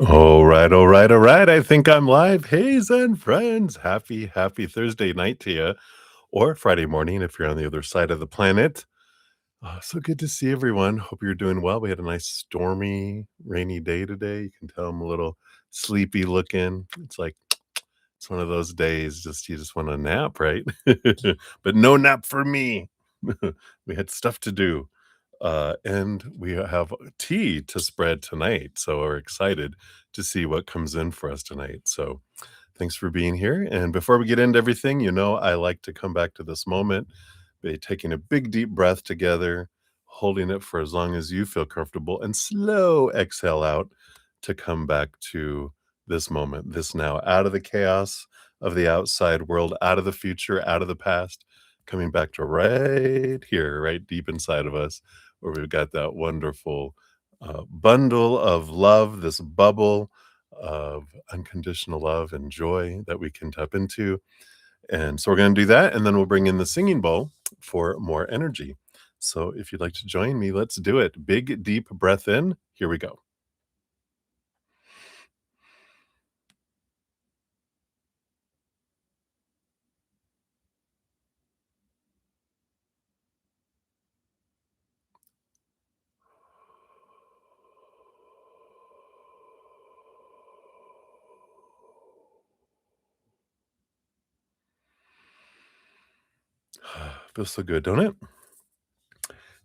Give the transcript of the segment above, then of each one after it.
All right, all right, all right. I think I'm live. Hey, Zen friends. Happy Thursday night to you, or Friday morning if you're on the other side of the planet. So good to see everyone. Hope you're doing well. We had a nice stormy, rainy day today. You can tell I'm a little sleepy looking. It's like it's one of those days. Just you just want to nap, right? But no nap for me. We had stuff to do. And we have tea to spread tonight. So we're excited to see what comes in for us tonight. So thanks for being here. And before we get into everything, I like to come back to this moment by taking a big, deep breath together, holding it for as long as you feel comfortable, and slow exhale out to come back to this moment, this now, out of the chaos of the outside world, out of the future, out of the past, coming back to right here, right deep inside of us, where we've got that wonderful bundle of love, this bubble of unconditional love and joy that we can tap into. And so we're going to do that. And then we'll bring in the singing bowl for more energy. So if you'd like to join me, let's do it. Big, deep breath in. Here we go. Feels so good, don't it?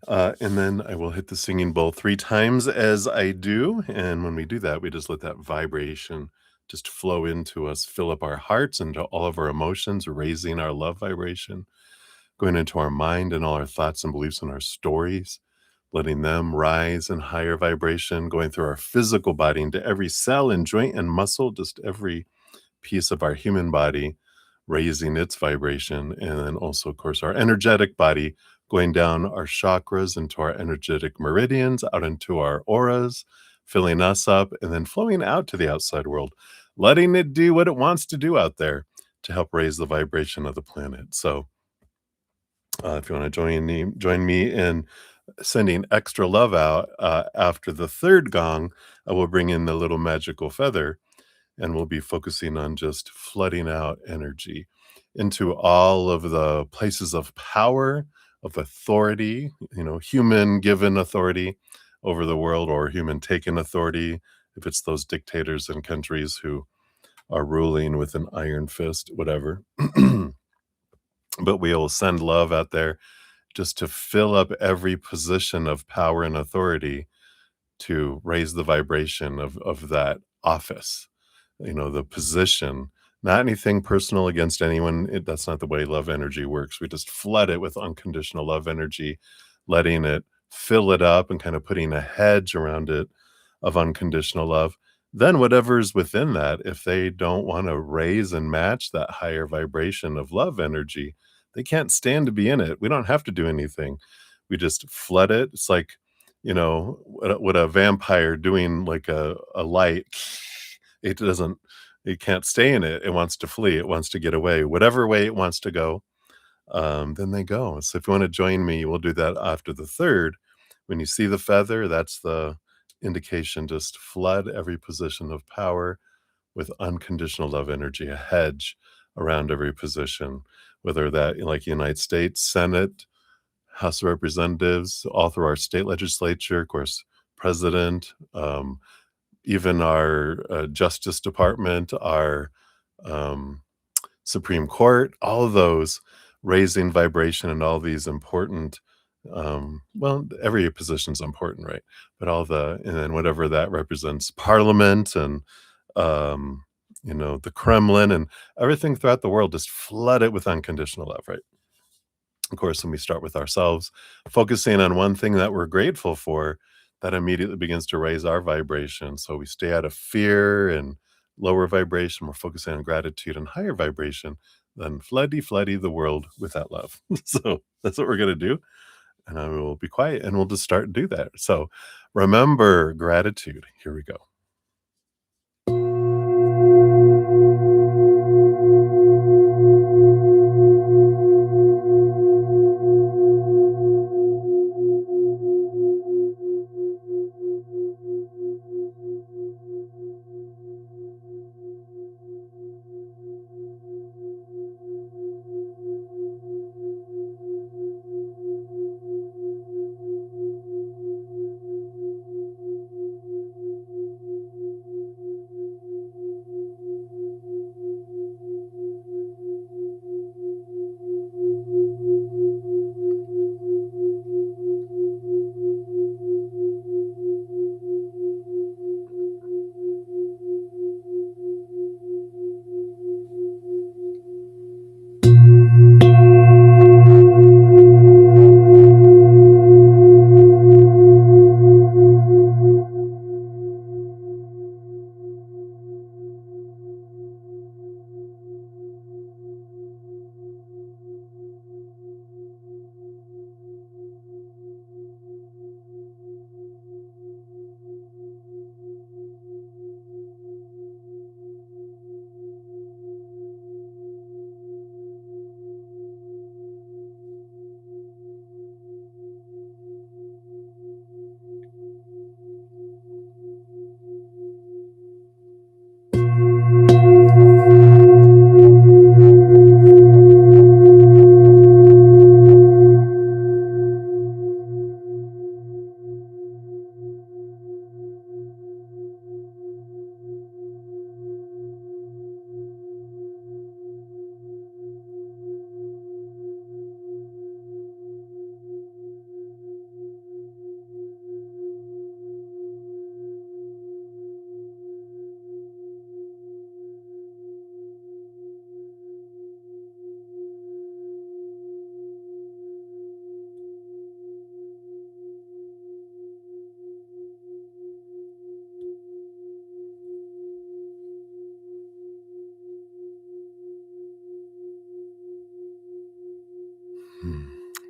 And then I will hit the singing bowl 3 times as I do. And when we do that, we just let that vibration just flow into us, fill up our hearts and all of our emotions, raising our love vibration, going into our mind and all our thoughts and beliefs and our stories, letting them rise in higher vibration, going through our physical body into every cell and joint and muscle, just every piece of our human body, raising its vibration. And then also, of course, our energetic body going down our chakras into our energetic meridians, out into our auras, filling us up, and then flowing out to the outside world, letting it do what it wants to do out there to help raise the vibration of the planet. So, if you want to join me in sending extra love out after the third gong, I will bring in the little magical feather, and we'll be focusing on just flooding out energy into all of the places of power, of authority, human given authority over the world, or human taken authority, if it's those dictators in countries who are ruling with an iron fist, whatever. But we'll send love out there just to fill up every position of power and authority to raise the vibration of that office, the position, not anything personal against anyone. That's not the way love energy works. We just flood it with unconditional love energy, letting it fill it up and kind of putting a hedge around it of unconditional love. Then whatever's within that, if they don't want to raise and match that higher vibration of love energy, they can't stand to be in it. We don't have to do anything. We just flood it. It's like, what a vampire doing like a light, it doesn't it can't stay in it. It wants to flee. It wants to get away. Whatever way it wants to go, then they go. So if you want to join me, we'll do that after the third. When you see the feather, that's the indication. Just flood every position of power with unconditional love energy, a hedge around every position, whether that like United States Senate, House of Representatives, all through our state legislature, of course, president, even our Justice Department, our um, Supreme Court, all of those raising vibration and all these important, well, every position's important, right? But and then whatever that represents, Parliament and, the Kremlin and everything throughout the world, just flood it with unconditional love, right? Of course, when we start with ourselves, focusing on one thing that we're grateful for, that immediately begins to raise our vibration. So we stay out of fear and lower vibration. We're focusing on gratitude and higher vibration. Then floody the world with that love. So that's what we're going to do. And I will be quiet and we'll just start and do that. So remember gratitude. Here we go.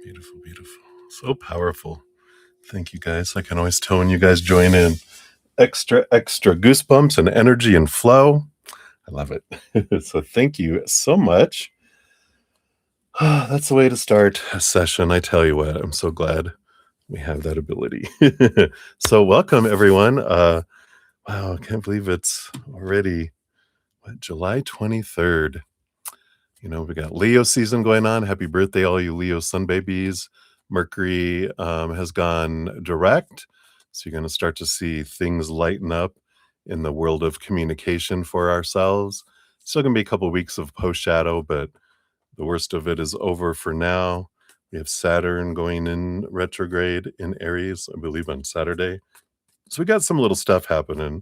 Beautiful, beautiful. So powerful. Thank you guys. I can always tell when you guys join in. Extra goosebumps and energy and flow. I love it. So thank you so much. That's the way to start a session. I tell you what, I'm so glad we have that ability. So welcome everyone. Wow, I can't believe it's already July 23rd. You know, we got Leo season going on. Happy birthday, all you Leo sun babies. Mercury has gone direct. So you're going to start to see things lighten up in the world of communication for ourselves. Still going to be a couple of weeks of post shadow, but the worst of it is over for now. We have Saturn going in retrograde in Aries, I believe on Saturday. So we got some little stuff happening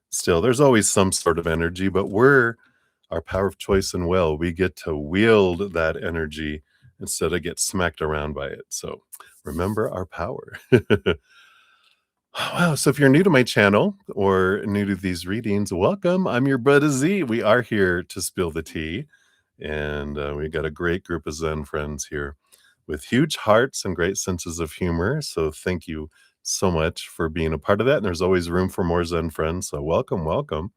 still. There's always some sort of energy, but we're our power of choice and will. We get to wield that energy instead of get smacked around by it. So remember our power. Wow. So if you're new to my channel or new to these readings, welcome. I'm your brother Z. We are here to spill the tea. And we got a great group of Zen friends here with huge hearts and great senses of humor. So thank you so much for being a part of that. And there's always room for more Zen friends. So welcome, welcome.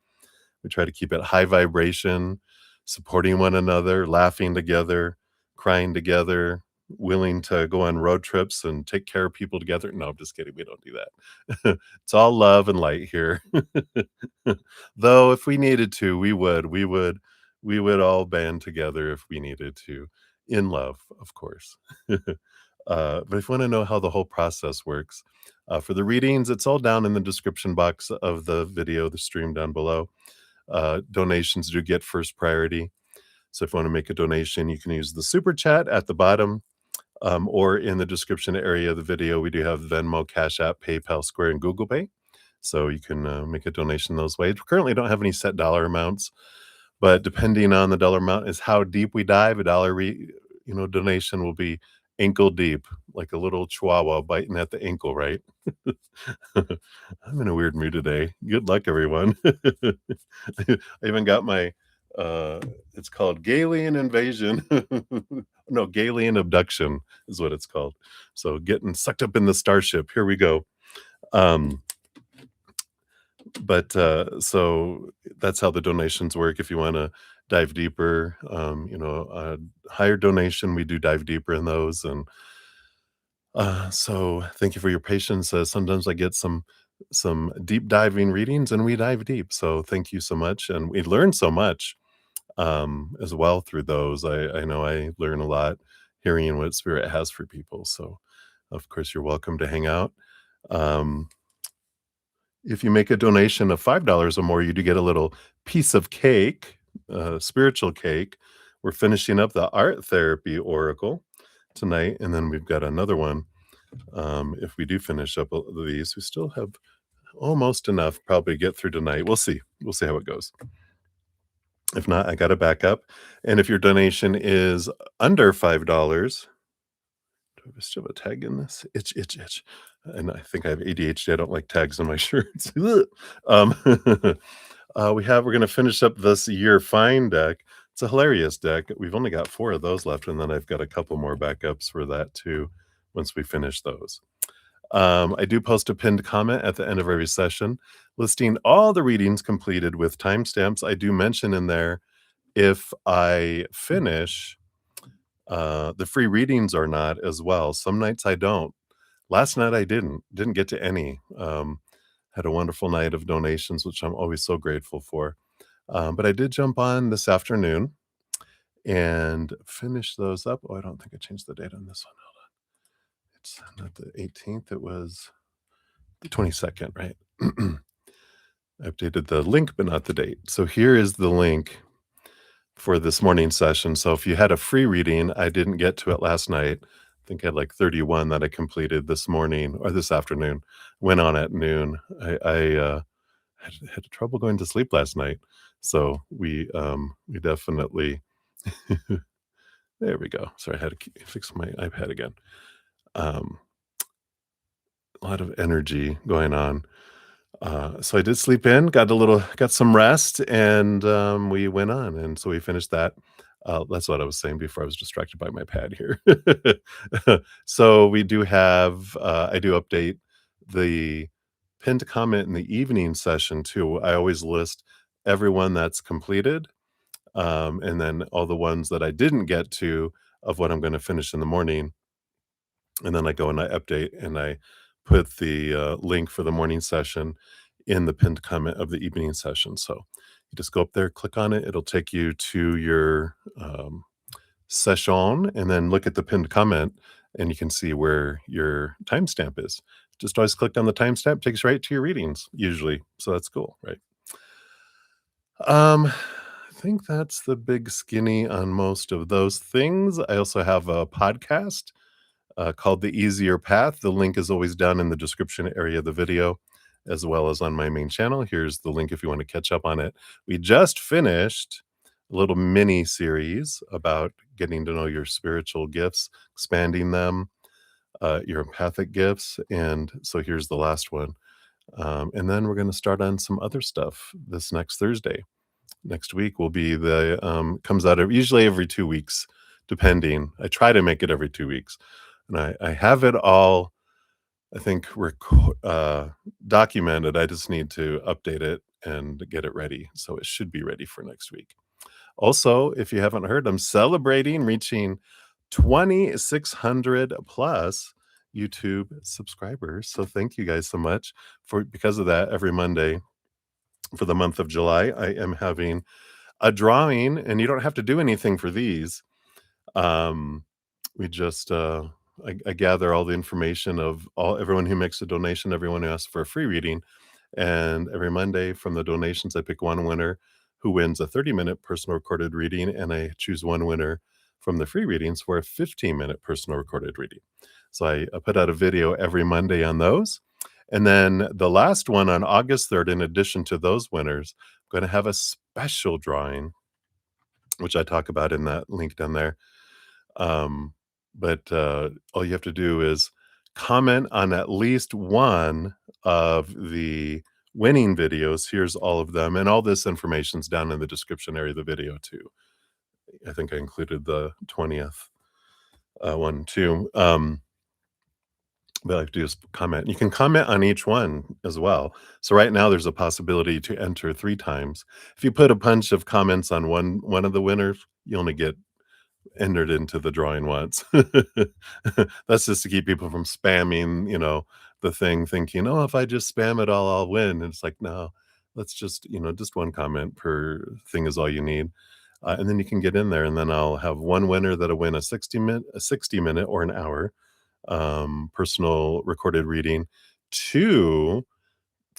We try to keep it high vibration, supporting one another, laughing together, crying together, willing to go on road trips and take care of people together. No, I'm just kidding. We don't do that. It's all love and light here. Though if we needed to, we would all band together if we needed to, in love, of course. But if you want to know how the whole process works, for the readings, it's all down in the description box of the video, the stream down below. Donations do get first priority. So if you want to make a donation, you can use the super chat at the bottom, or in the description area of the video. We do have Venmo, Cash App, PayPal, Square, and Google Pay. So you can make a donation those ways. We currently don't have any set dollar amounts, but depending on the dollar amount is how deep we dive. A dollar donation will be ankle deep, like a little chihuahua biting at the ankle, right? I'm in a weird mood today. Good luck, everyone. I even got my it's called Galilean invasion. No, Galilean abduction is what it's called. So getting sucked up in the starship. Here we go. Um, but so that's how the donations work. If you want to dive deeper, higher donation, we do dive deeper in those. And so thank you for your patience. Sometimes I get some deep diving readings and we dive deep. So thank you so much. And we learn so much as well through those. I know I learn a lot hearing what spirit has for people. So of course you're welcome to hang out. If you make a donation of $5 or more, you do get a little piece of cake, spiritual cake. We're finishing up the art therapy oracle tonight, and then we've got another one. If we do finish up these, we still have almost enough probably to get through tonight. We'll see. We'll see how it goes. If not, I got to back up. And if your donation is under $5, do I still have a tag in this? Itch. And I think I have ADHD. I don't like tags on my shirts. um, we're going to finish up this Year Fine deck. It's a hilarious deck. We've only got 4 of those left, and then I've got a couple more backups for that too once we finish those. I do post a pinned comment at the end of every session listing all the readings completed with timestamps. I do mention in there if I finish the free readings or not as well. Some nights I don't. Last night I didn't get to any. Had a wonderful night of donations, which I'm always so grateful for. But I did jump on this afternoon and finish those up. Oh, I don't think I changed the date on this one. Hold on. It's not the 18th. It was the 22nd, right? I updated the link, but not the date. So here is the link for this morning session. So if you had a free reading, I didn't get to it last night. I think I had like 31 that I completed this morning or this afternoon. Went on at noon. I had trouble going to sleep last night, so we definitely. There we go. Sorry, I had to fix my iPad again. A lot of energy going on. So I did sleep in, got some rest, and we went on, and so we finished that. That's what I was saying before I was distracted by my pad here. So we do have, I do update the pinned comment in the evening session too. I always list everyone that's completed, and then all the ones that I didn't get to of what I'm going to finish in the morning. And then I go and I update and I put the link for the morning session in the pinned comment of the evening session. So you just go up there, click on it. It'll take you to your session and then look at the pinned comment and you can see where your timestamp is. Just always click on the timestamp, takes you right to your readings usually. So that's cool, right? I think that's the big skinny on most of those things. I also have a podcast called The Easier Path. The link is always down in the description area of the video, as well as on my main channel. Here's the link if you want to catch up on it. We just finished a little mini series about getting to know your spiritual gifts, expanding them, your empathic gifts. And so here's the last one. And then we're going to start on some other stuff this next Thursday. Next week will be the comes out usually every 2 weeks, depending. I try to make it every 2 weeks. And I have it all, I think, documented. I just need to update it and get it ready. So it should be ready for next week. Also, if you haven't heard, I'm celebrating reaching 2,600 plus YouTube subscribers. So thank you guys so much because of that. Every Monday for the month of July, I am having a drawing, and you don't have to do anything for these. We just I gather all the information of everyone who makes a donation, everyone who asks for a free reading, and every Monday from the donations, I pick one winner who wins a 30-minute personal recorded reading, and I choose one winner from the free readings for a 15-minute personal recorded reading. So I put out a video every Monday on those. And then the last one on August 3rd, in addition to those winners, I'm going to have a special drawing, which I talk about in that link down there. But all you have to do is comment on at least one of the winning videos. Here's all of them. And all this information's down in the description area of the video too. I think I included the 20th one too. But I have to just comment. You can comment on each one as well. So right now there's a possibility to enter 3 times. If you put a bunch of comments on one of the winners, you only get entered into the drawing once. That's just to keep people from spamming, the thing, thinking, oh, if I just spam it all, I'll win. And it's like, no, let's just, just one comment per thing is all you need. And then you can get in there, and then I'll have one winner that'll win a 60-minute or an hour personal recorded reading, 2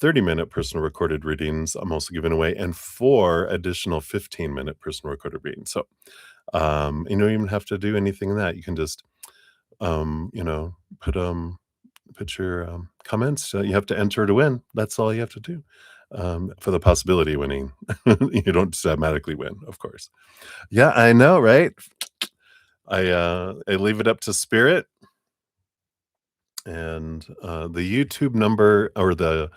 30-minute personal recorded readings I'm also giving away, and 4 additional 15-minute personal recorded readings. So you don't even have to do anything in that. You can just put your comments. You have to enter to win. That's all you have to do. For the possibility of winning. You don't just automatically win, of course. Yeah, I know, right? I leave it up to spirit. And the YouTube number or the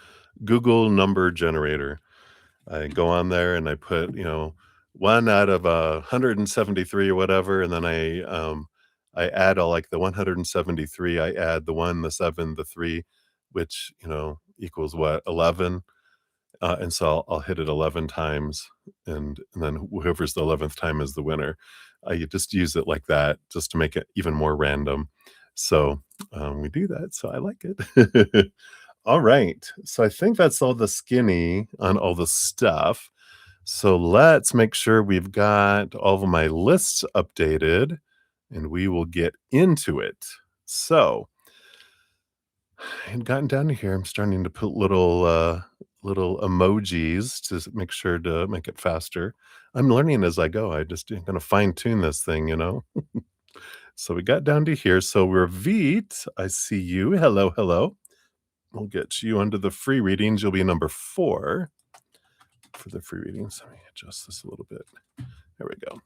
Google number generator, I go on there and I put, 1 out of 173 or whatever, and then I add all like the 173. I add the 1, the 7, the 3, which equals what, 11. And so I'll hit it 11 times, and then whoever's the 11th time is the winner. I just use it like that just to make it even more random. So we do that. So I like it. All right. So I think that's all the skinny on all the stuff. So let's make sure we've got all of my lists updated, and we will get into it. So I had gotten down to here. I'm starting to put little emojis to make sure to make it faster. I'm learning as I go. I'm going to fine tune this thing. So we got down to here. So Ravit, I see you. Hello, hello. We'll get you under the free readings. You'll be number 4 for the free readings. Let me adjust this a little bit. There we go.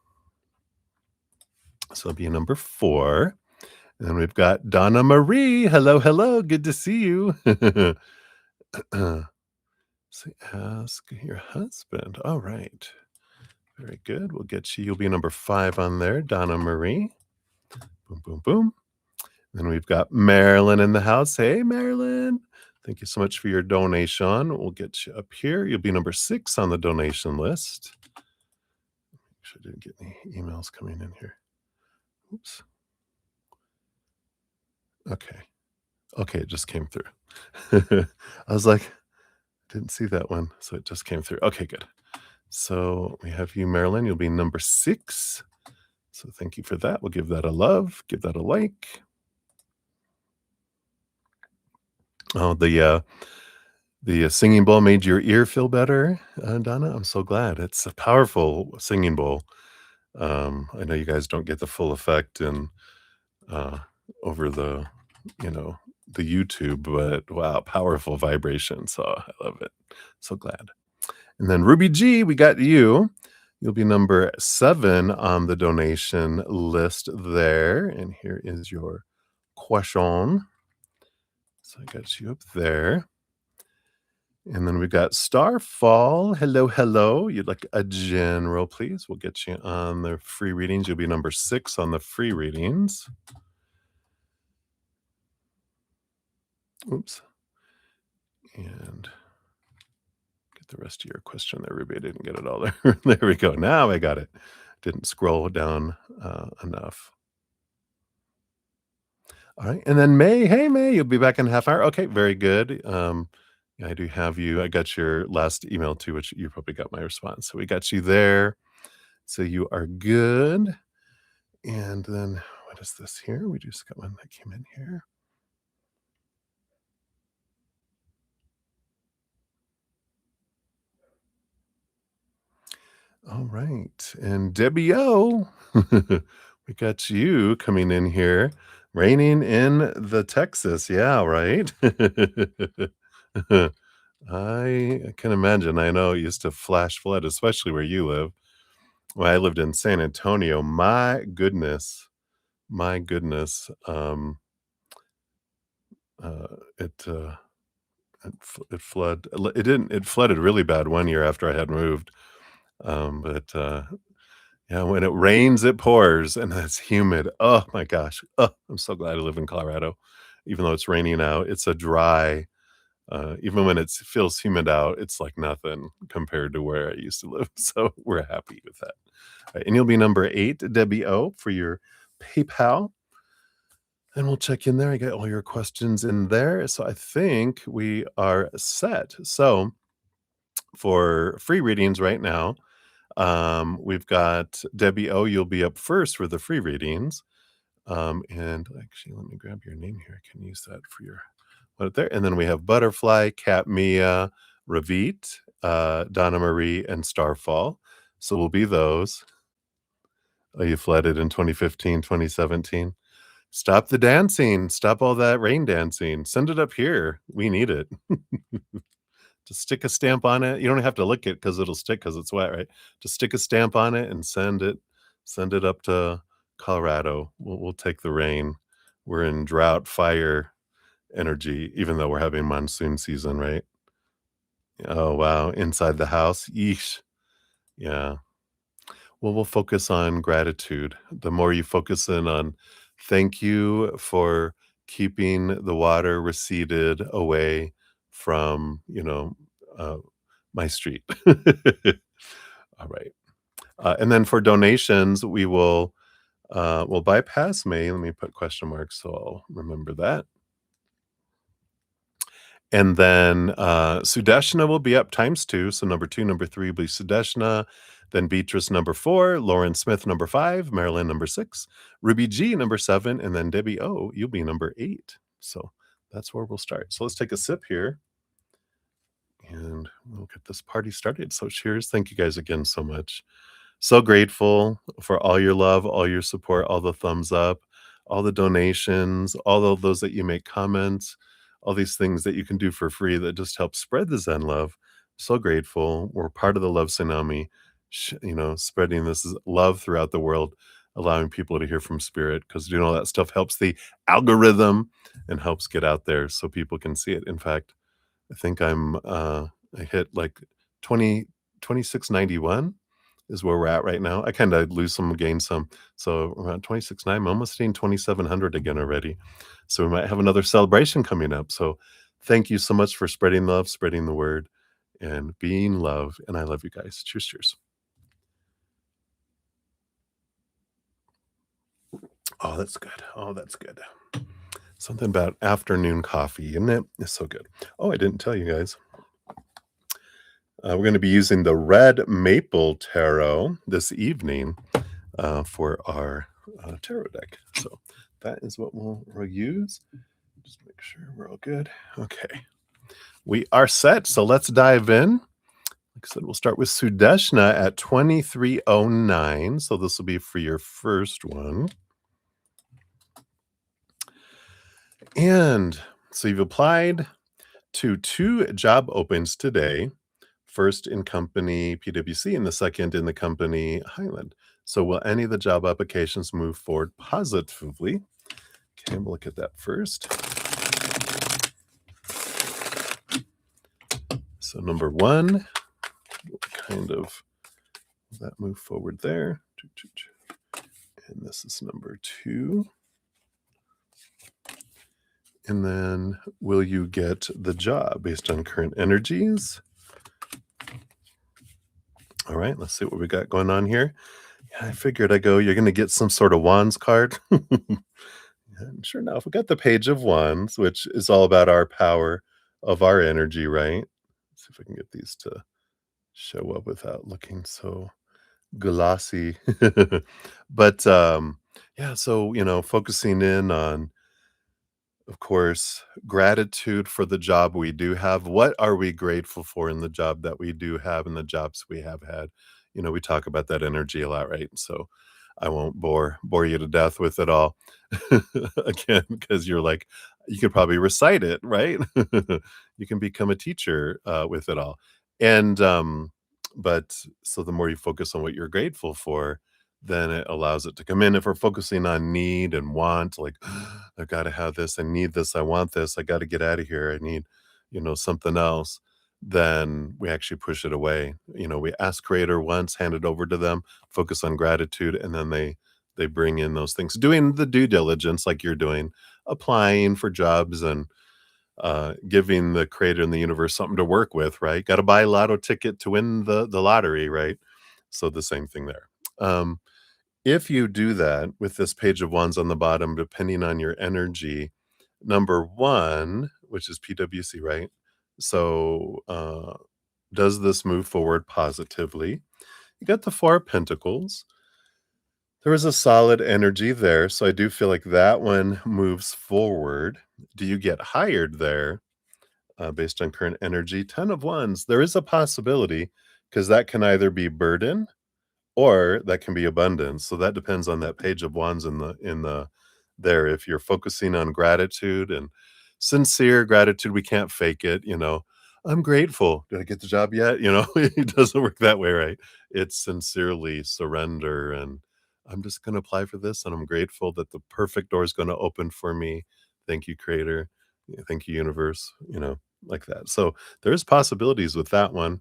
So it'll be number 4. And then we've got Donna Marie. Hello, hello. Good to see you. So ask your husband. All right. Very good. We'll get you. You'll be number 5 on there, Donna Marie. Boom, boom, boom. Then we've got Marilyn in the house. Hey, Marilyn. Thank you so much for your donation. We'll get you up here. You'll be number 6 on the donation list. Make sure I didn't get any emails coming in here. Oops. Okay. Okay, it just came through. I was like, didn't see that one. So it just came through. Okay, good. So we have you, Marilyn. You'll be number 6. So thank you for that. We'll give that a love, give that a like. Oh, the singing bowl made your ear feel better, Donna? I'm so glad. It's a powerful singing bowl. I know you guys don't get the full effect in uh, over you know, the YouTube, but wow, powerful vibration. So I love it. So glad. And then Ruby G, we got you. You'll be number 7 on the donation list there. And here is your question. So I got you up there. And then we got Starfall. Hello, hello. You'd like a general, please? We'll get you on the free readings. You'll be number 6 on the free readings. Oops. And get the rest of your question there, Ruby. I didn't get it all there. There we go. Now I got it. Didn't scroll down enough. All right. And then May. Hey, May. You'll be back in a half hour. Okay. Very good. Yeah, I do have you. I got your last email too, which you probably got my response. So we got you there. So you are good. And then what is this here? We just got one that came in here. All right. And Debbie O, we got you coming in here, raining in the Texas. Yeah, right. I can imagine. I know it used to flash flood, especially where you live. When I lived in San Antonio, my goodness, my goodness. Uh, it it flood. It didn't. It flooded really bad one year after I had moved. But yeah, when it rains, it pours, and it's humid. Oh my gosh. Oh, I'm so glad I live in Colorado, even though it's raining out. It's a dry. Even when it feels humid out, it's like nothing compared to where I used to live. So we're happy with that. Right, and you'll be number 8, Debbie O, for your PayPal. And we'll check in there. I got all your questions in there. So I think we are set. So for free readings right now, we've got Debbie O. You'll be up first for the free readings. And actually, let me grab your name here. I can use that for your what there. And then we have Butterfly, Cat Mia, Ravit, Donna Marie, and Starfall. So we'll be those. Oh, you flooded in 2015, 2017. Stop the dancing. Stop all that rain dancing. Send it up here. We need it. Just stick a stamp on it. You don't have to lick it because it'll stick because it's wet, right? Just stick a stamp on it and send it up to Colorado. We'll take the rain. We're in drought, fire energy, even though we're having monsoon season, right? Oh wow, inside the house. Yeesh. Yeah. Well, we'll focus on gratitude. The more you focus in on thank you for keeping the water receded away from, uh, my street. All right. And then for donations, we'll bypass May. Let me put question marks so I'll remember that. And then Sudeshna will be up ×2. So number 2, number 3 will be Sudeshna. Then Beatrice number 4, Lauren Smith number 5, Marilyn number 6, Ruby G number 7, and then Debbie O, you'll be number 8. So that's where we'll start. So let's take a sip here. And we'll get this party started. So cheers. Thank you guys again so much. So grateful for all your love, all your support, all the thumbs up, all the donations, all of those that you make comments, all these things that you can do for free that just help spread the Zen love. So grateful. We're part of the Love Tsunami, spreading this love throughout the world, allowing people to hear from spirit because doing all that stuff helps the algorithm and helps get out there so people can see it. In fact, I think I hit like 2691 is where we're at right now. I kind of lose some, gain some. So around 26.9, I'm almost hitting 2,700 again already. So we might have another celebration coming up. So thank you so much for spreading love, spreading the word, and being love. And I love you guys. Cheers, cheers. Oh, that's good. Oh, that's good. Something about afternoon coffee, isn't it? It's so good. Oh, I didn't tell you guys. We're going to be using the red maple tarot this evening for our tarot deck. So that is what we'll use. Just make sure we're all good. Okay. We are set. So let's dive in. Like I said, we'll start with Sudeshna at 2309. So this will be for your first one. And so you've applied to 2 job opens today. First in company PwC and the second in the company Highland. So will any of the job applications move forward positively? Okay, we'll look at that first. So number 1, what kind of will that move forward there? And this is number 2. And then will you get the job based on current energies? All right, let's see what we got going on here. Yeah, I figured you're going to get some sort of wands card. And sure enough, we got the Page of Wands, which is all about our power of our energy, right? Let's see if I can get these to show up without looking so glossy. But yeah, so focusing in on, of course, gratitude for the job we do have. What are we grateful for in the job that we do have and the jobs we have had? We talk about that energy a lot, right? So I won't bore you to death with it all again, because you're like, you could probably recite it, right? You can become a teacher with it all. And but so the more you focus on what you're grateful for, then it allows it to come in. If we're focusing on need and want, like, I gotta have this, I need this, I want this, I gotta get out of here, I need, something else, then we actually push it away. We ask creator once, hand it over to them, focus on gratitude, and then they bring in those things. Doing the due diligence like you're doing, applying for jobs and giving the creator and the universe something to work with, right? Got to buy a lotto ticket to win the lottery, right? So the same thing there. If you do that with this Page of Wands on the bottom, depending on your energy, number 1, which is PwC, right? So does this move forward positively? You got the 4 of Pentacles. There is a solid energy there, so I do feel like that one moves forward. Do you get hired there based on current energy? 10 of Wands. There is a possibility, because that can either be burden or that can be abundance. So that depends on that Page of Wands in the there. If you're focusing on gratitude and sincere gratitude, we can't fake it. I'm grateful. Did I get the job yet? It doesn't work that way, right? It's sincerely surrender, and I'm just going to apply for this, and I'm grateful that the perfect door is going to open for me. Thank you, Creator. Yeah, thank you, Universe. Like that. So there's possibilities with that one.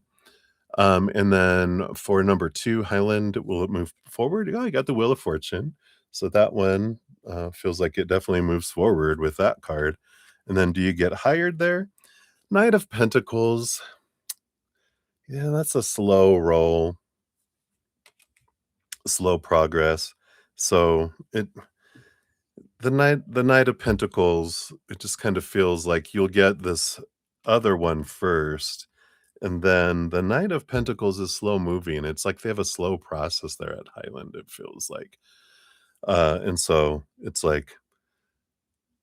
And then for number 2, Highland, will it move forward? Oh, you got the Wheel of Fortune. So that one feels like it definitely moves forward with that card. And then do you get hired there? Knight of Pentacles. Yeah, that's a slow roll, slow progress. So the Knight of Pentacles, it just kind of feels like you'll get this other one first. And then the Knight of Pentacles is slow moving. It's like they have a slow process there at Highland, it feels like. And so it's like,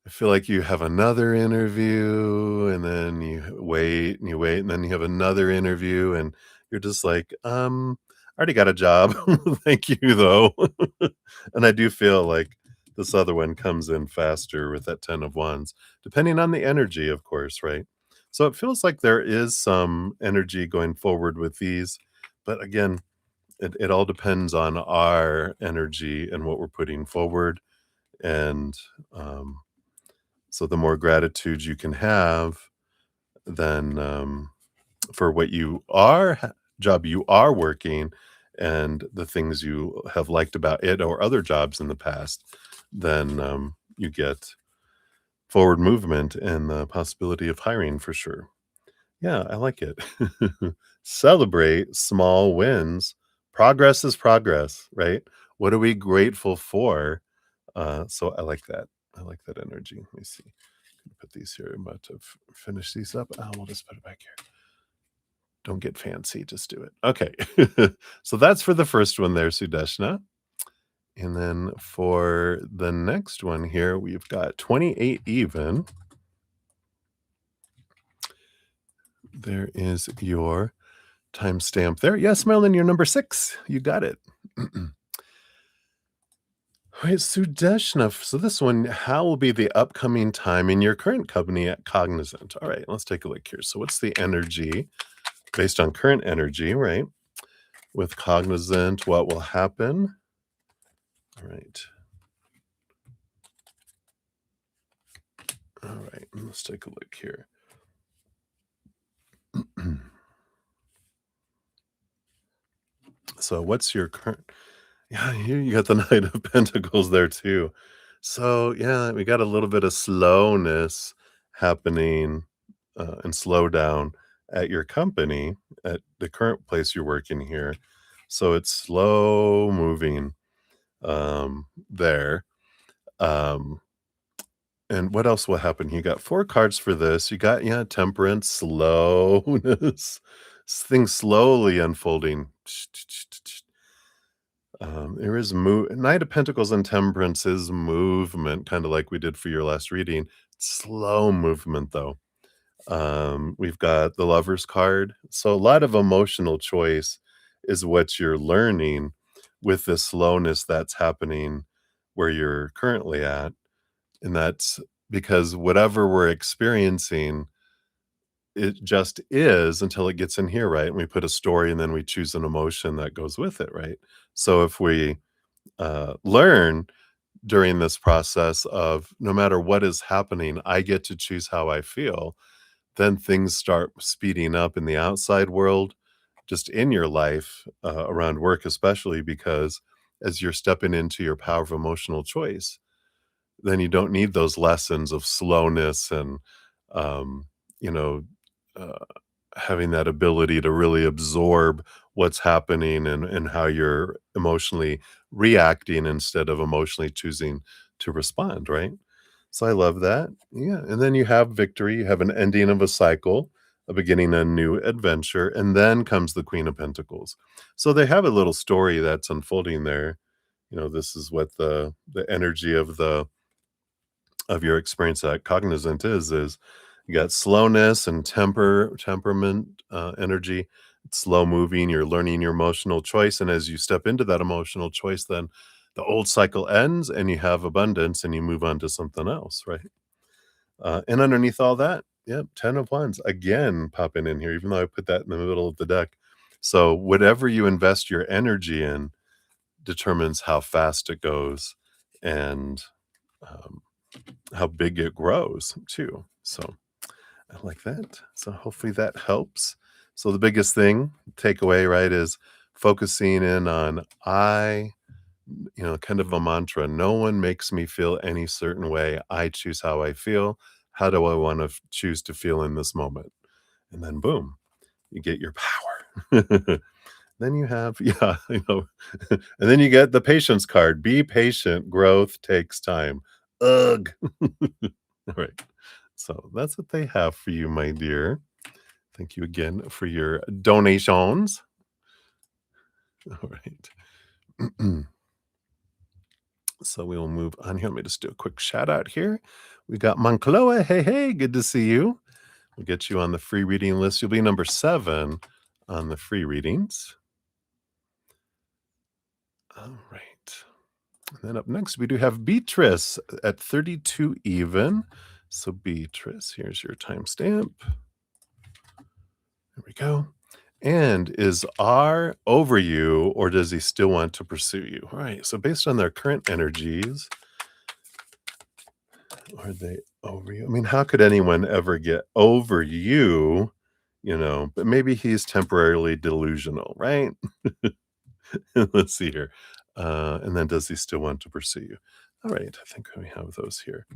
I feel like you have another interview, and then you wait and you wait, and then you have another interview, and you're just like, I already got a job. Thank you, though. And I do feel like this other one comes in faster with that 10 of Wands, depending on the energy, of course, right? So it feels like there is some energy going forward with these. But again, it all depends on our energy and what we're putting forward. And so the more gratitude you can have, then for what job you are working, and the things you have liked about it or other jobs in the past, then you get forward movement and the possibility of hiring for sure. Yeah, I like it. Celebrate small wins. Progress is progress, right? What are we grateful for? So I like that. I like that energy. Let me see. Put these here. I'm about to finish these up. Oh, we'll just put it back here. Don't get fancy. Just do it. Okay. So that's for the first one there, Sudeshna. And then for the next one here, we've got 28 even. There is your timestamp there. Yes, Marilyn, you're number 6. You got it. All right, Sudeshna. So this one, how will be the upcoming time in your current company at Cognizant? All right, let's take a look here. So what's the energy based on current energy, right? With Cognizant, what will happen? All right. All right, let's take a look here. So what's your current Yeah, here you got the Knight of Pentacles there too. So, yeah, we got a little bit of slowness happening, and slowdown at your company, at the current place you're working here. So it's slow moving, there. Um, and what else will happen? You got 4 cards for this. You got, yeah, temperance, slowness, things slowly unfolding. There is Knight of Pentacles and Temperance is movement, kinda like we did for your last reading. Slow movement, though. We've got the Lover's card. So a lot of emotional choice is what you're learning with the slowness that's happening where you're currently at, and that's because whatever we're experiencing, it just is until it gets in here, right? And we put a story, and then we choose an emotion that goes with it, right? So if we learn during this process of no matter what is happening, I get to choose how I feel, then things start speeding up in the outside world, just in your life, around work, especially because as you're stepping into your power of emotional choice, then you don't need those lessons of slowness and, um, you know, uh, having that ability to really absorb what's happening and how you're emotionally reacting instead of emotionally choosing to respond, right? So I love that. Yeah. And then you have victory, you have an ending of a cycle, a beginning a new adventure, and then comes the Queen of Pentacles. So they have a little story that's unfolding there. This is what the energy of your experience at Cognizant is you got slowness and temperament, energy. It's slow moving, you're learning your emotional choice, and as you step into that emotional choice, then the old cycle ends and you have abundance and you move on to something else, right? And underneath all that, yep, 10 of Wands again popping in here, even though I put that in the middle of the deck. So whatever you invest your energy in determines how fast it goes and um, how big it grows too. So I like that. So hopefully that helps. So the biggest thing, takeaway, right, is focusing in on kind of a mantra. No one makes me feel any certain way. I choose how I feel. How do I want to choose to feel in this moment? And then boom, you get your power. Then you have, yeah, and then you get the patience card. Be patient. Growth takes time. Ugh. All right. So that's what they have for you, my dear. Thank you again for your donations. All right. So we will move on here. Let me just do a quick shout out here. We got Moncloa. Hey, hey, good to see you. We'll get you on the free reading list. You'll be number 7 on the free readings. All right. And then up next, we do have Beatrice at 32 even. So Beatrice, here's your timestamp. There we go. And is R over you, or does he still want to pursue you? All right. So based on their current energies, are they over you? I mean, how could anyone ever get over you? But maybe he's temporarily delusional, right? Let's see here. And then does he still want to pursue you? All right, I think we have those here.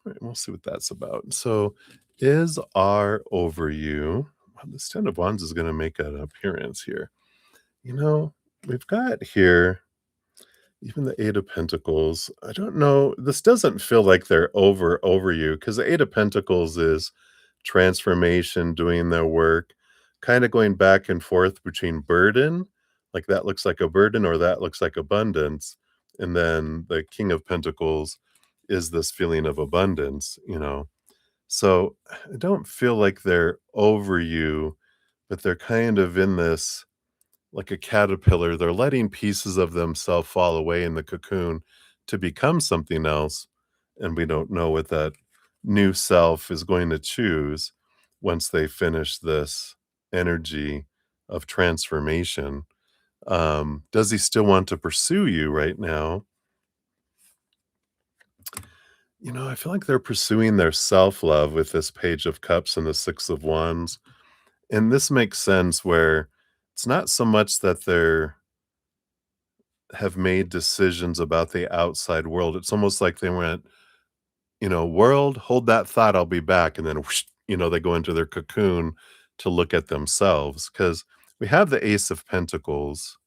All right, we'll see what that's about. So, is R over you? Well, this Ten of Wands is going to make an appearance here. You know, we've got here even the Eight of Pentacles. I don't know. This doesn't feel like they're over you because the Eight of Pentacles is transformation, doing their work, kind of going back and forth between burden, like that looks like a burden or that looks like abundance. And then the King of Pentacles is this feeling of abundance. So I don't feel like they're over you, but they're kind of in this like a caterpillar. They're letting pieces of themselves fall away in the cocoon to become something else. And we don't know what that new self is going to choose once they finish this energy of transformation. Does he still want to pursue you right now? I feel like they're pursuing their self love with this Page of Cups and the Six of Wands. And this makes sense where it's not so much that they're have made decisions about the outside world. It's almost like they went, "World, hold that thought, I'll be back," and then whoosh, they go into their cocoon to look at themselves. Because we have the Ace of Pentacles,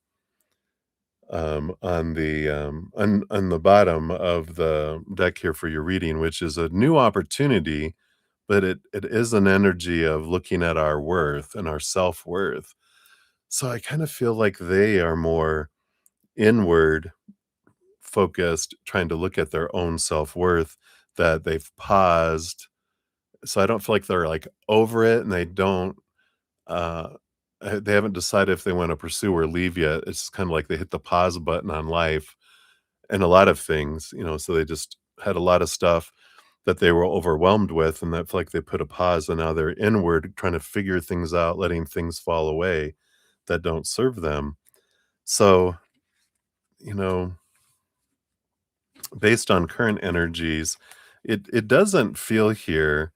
on the bottom of the deck here for your reading, which is a new opportunity, but it is an energy of looking at our worth and our self-worth. So I kind of feel like they are more inward focused, trying to look at their own self-worth, that they've paused. So I don't feel like they're, like, over it, and uh, they haven't decided if they wanna pursue or leave yet. It's kinda like they hit the pause button on life and a lot of things, so they just had a lot of stuff that they were overwhelmed with, and I feel like they put a pause, and now they're inward trying to figure things out, letting things fall away that don't serve them. So, you know based on current energies, it doesn't feel here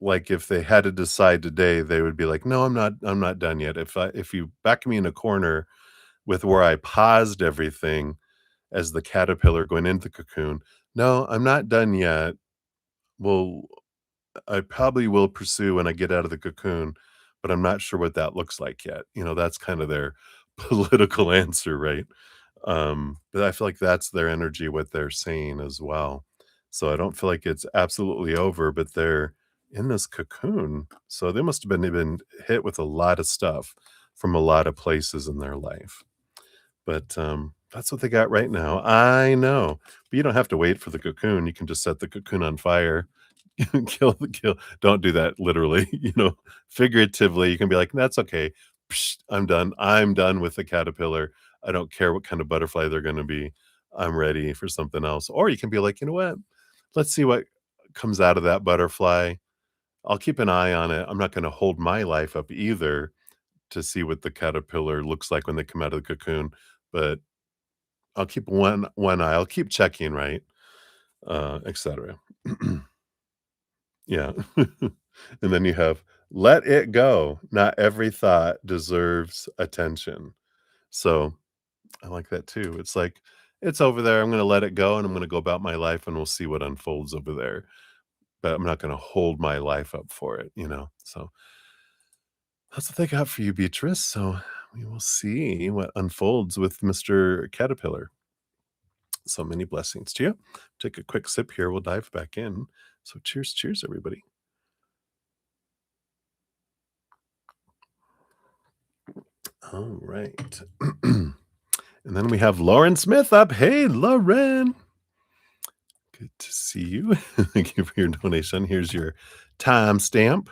like if they had to decide today, they would be like, "No, I'm not done yet." If you back me in a corner with where I paused everything as the caterpillar going into the cocoon, "No, I'm not done yet. Well, I probably will pursue when I get out of the cocoon, but I'm not sure what that looks like yet." That's kind of their political answer, right? But I feel like that's their energy, what they're saying as well. So I don't feel like it's absolutely over, but they're in this cocoon. So they must have been hit with a lot of stuff from a lot of places in their life. But that's what they got right now. I know. But you don't have to wait for the cocoon. You can just set the cocoon on fire. Kill. Don't do that literally, figuratively. You can be like, that's okay. Psh, I'm done. I'm done with the caterpillar. I don't care what kind of butterfly they're going to be. I'm ready for something else. Or you can be like, you know what? Let's see what comes out of that butterfly. I'll keep an eye on it. I'm not going to hold my life up either to see what the caterpillar looks like when they come out of the cocoon, but I'll keep one eye. I'll keep checking, right? Etc. Yeah. And then you have let it go. Not every thought deserves attention. So I like that too. It's like, it's over there. I'm going to let it go and I'm going to go about my life and we'll see what unfolds over there. But I'm not going to hold my life up for it. So that's what they got for you, Beatrice. So we will see what unfolds with Mr. Caterpillar. So many blessings to you. Take a quick sip here. We'll dive back in. So cheers, everybody. All right. And then we have Lauren Smith up. Hey, Lauren. Good to see you. Thank you for your donation. Here's your timestamp.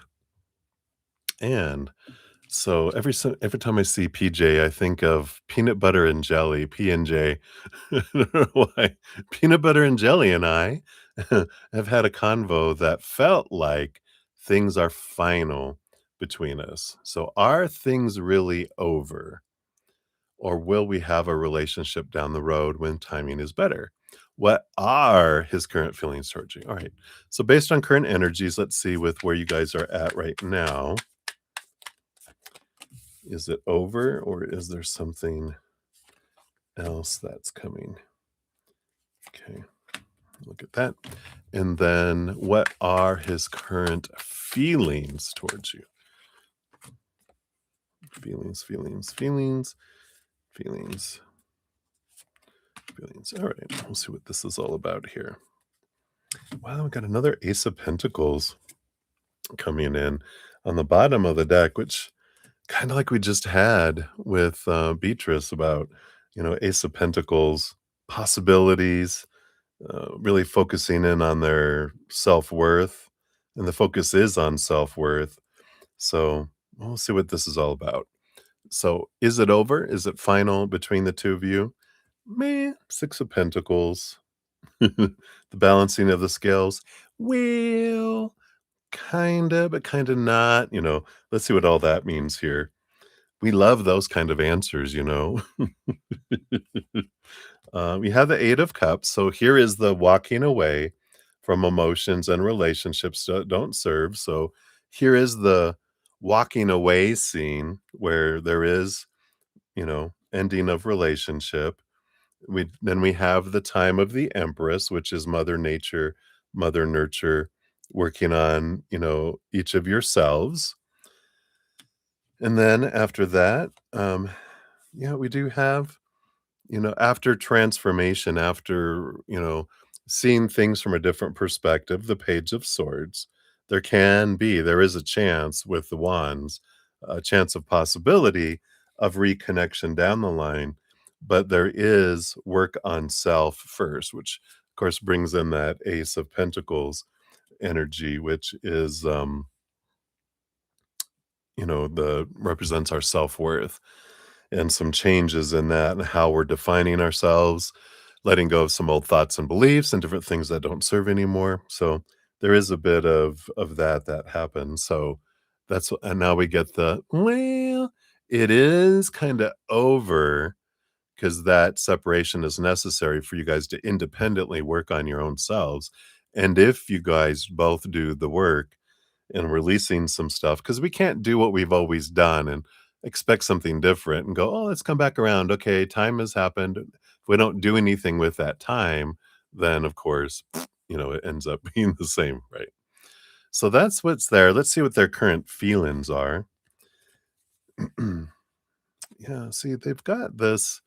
And so every time I see PJ, I think of peanut butter and jelly, P&J. I don't know why. Peanut butter and jelly and I have had a convo that felt like things are final between us. So are things really over? Or will we have a relationship down the road when timing is better? What are his current feelings towards you? All right. So based on current energies, let's see with where you guys are at right now. Is it over or is there something else that's coming? Okay, look at that. And then what are his current feelings towards you? Feelings, feelings, feelings, feelings, feelings. All right, we'll see what this is all about here. Wow, we got another Ace of Pentacles coming in on the bottom of the deck, which kind of like we just had with Beatrice about, Ace of Pentacles, possibilities, really focusing in on their self worth. And the focus is on self worth. So we'll see what this is all about. So is it over? Is it final between the two of you? Meh, Six of Pentacles. The balancing of the scales. Well, kinda, but kinda not. Let's see what all that means here. We love those kind of answers. We have the Eight of Cups. So here is the walking away from emotions and relationships that don't serve. So here is the walking away scene where there is, ending of relationship. We have the time of the Empress, which is Mother Nature, Mother Nurture, working on, each of yourselves. And then after that, yeah, we do have, after transformation, after, seeing things from a different perspective, the Page of Swords, there is a chance with the wands, a chance of possibility of reconnection down the line, but there is work on self first, which of course brings in that Ace of Pentacles energy, which is, the represents our self-worth and some changes in that and how we're defining ourselves, letting go of some old thoughts and beliefs and different things that don't serve anymore. So there is a bit of that happens. So and now we get it is kind of over because that separation is necessary for you guys to independently work on your own selves. And if you guys both do the work and releasing some stuff, because we can't do what we've always done and expect something different and go, oh, let's come back around. Okay, time has happened. If we don't do anything with that time, then of course, it ends up being the same, right? So that's what's there. Let's see what their current feelings are. Yeah, see, they've got this,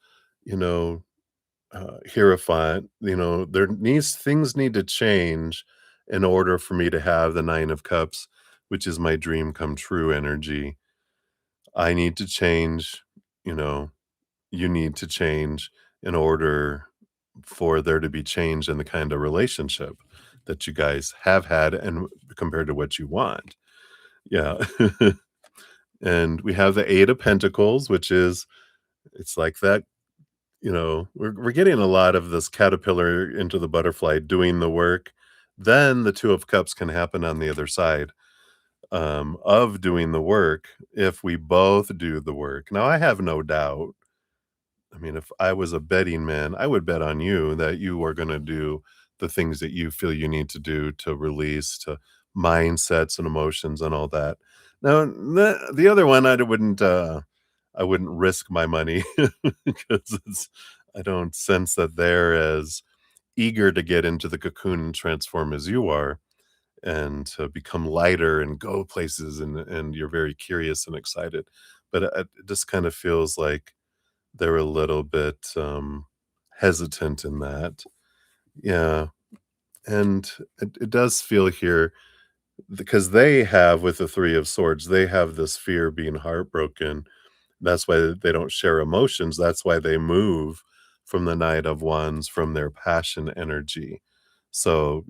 you know, Hierophant, things need to change in order for me to have the Nine of Cups, which is my dream come true energy. I need to change, you know, you need to change in order for there to be change in the kind of relationship that you guys have had and compared to what you want. Yeah. And we have the Eight of Pentacles, which is it's like that. We're getting a lot of this caterpillar into the butterfly doing the work. Then the Two of Cups can happen on the other side, of doing the work if we both do the work. Now, I have no doubt. I mean, if I was a betting man, I would bet on you that you are gonna do the things that you feel you need to do to release, to mindsets and emotions and all that. Now, the other one, I wouldn't risk my money because I don't sense that they're as eager to get into the cocoon and transform as you are and to become lighter and go places and you're very curious and excited. But it just kind of feels like they're a little bit, hesitant in that. Yeah, and it does feel here because they have with the Three of Swords, they have this fear of being heartbroken. That's why they don't share emotions. That's why they move from the Knight of Wands, from their passion energy. So,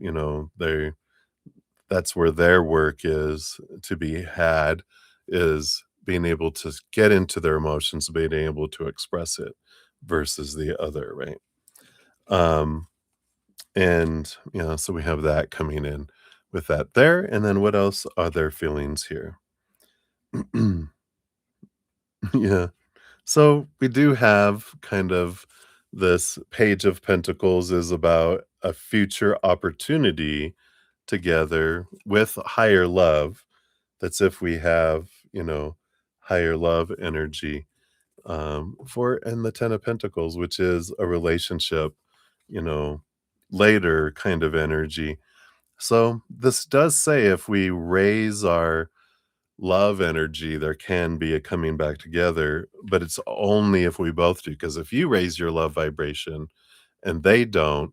that's where their work is to be had, is being able to get into their emotions, being able to express it versus the other, right? Um, and so we have that coming in with that there. And then what else are their feelings here? Yeah. So we do have kind of this Page of Pentacles is about a future opportunity together with higher love. That's if we have, higher love energy, for and the 10 of Pentacles, which is a relationship, you know, later kind of energy. So this does say if we raise our love energy, there can be a coming back together, but it's only if we both do. Because if you raise your love vibration and they don't,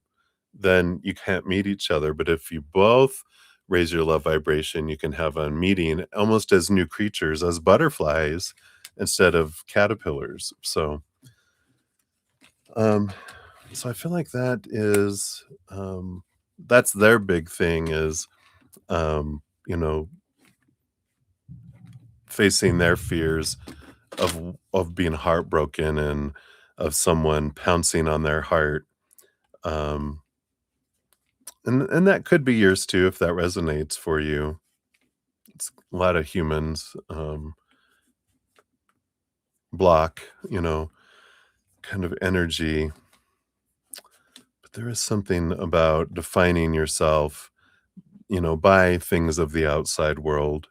then you can't meet each other. But if you both raise your love vibration, you can have a meeting almost as new creatures, as butterflies instead of caterpillars. Um, so I feel like that's their big thing is, you know, facing their fears of being heartbroken and of someone pouncing on their heart. Um, and that could be yours too if that resonates for you. It's a lot of humans block, kind of energy, but there is something about defining yourself, by things of the outside world,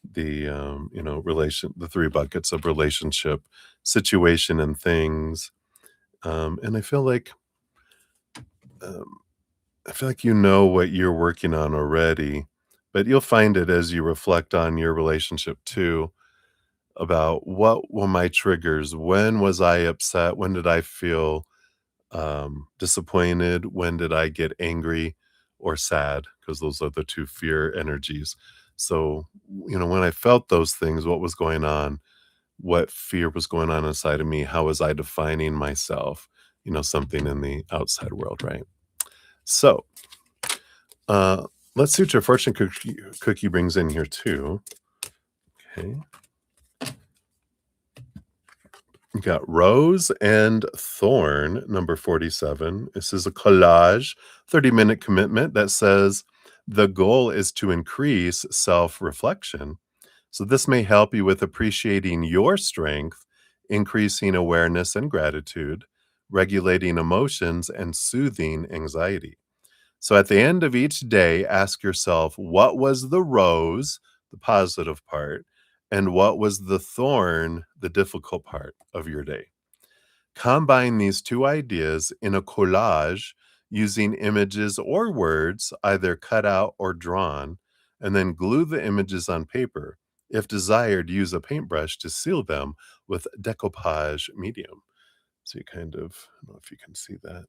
the three buckets of relationship, situation, and things. And um, I feel like you know what you're working on already, but you'll find it as you reflect on your relationship too, about what were my triggers? When was I upset? When did I feel disappointed? When did I get angry or sad? Because those are the two fear energies. So, when I felt those things, what was going on? What fear was going on inside of me? How was I defining myself? Something in the outside world, right? So, uh, let's see what your fortune cookie brings in here too. Okay. You got Rose and Thorn, number 47. This is a collage, 30-minute commitment that says the goal is to increase self reflection. So, this may help you with appreciating your strength, increasing awareness and gratitude, regulating emotions, and soothing anxiety. So, at the end of each day, ask yourself what was the rose, the positive part, and what was the thorn, the difficult part of your day. Combine these two ideas in a collage using images or words, either cut out or drawn, and then glue the images on paper. If desired, use a paintbrush to seal them with decoupage medium. So you kind of, I don't know if you can see that,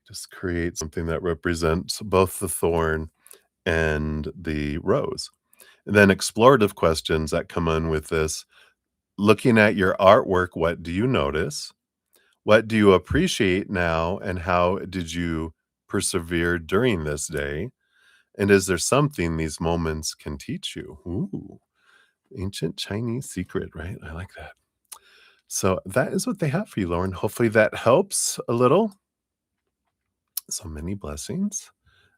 just create something that represents both the thorn and the rose. And then explorative questions that come in with this. Looking at your artwork, what do you notice? What do you appreciate now, and how did you persevere during this day? And is there something these moments can teach you? Ooh, ancient Chinese secret, right? I like that. So that is what they have for you, Lauren. Hopefully that helps a little. So many blessings.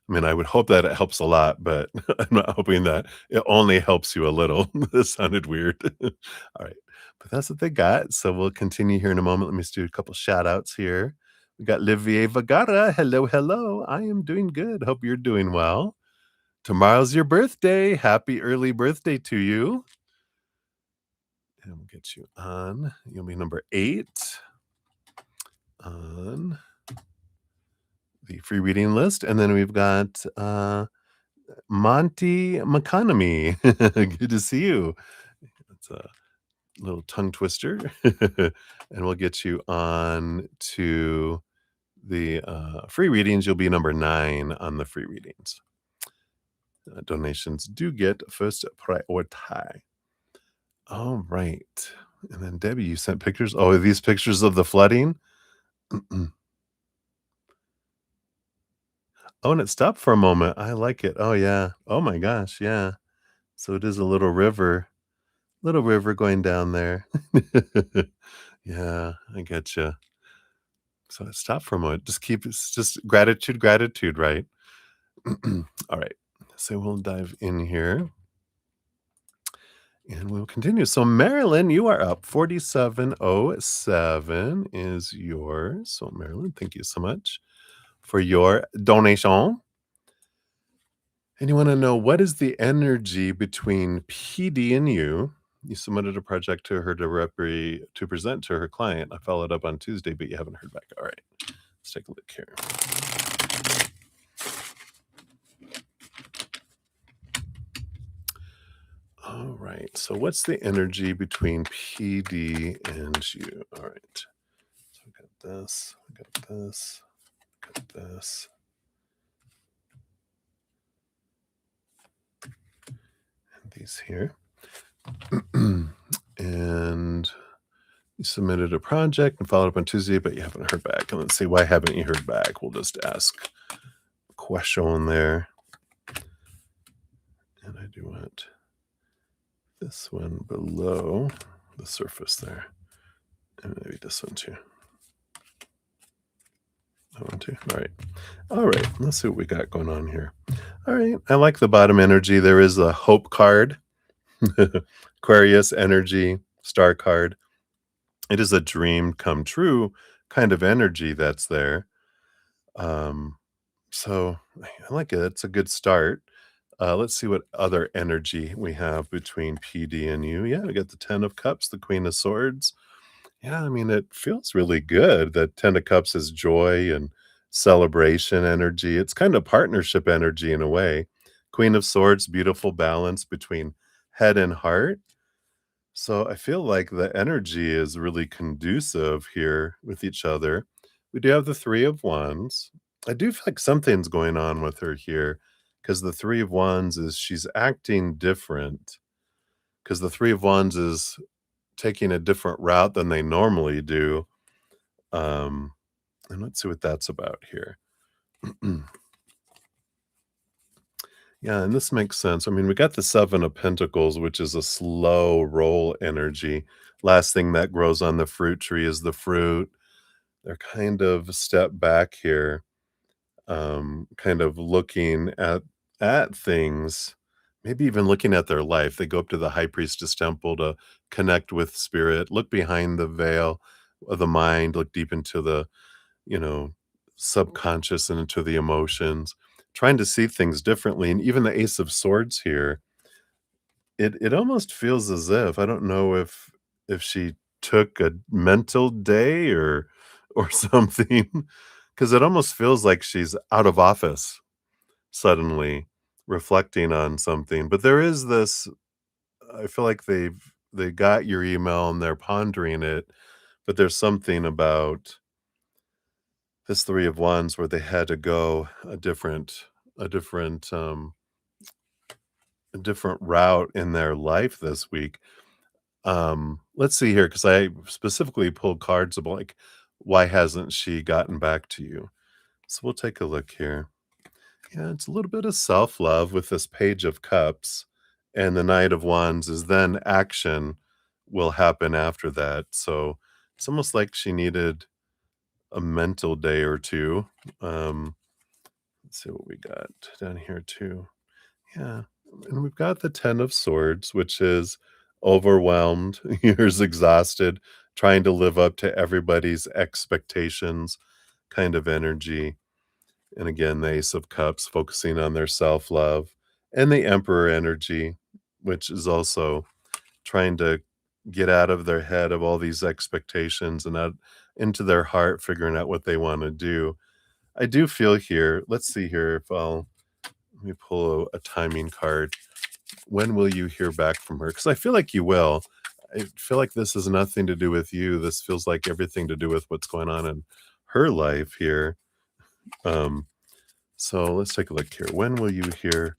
I mean, I would hope that it helps a lot, but I'm not hoping that it only helps you a little. This sounded weird. All right. But that's what they got. So we'll continue here in a moment. Let me just do a couple shout outs here. We got Livier Vagara. Hello, hello. I am doing good. Hope you're doing well. Tomorrow's your birthday. Happy early birthday to you. And we'll get you on. You'll be number 8 on the free reading list. And then we've got Monty McConomy. Good to see you. It's a little tongue twister. And we'll get you on to the free readings. You'll be number 9 on the free readings. Donations do get first priority. All right. And then Debbie, you sent pictures. Oh, are these pictures of the flooding? Oh, and it stopped for a moment. I like it. Oh, yeah. Oh, my gosh. Yeah. So it is a little river going down there. Yeah, I get you. So stop for a moment. It's just gratitude, right? All right. So we'll dive in here and we'll continue. So Marilyn, you are up. 4707 is yours. So Marilyn, thank you so much for your donation. And you want to know what is the energy between PD and you? You submitted a project to her to present to her client. I followed up on Tuesday, but you haven't heard back. All right, let's take a look here. All right, so what's the energy between PD and you? All right, so we got this, we got this, got this, and these here. And you submitted a project and followed up on Tuesday, but you haven't heard back. And let's see, why haven't you heard back? We'll just ask a question there. And I do want this one below the surface there. And maybe this one too. That one too. All right. All right. Let's see what we got going on here. All right. I like the bottom energy. There is a hope card, Aquarius energy, star card. It is a dream come true kind of energy that's there. So I like it. It's a good start. Let's see what other energy we have between PD and you. Yeah, we got the 10 of Cups, the Queen of Swords. Yeah, I mean, it feels really good. The 10 of Cups is joy and celebration energy. It's kind of partnership energy in a way. Queen of Swords, beautiful balance between head and heart. So I feel like the energy is really conducive here with each other. We do have the Three of Wands. I do feel like something's going on with her here because the Three of Wands is she's acting different because the Three of Wands is taking a different route than they normally do. And let's see what that's about here. Yeah, and this makes sense. I mean, we got the Seven of Pentacles, which is a slow roll energy. Last thing that grows on the fruit tree is the fruit. They're kind of a step back here, kind of looking at things, maybe even looking at their life. They go up to the High Priestess Temple to connect with spirit, look behind the veil of the mind, look deep into the, you know, subconscious and into the emotions, trying to see things differently. And even the Ace of Swords here, it almost feels as if, I don't know if she took a mental day or something, because it almost feels like she's out of office suddenly, reflecting on something. But there is this, I feel like they got your email and they're pondering it, but there's something about this Three of Wands where they had to go a different, a different route in their life this week. Let's see here, because I specifically pulled cards about, like, why hasn't she gotten back to you? So we'll take a look here. Yeah, it's a little bit of self-love with this Page of Cups, and the Knight of Wands is then action will happen after that. So it's almost like she needed a mental day or two. Let's see what we got down here too. Yeah, and we've got the 10 of Swords, which is overwhelmed, here's exhausted, trying to live up to everybody's expectations kind of energy. And again, the Ace of Cups focusing on their self-love, and the Emperor energy, which is also trying to get out of their head of all these expectations and out into their heart, figuring out what they want to do. I do feel here, let's see here if let me pull a timing card. When will you hear back from her? Because I feel like you will. I feel like this has nothing to do with you. This feels like everything to do with what's going on in her life here. So let's take a look here. When will you hear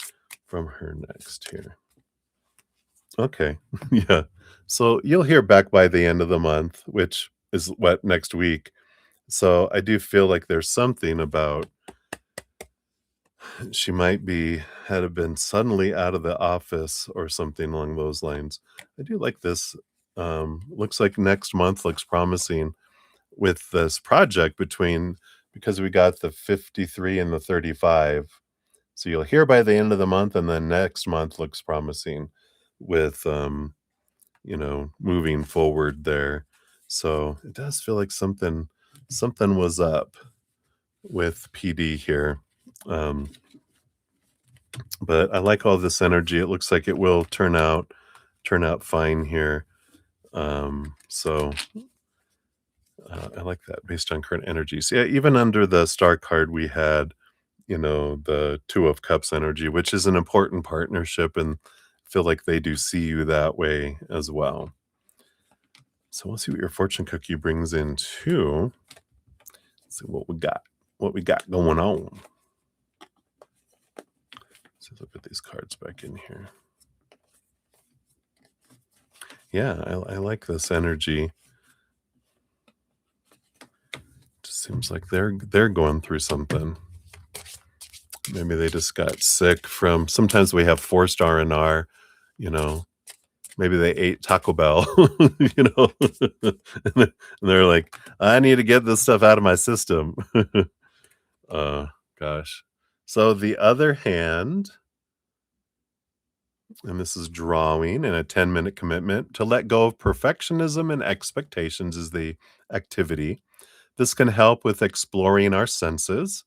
from her next here? Okay. Yeah. So you'll hear back by the end of the month, which is what, next week. So I do feel like there's something about she might be had been suddenly out of the office or something along those lines. I do like this. Looks like next month looks promising with this project between, because we got the 53 and the 35. So you'll hear by the end of the month, and then next month looks promising with moving forward there. So it does feel like something was up with PD here. But I like all this energy. It looks like it will turn out turn out fine here. So I like that based on current energies. Yeah, even under the star card, we had, the Two of Cups energy, which is an important partnership, and feel like they do see you that way as well. So we'll see what your fortune cookie brings in too. See what we got. What we got going on. Let's look at these cards back in here. Yeah, I like this energy. Just seems like they're going through something. Maybe they just got sick from. Sometimes we have forced R&R, you know. Maybe they ate Taco Bell, and they're like, I need to get this stuff out of my system. uh, Gosh. So the other hand, and this is drawing and a 10-minute commitment to let go of perfectionism and expectations is the activity. This can help with exploring our senses,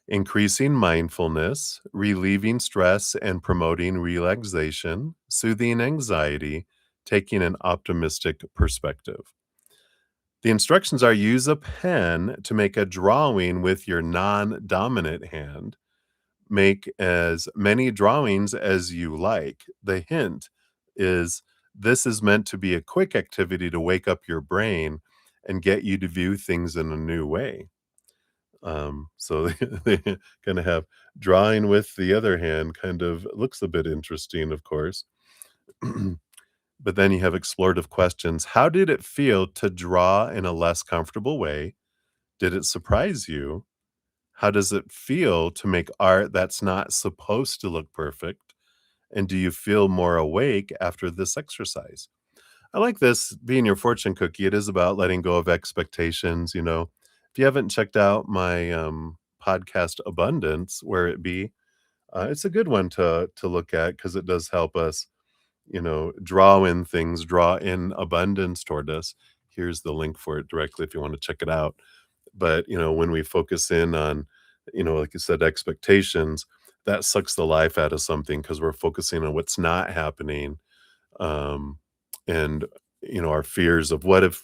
increasing mindfulness, relieving stress, and promoting relaxation, soothing anxiety, taking an optimistic perspective. The instructions are: use a pen to make a drawing with your non dominant hand. Make as many drawings as you like. The hint is this is meant to be a quick activity to wake up your brain and get you to view things in a new way. So they kind of have drawing with the other hand kind of looks a bit interesting, of course. But then you have explorative questions. How did it feel to draw in a less comfortable way? Did it surprise you? How does it feel to make art that's not supposed to look perfect? And do you feel more awake after this exercise? I like this being your fortune cookie. It is about letting go of expectations. If you haven't checked out my podcast Abundance, where it be, it's a good one to look at because it does help us, draw in things, draw in abundance toward us. Here's the link for it directly if you want to check it out. But, when we focus in on, like you said, expectations, that sucks the life out of something because we're focusing on what's not happening. Um, and, our fears of what if,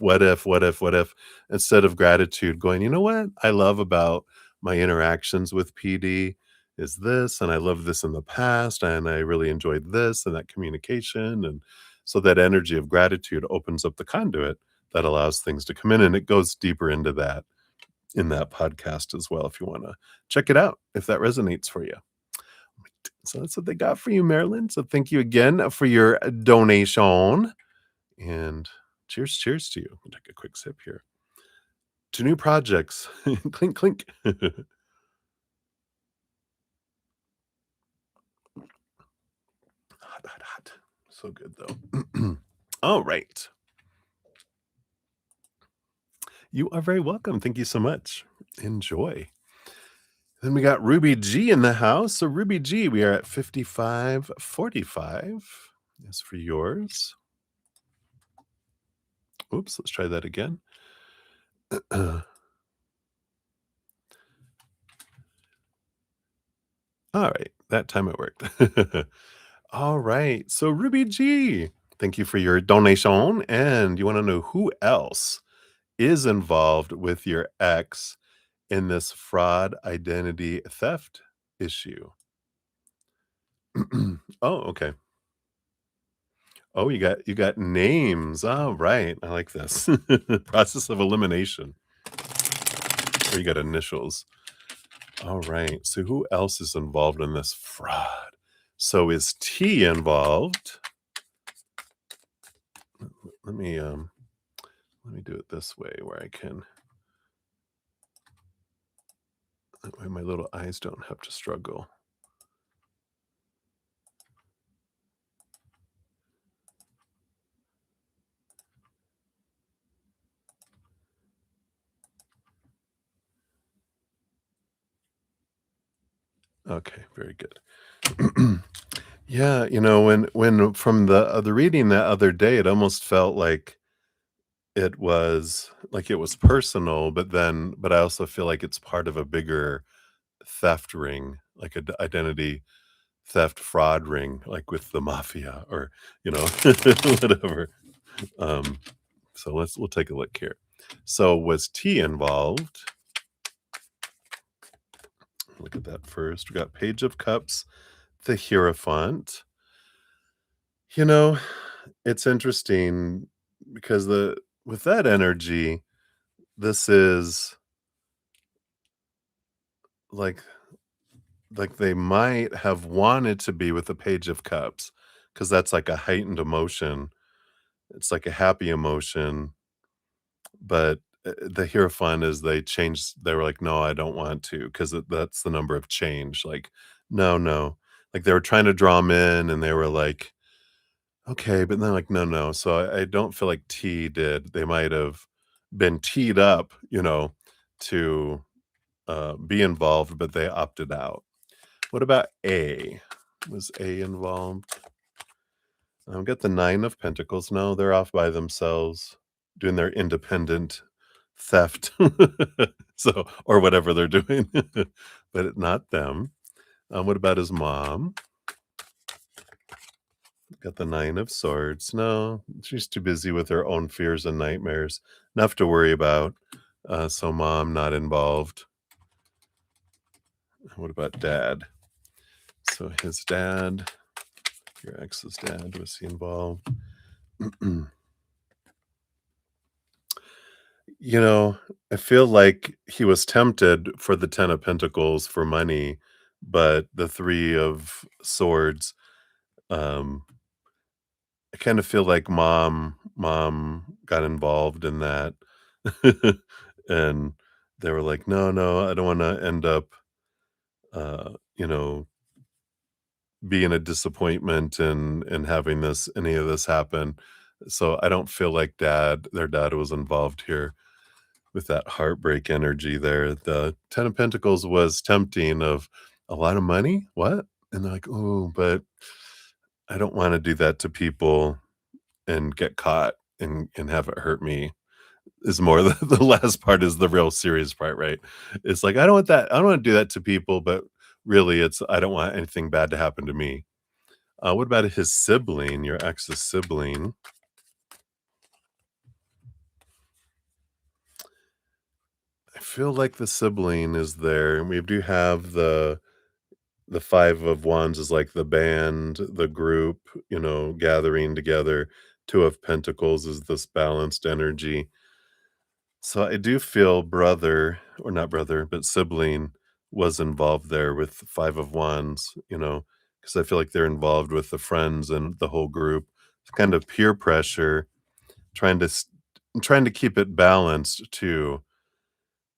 instead of gratitude going, what I love about my interactions with PD is this, and I love this in the past, and I really enjoyed this and that communication. And so that energy of gratitude opens up the conduit that allows things to come in, and it goes deeper into that in that podcast as well if you want to check it out if that resonates for you. So that's what they got for you, Marilyn. So thank you again for your donation, and cheers to you. I'll take a quick sip here. To new projects. Clink, clink. Hot, hot, hot. So good, though. All right. You are very welcome. Thank you so much. Enjoy. Then we got Ruby G in the house. So Ruby G, we are at 5545. Is for yours. Oops, let's try that again. All right, that time it worked. All right, so Ruby G, thank you for your donation. And you want to know who else is involved with your ex in this fraud identity theft issue? Oh, okay. Oh, you got names. Oh, right. I like this. Process of elimination. Or you got initials. All right. So who else is involved in this fraud? So is T involved? Let me do it this way where I can. That way my little eyes don't have to struggle. Okay, very good. Yeah, when from the reading that other day, it almost felt like it was personal, but I also feel like it's part of a bigger theft ring, like a identity theft fraud ring, like with the mafia or, whatever. Um, so we'll take a look here. So was T involved? Look at that first. We got Page of Cups, the Hierophant. You know, it's interesting because the with that energy, this is like they might have wanted to be with the Page of Cups because that's like a heightened emotion. It's like a happy emotion, but the Hierophant is they were like, "No, I don't want to," 'cause that's the number of change, like, "No, no." Like, they were trying to draw 'em in, and they were like, "Okay," but then like, "No, no." So I don't feel like T did. They might have been teed up, to, be involved, but they opted out. What about A? Was A involved? Got the 9 of Pentacles. No, they're off by themselves doing their independent theft. So or whatever they're doing, but not them. What about his mom? Got the 9 of Swords. No, she's too busy with her own fears and nightmares. Enough to worry about. So mom not involved. What about dad? So his dad, your ex's dad, was he involved? You know, I feel like he was tempted for the 10 of Pentacles for money, but the 3 of Swords, um, I kind of feel like mom got involved in that. And they were like, "No, no, I don't wanna end up, you know, being a disappointment and having any of this happen." So I don't feel like their dad was involved here. With that heartbreak energy there. The 10 of Pentacles was tempting of a lot of money? What? And they're like, "Oh, but I don't wanna do that to people and get caught and have it hurt me." Is more the last part is the real serious part, right? It's like, I don't wanna do that to people, but really it's I don't want anything bad to happen to me. What about his sibling, your ex's sibling? I feel like the sibling is there, and we do have the 5 of Wands is like the band, the group, gathering together. 2 of Pentacles is this balanced energy. So I do feel brother, or not brother, but sibling was involved there with 5 of Wands, because I feel like they're involved with the friends and the whole group. It's kind of peer pressure, trying to s trying to keep it balanced too.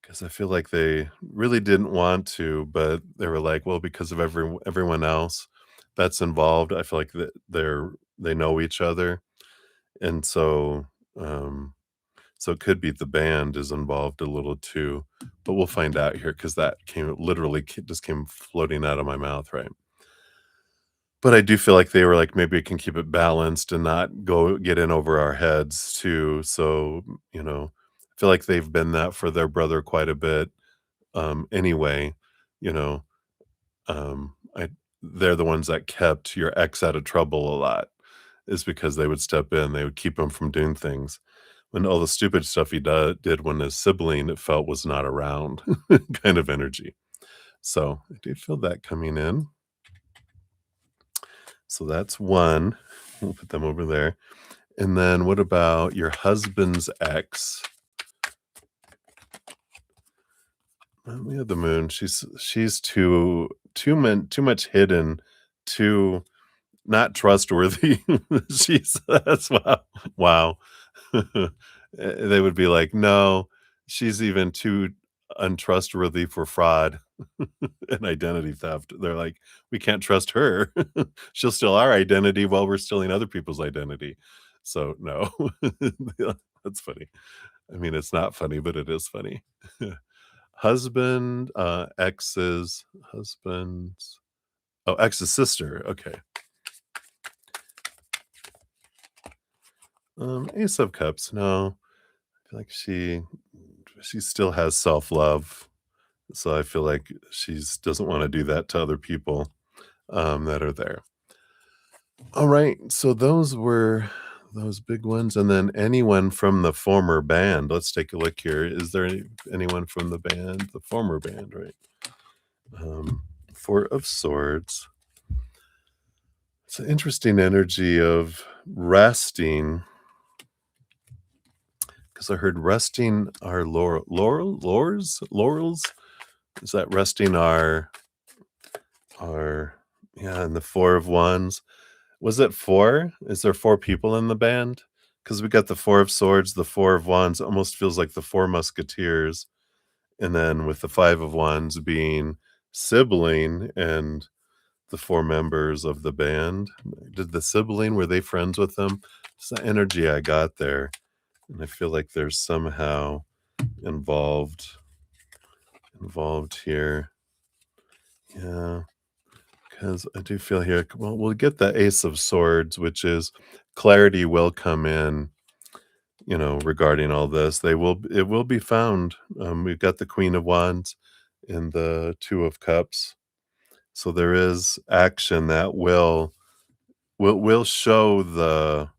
'Cause I feel like they really didn't want to, but they were like, "Well, because of everyone else that's involved, I feel like they know each other." And um, so it could be the band is involved a little too, but we'll find out here because that just came floating out of my mouth, right? But I do feel like they were like, "Maybe we can keep it balanced and not go get in over our heads too." So, I feel like they've been that for their brother quite a bit. Anyway, you know, I they're the ones that kept your ex out of trouble a lot, is because they would step in, they would keep him from doing things. When all the stupid stuff he did when his sibling it felt was not around kind of energy. So I do feel that coming in. So that's one. We'll put them over there. And then what about your husband's ex? We have the moon. She's too much hidden, too not trustworthy. That's wow. Wow. They would be like, "No, she's even too untrustworthy for fraud and identity theft." They're like, "We can't trust her. She'll steal our identity while we're stealing other people's identity." So, no. Yeah, that's funny. I mean, it's not funny, but it is funny. Husband, ex's husband's ex's sister. Okay. Ace of Cups. No, I feel like she still has self-love, so I feel like she's doesn't wanna do that to other people. that are there. All right, so those were those big ones, and then anyone from the former band. Let's take a look here. Is there anyone from the band, the former band, right? Um, Four of Swords. It's an interesting energy of resting, because I heard resting our laurels. Is that resting our yeah? And the Four of Wands. Was it 4? Is there 4 people in the band? Because we got the Four of Swords, the Four of Wands, almost feels like the Four Musketeers, and then with the Five of Wands being sibling and the 4 members of the band. Did the sibling, were they friends with them? It's the energy I got there, and I feel like there's somehow involved here. Yeah. 'Cause I do feel here well, we'll get the Ace of Swords, which is clarity will come in, regarding all this. It will be found. We've got the Queen of Wands and the Two of Cups. So there is action that will show the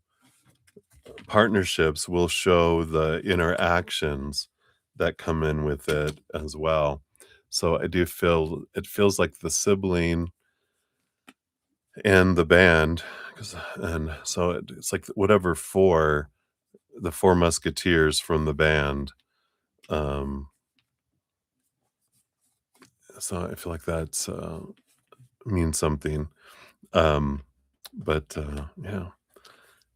partnerships, will show the interactions that come in with it as well. So I do feel it feels like the sibling and the band, 'cause and so it's like whatever 4 the 4 musketeers from the band, um, so I feel like that's, means something, um, yeah,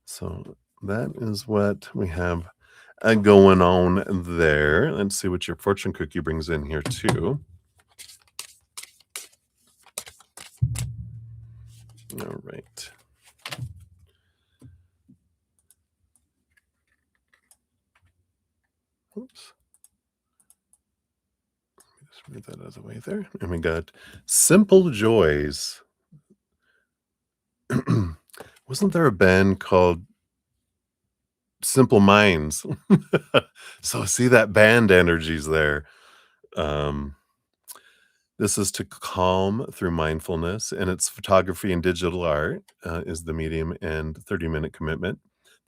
so that is what we have, going on there. Let's see what your fortune cookie brings in here too. Alright. Oops. Just move that out of the way there, and we got Simple Joys. Wasn't there a band called Simple Minds? So see that band energy's there. Um, this is to calm through mindfulness, and it's photography and digital art, is the medium and 30-minute commitment.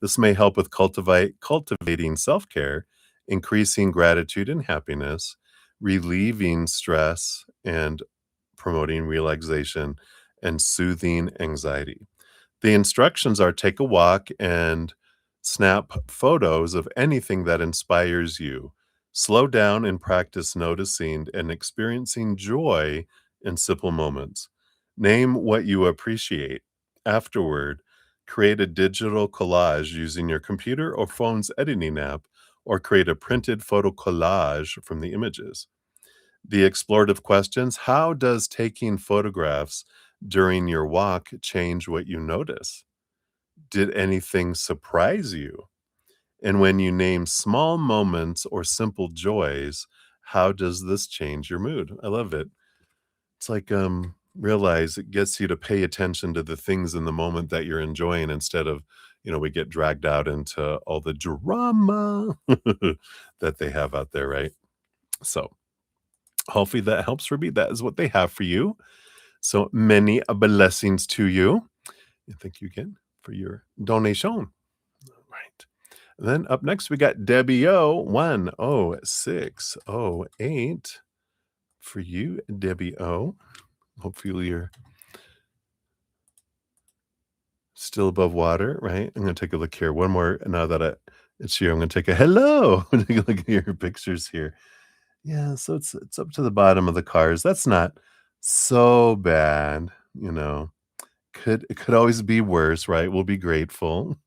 This may help with cultivating self-care, increasing gratitude and happiness, relieving stress, and promoting relaxation and soothing anxiety. The instructions are take a walk and snap photos of anything that inspires you. Slow down and practice noticing and experiencing joy in simple moments. Name what you appreciate. Afterward, create a digital collage using your computer or phone's editing app, or create a printed photo collage from the images. The explorative questions: how does taking photographs during your walk change what you notice? Did anything surprise you? And when you name small moments or simple joys, how does this change your mood? I love it. It's like, realize it gets you to pay attention to the things in the moment that you're enjoying, instead of, we get dragged out into all the drama that they have out there, right? So hopefully that helps, Ruby. That is what they have for you. So many blessings to you. And thank you again for your donation. Right. And then up next, we got Debbie O 10608 for you, Debbie O. Hopefully you're still above water, right? I'm going to take a look here. One more. Now that it's you, I'm going to take a hello. Take a look at your pictures here. Yeah, so it's up to the bottom of the cars. That's not so bad, you know. It could always be worse, right? We'll be grateful.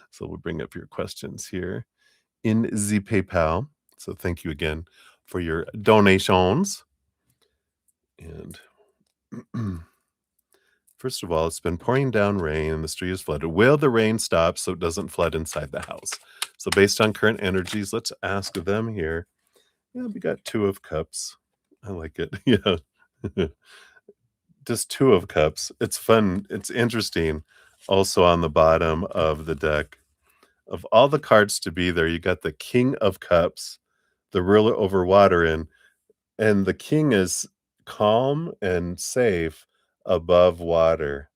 So we'll bring up your questions here in the PayPal. So thank you again for your donations. And first of all, it's been pouring down rain and the street is flooded. Will the rain stop so it doesn't flood inside the house? So based on current energies, let's ask them here. Yeah, we got Two of Cups. I like it. Yeah. Just Two of Cups. It's fun. It's interesting. Also on the bottom of the deck, of all the cards to be there, you got the King of Cups, the ruler over water, and the king is calm and safe, above water.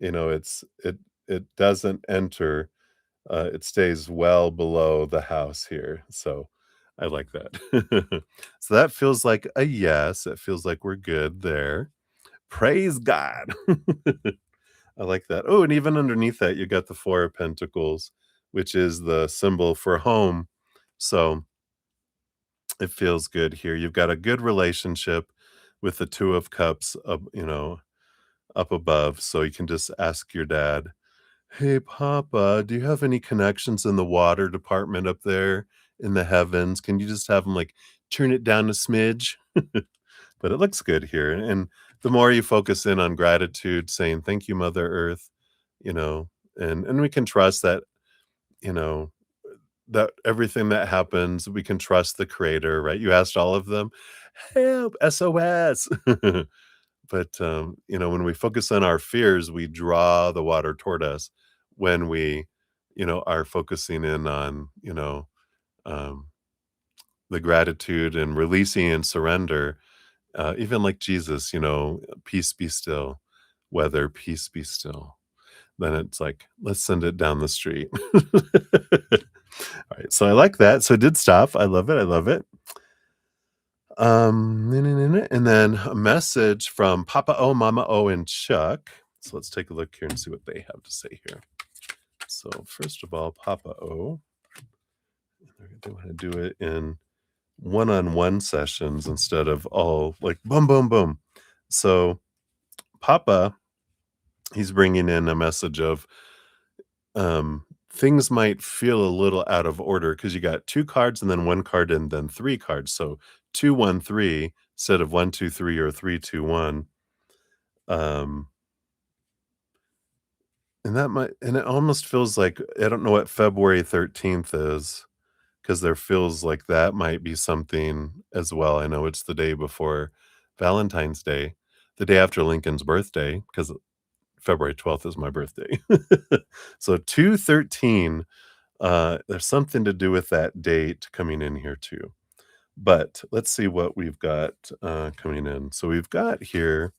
It doesn't enter, it stays well below the house here, so I like that. So that feels like a yes, it feels like we're good there. Praise God. I like that. Oh, and even underneath that, you got the 4 of Pentacles, which is the symbol for home. So it feels good here. You've got a good relationship with the 2 of Cups up, up above. So you can just ask your dad, "Hey, Papa, do you have any connections in the water department up there in the heavens? Can you just have them like turn it down a smidge?" But it looks good here. And the more you focus in on gratitude, saying, "Thank you, Mother Earth," you know, and we can trust that, you know, that everything that happens, we can trust the creator, right? You asked all of them, "Help, SOS." But, when we focus on our fears, we draw the water toward us. When we, are focusing in on, um, the gratitude and releasing and surrender, even like Jesus, "Peace be still, weather, peace be still." Then it's like, let's send it down the street. All right, so I like that. So it did stop. I love it. I love it. And then a message from Papa O, Mama O, and Chuck. So let's take a look here and see what they have to say here. So first of all, Papa O, they want to do it in one-on-one sessions instead of all like boom, boom, boom. So Papa, he's bringing in a message of things might feel a little out of order because you got 2 cards and then 1 card and then 3 cards. So 2, 1, 3 instead of 1, 2, 3 or 3, 2, 1. Um, and it almost feels like I don't know what February 13th is because there feels like that might be something as well. I know it's the day before Valentine's Day, the day after Lincoln's birthday, because February 12th is my birthday. So 213, there's something to do with that date coming in here too. But let's see what we've got coming in. So we've got here,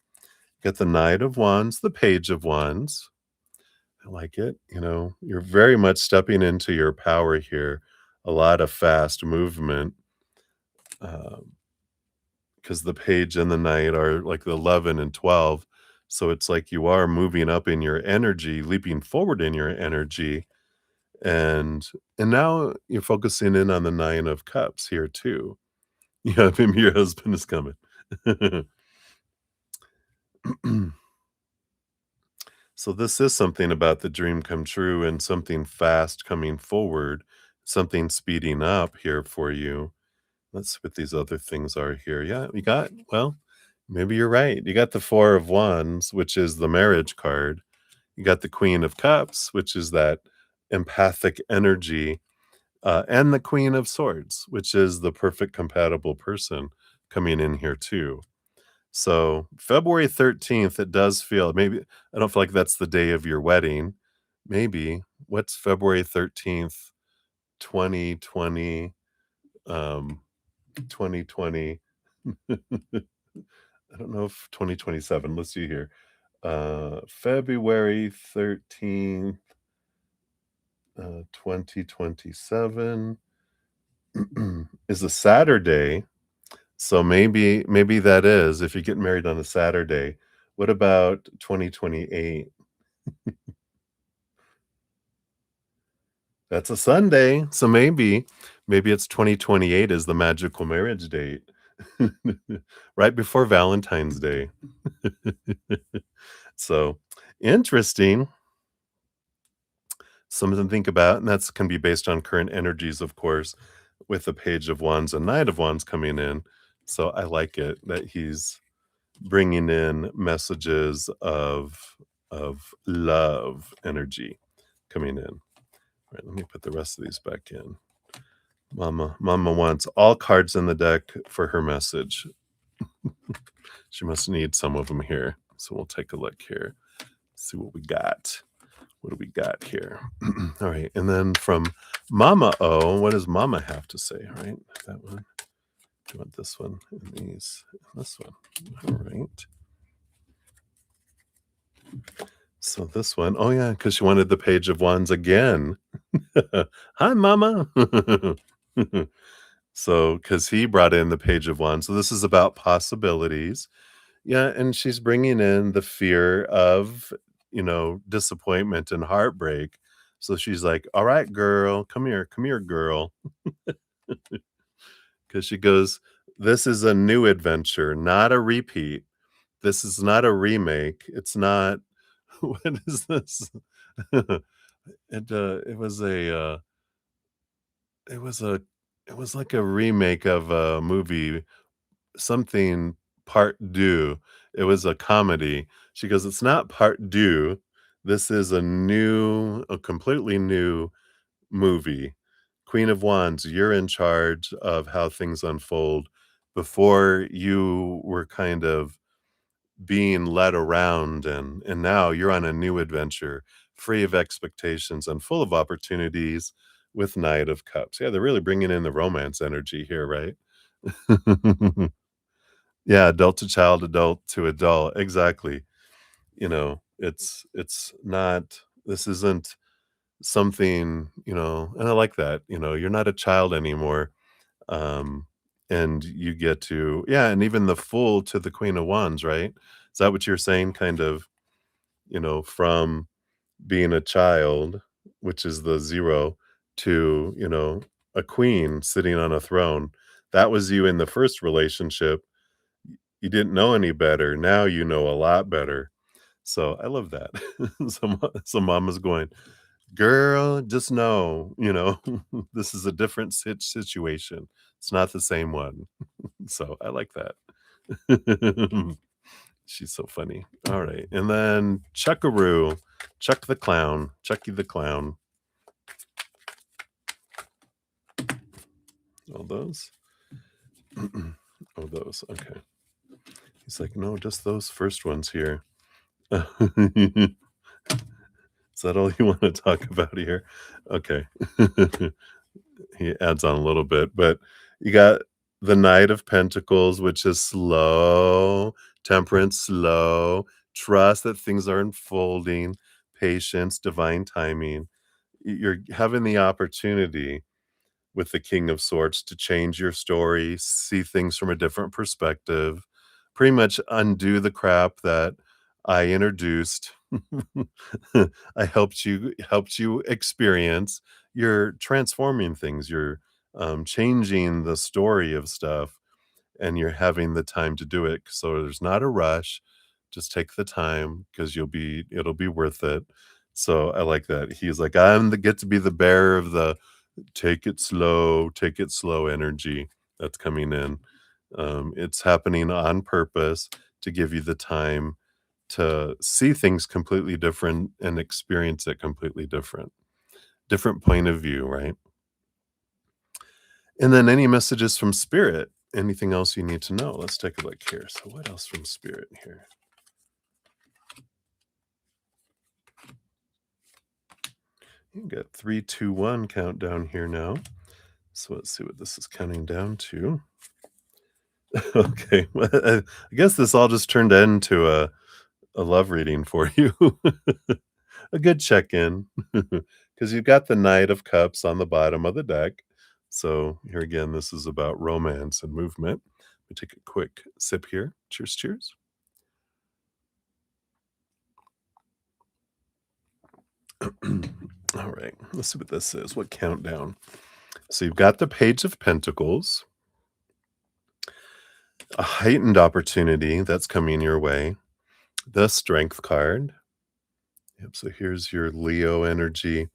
got the Knight of Wands, the Page of Wands. I like it. You're very much stepping into your power here. A lot of fast movement. Because the page and the knight are like the 11 and 12. So it's like you are moving up in your energy, leaping forward in your energy. And now you're focusing in on the 9 of cups here too. Yeah, maybe your husband is coming. So this is something about the dream come true and something fast coming forward, something speeding up here for you. Let's see what these other things are here. Yeah, maybe you're right. You got the 4 of Wands, which is the marriage card. You got the Queen of Cups, which is that empathic energy, and the Queen of Swords, which is the perfect compatible person coming in here too. So February 13th, it does feel maybe I don't feel like that's the day of your wedding. Maybe. What's February 13th, 2020? 2020. I don't know if 2027. Let's see here. February 13th, 2027 is a Saturday. So maybe that is if you get married on a Saturday. What about 2028? That's a Sunday. So maybe it's 2028 is the magical marriage date. Right before Valentine's Day. So interesting. Something to think about, and that's can be based on current energies, of course, with the Page of Wands and Knight of Wands coming in. So I like it that he's bringing in messages of love energy coming in. All right, let me put the rest of these back in. Mama wants all cards in the deck for her message. She must need some of them here. So we'll take a look here. See what we got. What do we got here? All right. And then from Mama O, what does Mama have to say? All right. That one. Do you want this one? And these. And this one. All right. So this one, oh yeah, because she wanted the Page of Wands again. Hi, mama. So, because he brought in the Page of Wands. So this is about possibilities. Yeah, and she's bringing in the fear of, disappointment and heartbreak. So she's like, "All right, girl, come here, girl," because she goes, "This is a new adventure, not a repeat. This is not a remake. It's not what is this?" It was it was a it was like a remake of a movie, something Part Deux. It was a comedy. She goes, "It's not Part Deux. This is a completely new movie. Queen of Wands, you're in charge of how things unfold. Before you were kind of being led around and now you're on a new adventure, free of expectations and full of opportunities with Knight of Cups." Yeah, they're really bringing in the romance energy here, right? Yeah, adult to child, adult to adult, exactly. It's not this isn't something, and I like that, you're not a child anymore, um, and you get to yeah, and even the Fool to the Queen of Wands, right? Is that what you're saying? Kind of, from being a child, which is the 0, to, a queen sitting on a throne. That was you in the first relationship. You didn't know any better. Now you know a lot better. So I love that. So mama's going, "Girl, just know, this is a different situation. It's not the same one." So I like that. She's so funny. All right. And then Chuckaroo, Chuck the Clown, Chucky the Clown. All those? Oh, those. Okay. He's like, "No, just those first ones here." Is that all you want to talk about here? Okay. He adds on a little bit, but you got the Knight of Pentacles, which is slow, temperance, slow, trust that things are unfolding, patience, divine timing. You're having the opportunity with the King of Swords to change your story, see things from a different perspective, pretty much undo the crap that I introduced. I helped you experience. You're transforming things. You're changing the story of stuff, and you're having the time to do it. So there's not a rush. Just take the time because it'll be worth it. So I like that. He's like, get to be the bearer of the take it slow energy that's coming in. It's happening on purpose to give you the time to see things completely different and experience it completely different. Different point of view, right? And then any messages from spirit, anything else you need to know? Let's take a look here. So, what else from spirit here? You got 3, 2, 1 countdown here now. So, let's see what this is counting down to. Okay. Well, I guess this all just turned into a love reading for you. A good check-in, because you've got the Knight of Cups on the bottom of the deck. So here again, this is about romance and movement. Let me take a quick sip here. Cheers, cheers. All right, let's see what this is. What countdown? So you've got the Page of Pentacles, a heightened opportunity that's coming your way, the Strength card. Yep, so here's your Leo energy,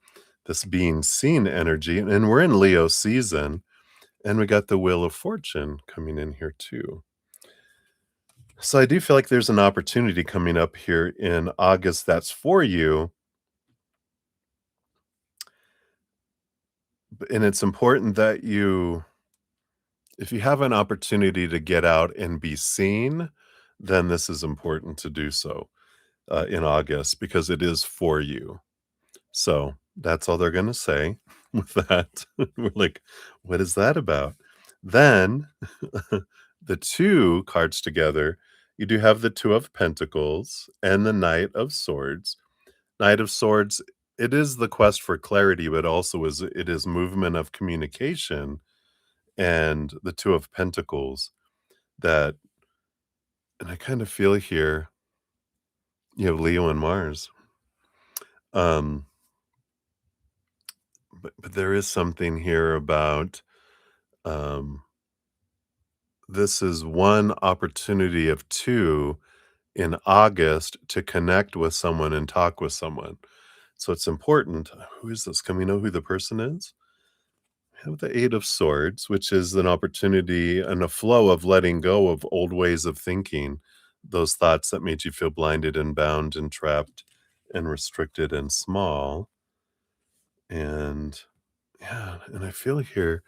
this being seen energy, and we're in Leo season, and we got the Wheel of Fortune coming in here too. So I do feel like there's an opportunity coming up here in August that's for you, and it's important that if you have an opportunity to get out and be seen, then this is important to do so in August because it is for you. So that's all they're going to say with that. We're like, what is that about? Then the two cards together, You do have the Two of Pentacles and the Knight of Swords. Knight of Swords, it is the quest for clarity, but also it is movement of communication, and the Two of Pentacles that and I kind of feel here you have Leo and Mars. Um, but there is something here about um, this is one opportunity of two in August to connect with someone and talk with someone. So it's important. Who is this? Can we know who the person is? We have the Eight of Swords, which is an opportunity and a flow of letting go of old ways of thinking, those thoughts that made you feel blinded and bound and trapped and restricted and small. And yeah, and I feel here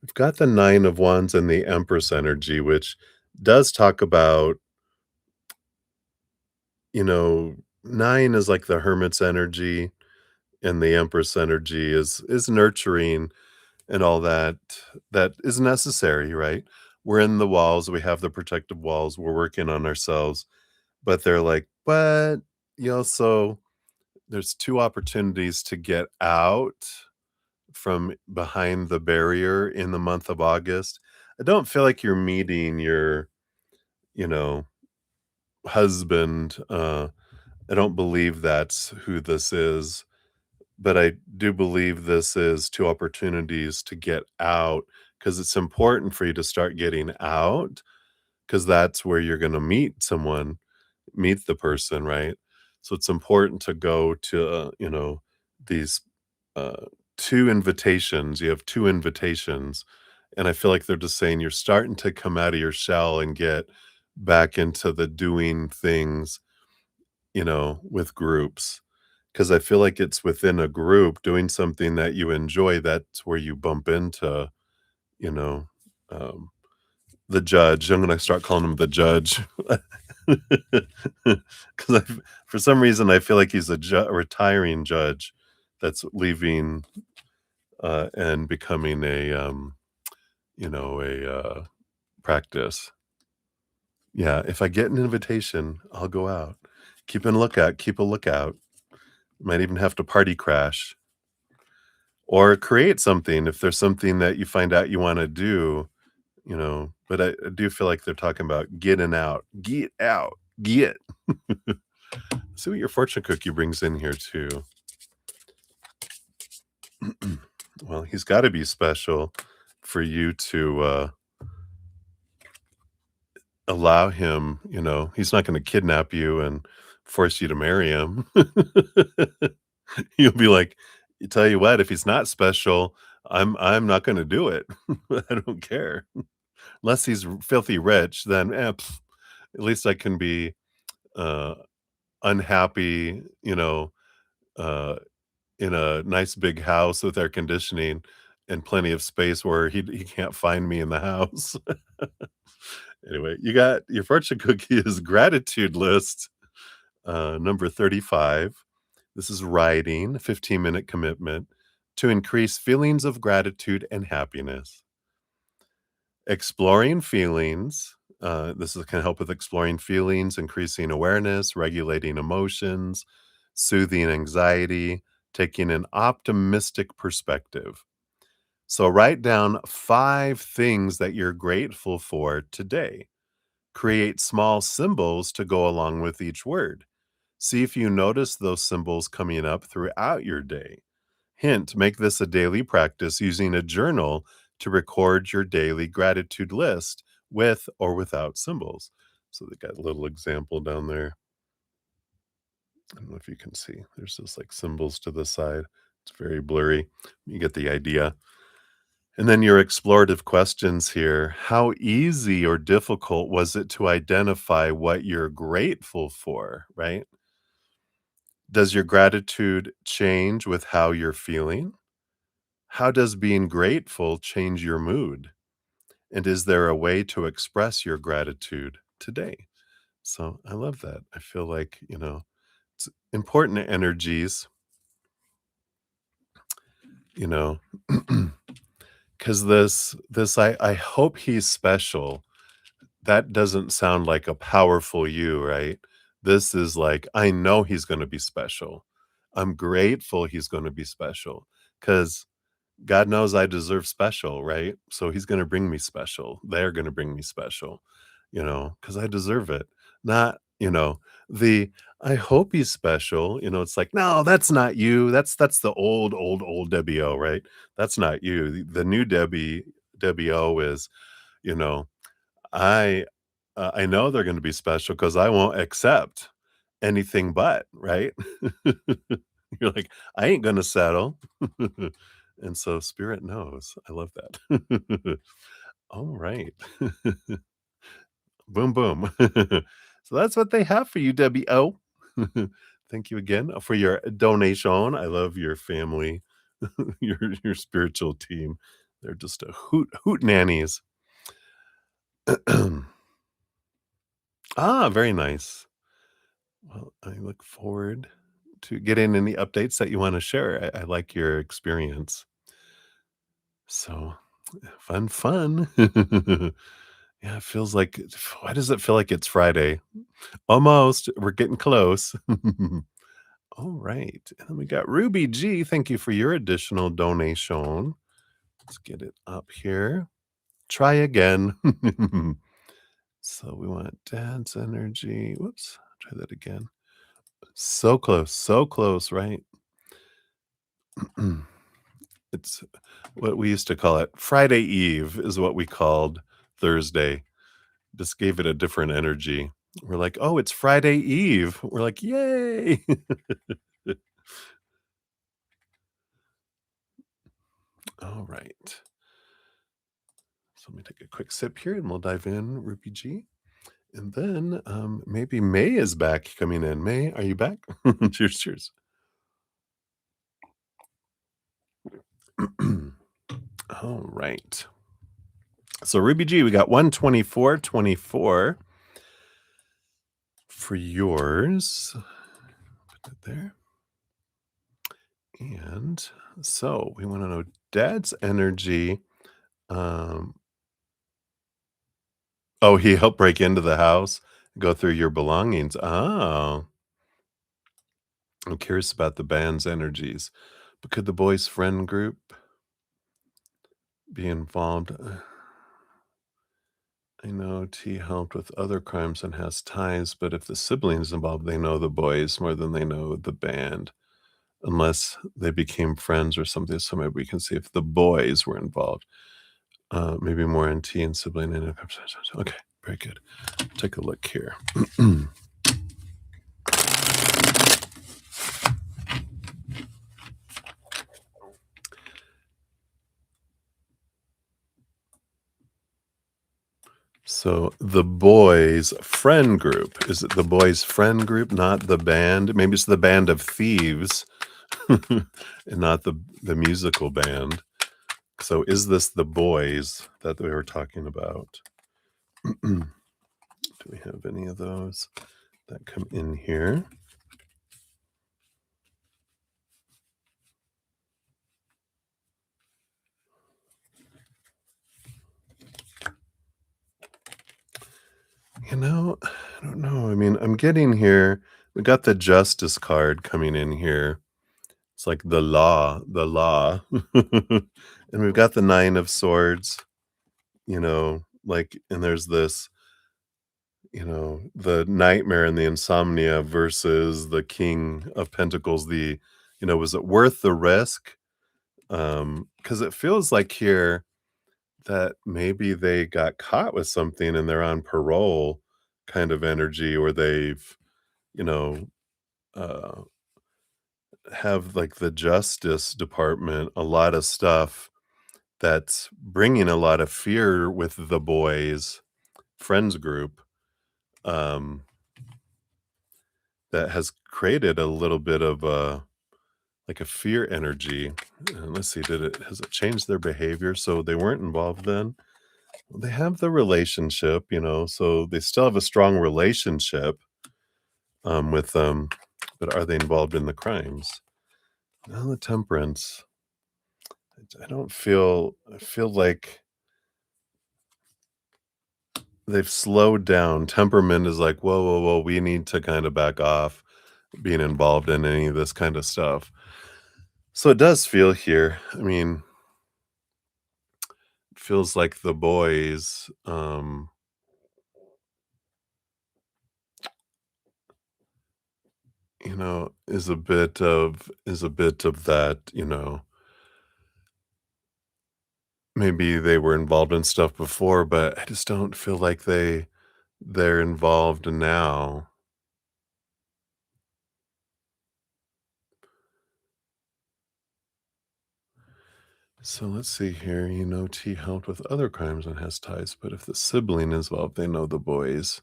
we've got the Nine of Wands and the Empress energy, which does talk about, you know, nine is like the Hermit's energy, and the Empress energy is nurturing and all that that is necessary, right? We're in the walls, we have the protective walls, we're working on ourselves, but they're like, but so there's two opportunities to get out from behind the barrier in the month of August. I don't feel like you're meeting your, you know, husband. I don't believe that's who this is, but I do believe this is two opportunities to get out because it's important for you to start getting out because that's where you're going to meet someone, meet the person, right? So it's important to go to, these uh, two invitations. You have two invitations. And I feel like they're just saying you're starting to come out of your shell and get back into the doing things, with groups. Because I feel like it's within a group doing something that you enjoy. That's where you bump into, you know, um, the judge. I'm gonna start calling him the judge. 'Cause for some reason, I feel like he's a retiring judge that's leaving, and becoming a practice. Yeah, if I get an invitation, I'll go out. Keep a lookout. Might even have to party crash or create something if there's something that you find out you wanna do, but I do feel like they're talking about getting out. Get out. Get. See what your fortune cookie brings in here too. Well, he's gotta be special for you to, allow him, he's not gonna kidnap you and force you to marry him. You'll be like, "You tell you what, if he's not special, I'm not gonna do it. I don't care. Unless he's filthy rich, then, at least I can be, uh, unhappy, uh, in a nice big house with air conditioning and plenty of space where he can't find me in the house." Anyway, you got your fortune cookie is gratitude list, number 35. This is writing, 15-minute commitment to increase feelings of gratitude and happiness. Exploring feelings, can help with exploring feelings, increasing awareness, regulating emotions, soothing anxiety, taking an optimistic perspective. So write down 5 things that you're grateful for today. Create small symbols to go along with each word. See if you notice those symbols coming up throughout your day. Hint, make this a daily practice using a journal to record your daily gratitude list with or without symbols. So they got a little example down there. I don't know if you can see. There's just like symbols to the side. It's very blurry. You get the idea. And then your explorative questions here. How easy or difficult was it to identify what you're grateful for, right? Does your gratitude change with how you're feeling? How does being grateful change your mood? And is there a way to express your gratitude today? So I love that. I feel like, it's important energies, you know, because this I hope he's special that doesn't sound like a powerful you, right? This is like, I know he's gonna be special. I'm grateful he's gonna be special because God knows I deserve special, right? So he's gonna bring me special. They're gonna bring me special, because I deserve it. Not, the I hope he's special. It's like, no, that's not you. That's the old Debbie O, right? That's not you. The new Debbie O is, you know, I I know they're gonna be special because I won't accept anything but, right? You're like, "I ain't gonna settle." And so spirit knows. I love that. All right. Boom, boom. So that's what they have for you, Debbie O. Thank you again for your donation. I love your family, your spiritual team. They're just a hoot nannies. Ah, very nice. Well, I look forward to getting any updates that you wanna share. I like your experience. So, fun, fun. Yeah, it feels like why does it feel like it's Friday? Almost, we're getting close. Alright, and then we got Ruby G, thank you for your additional donation. Let's get it up here. Try again. So we want dad's energy. Whoops, try that again. So close, right? It's what we used to call it. Friday Eve is what we called Thursday. Just gave it a different energy. We're like, "Oh, it's Friday Eve." We're like, "Yay." All right. So let me take a quick sip here and we'll dive in, Ruby G. And then maybe May is back coming in. May, are you back? Cheers, cheers. All right. So Ruby G, we got 124.24 for yours. Put that there. And so we want to know dad's energy. Um, oh, he helped break into the house, go through your belongings. Oh, I'm curious about the band's energies. But could the boys' friend group be involved? I know T helped with other crimes and has ties, but if the siblings involved, they know the boys more than they know the band, unless they became friends or something. So maybe we can see if the boys were involved. Maybe more in T and sibling. Okay, very good. Take a look here. So the boys' friend group. Is it the boys' friend group, not the band? Maybe it's the band of thieves and not the musical band. So is this the boys that we were talking about? Do we have any of those that come in here? I don't know. I mean, I'm getting here. We got the justice card coming in here. It's like the law. And we've got the 9 of swords, and there's this, the nightmare and the insomnia versus the king of pentacles. Was it worth the risk? Because it feels like here that maybe they got caught with something and they're on parole kind of energy, or they've, you know, uh, have like the justice department, a lot of stuff that's bringing a lot of fear with the boys' friends group, um, that has created a little bit of like a fear energy. And let's see, has it changed their behavior? So they weren't involved then. They have the relationship, so they still have a strong relationship with them, but are they involved in the crimes? Now the temperance. I feel like they've slowed down. Temperament is like, "Whoa, whoa, whoa, we need to kinda back off being involved in any of this kinda stuff." So it does feel here, I mean, feels like the boys, is a bit of that, maybe they were involved in stuff before, but I just don't feel like they're involved now. So let's see here. T helped with other crimes and has ties, but if the sibling is involved, they know the boys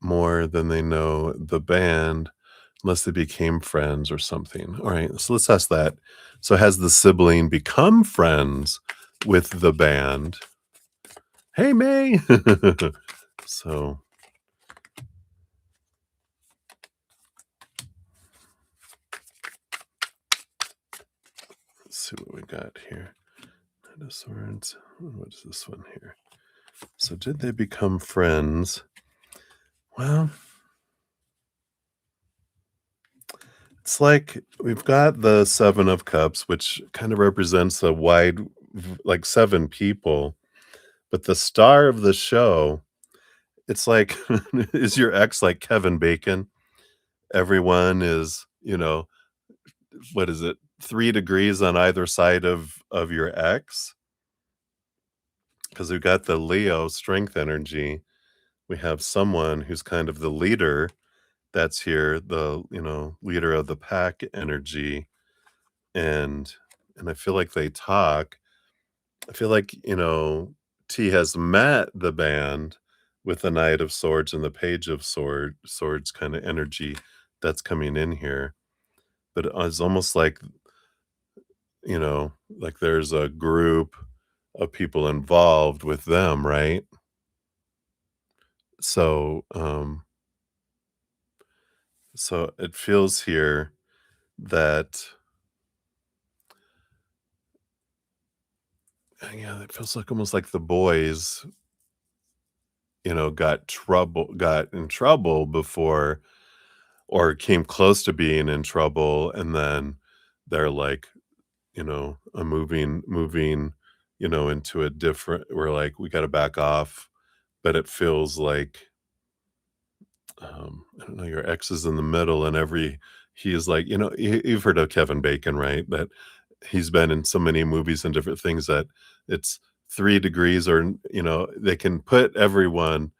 more than they know the band, unless they became friends or something. All right, so let's ask that. So has the sibling become friends with the band? Hey, May. So let's see what we got here. Knight of Swords. What is this one here? So did they become friends? Well, it's like we've got the 7 of Cups, which kind of represents a wide like 7 people, but the star of the show, it's like, is your ex like Kevin Bacon? Everyone is, what is it? 3 degrees on either side of your ex? Because 'Cause we've got the Leo strength energy. We have someone who's kind of the leader that's here, the, leader of the pack energy, and I feel like they talk. I feel like, T has met the band with the Knight of Swords and the Page of Swords kinda energy that's coming in here, but it's almost like there's a group of people involved with them, right? So, it feels here that yeah, it feels like almost like the boys, got in trouble before or came close to being in trouble, and then they're like, moving, into a different we're like, "We gotta back off," but it feels like, I don't know, your ex is in the middle and he is like, you've heard of Kevin Bacon, right? That he's been in so many movies and different things that it's 3 degrees or, they can put everyone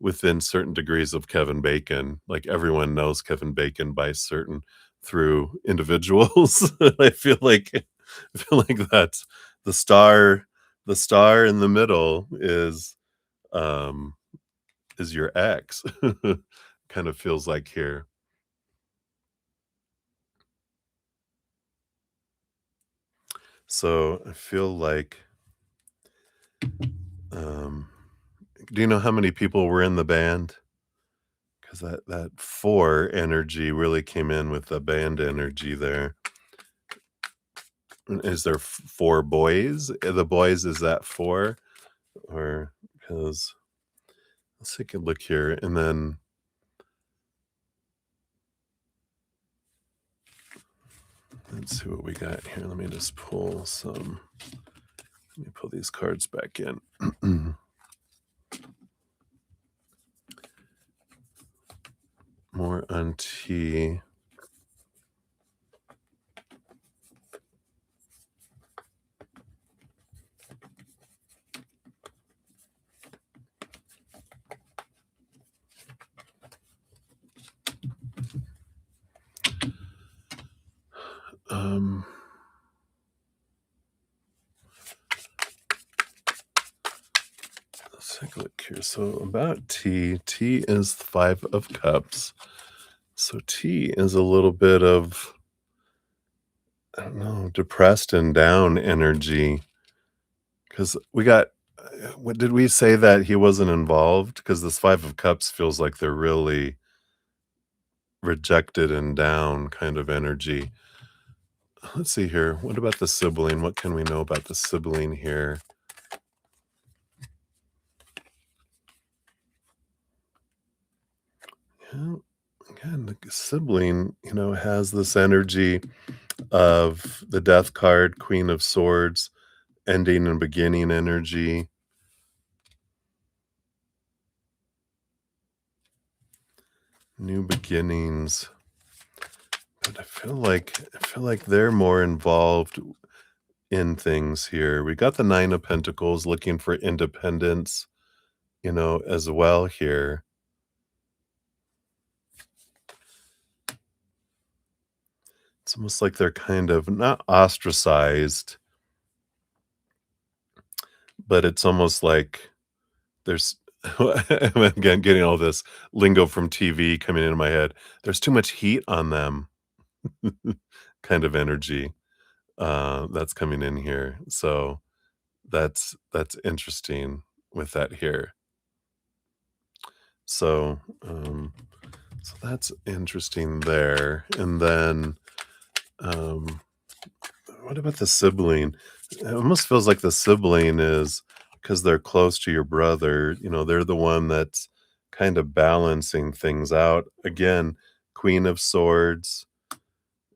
within certain degrees of Kevin Bacon. Like, everyone knows Kevin Bacon by certain through individuals. I feel like that's the star in the middle um, is your ex. Kind of feels like here. So, I feel like, um do you know how many people were in the band? 'Cause that 4 energy really came in with the band energy there. Is there 4 boys? The boys, is that 4? Or because let's take a look here, and then let's see what we got here. Let me pull these cards back in. More on T. Um, let's take a look here. So about T is 5 of Cups. So T is a little bit of, I don't know, depressed and down energy. Because we got what did we say that he wasn't involved? Because this 5 of Cups feels like they're really rejected and down kind of energy. Let's see here. What about the sibling? What can we know about the sibling here? Yeah, again, the sibling, has this energy of the Death card, Queen of Swords, ending and beginning energy, new beginnings. But I feel like they're more involved in things here. We got the Nine of Pentacles looking for independence, as well here. It's almost like they're kind of not ostracized, but it's almost like there's again getting all this lingo from TV coming into my head. There's too much heat on them kind of energy that's coming in here. So that's interesting with that here. So so that's interesting there. And then um what about the sibling? It almost feels like the sibling is because they're close to your brother, they're the one that's kind of balancing things out. Again, Queen of Swords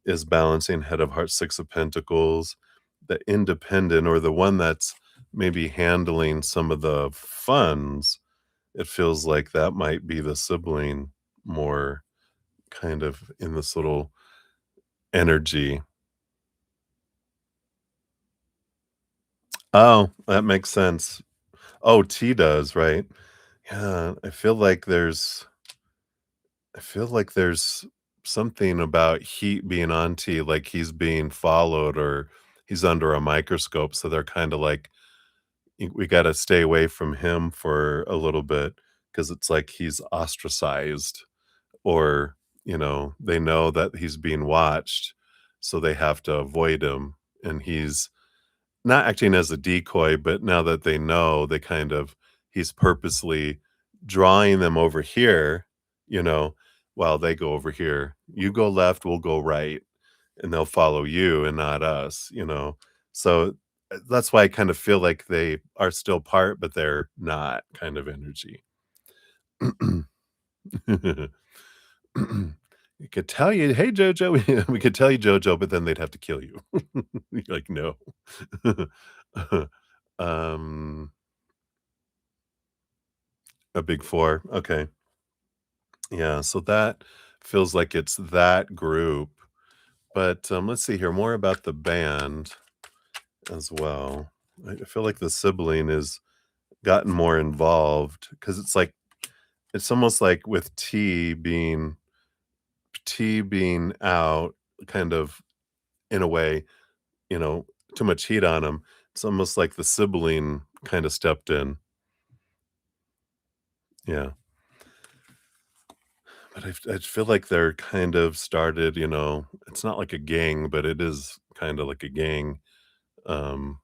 is balancing Head of Hearts, Six of Pentacles. The independent or the one that's maybe handling some of the funds, it feels like that might be the sibling more kind of in this little energy. Oh, that makes sense. Oh, T does, right? Yeah, I feel like there's something about heat being on T, like he's being followed or he's under a microscope, so they're kinda like, we gotta stay away from him for a little bit because it's like he's ostracized or, they know that he's being watched, so they have to avoid him, and he's not acting as a decoy, but now that they know, he's purposely drawing them over here, you know, while they go over here. You go left, we'll go right, and they'll follow you and not us. So, that's why I kind of feel like they are still part, but they're not kind of energy. We could tell you, "Hey, Jojo." We could tell you, Jojo, but then they'd have to kill you. You're like, "No." Um, a big 4, okay. Yeah, so that feels like it's that group, but, let's see here, more about the band as well. I feel like the sibling has gotten more involved because it's almost like with T being out, kind of, in a way, you know, too much heat on him. It's almost like the sibling kinda stepped in. Yeah. But I feel like they're kind of started, it's not like a gang, but it is kinda like a gang, because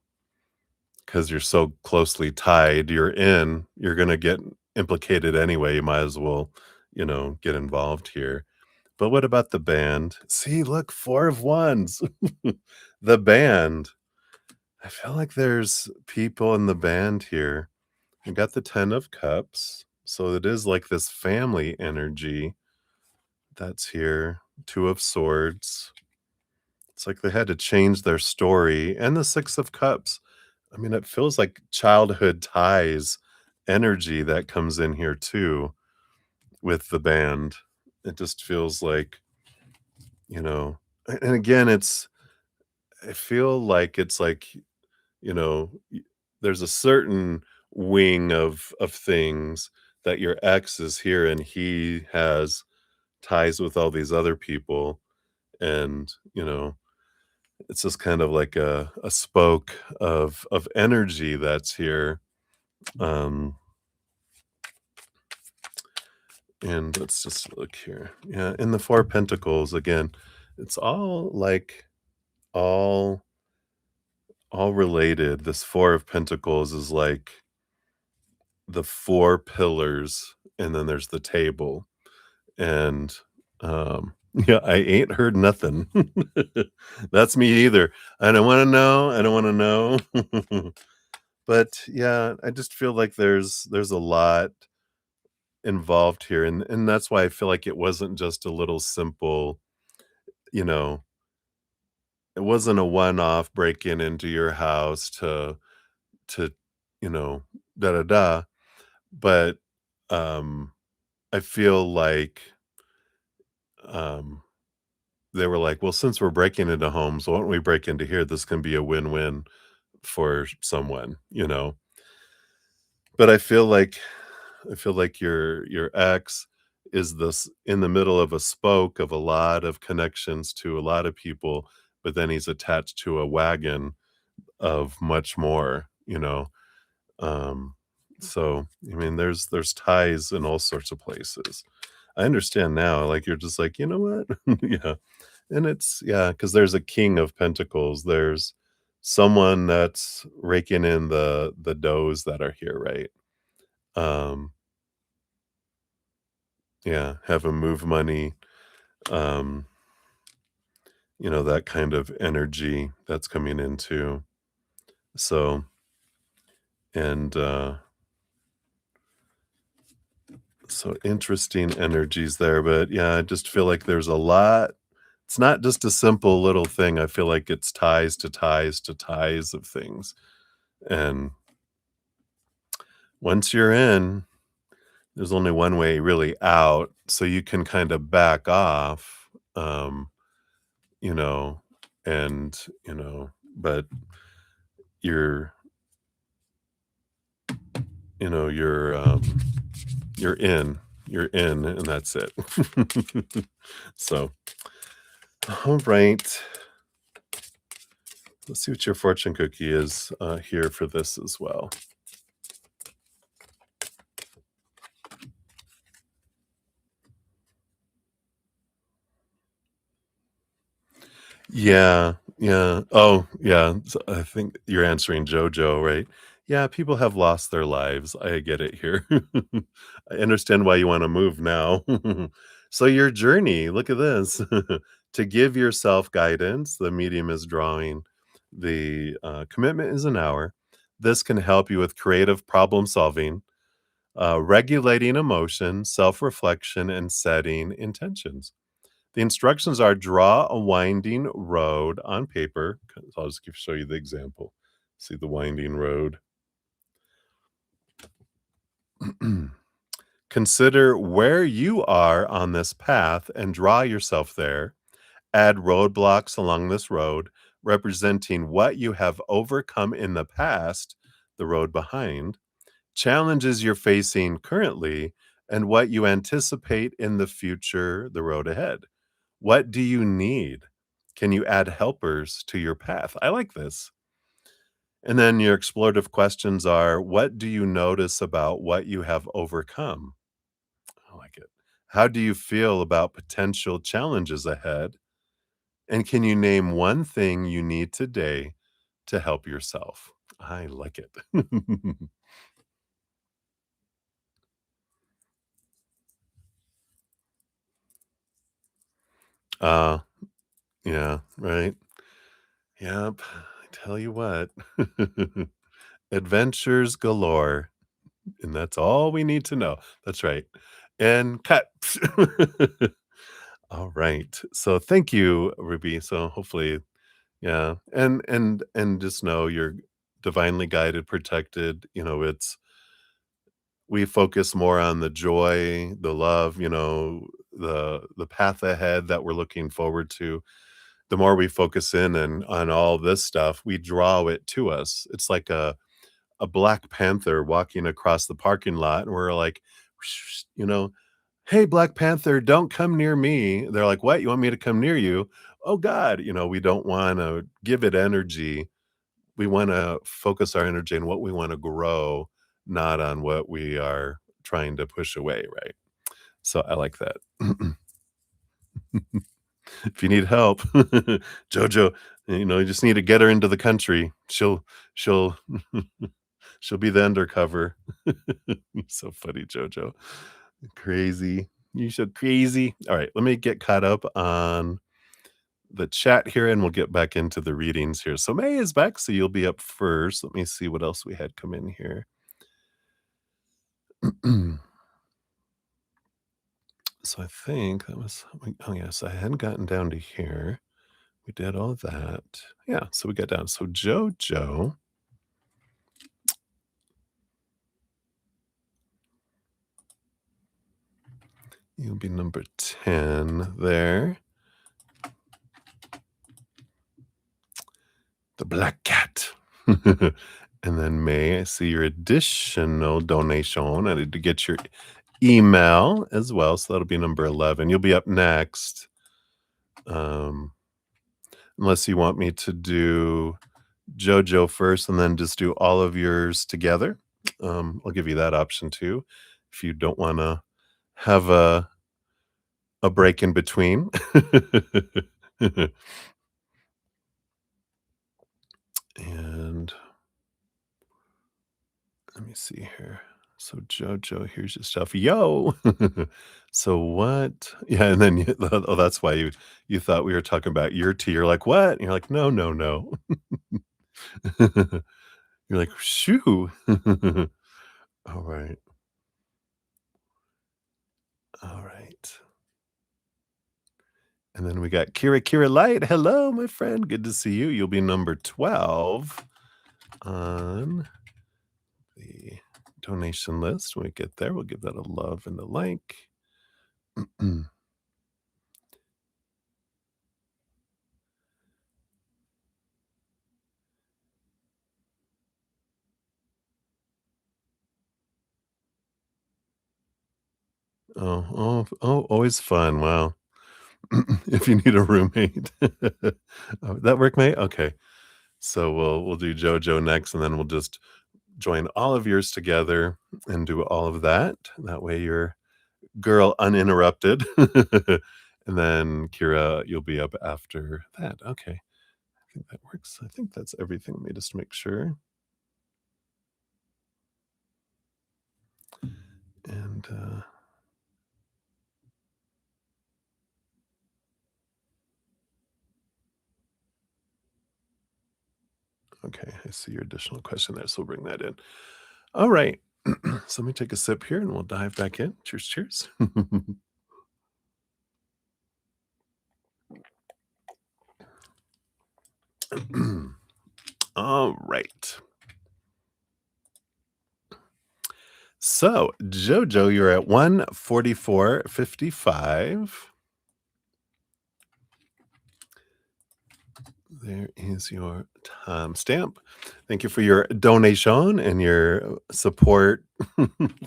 'cause you're so closely tied, you're gonna get implicated anyway, you might as well, get involved here. But what about the band? See, look, 4 of wands. The band. I feel like there's people in the band here. You got the 10 of cups, so it is like this family energy that's here. 2 of swords. It's like they had to change their story, and the 6 of cups. I mean, it feels like childhood ties energy that comes in here too with the band. It just feels like, you know and again, I feel like it's like, there's a certain wing of things that your ex is here and he has ties with all these other people, and, it's just kind of like a spoke of energy that's here. Um, and let's just look here. Yeah, in the 4 pentacles again, it's all all related. This 4 of pentacles is like the 4 pillars, and then there's the table. And yeah, I ain't heard nothing. That's me either. I don't want to know. I don't want to know. But yeah, I just feel like there's a lot involved here, and that's why I feel like it wasn't just a little simple, you know, it wasn't a one-off break-in into your house to, you know, da da da, but, um, I feel like, um, they were like, "Well, since we're breaking into homes, why don't we break into here? This can be a win-win for someone," you know? But I feel like your ex is this in the middle of a spoke of a lot of connections to a lot of people, but then he's attached to a wagon of much more, you know? Um, so, I mean, there's ties in all sorts of places. I understand now, like, you're just like, "You know what?" Yeah, and it's yeah, because there's a king of pentacles, there's someone that's raking in the doughs that are here, right? Um, yeah, have him move money, um, that kind of energy that's coming into. So, and, so interesting energies there, but yeah, I just feel like there's a lot. It's not just a simple little thing. I feel like it's ties to ties to ties of things. And once you're in, there's only one way really out. So you can kind of back off, you know, and, but you're, you're in, you're in, and that's it. So, all right. Let's see what your fortune cookie is here for this as well. Yeah, yeah. Oh, yeah. So I think you're answering JoJo, right? Yeah, people have lost their lives. I get it here. I understand why you want to move now. So your journey, look at this. To give yourself guidance, the medium is drawing. The commitment is an hour. This can help you with creative problem solving, regulating emotion, self reflection, and setting intentions. The instructions are draw a winding road on paper. I'll just show you the example. See the winding road. Consider where you are on this path and draw yourself there. Add roadblocks along this road, representing what you have overcome in the past, the road behind, challenges you're facing currently, and what you anticipate in the future, the road ahead. What do you need? Can you add helpers to your path? I like this. And then your explorative questions are what do you notice about what you have overcome? I like it. How do you feel about potential challenges ahead? And can you name one thing you need today to help yourself? I like it. uh, yeah, right. Yep. I tell you what. Adventures galore. And that's all we need to know. That's right. And cut. All right. So thank you, Ruby. So hopefully, yeah. And just know you're divinely guided, protected. It's we focus more on the joy, the love, the path ahead that we're looking forward to. The more we focus in and on all this stuff, we draw it to us. It's like a Black Panther walking across the parking lot, and we're like, you know, "Hey, Black Panther, don't come near me." They're like, "What? You want me to come near you?" "Oh god," we don't wanna give it energy. We wanna focus our energy on what we wanna grow, not on what we are trying to push away, right? So I like that. If you need help, Jojo, you just need to get her into the country. She'll she'll be the undercover. So funny, Jojo. Crazy. You so crazy. All right, let me get caught up on the chat here and we'll get back into the readings here. So May is back, so you'll be up first. Let me see what else we had come in here. So I think that was oh, yes, I hadn't gotten down to here. We did all that. Yeah, so we got down. So JoJo, you'll be number 10 there. The Black Cat. And then May, I see your additional donation. I need to get your email as well, so that'll be number 11. You'll be up next, um, unless you want me to do JoJo first and then just do all of yours together. I'll give you that option too, if you don't wanna have a break in between. And let me see here. So Jojo, here's your stuff. Yo. So what? Yeah, and then oh, that's why you thought we were talking about your tea. You're like, what? And you're like, no, no, no. You're like, shoo. All right. All right. And then we got Kira Light. Hello, my friend. Good to see you. You'll be number 12 on the donation list. When we get there, we'll give that a love and a like. Always fun. Wow. If you need a roommate. Oh, that work, mate? Okay. So we'll do JoJo next, and then we'll just join all of yours together and do all of that. That way you're girl uninterrupted. And then Kira, you'll be up after that. Okay. I think that works. I think that's everything. Let me just make sure. And okay, I see your additional question there, so we'll bring that in. All right. So let me take a sip here and we'll dive back in. Cheers, cheers. All right. So, Jojo, you're at 144.55. There is your timestamp. Thank you for your donation and your support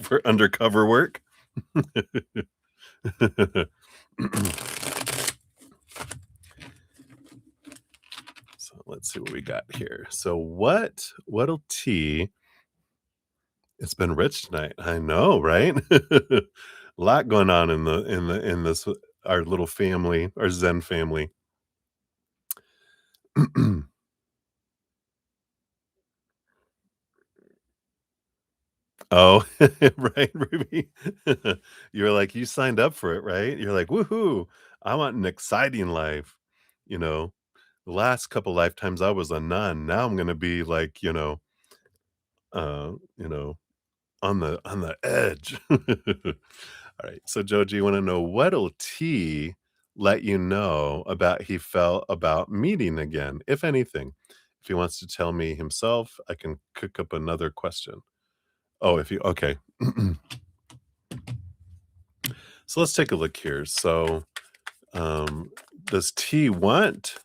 for undercover work. So let's see what we got here. So what'll tea? It's been rich tonight. I know, right? A lot going on in this our little family, our Zen family. Oh, right, Ruby. You're like, you signed up for it, right? You're like, woohoo! I want an exciting life. You know, the last couple lifetimes I was a nun. Now I'm gonna be like, you know, on the edge. All right. So Joji, you want to know what'll T let you know about he felt about meeting again, if anything? If he wants to tell me himself, I can cook up another question. Oh, if you okay. So let's take a look here. So does T want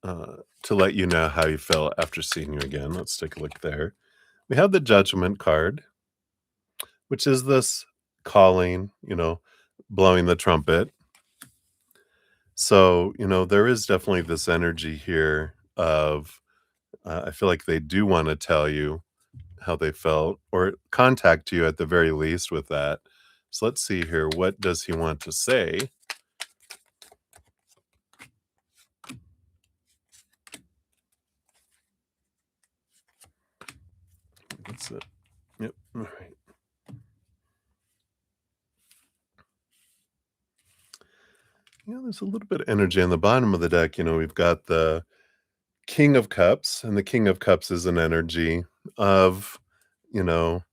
to let you know how he felt after seeing you again? Let's take a look there. We have the judgment card, which is this calling, blowing the trumpet. So, there is definitely this energy here of, I feel like they do want to tell you how they felt or contact you at the very least with that. So let's see here. What does he want to say? That's it. Yep. All right. There's a little bit of energy on the bottom of the deck. We've got the King of Cups, and the King of Cups is an energy of, you know,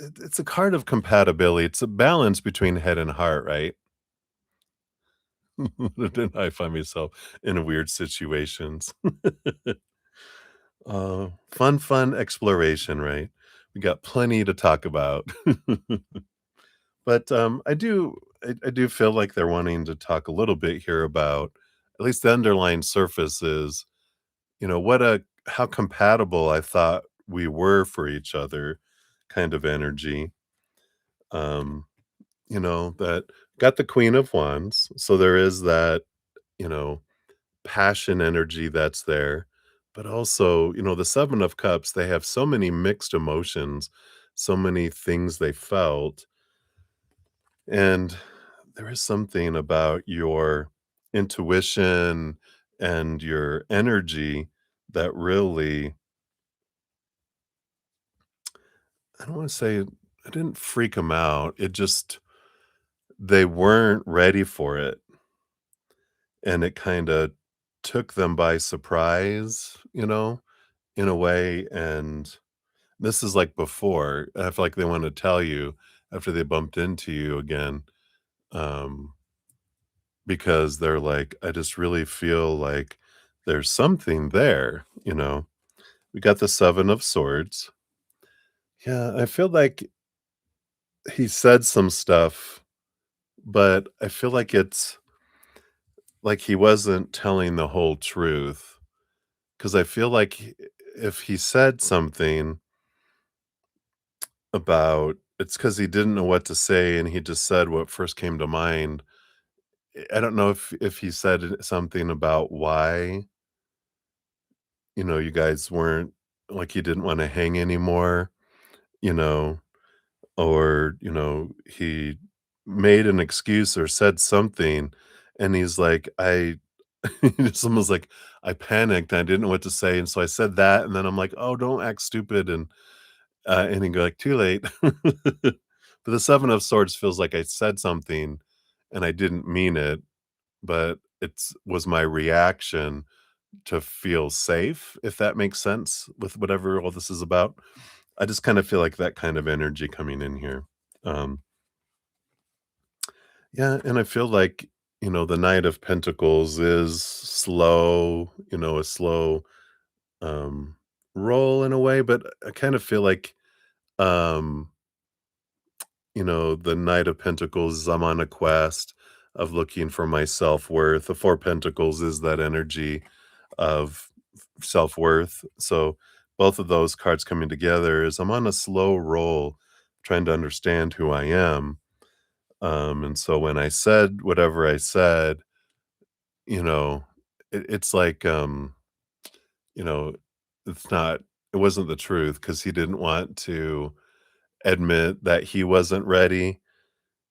it's a card of compatibility. It's a balance between head and heart, right? Then I find myself in weird situations. Fun exploration, right? We got plenty to talk about. But, I do feel like they're wanting to talk a little bit here about at least the underlying surface is, what a how compatible I thought we were for each other kind of energy. Um, that got the Queen of Wands, so there is that, you know, passion energy that's there, but also, the 7 of Cups, they have so many mixed emotions, so many things they felt, and there is something about your intuition and your energy that really I don't wanna say it didn't freak them out, it just they weren't ready for it, and it kinda took them by surprise, in a way, and this is like before. I feel like they wanna tell you after they bumped into you again, um, because they're like, "I just really feel like there's something there," you know? We got the 7 of Swords. Yeah, I feel like he said some stuff, but I feel like he wasn't telling the whole truth. Because I feel like if he said something about it's because he didn't know what to say and he just said what first came to mind. I don't know if he said something about why, you guys weren't like, he didn't wanna hang anymore, you know, or, he made an excuse or said something, and he's like, I it's almost like, "I panicked, I didn't know what to say, and so I said that," and then I'm like, "Oh, don't act stupid," and he'd go like, "Too late." But the 7 of Swords feels like I said something, and I didn't mean it, but it's was my reaction to feel safe, if that makes sense with whatever all this is about. I just kinda feel like that kind of energy coming in here. Um, yeah, and I feel like, the Knight of Pentacles is slow, a slow, um, roll in a way, but I kind of feel like, um the Knight of Pentacles is I'm on a quest of looking for my self-worth. The Four Pentacles is that energy of self-worth. So both of those cards coming together is I'm on a slow roll trying to understand who I am. And so when I said whatever I said, you know, it's like you know, it's not it wasn't the truth because he didn't want to admit that he wasn't ready.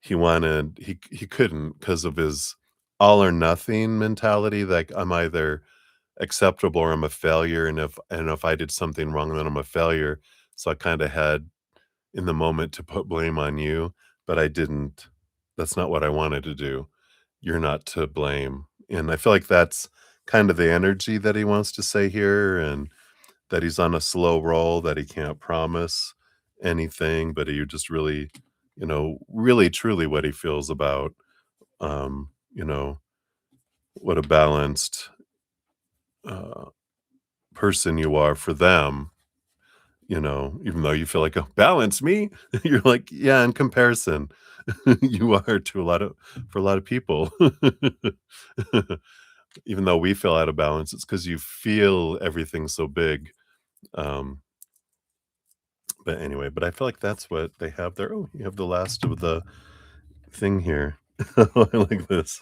He couldn't because of his all or nothing mentality, like, I'm either acceptable or I'm a failure, and if I did something wrong, then I'm a failure. So I kinda had, in the moment, to put blame on you, but I didn't. That's not what I wanted to do. You're not to blame, and I feel like that's kind of the energy that he wants to say here, and that he's on a slow roll, that he can't promise anything, but he just really, really truly what he feels about, um, you know, what a balanced, uh, person you are for them, even though you feel like, "Oh, balance me?" You're like, "Yeah, in comparison, you are to a lot of people." Even though we feel out of balance, it's because you feel everything so big, um but anyway, but I feel like that's what they have there. Oh, you have the last of the thing here. I like this.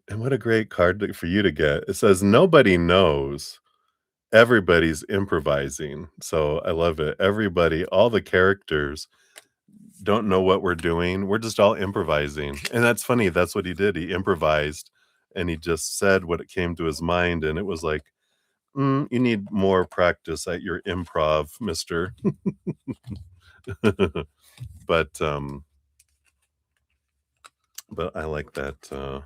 And what a great card for you to get. It says, "Nobody knows. Everybody's improvising." So I love it. Everybody, all the characters don't know what we're doing. We're just all improvising. And that's funny. That's what he did. He improvised and he just said what it came to his mind. And it was like, you need more practice at your improv, mister. but But I like that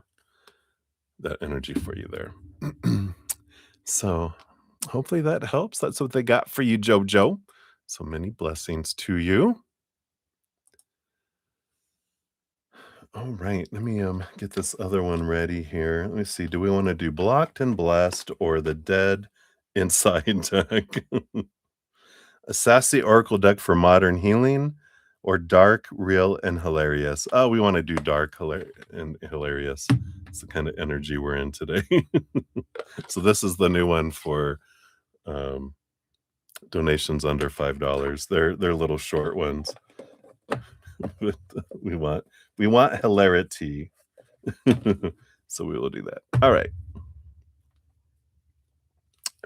energy for you there. So, hopefully that helps. That's what they got for you, JoJo. So many blessings to you. All right, let me get this other one ready here. Let me see. Do we want to do blocked and blessed or the dead inside deck? A sassy oracle deck for modern healing or dark, real, and hilarious? Oh, we want to do dark and hilarious. It's the kind of energy we're in today. So this is the new one for um, donations under $5. They're little short ones. But we want hilarity. So we will do that. All right.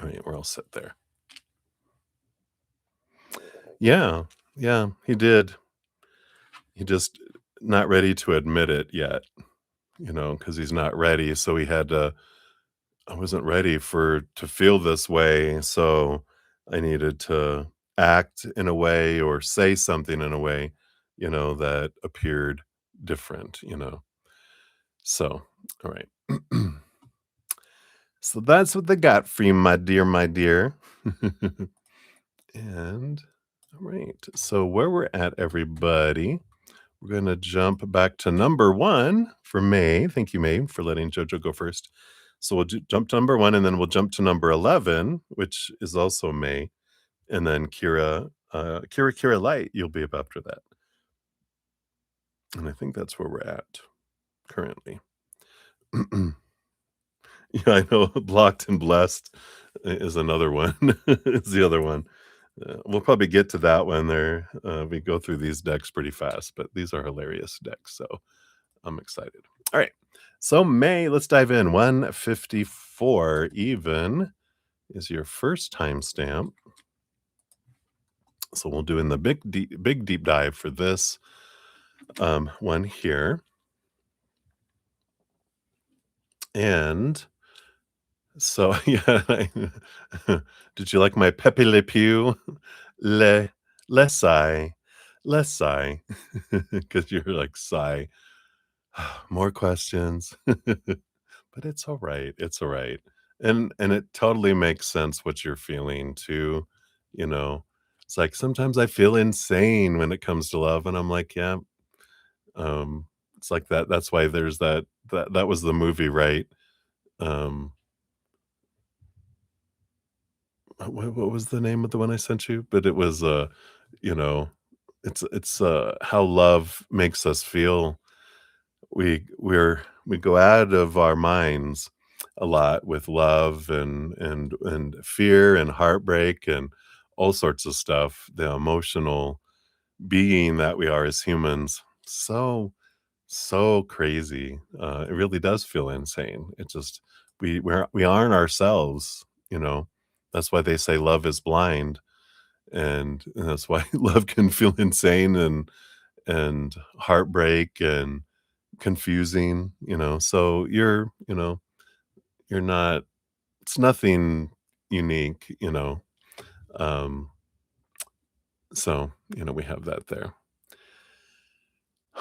All right, we're all set there. Yeah. Yeah, he did. He just not ready to admit it yet, because he's not ready. So he had to I wasn't ready to feel this way, so I needed to act in a way or say something in a way, that appeared different. So, all right. So that's what they got for you, my dear, my dear. And all right. So where we're at, everybody, we're gonna jump back to number one for May. Thank you, May, for letting JoJo go first. So we'll jump to number one, and then we'll jump to number 11, which is also May, and then Kira Light. You'll be up after that, and I think that's where we're at currently. Yeah, I know. Blocked and blessed is another one. Is the other one. We'll probably get to that one there. We go through these decks pretty fast, but these are hilarious decks, so I'm excited. All right. So May, let's dive in. 154 even is your first timestamp. So we'll do in the big deep dive for this one here. And so yeah, did you like my Pepe Le Pew? Less sigh, less sigh, because you're like sigh. More questions. But it's all right, it's all right. And it totally makes sense what you're feeling too, you know? It's like, sometimes I feel insane when it comes to love, and I'm like, "Yeah." It's like that's why there's that was the movie, right? Um, what was the name of the one I sent you? But it was, you know, it's how love makes us feel. We go out of our minds a lot with love and fear and heartbreak and all sorts of stuff, the emotional being that we are as humans. So crazy. It really does feel insane. It just we aren't ourselves, you know. That's why they say love is blind, and that's why love can feel insane and heartbreak and confusing. So you're not it's nothing unique. Um, so we have that there.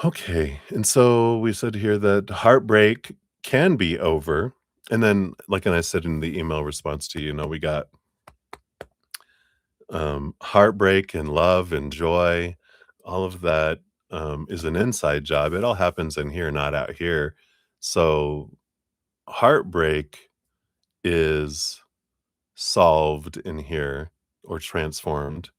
Okay, and so we said here that heartbreak can be over, and then, and I said in the email response to you, we got heartbreak and love and joy, all of that is an inside job. It all happens in here, not out here. So heartbreak is solved in here or transformed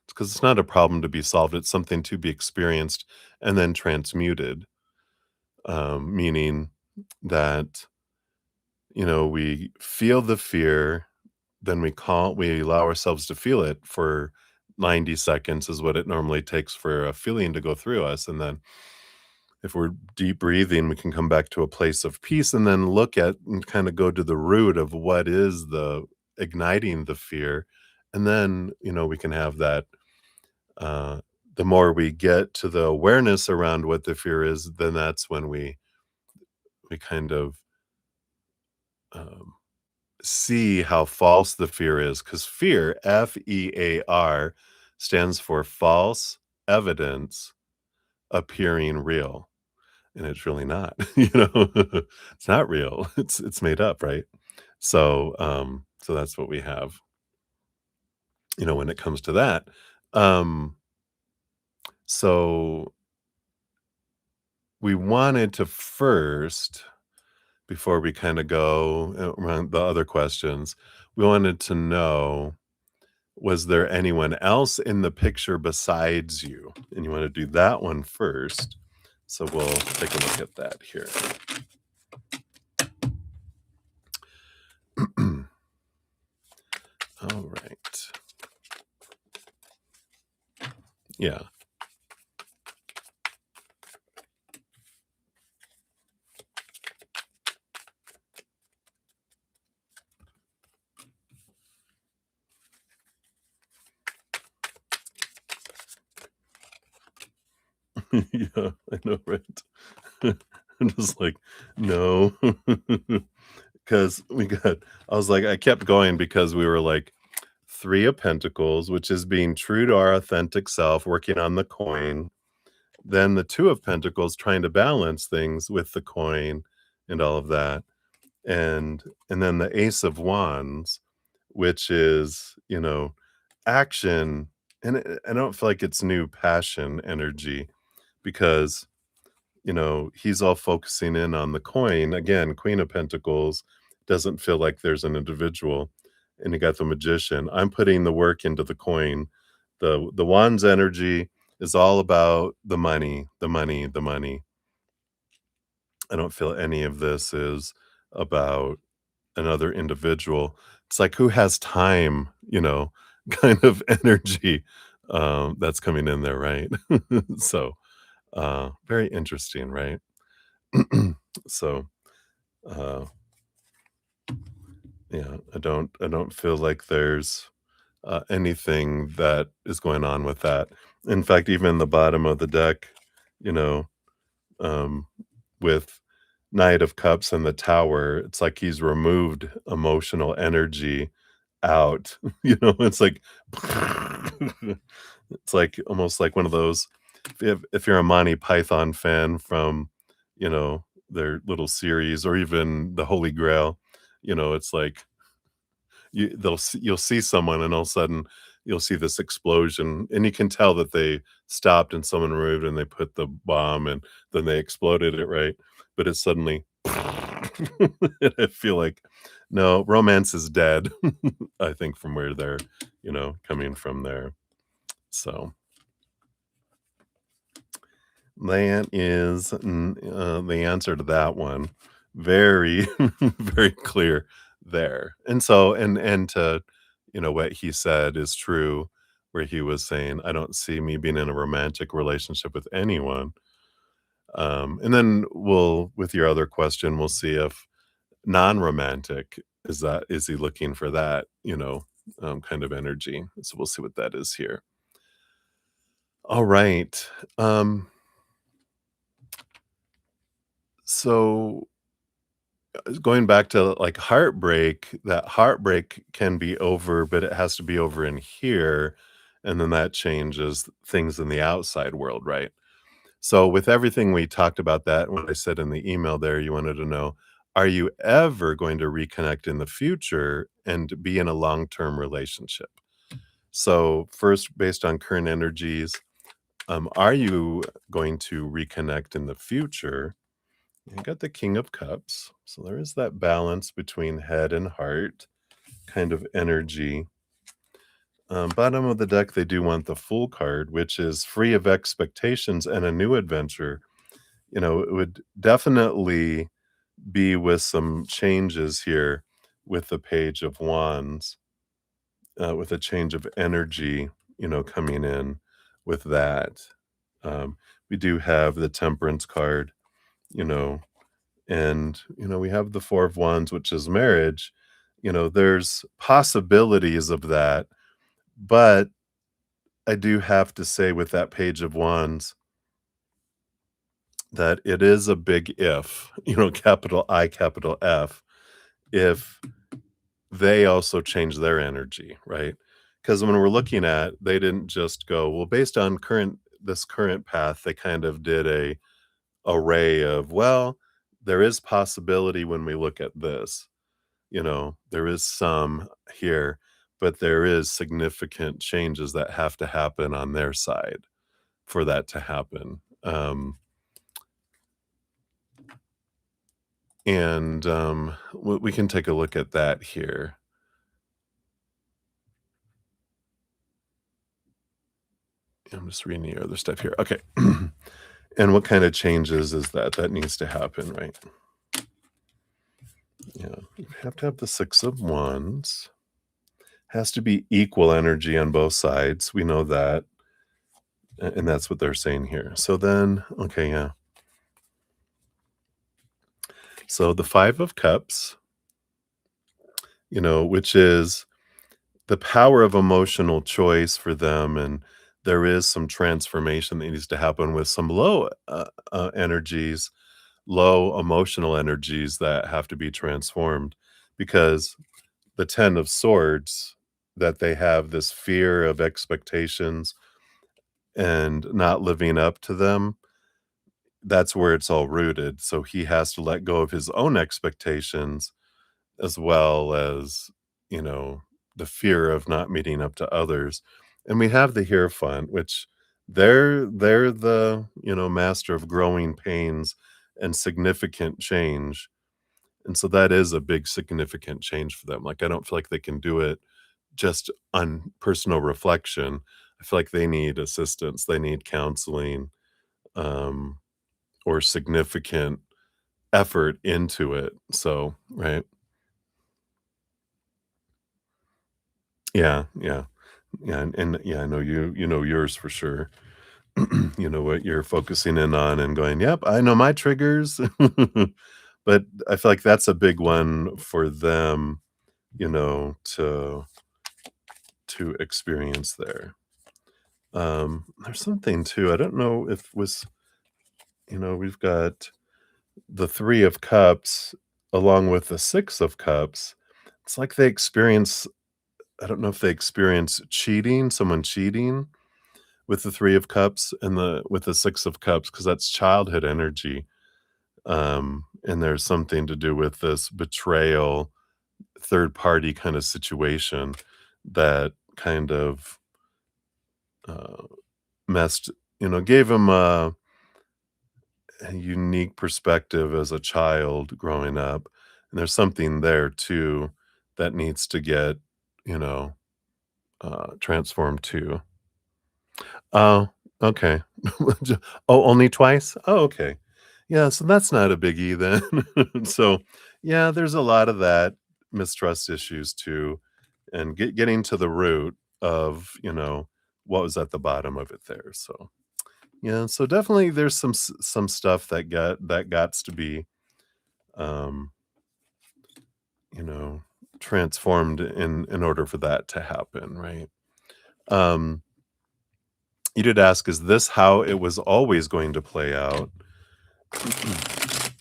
because it's not a problem to be solved. It's something to be experienced and then transmuted, meaning that, we feel the fear, then we allow ourselves to feel it for 90 seconds is what it normally takes for a feeling to go through us. And then if we're deep breathing, we can come back to a place of peace and then look at and kind of go to the root of what is the igniting the fear. And then, we can have that. Uh, the more we get to the awareness around what the fear is, then that's when we kind of um, see how false the fear is. Because fear, FEAR, stands for false evidence appearing real. And it's really not. It's not real. It's made up, right? So that's what we have, when it comes to that. Um, so we wanted to first, before we kinda go, around the other questions, we wanted to know, was there anyone else in the picture besides you? And you wanna do that one first. So we'll take a look at that here. All right. Yeah. Yeah, I know, right? I'm just like, "No." 'Cause we got I was like I kept going because we were like, 3 of Pentacles, which is being true to our authentic self, working on the coin. Then the 2 of Pentacles trying to balance things with the coin and all of that. And then the Ace of Wands, which is, action, and I don't feel like it's new passion energy because, he's all focusing in on the coin. Again, Queen of Pentacles doesn't feel like there's an individual, and you got the Magician. I'm putting the work into the coin. The Wands energy is all about the money, the money, the money. I don't feel any of this is about another individual. It's like, who has time, kind of energy, that's coming in there, right? So, very interesting, right? So, uh, yeah, I don't feel like there's, anything that is going on with that. In fact, even the bottom of the deck, you know, um, with Knight of Cups and the Tower, it's like he's removed emotional energy out, it's like it's like almost like one of those, if you're a Monty Python fan from, their little series or even the Holy Grail, it's like you'll see someone and all of a sudden you'll see this explosion and you can tell that they stopped and someone moved and they put the bomb and then they exploded it, right? But it's suddenly and I feel like, no, romance is dead. I think from where they're, coming from there. So that is the answer to that one. Very, very clear there. And so, and to, what he said is true, where he was saying, I don't see me being in a romantic relationship with anyone. And then with your other question, we'll see if non-romantic is he looking for that, kind of energy. So we'll see what that is here. All right. So going back to like heartbreak, that heartbreak can be over, but it has to be over in here. And then that changes things in the outside world, right? So, with everything we talked about that, what I said in the email there, you wanted to know, are you ever going to reconnect in the future and be in a long term relationship? So, first, based on current energies, are you going to reconnect in the future? You got the King of Cups. So there is that balance between head and heart kind of energy. Bottom of the deck, they do want the Fool card, which is free of expectations and a new adventure. It would definitely be with some changes here with the Page of Wands, with a change of energy, coming in with that. We do have the Temperance card, you know, and we have the 4 of Wands, which is marriage. There's possibilities of that, but I do have to say with that Page of Wands that it is a big if, capital I, capital F, if they also change their energy, right? Because when we're looking at, they didn't just go, well, based on this current path, they kind of did a array of, well, there is possibility when we look at this. There is some here, but there is significant changes that have to happen on their side for that to happen. We can take a look at that here. I'm just reading your other stuff here. Okay. And what kind of changes is that that needs to happen, right? Yeah. You have to have the 6 of wands. Has to be equal energy on both sides. We know that. And that's what they're saying here. So then, okay, yeah. So the 5 of cups, which is the power of emotional choice for them, and there is some transformation that needs to happen with some low energies, low emotional energies that have to be transformed, because the 10 of swords, that they have this fear of expectations and not living up to them, that's where it's all rooted. So he has to let go of his own expectations, as well as, you know, the fear of not meeting up to others. And we have the Hierophant, which they're the, master of growing pains and significant change. And so that is a big significant change for them. Like, I don't feel like they can do it just on personal reflection. I feel like they need assistance, they need counseling, um, or significant effort into it. So, right. Yeah, yeah. Yeah, and yeah, I know you know yours for sure. You know what you're focusing in on and going, "Yep, I know my triggers." But I feel like that's a big one for them, to experience there. There's something too, I don't know if was we've got the 3 of cups along with the 6 of cups. It's like they experience I don't know if they experience cheating, someone cheating with the 3 of cups and the with the 6 of cups, because that's childhood energy. And there's something to do with this betrayal, third party kind of situation that kind of uh, messed, gave him a unique perspective as a child growing up. And there's something there too that needs to get, you know, transformed too. Oh, okay. Oh, only twice? Oh, okay. Yeah, so that's not a biggie then. So, yeah, there's a lot of that, mistrust issues too, and getting to the root of, what was at the bottom of it there. So, yeah, so definitely there's some stuff that gots to be, um, you know, transformed in order for that to happen, right? Um, you did ask, is this how it was always going to play out?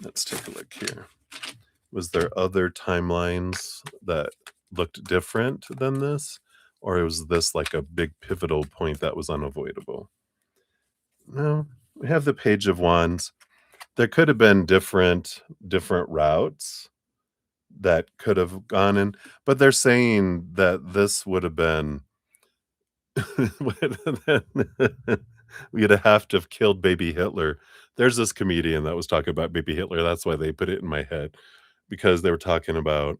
Let's take a look here. Was there other timelines that looked different than this? Or was this like a big pivotal point that was unavoidable? No, we have the Page of Wands. There could have been different routes that could have gone in, but they're saying that this would have been we'd have to have killed baby Hitler. There's this comedian that was talking about baby Hitler. That's why they put it in my head, because they were talking about,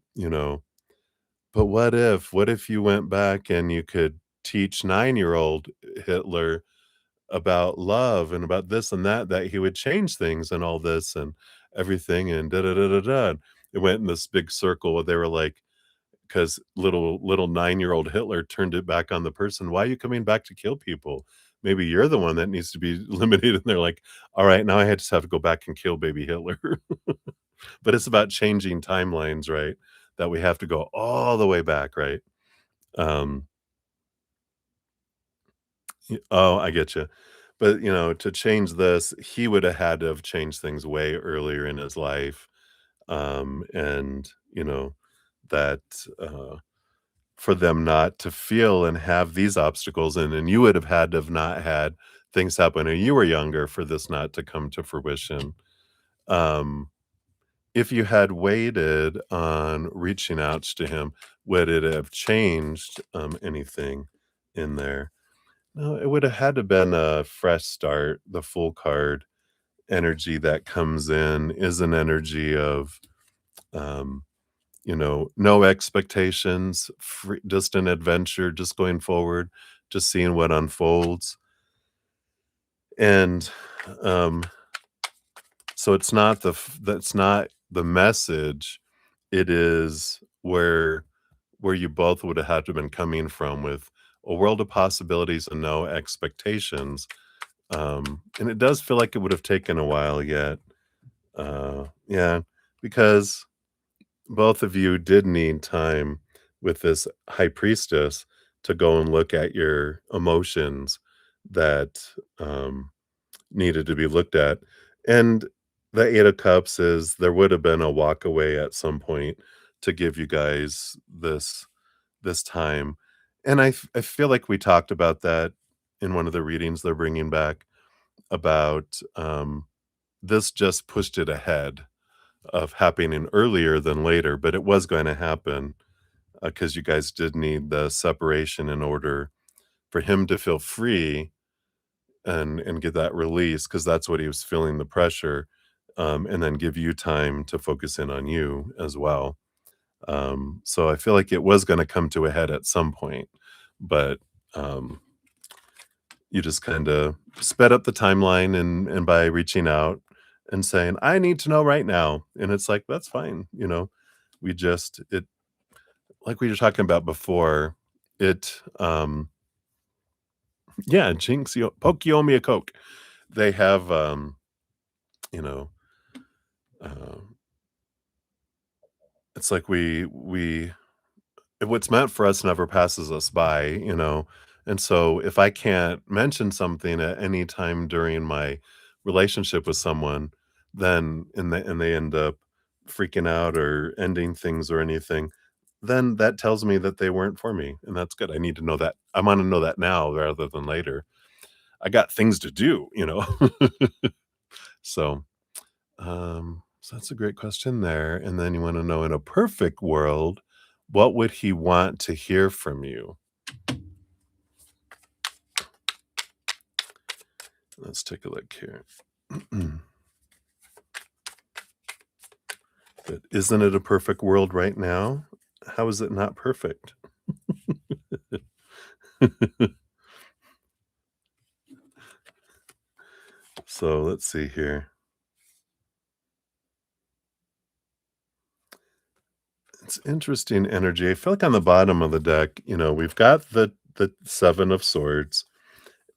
but what if you went back and you could teach 9-year-old Hitler about love and about this and that he would change things and all this and everything and da da da da da. It went in this big circle where they were like, because little 9-year-old Hitler turned it back on the person. Why are you coming back to kill people? Maybe you're the one that needs to be eliminated. And they're like, all right, now I just have to go back and kill baby Hitler. But it's about changing timelines, right? That we have to go all the way back, right? Um, oh, I get you. But, to change this, he would have had to have changed things way earlier in his life. And, that for them not to feel and have these obstacles, and you would have had to have not had things happen when you were younger for this not to come to fruition. Um, if you had waited on reaching out to him, would it have changed, anything in there? No, it would have had to been a fresh start. The Fool card energy that comes in is an energy of, um, no expectations, free just an adventure, just going forward, just seeing what unfolds, and, um, so it's not that's not the message, it is where you both would have had to been coming from with a world of possibilities and no expectations, and it does feel like it would have taken a while yet, yeah, because both of you did need time with this high priestess to go and look at your emotions that, needed to be looked at, and the 8 of Cups is there would have been a walk away at some point to give you guys this time, and I feel like we talked about that in one of the readings they're bringing back about, this just pushed it ahead of happening earlier than later, but it was gonna happen, because you guys did need the separation in order for him to feel free and get that release, because that's what he was feeling, the pressure, and then give you time to focus in on you as well. So I feel like it was gonna come to a head at some point, but, um, you just kinda sped up the timeline and by reaching out and saying, "I need to know right now," and it's like, "That's fine," We just it like we were talking about before, it, yeah, Jinx, yo poke, you owe me a Coke. They have, you know, um, it's like we what's meant for us never passes us by, and so if I can't mention something at any time during my relationship with someone, then and they end up freaking out or ending things or anything, then that tells me that they weren't for me, and that's good. I need to know that. I wanna know that now rather than later. I got things to do? So, so that's a great question there, and then you wanna know, in a perfect world, what would he want to hear from you? Let's take a look here. But isn't it a perfect world right now? How is it not perfect? So, let's see here. It's interesting energy. I feel like on the bottom of the deck, we've got the 7 of Swords,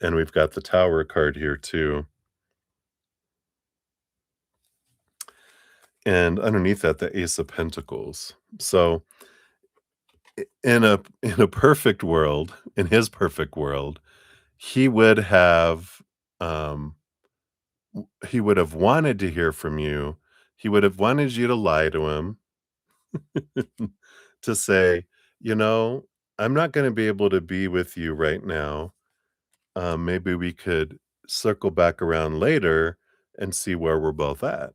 and we've got the Tower card here too, and underneath that, the Ace of Pentacles. So, in a perfect world, in his perfect world, he would have, um, he would have wanted to hear from you. He would have wanted you to lie to him, to say, "You know, I'm not gonna be able to be with you right now. Maybe we could circle back around later and see where we're both at."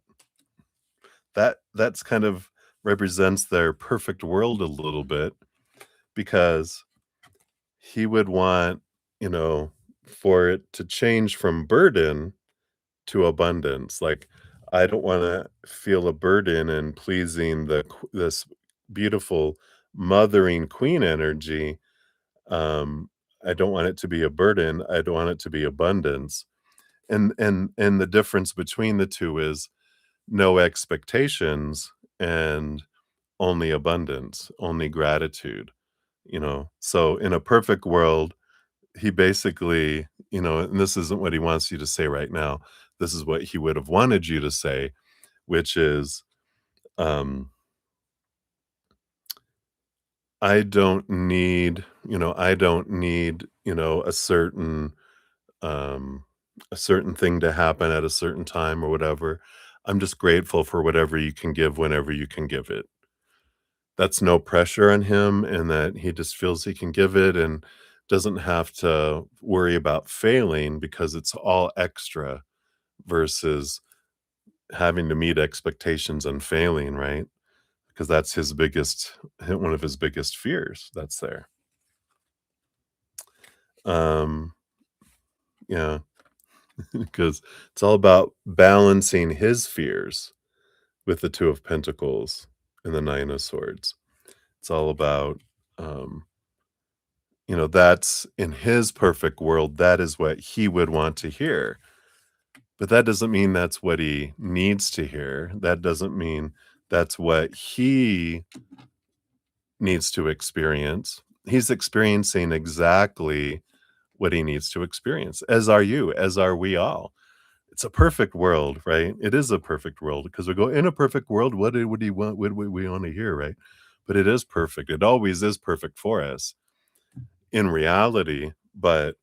That's kind of represents their perfect world a little bit, because he would want, you know, for it to change from burden to abundance. Like, I don't wanna feel a burden in pleasing this beautiful mothering queen energy. Um, I don't want it to be a burden, I don't want it to be abundance. And the difference between the 2 is no expectations and only abundance, only gratitude, So in a perfect world, he basically, and this isn't what he wants you to say right now, this is what he would have wanted you to say, which is, um, I don't need, um, a certain thing to happen at a certain time or whatever. I'm just grateful for whatever you can give whenever you can give it. That's no pressure on him, and that he just feels he can give it and doesn't have to worry about failing because it's all extra versus having to meet expectations and failing, right? Because that's his biggest one of his biggest fears that's there. Um, yeah, because it's all about balancing his fears with the 2 of Pentacles and the 9 of Swords. It's all about, um, that's in his perfect world, that is what he would want to hear. But that doesn't mean that's what he needs to hear. That doesn't mean that's what he needs to experience. He's experiencing exactly what he needs to experience, as are you, as are we all. It's a perfect world, right? It is a perfect world because we go, in a perfect world, would he want? What would we want to hear, right? But it is perfect. It always is perfect for us in reality. But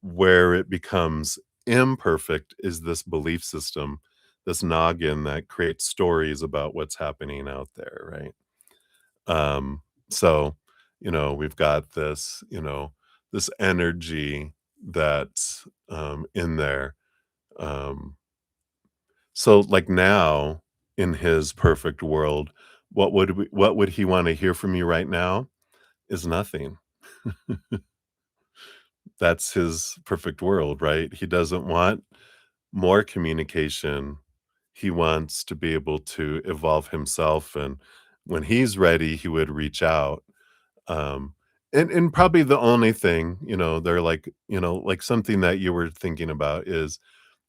where it becomes imperfect is this belief system, this noggin that creates stories about what's happening out there, right? Um, so, we've got this, this energy that's in there. Um, so like now in his perfect world, what would he want to hear from you right now is nothing. That's his perfect world, right? He doesn't want more communication. He wants to be able to evolve himself, and when he's ready, he would reach out. Um, and probably the only thing, they're like, like something that you were thinking about is,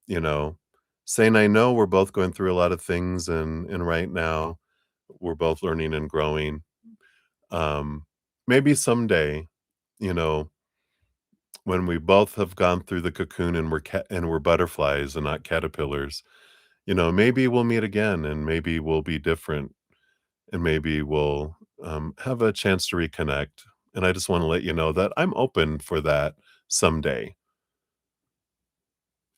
you know, saying, I know we're both going through a lot of things and right now we're both learning and growing. Um, maybe someday, you know, when we both have gone through the cocoon and we're butterflies and not caterpillars, maybe we'll meet again and maybe we'll be different and maybe we'll have a chance to reconnect. And I just want to let you know that I'm open for that someday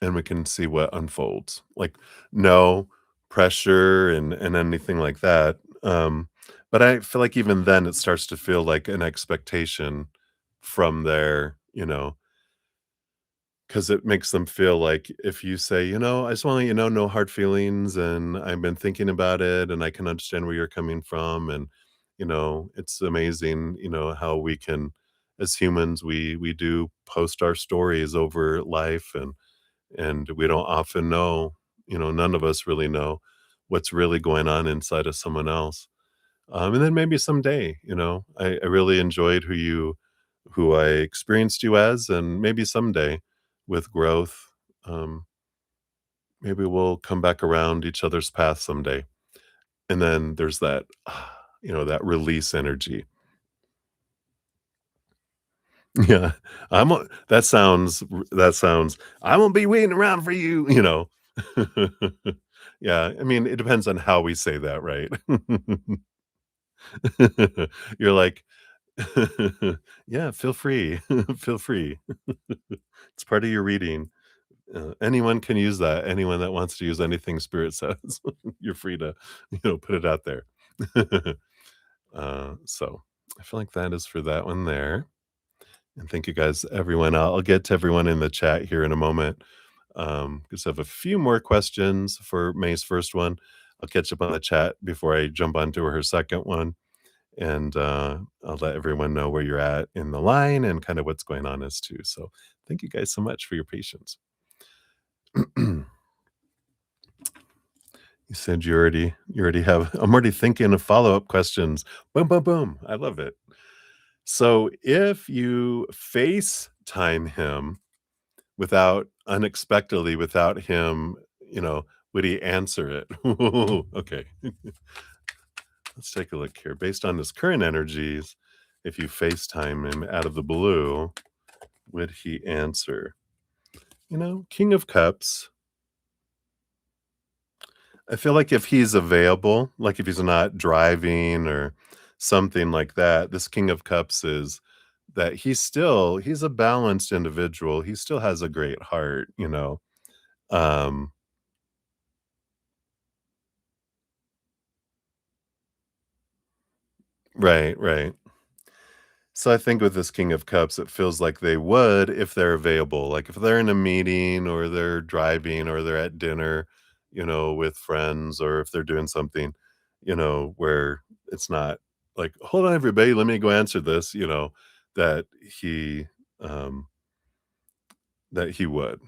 and we can see what unfolds. Like, no pressure and anything like that. But I feel like even then it starts to feel like an expectation from there, because it makes them feel like if you say, "I just wanna let you know, no hard feelings, and I've been thinking about it, and I can understand where you're coming from, and, it's amazing, how we can as humans, we do post our stories over life, and we don't often know, none of us really know what's really going on inside of someone else." And then maybe someday, I really enjoyed who I experienced you as, and maybe someday with growth, um, maybe we'll come back around each other's path someday. And then there's that, that release energy. Yeah, that sounds, I won't be waiting around for you. Yeah, I mean, it depends on how we say that, right? You're like, yeah, feel free, feel free. It's part of your reading. Anyone can use that. Anyone that wants to use anything spirit says, you're free to, put it out there. So I feel like that is for that one there. And thank you guys, everyone. I'll get to everyone in the chat here in a moment. Just have a few more questions for May's first one. I'll catch up on the chat before I jump onto her second one. And I'll let everyone know where you're at in the line and kind of what's going on as too. So thank you guys so much for your patience. You said you already have, I'm already thinking of follow-up questions. Boom, boom, boom. I love it. So if you FaceTime him without him, would he answer it? Okay. Let's take a look here. Based on his current energies, if you FaceTime him out of the blue, would he answer? King of Cups. I feel like if he's available, like if he's not driving or something like that, this King of Cups is that he's a balanced individual. He still has a great heart. Um, right, right. So I think with this King of Cups, it feels like they would if they're available. Like if they're in a meeting or they're driving or they're at dinner, with friends, or if they're doing something, where it's not like, "Hold on, everybody, let me go answer this," that he, um, that he would.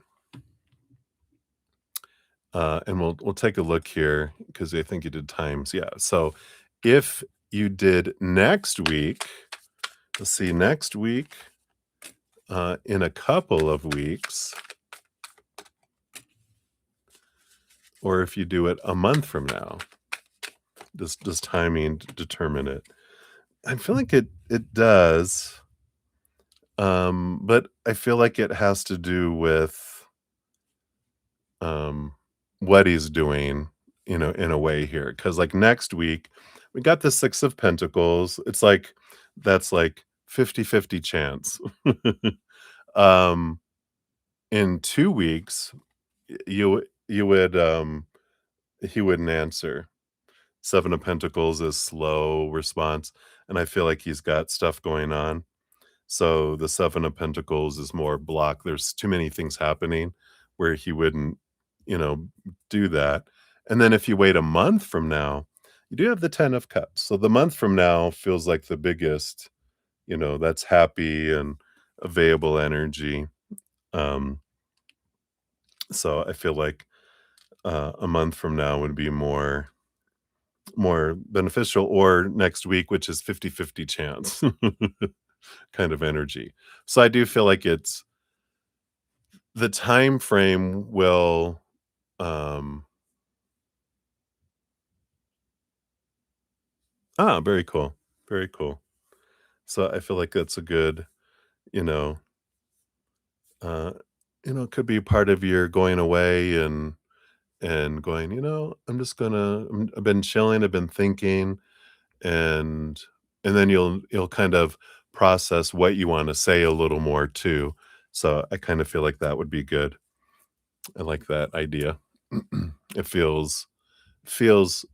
And we'll take a look here because I think you did times. Yeah. So if you did next week, let's see, next week, in a couple of weeks, or if you do it a month from now, does timing determine it? I feel like it does, but I feel like it has to do with um, what he's doing, in a way here. Because like next week, we got the Six of Pentacles. It's like that's like 50-50 chance. um, in 2 weeks, you would he wouldn't answer. Seven of Pentacles is slow response, and I feel like he's got stuff going on. So the Seven of Pentacles is more block. There's too many things happening where he wouldn't, you know, do that. And then if you wait a month from now, you do have the Ten of Cups. So the month from now feels like the biggest, that's happy and available energy. Um, so I feel like a month from now would be more beneficial, or next week, which is 50-50 chance kind of energy. So I do feel like it's the time frame will, um very cool, very cool. So I feel like that's a good, you know, uh, it could be part of your going away and going, I'm just I've been chilling, I've been thinking, and then you'll kind of process what you wanna say a little more too. So I kind of feel like that would be good. I like that idea. It feels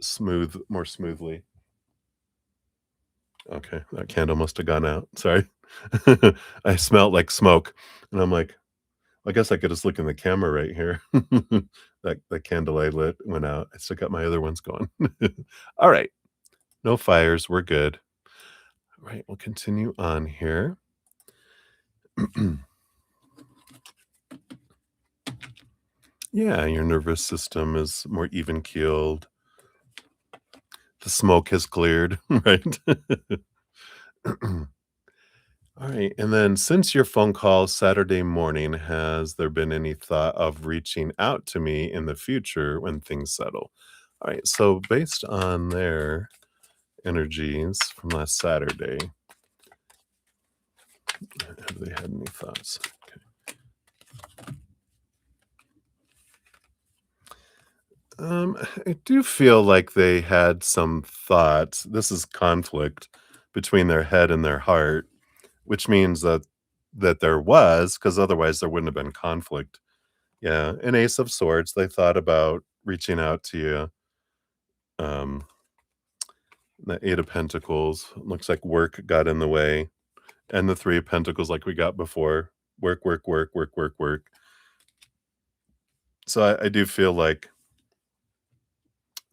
smooth, more smoothly. Okay, that candle must have gone out. Sorry. I smelled like smoke, and I'm like, "I guess I could just look in the camera right here." That candle I lit went out. I still got my other ones going. Alright, no fires, we're good. Right, we'll continue on here. Yeah, your nervous system is more even-keeled. The smoke has cleared, right? Alright, and then since your phone call Saturday morning, has there been any thought of reaching out to me in the future when things settle? Alright, so based on their energies from last Saturday, have they had any thoughts? Okay. I do feel like they had some thoughts. This is conflict between their head and their heart, which means that there was, because otherwise there wouldn't have been conflict. Yeah, an Ace of Swords, they thought about reaching out to you. Um, the Eight of Pentacles, looks like work got in the way, and the Three of Pentacles like we got before. Work, work, work, work, work, work. So I do feel like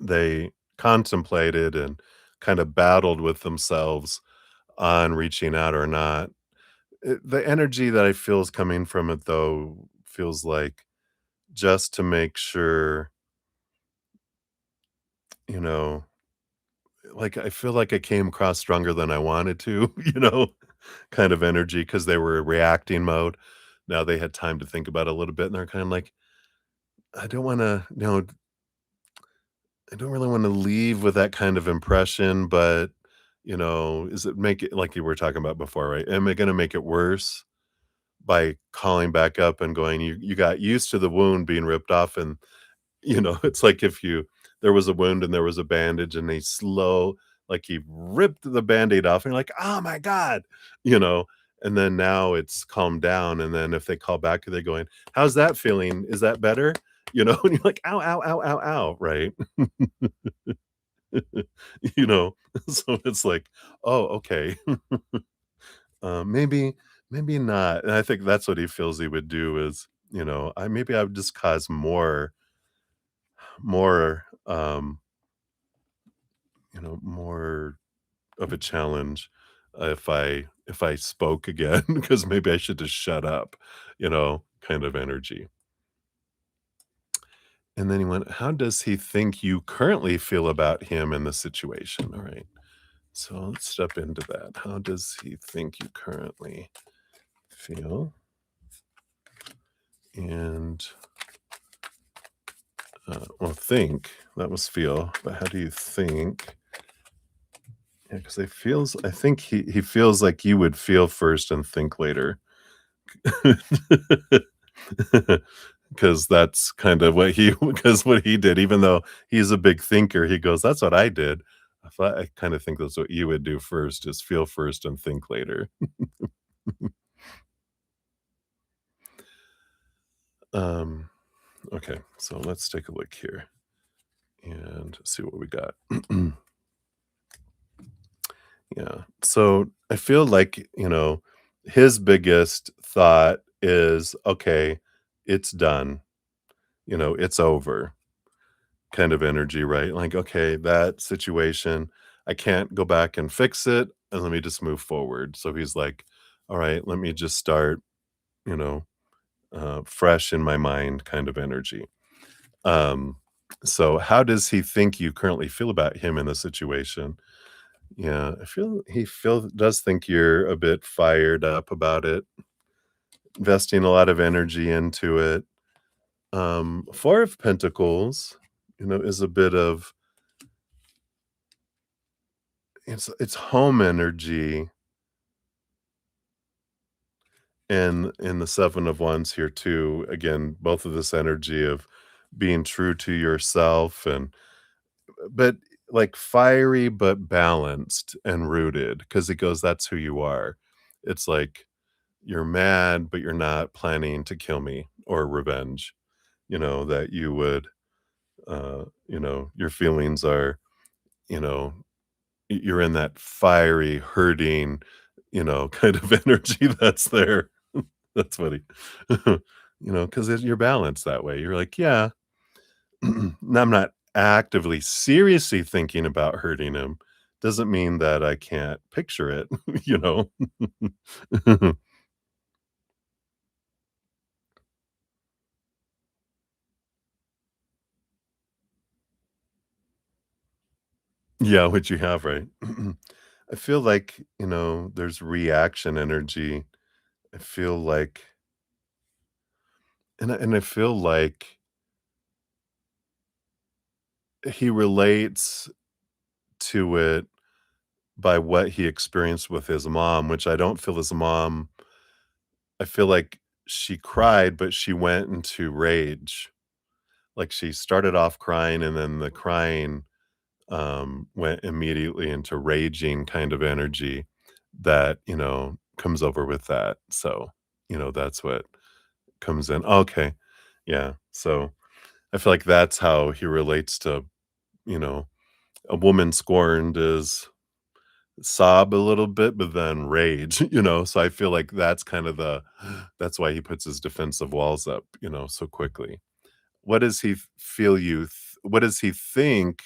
they contemplated and kind of battled with themselves on reaching out or not. The energy that I feel is coming from it, though, feels like just to make sure, you know, like, I feel like I came across stronger than I wanted to, kind of energy, because they were reacting mode. Now they had time to think about it a little bit, and they're kinda like, "I don't wanna, I don't really wanna leave with that kind of impression, but, is it make it," like you were talking about before, right? Am I gonna make it worse by calling back up and going, "You got used to the wound being ripped off," and it's like if there was a wound and there was a bandage and like he ripped the Band-Aid off and you're like, "Oh my god," you know, and then now it's calmed down, and then if they call back, they're going, "How's that feeling? Is that better?" And you're like, "Ow, ow, ow, ow, ow," right? You know? So it's like, "Oh, okay." Maybe not, and I think that's what he feels he would do is, I would just cause more, more of a challenge if I spoke again because maybe I should just shut up, kind of energy. And then he went, "How does he think you currently feel about him and the situation?" All right. So let's step into that. How does he think you currently feel? And well, think that was feel, but how do you think? Yeah, because I think he feels like you would feel first and think later. Because that's kind of what he because what he did, even though he's a big thinker, he goes, "That's what I did." I kind of think that's what you would do first, is feel first and think later. Um, okay, so let's take a look here and see what we got. Yeah. So I feel like, his biggest thought is, okay, it's done, it's over kind of energy, right? Like, okay, that situation, I can't go back and fix it. And let me just move forward. So he's like, all right, let me just start, you know, fresh in my mind kind of energy. Um, so how does he think you currently feel about him in the situation? Yeah, I feel he does think you're a bit fired up about it, investing a lot of energy into it. 4 of Pentacles, is a bit of it's home energy, and in the 7 of Wands here too. Again, both of this energy of being true to yourself but like fiery but balanced and rooted because it goes, that's who you are. It's like you're mad, but you're not planning to kill me or revenge. That you would, your feelings are, you know, you're in that fiery, hurting, kind of energy that's there. That's funny. Because you're balanced that way. You're like, yeah, now I'm not actively, seriously thinking about hurting him. Doesn't mean that I can't picture it, you know? Yeah, what you have, right? I feel like, there's reaction energy. I feel like and I feel like he relates to it by what he experienced with his mom, which I don't feel his mom. I feel like she cried, but she went into rage. Like, she started off crying, and then the crying, went immediately into raging kind of energy that, comes over with that. So, that's what comes in. Okay. Yeah. So, I feel like that's how he relates to, you know, a woman scorned is sob a little bit, but then rage, So I feel like that's kind of that's why he puts his defensive walls up, so quickly. What does he what does he think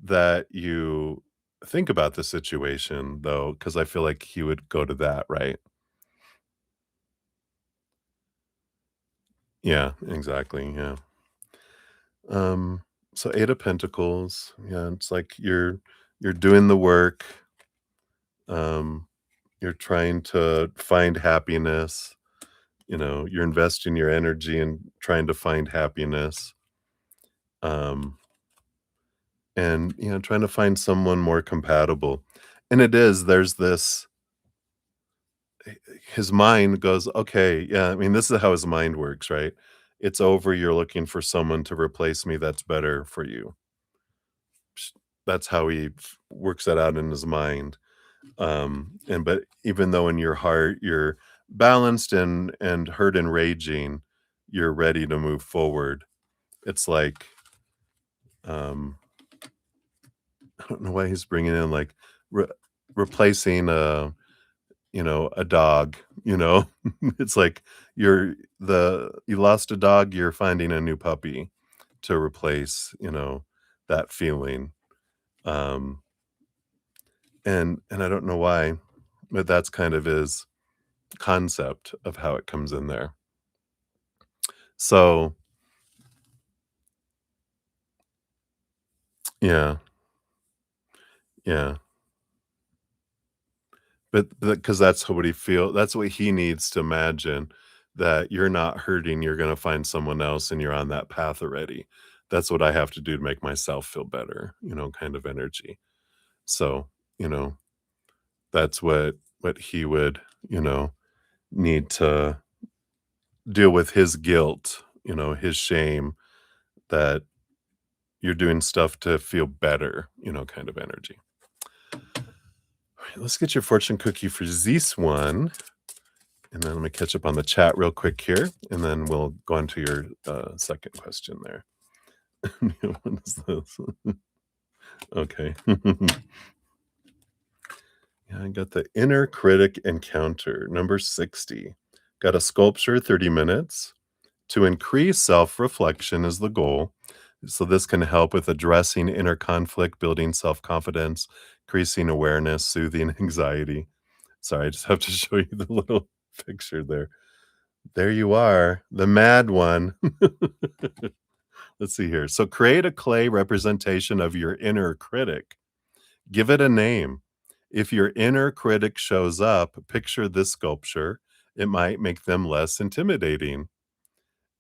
that you think about the situation though? Because I feel like he would go to that, right? Yeah, exactly. Yeah. Um, so 8 of Pentacles. Yeah, it's like you're doing the work. Um, you're trying to find happiness. You're investing your energy in trying to find happiness. Um, and trying to find someone more compatible. And there's this his mind goes, okay, yeah, I mean, this is how his mind works, right? It's over. You're looking for someone to replace me that's better for you. That's how he works that out in his mind. And but even though in your heart you're balanced and hurt and raging, you're ready to move forward. It's like, um, I don't know why he's bringing in like re- replacing a dog. It's like you lost a dog, you're finding a new puppy to replace, that feeling. Um, and I don't know why, but that's kind of his concept of how it comes in there. So, yeah, yeah. But because that's what he needs to imagine, that you're not hurting, you're gonna find someone else and you're on that path already. That's what I have to do to make myself feel better, kind of energy. So, you know, that's what he would, need to deal with his guilt, his shame that you're doing stuff to feel better, kind of energy. All right, let's get your fortune cookie for this one. And then let me catch up on the chat real quick here, and then we'll go on to your second question there. What is this? Okay. Yeah, I got the inner critic encounter, number 60. Got a sculpture, 30 minutes. To increase self reflection is the goal. So, this can help with addressing inner conflict, building self confidence, increasing awareness, soothing anxiety. Sorry, I just have to show you the little picture there. There you are, the mad one. Let's see here. So, create a clay representation of your inner critic. Give it a name. If your inner critic shows up, picture this sculpture. It might make them less intimidating.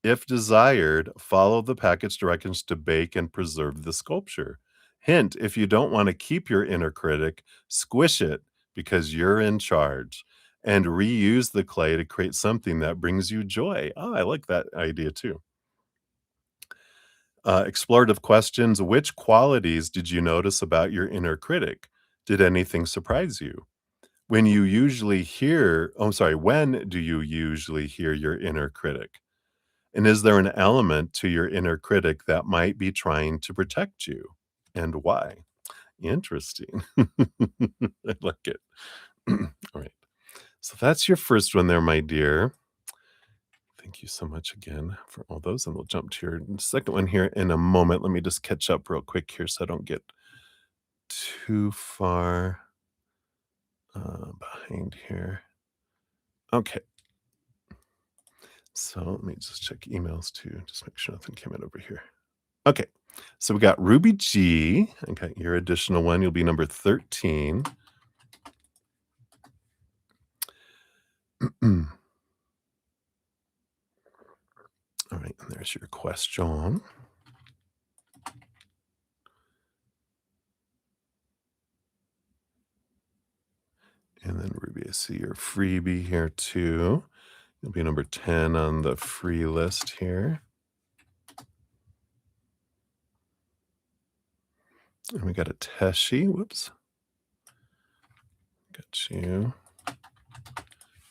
If desired, follow the package directions to bake and preserve the sculpture. Hint, if you don't want to keep your inner critic, squish it because you're in charge and reuse the clay to create something that brings you joy. Oh, I like that idea too. Explorative questions. Which qualities did you notice about your inner critic? Did anything surprise you? When do you usually hear your inner critic? And is there an element to your inner critic that might be trying to protect you? And why? Interesting. I like it. All right. So that's your first one there, my dear. Thank you so much again for all those. And we'll jump to your second one here in a moment. Let me just catch up real quick here so I don't get too far behind here. Okay. So let me just check emails too, just make sure nothing came in over here. Okay. So we got Ruby G. Okay, your additional one. You'll be number 13. All right, and there's your question. And then Ruby, I see your freebie here too. You'll be number 10 on the free list here. And we got a Teshi. Whoops. Got you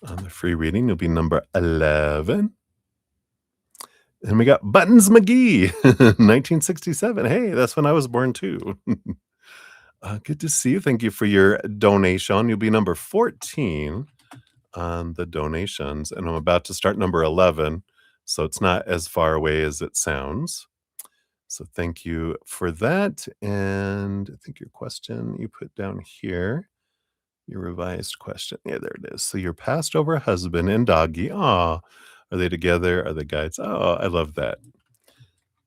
on the free reading. You'll be number 11. And we got Buttons McGee, 1967. Hey, that's when I was born too. Good to see you. Thank you for your donation. You'll be number 14 on the donations, and I'm about to start number 11, so it's not as far away as it sounds. So thank you for that. And I think your question you put down here, your revised question. Yeah, there it is. So your passed over husband and doggy. Aw, are they together? Are they guides? Oh, I love that.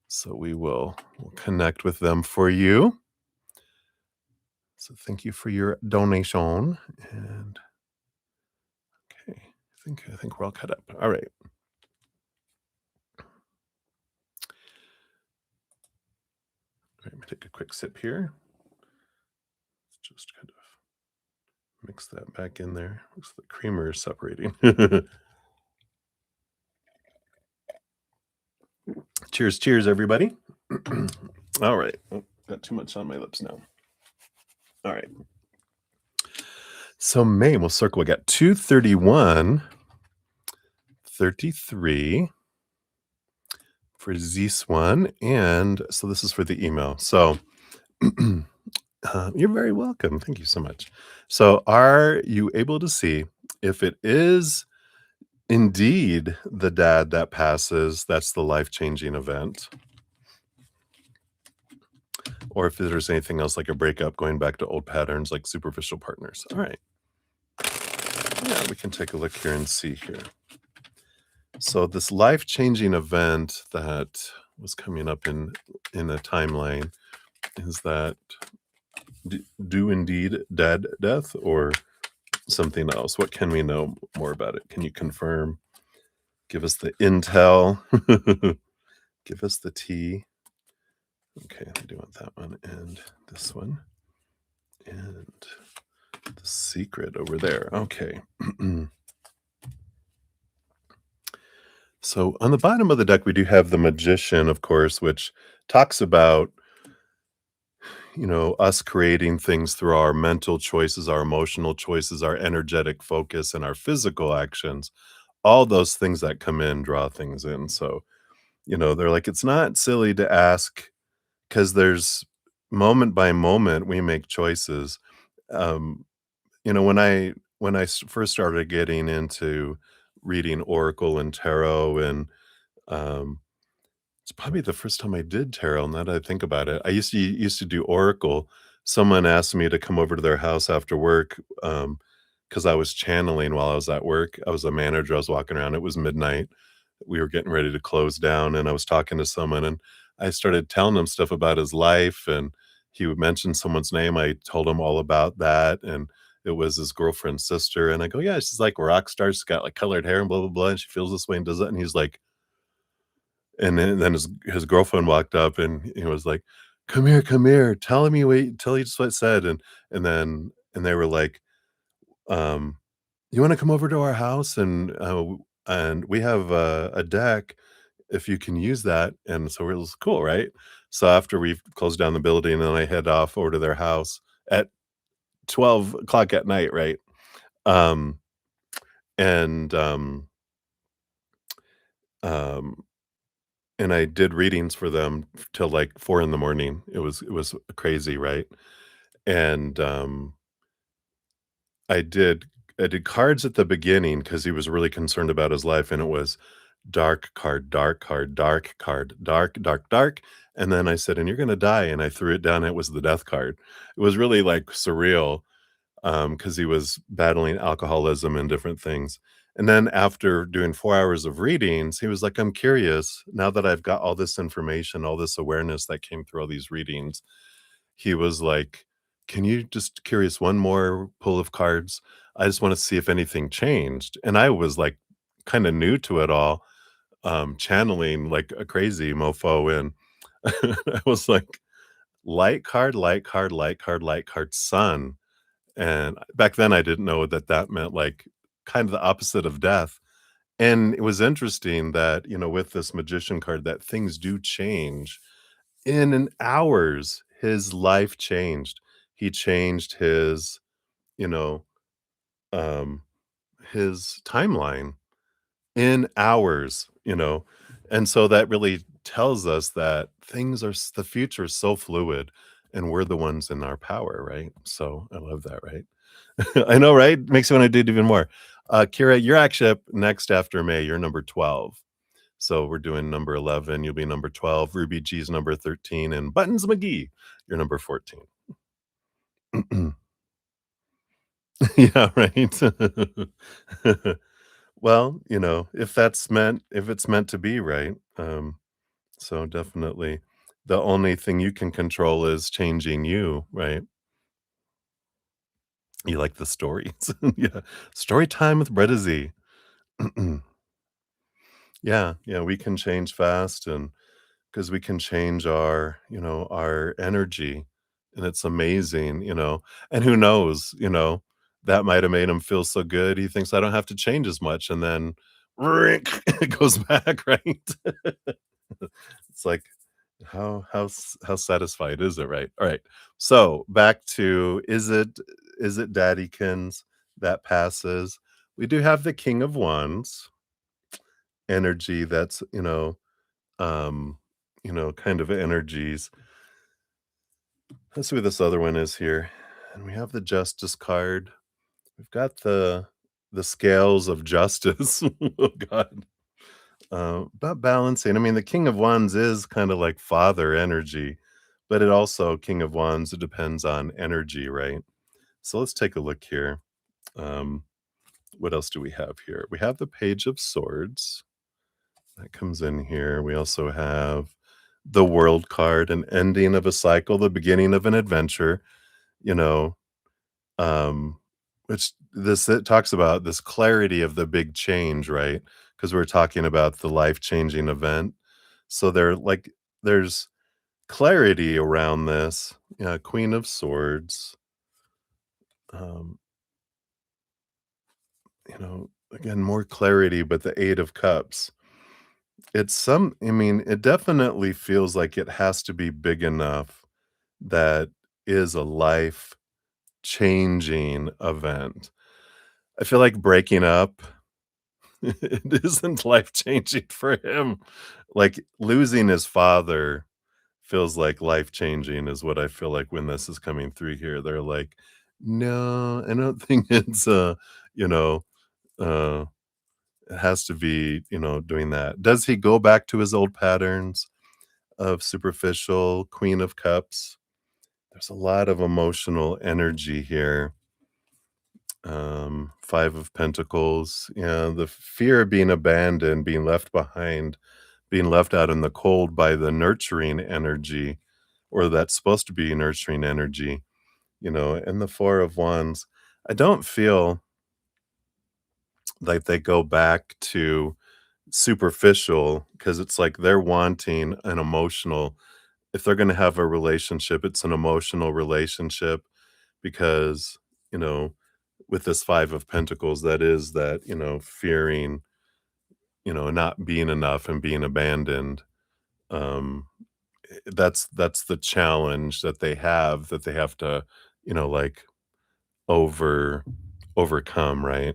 So we'll connect with them for you. So thank you for your donation. And okay, I think we're all cut up. All right. All right, let me take a quick sip here. Just kind of mix that back in there. Looks like the creamer is separating. Cheers, cheers, everybody. All right. Oh, got too much on my lips now. All right. So May, we'll circle. We got 231, 33 for this one. And so this is for the email. So you're very welcome. Thank you so much. So are you able to see if it is indeed the dad that passes, that's the life-changing event? or if there's anything else like a breakup, going back to old patterns like superficial partners. All right. Yeah, we can take a look here and see here. So this life-changing event that was coming up in a timeline is that do indeed dad death or something else? What can we know more about it? Can you confirm? Give us the intel. Give us the tea. Okay, I do want that one and this one. And the secret over there. Okay. So on the bottom of the deck, we do have the magician, of course, which talks about, us creating things through our mental choices, our emotional choices, our energetic focus, and our physical actions. All those things that come in draw things in. So, they're like, it's not silly to ask because there's moment by moment we make choices. Um, when I first started getting into reading oracle and tarot, and um, it's probably the first time I did tarot. Now that I think about it, I used to do oracle. Someone asked me to come over to their house after work because I was channeling while I was at work. I was a manager. I was walking around. It was midnight. We were getting ready to close down, and I was talking to someone, and I started telling him stuff about his life, and he would mention someone's name. I told him all about that, and it was his girlfriend's sister. And I go, yeah, she's like a rock star. She's got like colored hair and blah blah blah, and she feels this way and does that. And he's like, and then his girlfriend walked up and he was like, come here, tell you just what it said." And they were like, um, "You wanna come over to our house and we have a deck if you can use that." And so it was cool, right? So after we closed down the building, and then I head off over to their house at 12 o'clock at night, right? Um, and, um And I did readings for them till, like, 4 in the morning. It was crazy, right? And, I did I did cards at the beginning because he was really concerned about his life, and it was dark card, dark card, dark card, dark, dark, dark, and then I said, "And you're gonna die," and I threw it down, it was the death card. It was really, like, surreal, because he was battling alcoholism and different things. And then after doing 4 hours of readings, he was like, "I'm curious, now that I've got all this information, all this awareness that came through all these readings," he was like, "Can you just curious one more pull of cards? I just wanna see if anything changed." And I was, like, kinda new to it all, channeling like a crazy mofo, and I was like, "Light card, light card, light card, light card, sun." And back then, I didn't know that that meant, like, kind of the opposite of death. And it was interesting that, with this magician card, that things do change. In an hours, his life changed. He changed you know, um, his timeline in hours. And so that really tells us that the future is so fluid, and we're the ones in our power, right? So I love that, right? I know, right? Makes you wanna do it even more. Kira, you're actually up next after May, you're number 12. So we're doing number 11, you'll be number 12, Ruby G's number 13, and Buttons McGee, you're number 14. Yeah, right? Well, if it's meant to be, right? So definitely the only thing you can control is changing you, right? You like the stories. Yeah. Story time with Bretta Z. Yeah, yeah, we can change fast, and because we can change our energy, and it's amazing. And who knows, that might have made him feel so good, he thinks I don't have to change as much, and then it goes back, right? It's like, how satisfied is it, right? All right. So back to, is it Daddykins that passes? We do have the King of Wands energy, that's kind of energies. Let's see what this other one is here. And we have the Justice card. We've got the scales of justice. Oh God. About balancing. I mean, the King of Wands is kind of like father energy, but it also King of Wands, it depends on energy, right? So let's take a look here. Um, what else do we have here? We have the Page of Swords that comes in here. We also have the World card, an ending of a cycle, the beginning of an adventure, you know, um, which this it talks about this clarity of the big change, right? Because we're talking about the life-changing event. So there's clarity around this. Yeah, Queen of Swords. Um, again, more clarity, but the Eight of Cups. I mean, it definitely feels like it has to be big enough that is a life-changing event. I feel like breaking up, it isn't life-changing for him. Like, losing his father feels like life-changing is what I feel like when this is coming through here. They're like, "No, I don't think it's, you know, uh, it has to be, doing that." Does he go back to his old patterns of superficial Queen of Cups? There's a lot of emotional energy here. Five of Pentacles, yeah, the fear of being abandoned, being left behind, being left out in the cold by the nurturing energy, or that's supposed to be nurturing energy, and the Four of Wands. I don't feel like they go back to superficial because it's like they're wanting an emotional if they're gonna have a relationship, it's an emotional relationship because, you know, with this Five of Pentacles, that is that, fearing, not being enough and being abandoned. Um, that's the challenge that they have to, like over overcome, right?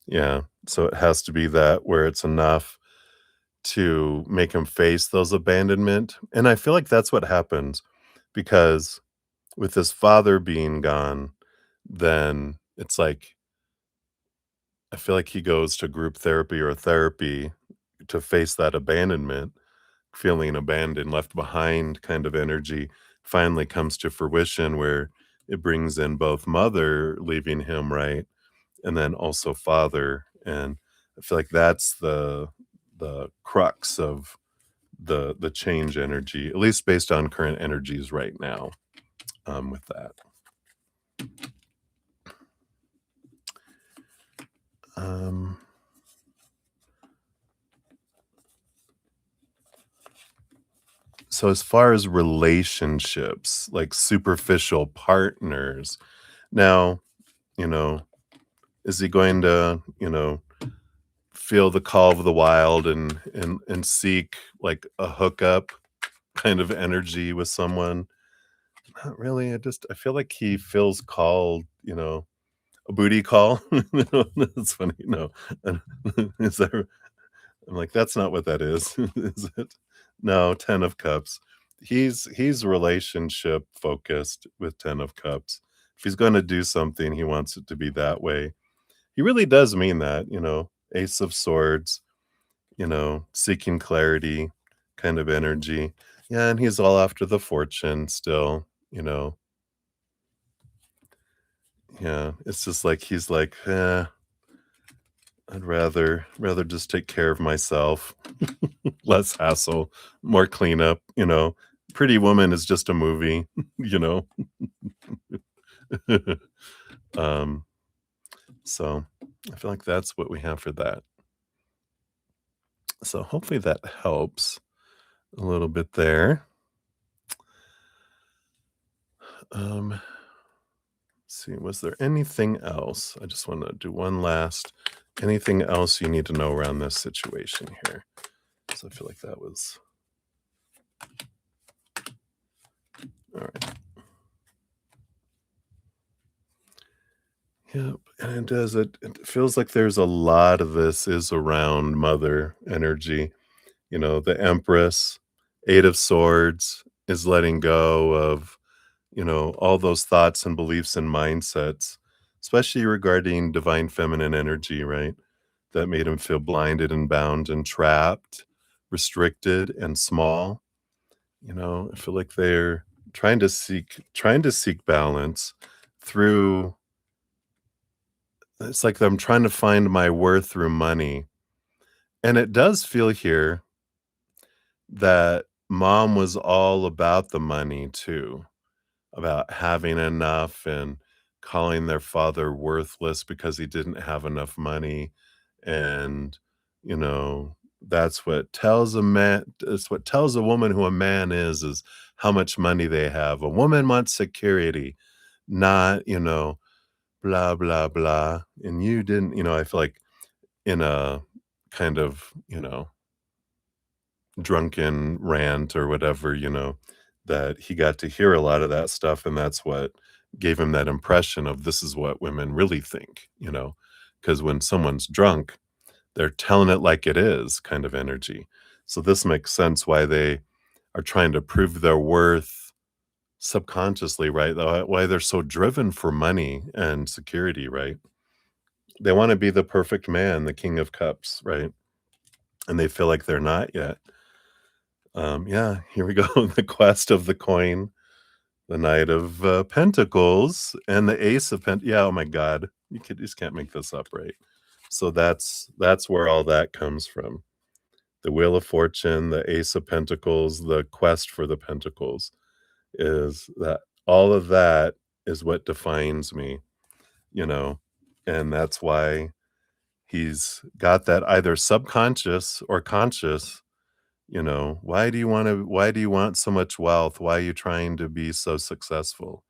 Yeah. So it has to be that where it's enough to make him face those abandonment. And I feel like that's what happens because with his father being gone, then it's like I feel like he goes to group therapy or therapy to face that abandonment, feeling abandoned, left behind kind of energy finally comes to fruition where it brings in both mother leaving him, right? And then also father. And I feel like that's the crux of the change energy, at least based on current energies right now, with that. Um So as far as relationships, like superficial partners, now, you know, is he going to, feel the call of the wild and seek like a hookup kind of energy with someone? Not really. I feel like he feels called, a booty call. That's funny. No. Is that I'm like, "That's not what that is." Is it? No, 10 of Cups. He's relationship focused with 10 of Cups. If he's gonna do something, he wants it to be that way. He really does mean that, Ace of Swords, seeking clarity kind of energy. Yeah, and he's all after the fortune still, Yeah, it's just like he's like, I'd rather just take care of myself." Less hassle, more cleanup, Pretty Woman is just a movie, you know? Um, so I feel like that's what we have for that. So hopefully that helps a little bit there. See, was there anything else? I just wanna do one last anything else you need to know around this situation here? So I feel like that was alright. Yep, and it feels like there's a lot of this is around mother energy. The Empress, Eight of Swords is letting go of, all those thoughts and beliefs and mindsets, especially regarding divine feminine energy, right? That made him feel blinded and bound and trapped, restricted and small. I feel like they're trying to seek balance through it's like I'm trying to find my worth through money. And it does feel here that mom was all about the money too, about having enough and calling their father worthless because he didn't have enough money. And, you know, that's what tells a woman who a man is how much money they have. A woman wants security, not, blah, blah, blah. And you didn't, I feel like in a kind of, drunken rant or whatever, that he got to hear a lot of that stuff, and that's what gave him that impression of this is what women really think, because when someone's drunk, they're telling it like it is kind of energy. So this makes sense why they are trying to prove their worth subconsciously, right? Why they're so driven for money and security, right? They want to be the perfect man, the king of cups, right? And they feel like they're not yet. Yeah, here we go. The quest of the coin, the knight of pentacles, and the ace of yeah. Oh my God, you just can't make this up, right? So that's where all that comes from. The wheel of fortune, the ace of pentacles, the quest for the pentacles is that all of that is what defines me, you know, and that's why he's got that either subconscious or conscious. Why do you want so much wealth? Why are you trying to be so successful?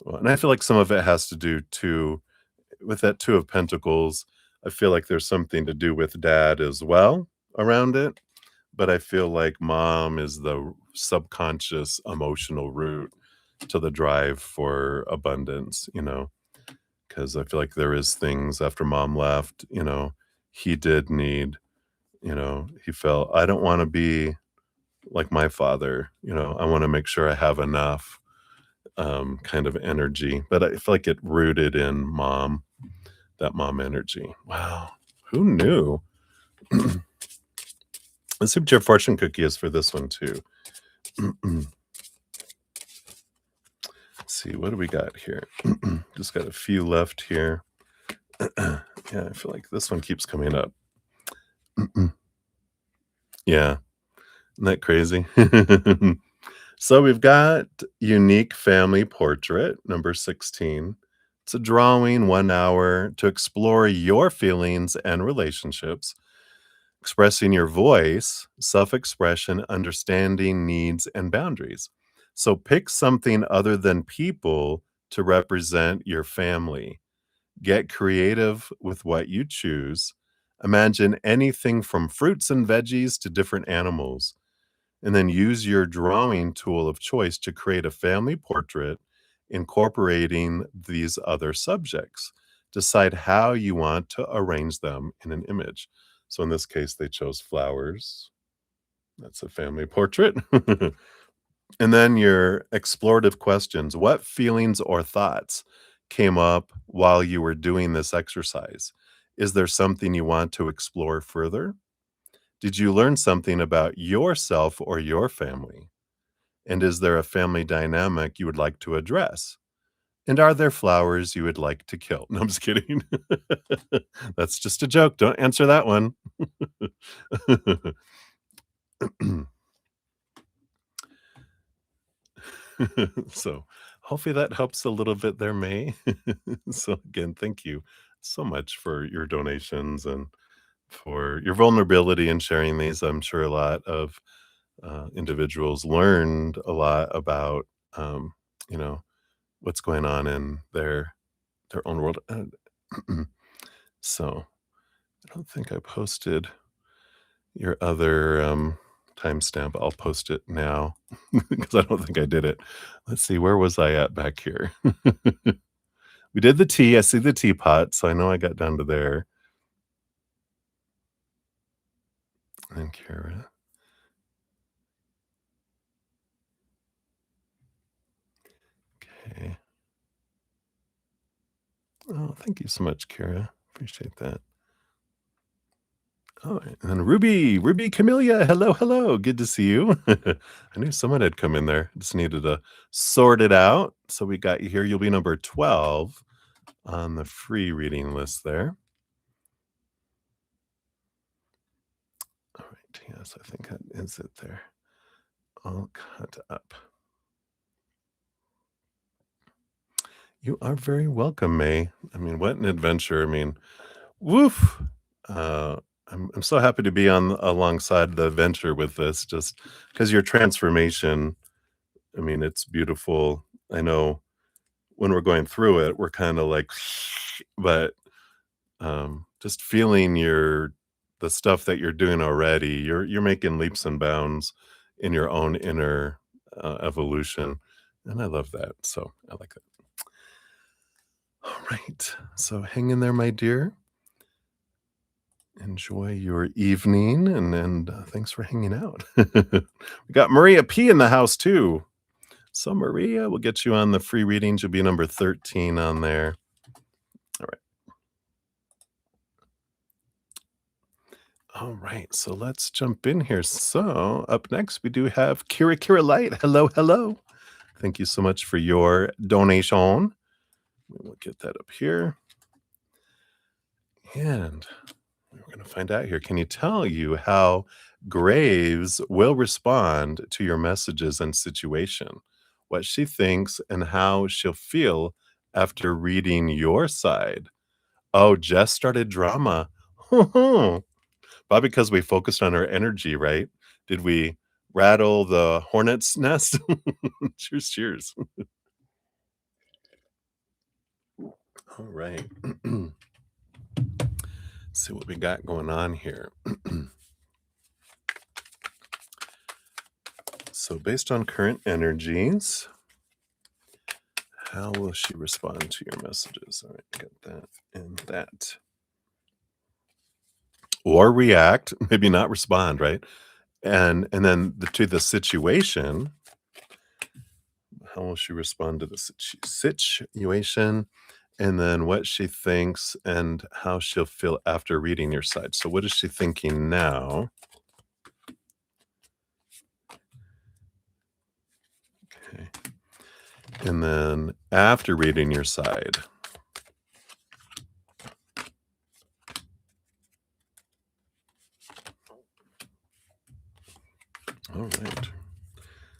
Well, and I feel like some of it has to do too with that 2 of Pentacles. I feel like there's something to do with dad as well around it, but I feel like mom is the subconscious emotional root to the drive for abundance, because I feel like there is things after mom left, he did need, he felt, I don't wanna be like my father, I wanna make sure I have enough, kind of energy, but I feel like it rooted in mom, that mom energy. Wow, who knew? Let's see what your fortune cookie is for this one too. Let's see, what do we got here? Just got a few left here. Yeah, I feel like this one keeps coming up. Yeah, isn't that crazy? So we've got unique family portrait, number 16. It's a drawing, 1 hour to explore your feelings and relationships, expressing your voice, self expression, understanding needs and boundaries. So pick something other than people to represent your family. Get creative with what you choose. Imagine anything from fruits and veggies to different animals, and then use your drawing tool of choice to create a family portrait incorporating these other subjects. Decide how you want to arrange them in an image. So in this case, they chose flowers. That's a family portrait. And then your explorative questions. What feelings or thoughts came up while you were doing this exercise? Is there something you want to explore further? Did you learn something about yourself or your family? And is there a family dynamic you would like to address? And are there flowers you would like to kill? No, I'm just kidding. That's just a joke. Don't answer that one. So hopefully that helps a little bit there, May. So again, thank you so much for your donations and for your vulnerability in sharing these. I'm sure a lot of individuals learned a lot about, you know, what's going on in their own world. So I don't think I posted your other timestamp. I'll post it now because I don't think I did it. Let's see, where was I at back here? We did the tea. I see the teapot, so I know I got down to there. And Kara. Okay. Oh, thank you so much, Kara. Appreciate that. Oh, and then Ruby Camellia, hello, hello, good to see you. I knew someone had come in there, just needed to sort it out. So we got you here, you'll be number 12 on the free reading list there. All right, yes, I think that is it there. All cut up. You are very welcome, May. I mean, what an adventure. I mean, woof. Uh, I'm so happy to be on alongside the adventure with this, just because your transformation, I mean, it's beautiful. I know when we're going through it, we're kind of like, but just feeling the stuff that you're doing already, you're making leaps and bounds in your own inner evolution, and I love that. So I like that. All right, so hang in there, my dear. Enjoy your evening, and thanks for hanging out. We got Maria P in the house too. So Maria, we'll get you on the free readings. You'll be number 13 on there. All right. All right. So let's jump in here. So up next, we do have Kira Light. Hello, hello. Thank you so much for your donation. We'll get that up here. And we're going to find out here. Can you tell you how Graves will respond to your messages and situation? What she thinks and how she'll feel after reading your side. Oh, Jess started drama. Probably because we focused on her energy, right? Did we rattle the hornet's nest? Cheers, cheers. All right. See what we got going on here. So, based on current energies, how will she respond to your messages? All right, got that and that. Or react, maybe not respond, right? And then to the situation, how will she respond to the situation? And then what she thinks and how she'll feel after reading your side. So, what is she thinking now? Okay. And then after reading your side. All right.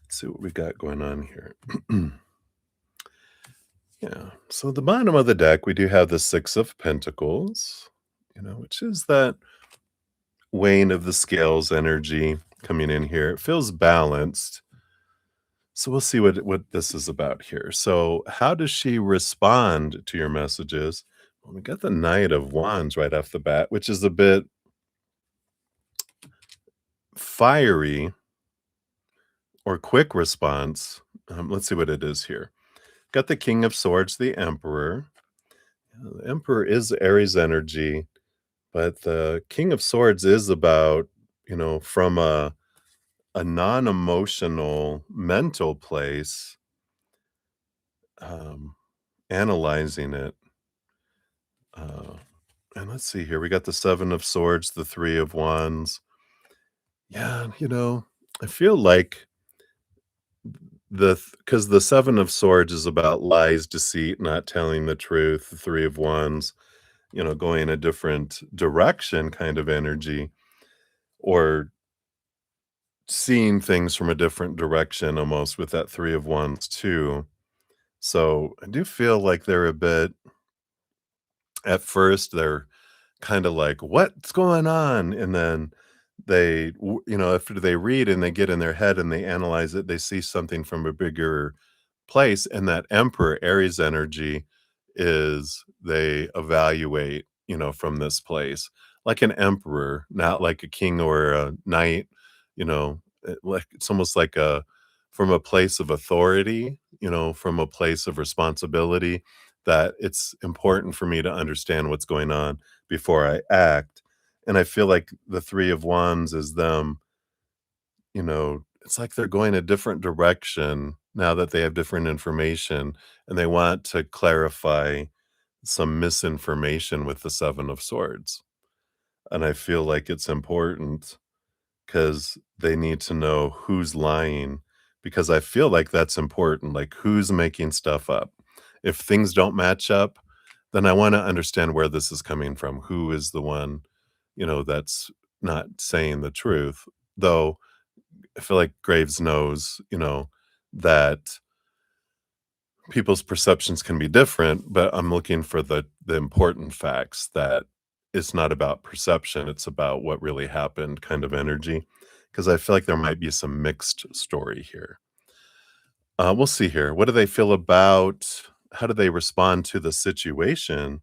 Let's see what we got going on here. Yeah. So at the bottom of the deck, we do have the Six of Pentacles, which is that weighing of the scales energy coming in here. It feels balanced. So we'll see what this is about here. So how does she respond to your messages? Well, we got the Knight of Wands right off the bat, which is a bit fiery or quick response. Let's see what it is here. Got the King of Swords, the Emperor. The Emperor is Aries energy, but the King of Swords is about, from a non-emotional mental place, analyzing it. And let's see here. We got the Seven of Swords, the Three of Wands. Yeah, I feel like because the Seven of Swords is about lies, deceit, not telling the truth. The Three of Wands, going a different direction kind of energy, or seeing things from a different direction almost with that Three of Wands too. So I do feel like they're a bit, at first, they're kind of like, what's going on? And then after they read and they get in their head and they analyze it, they see something from a bigger place. And that Emperor Aries energy is they evaluate, from this place, like an emperor, not like a king or a knight, like it's almost like from a place of authority, from a place of responsibility, that it's important for me to understand what's going on before I act. And I feel like the Three of Wands is them, it's like they're going a different direction now that they have different information, and they want to clarify some misinformation with the Seven of Swords. and I feel like it's important because they need to know who's lying, because I feel like that's important, like, who's making stuff up. If things don't match up, then I wanna understand where this is coming from. Who is the one, that's not saying the truth? Though, I feel like Graves knows, that people's perceptions can be different, but I'm looking for the important facts that it's not about perception, it's about what really happened kind of energy. Because I feel like there might be some mixed story here. We'll see here. What do they feel about how do they respond to the situation?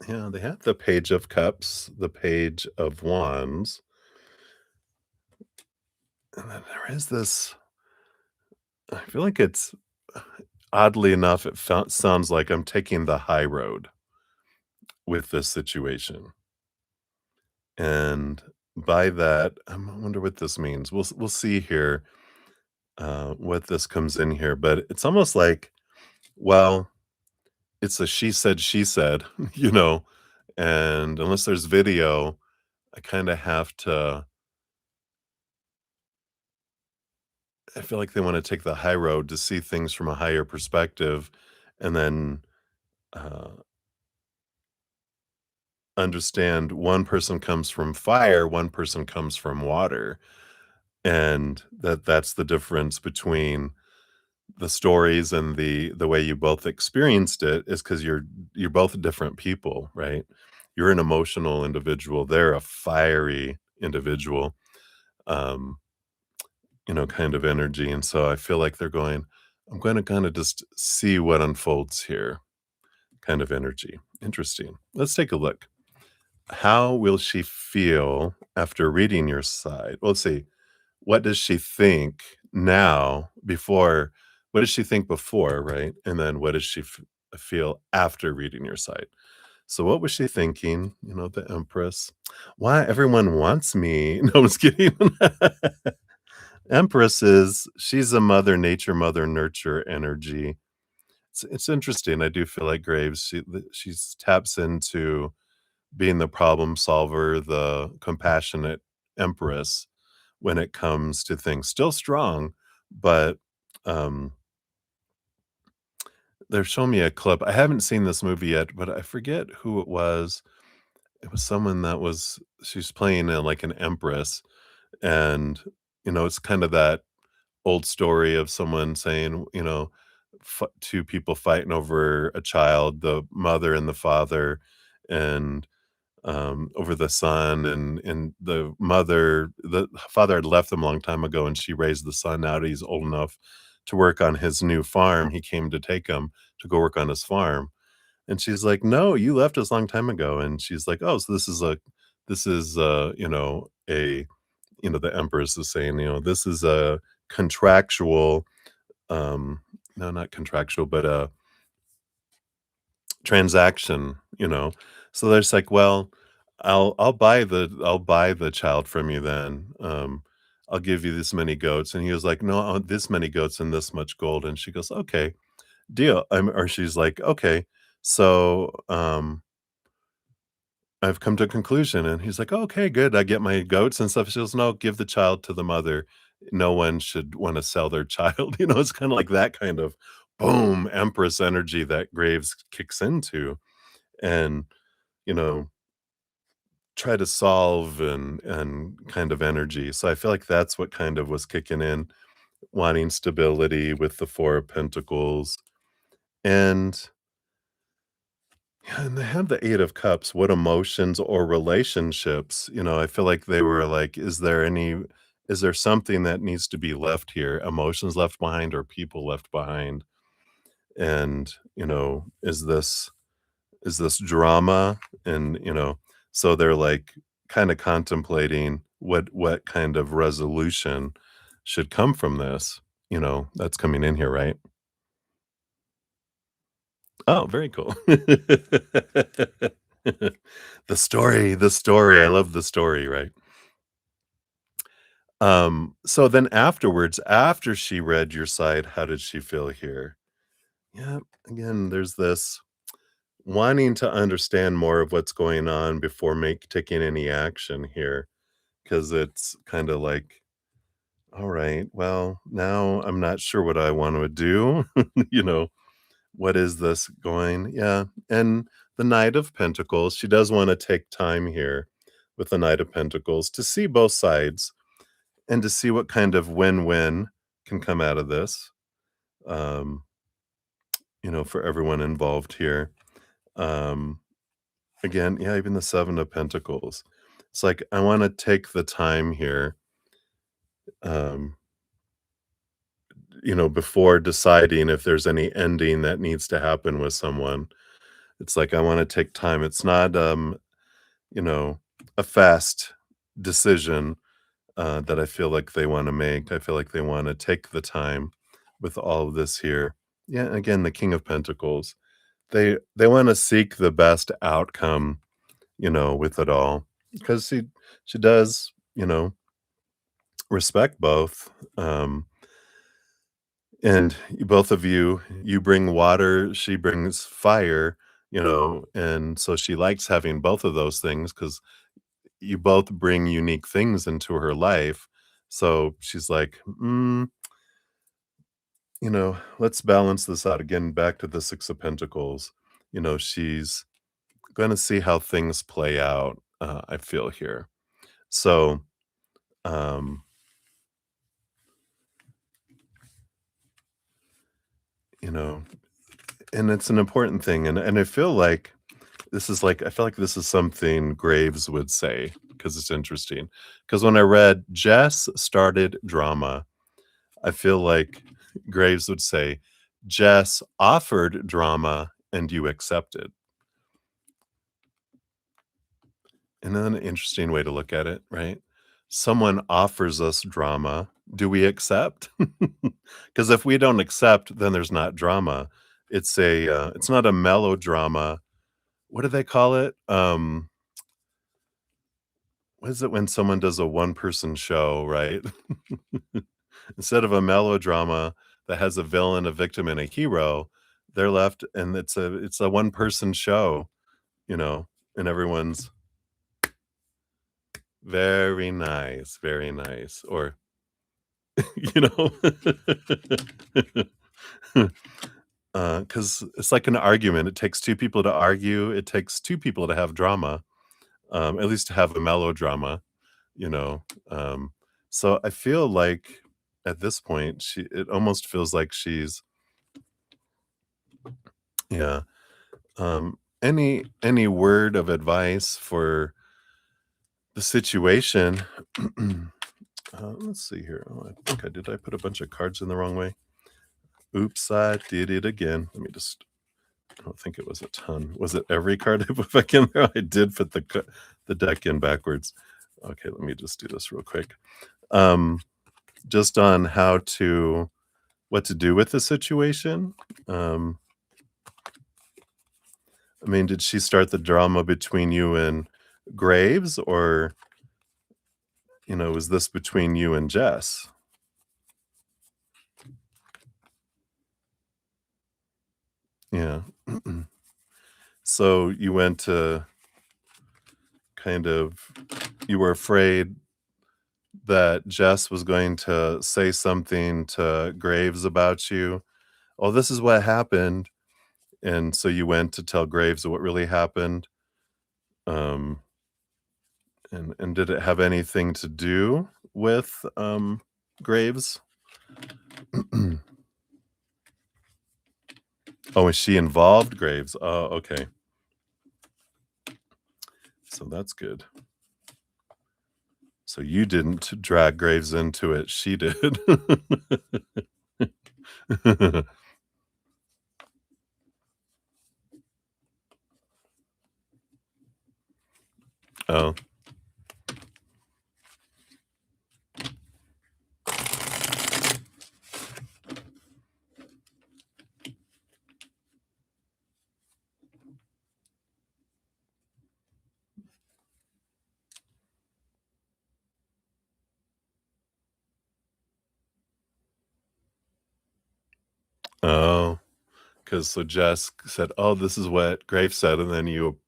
Yeah, they have the Page of Cups, the Page of Wands, and then there is this I feel like it's oddly enough, it sounds like I'm taking the high road with this situation. And by that, I wonder what this means. We'll see here what this comes in here, but it's almost like, well, it's a she said, you know, and unless there's video, I kind of have to. I feel like they want to take the high road to see things from a higher perspective, and then uh, understand one person comes from fire, one person comes from water, and that's the difference between the stories and the way you both experienced it is because you're both different people, right? You're an emotional individual, they're a fiery individual, um, kind of energy, and so I feel like they're going, "I'm gonna kinda just see what unfolds here," kind of energy. Interesting. Let's take a look. How will she feel after reading your side? Well, let's see. What does she think now before what does she think before, right? And then what does she feel after reading your site? So what was she thinking? The Empress. Why everyone wants me. No, I was kidding. Empress she's a mother nature, mother nurture energy. It's interesting. I do feel like Graves, she's taps into being the problem solver, the compassionate empress when it comes to things. Still strong, but, um, they're showing me a clip. I haven't seen this movie yet, but I forget who it was. It was someone that she's playing, like, an empress, and, it's kind of that old story of someone saying, 2 people fighting over a child, the mother and the father, and over the son and the father had left them a long time ago, and she raised the son. Now that he's old enough to work on his new farm, he came to take him to go work on his farm, and she's like, "No, you left us a long time ago," and she's like, "Oh, so this is, a," the empress is saying, "This is a contractual, um" no, not contractual, but a transaction, you know? So they're just like, "Well, I'll buy the child from you then, I'll give you this many goats," and he was like, "No, I want this many goats and this much gold," and she goes, "Okay, deal," or she's like, "Okay, so, I've come to a conclusion," and he's like, "Okay, good, I get my goats and stuff." She goes, "No, give the child to the mother. No one should wanna sell their child," it's kinda like that kind of boom, empress energy that Graves kicks into, and, you know, try to solve and kind of energy. So I feel like that's what kind of was kicking in, wanting stability with the 4 of Pentacles, and yeah, and they have the Eight of Cups. What emotions or relationships? I feel like they were like, is there something that needs to be left here? Emotions left behind or people left behind? And, is this drama? And, so they're like kind of contemplating what kind of resolution should come from this. That's coming in here, right? Oh, very cool. The story, I love the story, right? So then afterwards, after she read your side, how did she feel here? Yeah, again, there's this wanting to understand more of what's going on before make taking any action here, because it's kinda like, "Alright, well, now I'm not sure what I wanna do." You know? What is this going? Yeah, and the Knight of Pentacles, she does wanna take time here with the Knight of Pentacles to see both sides and to see what kind of win-win can come out of this, um, for everyone involved here. Um, Again, yeah, even the 7 of Pentacles. It's like, I wanna take the time here, um, before deciding if there's any ending that needs to happen with someone. It's like, I wanna take time. It's not, you know, a fast decision, that I feel like they wanna make. I feel like they wanna take the time with all of this here. Yeah, again, the King of Pentacles. They wanna seek the best outcome, with it all, because she does, respect both, and both of you, you bring water, she brings fire, and so she likes having both of those things because you both bring unique things into her life. So she's like, let's balance this out again. Back to the 6 of Pentacles. She's going to see how things play out. I feel here. So, um, you know, and it's an important thing. And I feel like I feel like this is something Graves would say because it's interesting. Because when I read Jess started drama, I feel like Graves would say, "Jess offered drama and you accepted." And then an interesting way to look at it, right? Someone offers us drama. Do we accept? Because if we don't accept, then there's not drama. It's not a melodrama. What do they call it? What is it when someone does a one-person show, right? Instead of a melodrama that has a villain, a victim, and a hero, they're left and it's a one-person show, you know, and everyone's very nice, very nice, or, you know, because it's like an argument. It takes 2 people to argue, it takes 2 people to have drama, at least to have a melodrama, you know, so I feel like at this point, it almost feels like she's yeah. Any word of advice for the situation? Let's see here. Oh, I think I put a bunch of cards in the wrong way? Oops, I did it again. Let me just I don't think it was a ton. Was it every card I put back in there? I did put the deck in backwards. Okay, let me just do this real quick. Um, just on what to do with the situation. Um, I mean, did she start the drama between you and Graves, or was this between you and Jess? Yeah. So you went to kind of you were afraid that Jess was going to say something to Graves about you. "Oh, this is what happened." And so you went to tell Graves what really happened. Um, and did it have anything to do with Graves? Oh, is she involved, Graves? Oh, okay. So that's good. So you didn't drag Graves into it, she did. Oh, oh, 'cause so Jess said, "Oh, this is what Graves said," and then you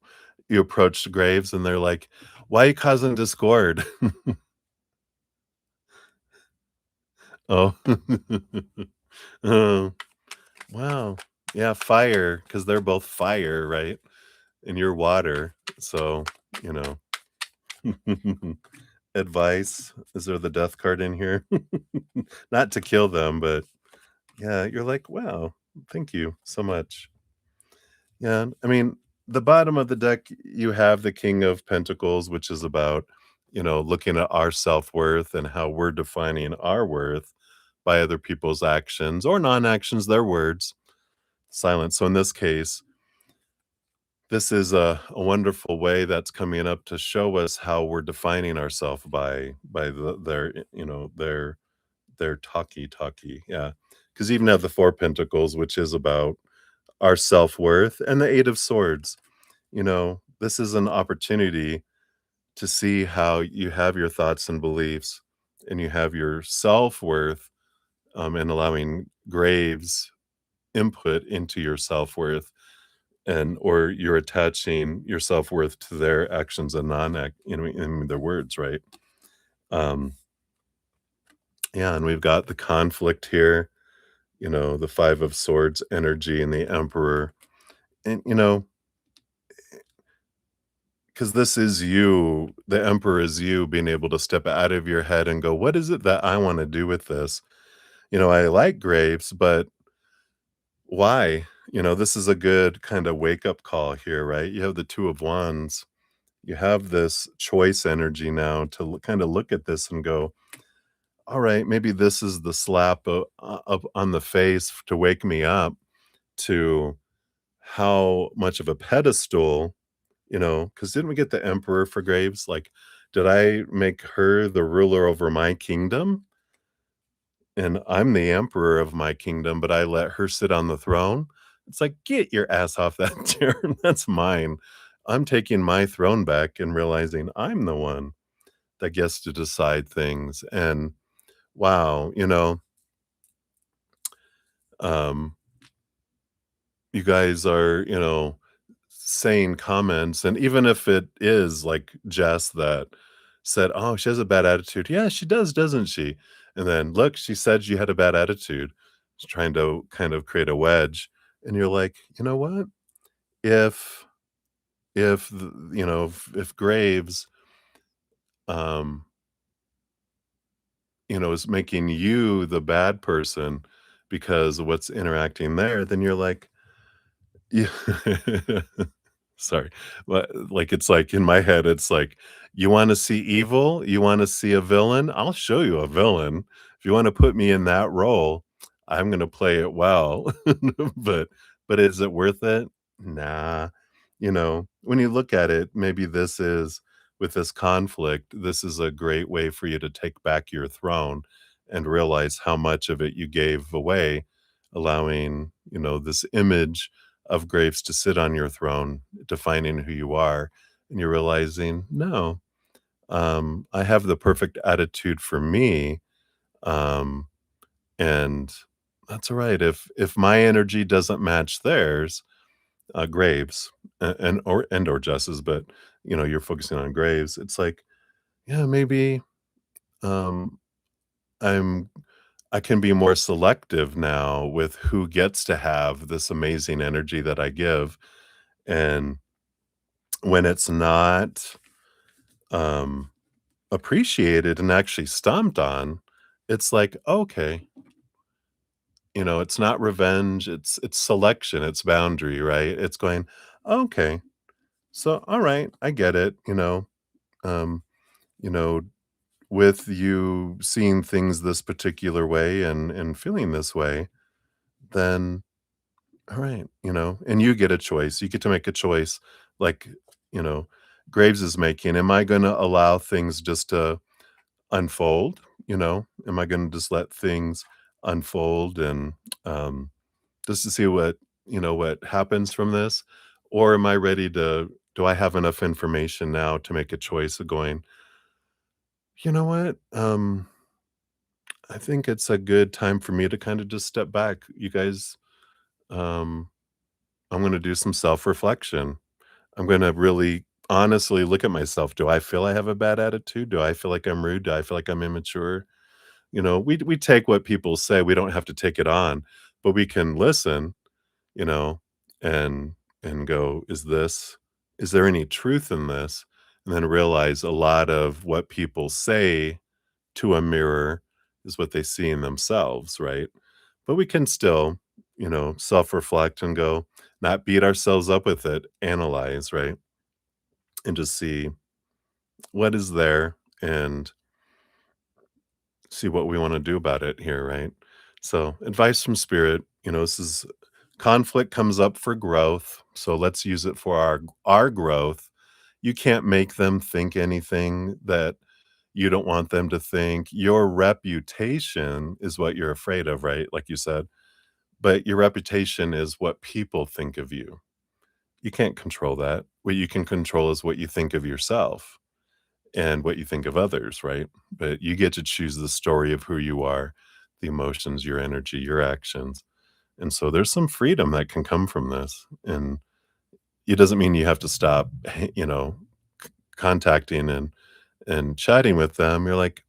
approached Graves, and they're like, "Why are you causing discord?" Oh. Oh, wow. Yeah, fire, because 'cause they're both fire, right? And you're water, so, you know. Advice, is there the death card in here? Not to kill them, but yeah, you're like, "Wow, thank you so much." Yeah, I mean, the bottom of the deck, you have the King of Pentacles, which is about, looking at our self-worth and how we're defining our worth by other people's actions or non-actions, their words, silence. So in this case, this is a wonderful way that's coming up to show us how we're defining ourselves by their their talkie, yeah. Because even have the Four Pentacles, which is about our self-worth, and the Eight of Swords. This is an opportunity to see how you have your thoughts and beliefs, and you have your self-worth, and allowing Graves input into your self-worth, and or you're attaching your self-worth to their actions and non-act in their words, right? Um, yeah, and we've got the conflict here, the Five of Swords energy and the Emperor. And, because this is you, the Emperor is you being able to step out of your head and go, what is it that I want to do with this? I like Graves, but why? This is a good kind of wake up call here, right? You have the Two of Wands. You have this choice energy now to kind of look at this and go, all right, maybe this is the slap up on the face to wake me up to how much of a pedestal, because didn't we get the Emperor for Graves? Like, did I make her the ruler over my kingdom? And I'm the emperor of my kingdom, but I let her sit on the throne. It's like, get your ass off that chair. That's mine. I'm taking my throne back and realizing I'm the one that gets to decide things. And wow, um, you guys are, saying comments, and even if it is like Jess that said, "Oh, she has a bad attitude." Yeah, she does, doesn't she? And then, "Look, she said you had a bad attitude." She's trying to kind of create a wedge, and you're like, "You know what? If if Graves, um, is making you the bad person because of what's interacting there, then you're like, yeah." Sorry. But, like, it's like in my head, it's like, "You wanna see evil? You wanna see a villain? I'll show you a villain. If you wanna put me in that role, I'm gonna play it well." But is it worth it? Nah. When you look at it, maybe this is with this conflict, this is a great way for you to take back your throne and realize how much of it you gave away, allowing, this image of Graves to sit on your throne, defining who you are, and you're realizing, no, I have the perfect attitude for me, um, and that's all right. If my energy doesn't match theirs, Graves and or Jess's, but you're focusing on Graves. It's like, yeah, maybe um, I'm I can be more selective now with who gets to have this amazing energy that I give, and when it's not, um, appreciated and actually stomped on, it's like, "Okay," it's not revenge, it's selection, it's boundary, right? It's going, "Okay, so, alright, I get it," um, you know, with you seeing things this particular way and feeling this way, then alright, and you get a choice, you get to make a choice, like, you know, Graves is making, am I gonna allow things just to unfold, Am I gonna just let things unfold and, just to see what happens from this? Or am I ready to do I have enough information now to make a choice of going, "You know what? I think it's a good time for me to kinda just step back. You guys, um, I'm gonna do some self-reflection. I'm gonna really honestly look at myself. Do I feel I have a bad attitude? Do I feel like I'm rude? Do I feel like I'm immature? We take what people say, we don't have to take it on, but we can listen, you know, and go, is there any truth in this? And then realize a lot of what people say to a mirror is what they see in themselves, right? But we can still, self-reflect and go, not beat ourselves up with it, analyze, right? And just see what is there and see what we want to do about it here, right? So, advice from spirit, this is conflict comes up for growth, so let's use it for our growth. You can't make them think anything that you don't want them to think. Your reputation is what you're afraid of, right? Like you said, but your reputation is what people think of you. You can't control that. What you can control is what you think of yourself and what you think of others, right? But you get to choose the story of who you are, the emotions, your energy, your actions. And so there's some freedom that can come from this. And it doesn't mean you have to stop, contacting and chatting with them. You're like,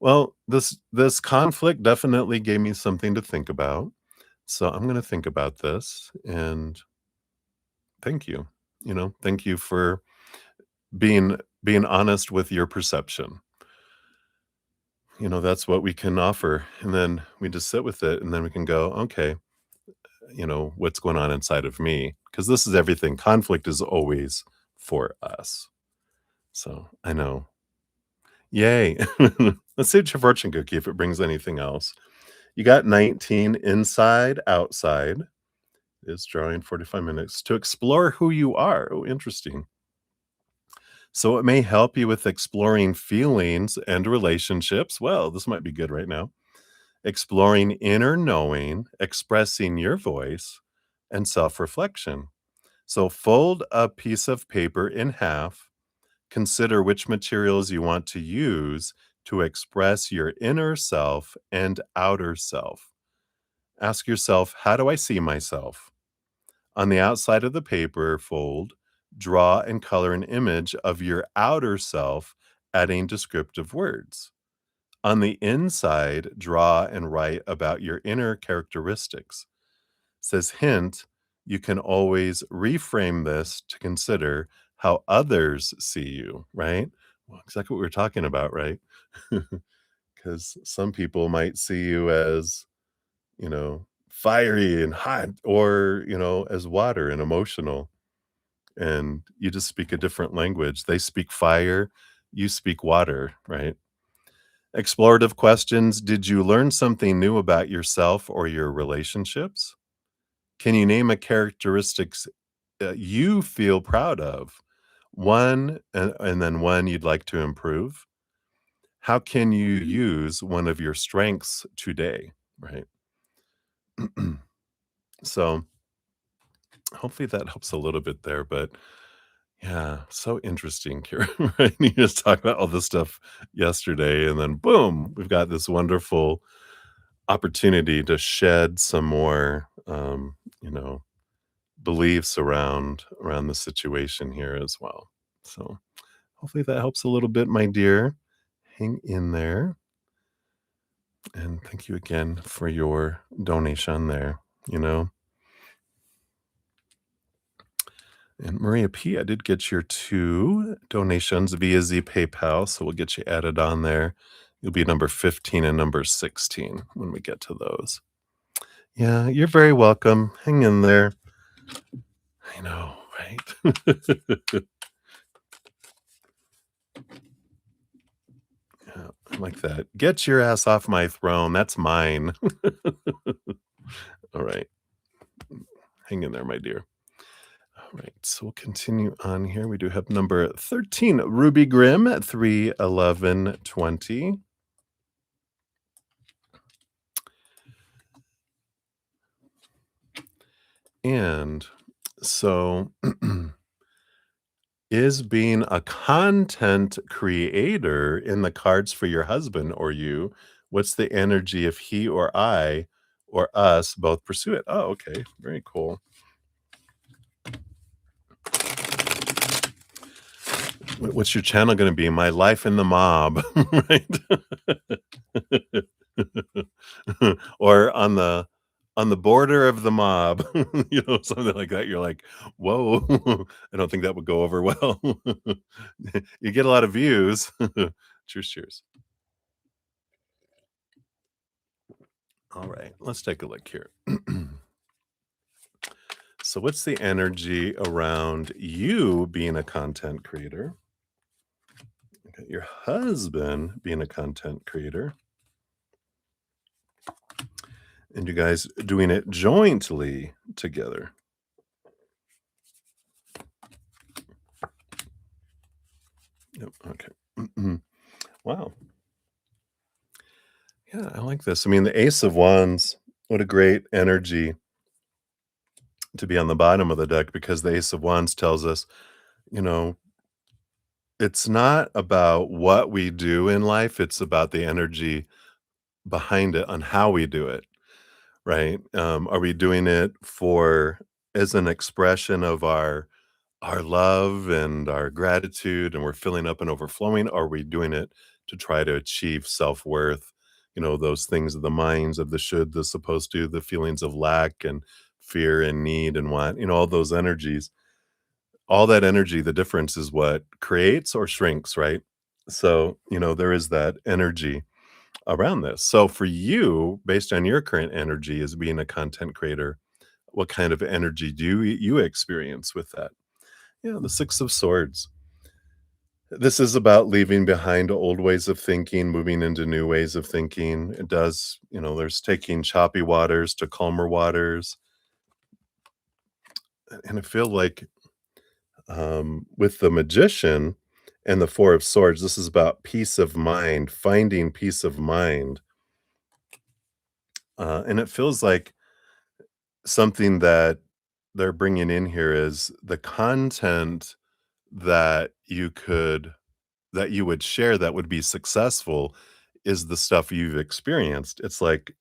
well, this conflict definitely gave me something to think about. So I'm going to think about this and thank you. Thank you for being honest with your perception. That's what we can offer, and then we just sit with it, and then we can go, "Okay, what's going on inside of me? Because this is everything. Conflict is always for us." So, I know. Yay. Let's see what your fortune cookie if it brings anything else. You got 19 inside, outside. Is drawing 45 minutes to explore who you are. Oh, interesting. So it may help you with exploring feelings and relationships. Well, this might be good right now. Exploring inner knowing, expressing your voice, and self reflection. So fold a piece of paper in half, consider which materials you want to use to express your inner self and outer self. Ask yourself, how do I see myself? On the outside of the paper fold, draw and color an image of your outer self, adding descriptive words. On the inside, draw and write about your inner characteristics. Says hint, you can always reframe this to consider how others see you, right? Well, exactly what we are talking about, right? Because some people might see you as, fiery and hot or, as water and emotional. And you just speak a different language. They speak fire, you speak water, right? Explorative questions. Did you learn something new about yourself or your relationships? Can you name a characteristics you feel proud of? One, and then one you'd like to improve. How can you use one of your strengths today? Right. So hopefully that helps a little bit there. But yeah, so interesting, Kira. Right? You just talked about all this stuff yesterday, and then boom, we've got this wonderful opportunity to shed some more, beliefs around the situation here as well. So hopefully that helps a little bit, my dear. Hang in there. And thank you again for your donation there, you know. And Maria P, I did get your 2 donations via Z PayPal, so we'll get you added on there. You'll be number 15 and number 16 when we get to those. Yeah, you're very welcome. Hang in there. I know, right? Yeah, I like that. "Get your ass off my throne, that's mine." All right. Hang in there, my dear. All right, so we'll continue on here. We do have number 13, Ruby Grimm at 31120. And so, is being a content creator in the cards for your husband or you? What's the energy of he or I or us both pursue it. Oh, okay. Very cool. What's your channel gonna be? My life in the mob, right? Or on the border of the mob, something like that. You're like, "Whoa, I don't think that would go over well." You get a lot of views. Cheers, cheers. Alright, let's take a look here. So what's the energy around you being a content creator? Okay, your husband being a content creator, and you guys doing it jointly together. Yep, okay. Wow. Yeah, I like this. I mean, the Ace of Wands, what a great energy to be on the bottom of the deck because the Ace of Wands tells us, you know, it's not about what we do in life, it's about the energy behind it on how we do it, right? Are we doing it for as an expression of our love and our gratitude and we're filling up and overflowing? Or are we doing it to try to achieve self-worth? Those things of the minds of the should, the supposed to, the feelings of lack and fear and need and want, all those energies. All that energy, the difference is what creates or shrinks, right? So, there is that energy around this. So for you, based on your current energy as being a content creator, what kind of energy do you experience with that? Yeah, the Six of Swords. This is about leaving behind old ways of thinking, moving into new ways of thinking. It does, there's taking choppy waters to calmer waters. And I feel like with the Magician and the Four of Swords, this is about peace of mind, finding peace of mind. And it feels like something that they're bringing in here is the content that you would share that would be successful is the stuff you've experienced. It's like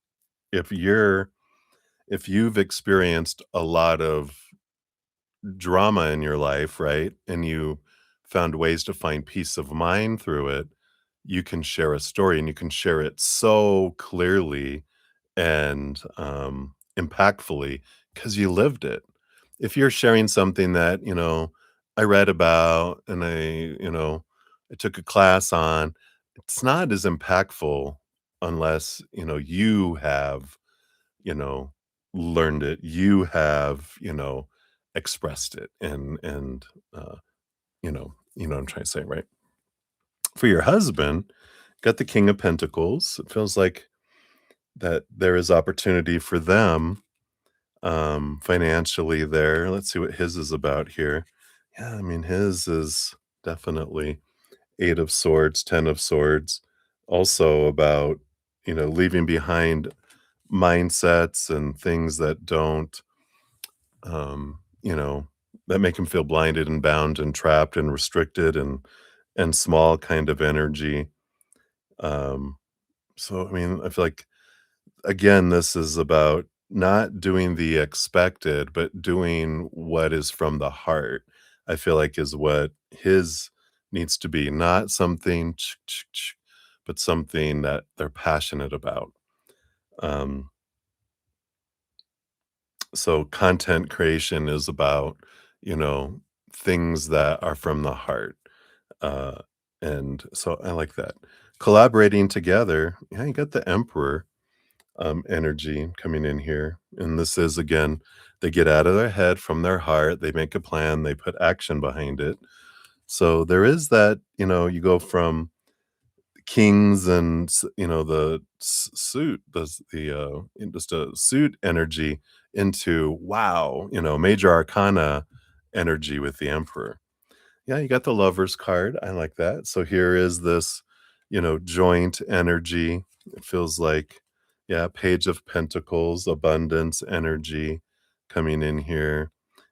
if you've experienced a lot of drama in your life, right? And you found ways to find peace of mind through it, you can share a story and you can share it so clearly and impactfully because you lived it. If you're sharing something that, I read about and I took a class on, it's not as impactful unless, you have, you know, learned it, you have, expressed it and what I'm trying to say, right? For your husband, got the King of Pentacles. It feels like that there is opportunity for them financially there. Let's see what his is about here. Yeah, I mean his is definitely Eight of Swords, Ten of Swords, also about, leaving behind mindsets and things that don't, um, you know, that make him feel blinded and bound and trapped and restricted and small kind of energy. Um, so I mean, I feel like again, this is about not doing the expected, but doing what is from the heart. I feel like is what his needs to be, not something, but something that they're passionate about. Um, so content creation is about, you know, things that are from the heart. Uh, and so I like that. Collaborating together. Yeah, you got the Emperor energy coming in here. And this is again, they get out of their head from their heart, they make a plan, they put action behind it. So there is that, you go from kings and the suit, just a suit energy into wow, major arcana energy with the emperor. Yeah, you got the Lovers card, I like that. So here is this, joint energy. It feels like, yeah, Page of Pentacles, abundance energy coming in here.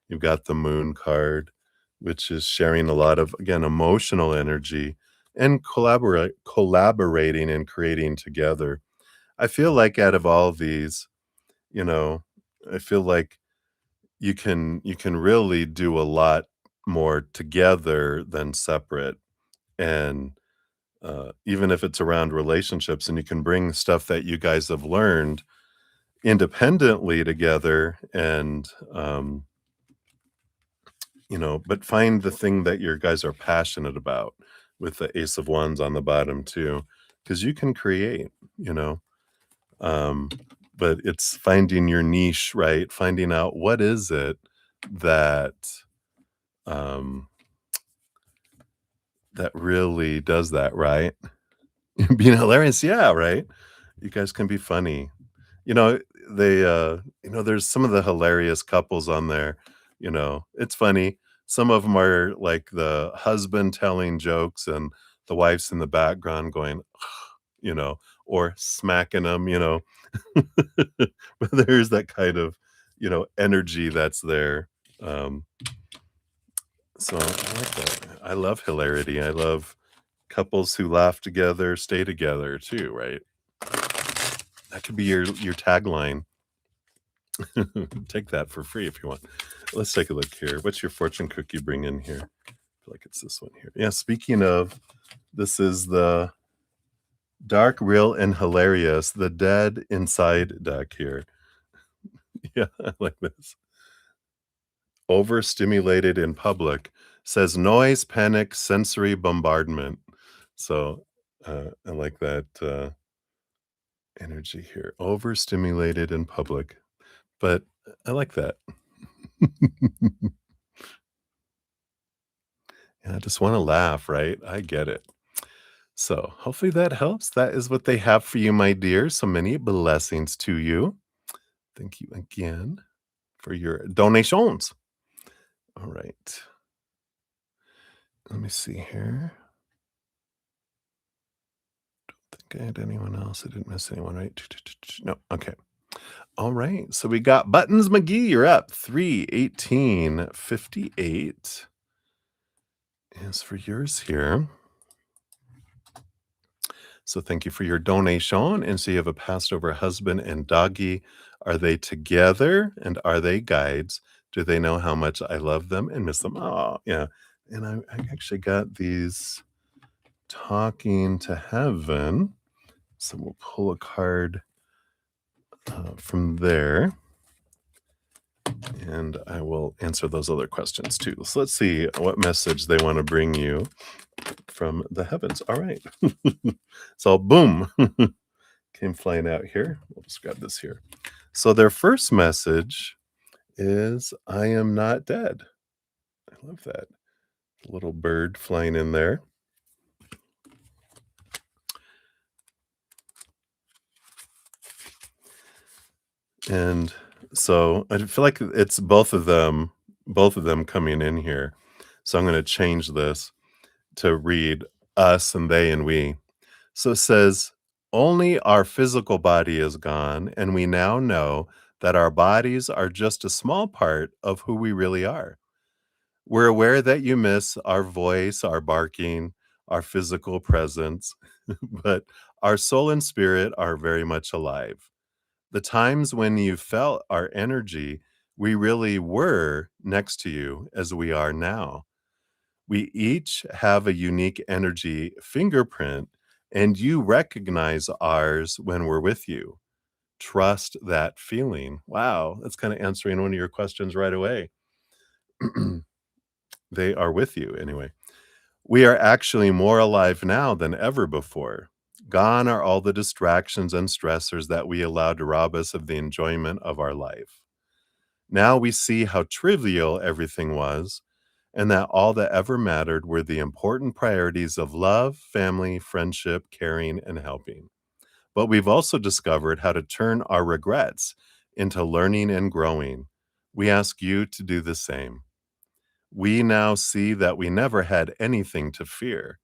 You've got the Moon card, which is sharing a lot of, again, emotional energy and collaborating and creating together. I feel like out of all of these, you know, I feel like you can really do a lot more together than separate, and, even if it's around relationships and you can bring stuff that you guys have learned independently together and, but find the thing that your guys are passionate about with the Ace of Wands on the bottom too, because you can create, you know, um, but it's finding your niche, right? Finding out what is it that, um, that really does that, right? Being hilarious, yeah, right? You guys can be funny. You know, there's some of the hilarious couples on there, it's funny. Some of them are like the husband telling jokes and the wife's in the background going, you know, or smacking them, you know. But there's that kind of, energy that's there. Um, so I like that. I love hilarity. I love couples who laugh together, stay together too, right? That could be your tagline. Take that for free if you want. Let's take a look here. What's your fortune cookie bring in here? I feel like it's this one here. Yeah, speaking of, this is the dark, real, and hilarious, the dead inside deck here. Yeah, I like this. Overstimulated in public says noise, panic, sensory bombardment. So I like that energy here. Overstimulated in public. But I like that. Yeah, I just want to laugh, right? I get it. So hopefully that helps. That is what they have for you, my dear. So many blessings to you. Thank you again for your donations. All right. Let me see here. Think I had anyone else. I didn't miss anyone, right? No. Okay. All right. So we got Buttons McGee. You're up. 31858 is for yours here. So thank you for your donation. And so you have a passed over husband and doggy. Are they together and are they guides? Do they know how much I love them and miss them? Oh, yeah. And I actually got these talking to heaven. So we'll pull a card from there and I will answer those other questions too. So let's see what message they want to bring you from the heavens. All right. So boom. Came flying out here. We'll just grab this here. So their first message is I am not dead. I love that. Little bird flying in there. And so I feel like it's both of them coming in here. So I'm going to change this to read us and they and we. So it says, only our physical body is gone, and we now know that our bodies are just a small part of who we really are. We're aware that you miss our voice, our barking, our physical presence, but our soul and spirit are very much alive. The times when you felt our energy, we really were next to you as we are now. We each have a unique energy fingerprint, and you recognize ours when we're with you. Trust that feeling. Wow, that's kind of answering one of your questions right away. They are with you anyway. We are actually more alive now than ever before. Gone are all the distractions and stressors that we allowed to rob us of the enjoyment of our life. Now we see how trivial everything was, and that all that ever mattered were the important priorities of love, family, friendship, caring, and helping. But we've also discovered how to turn our regrets into learning and growing. We ask you to do the same. We now see that we never had anything to fear.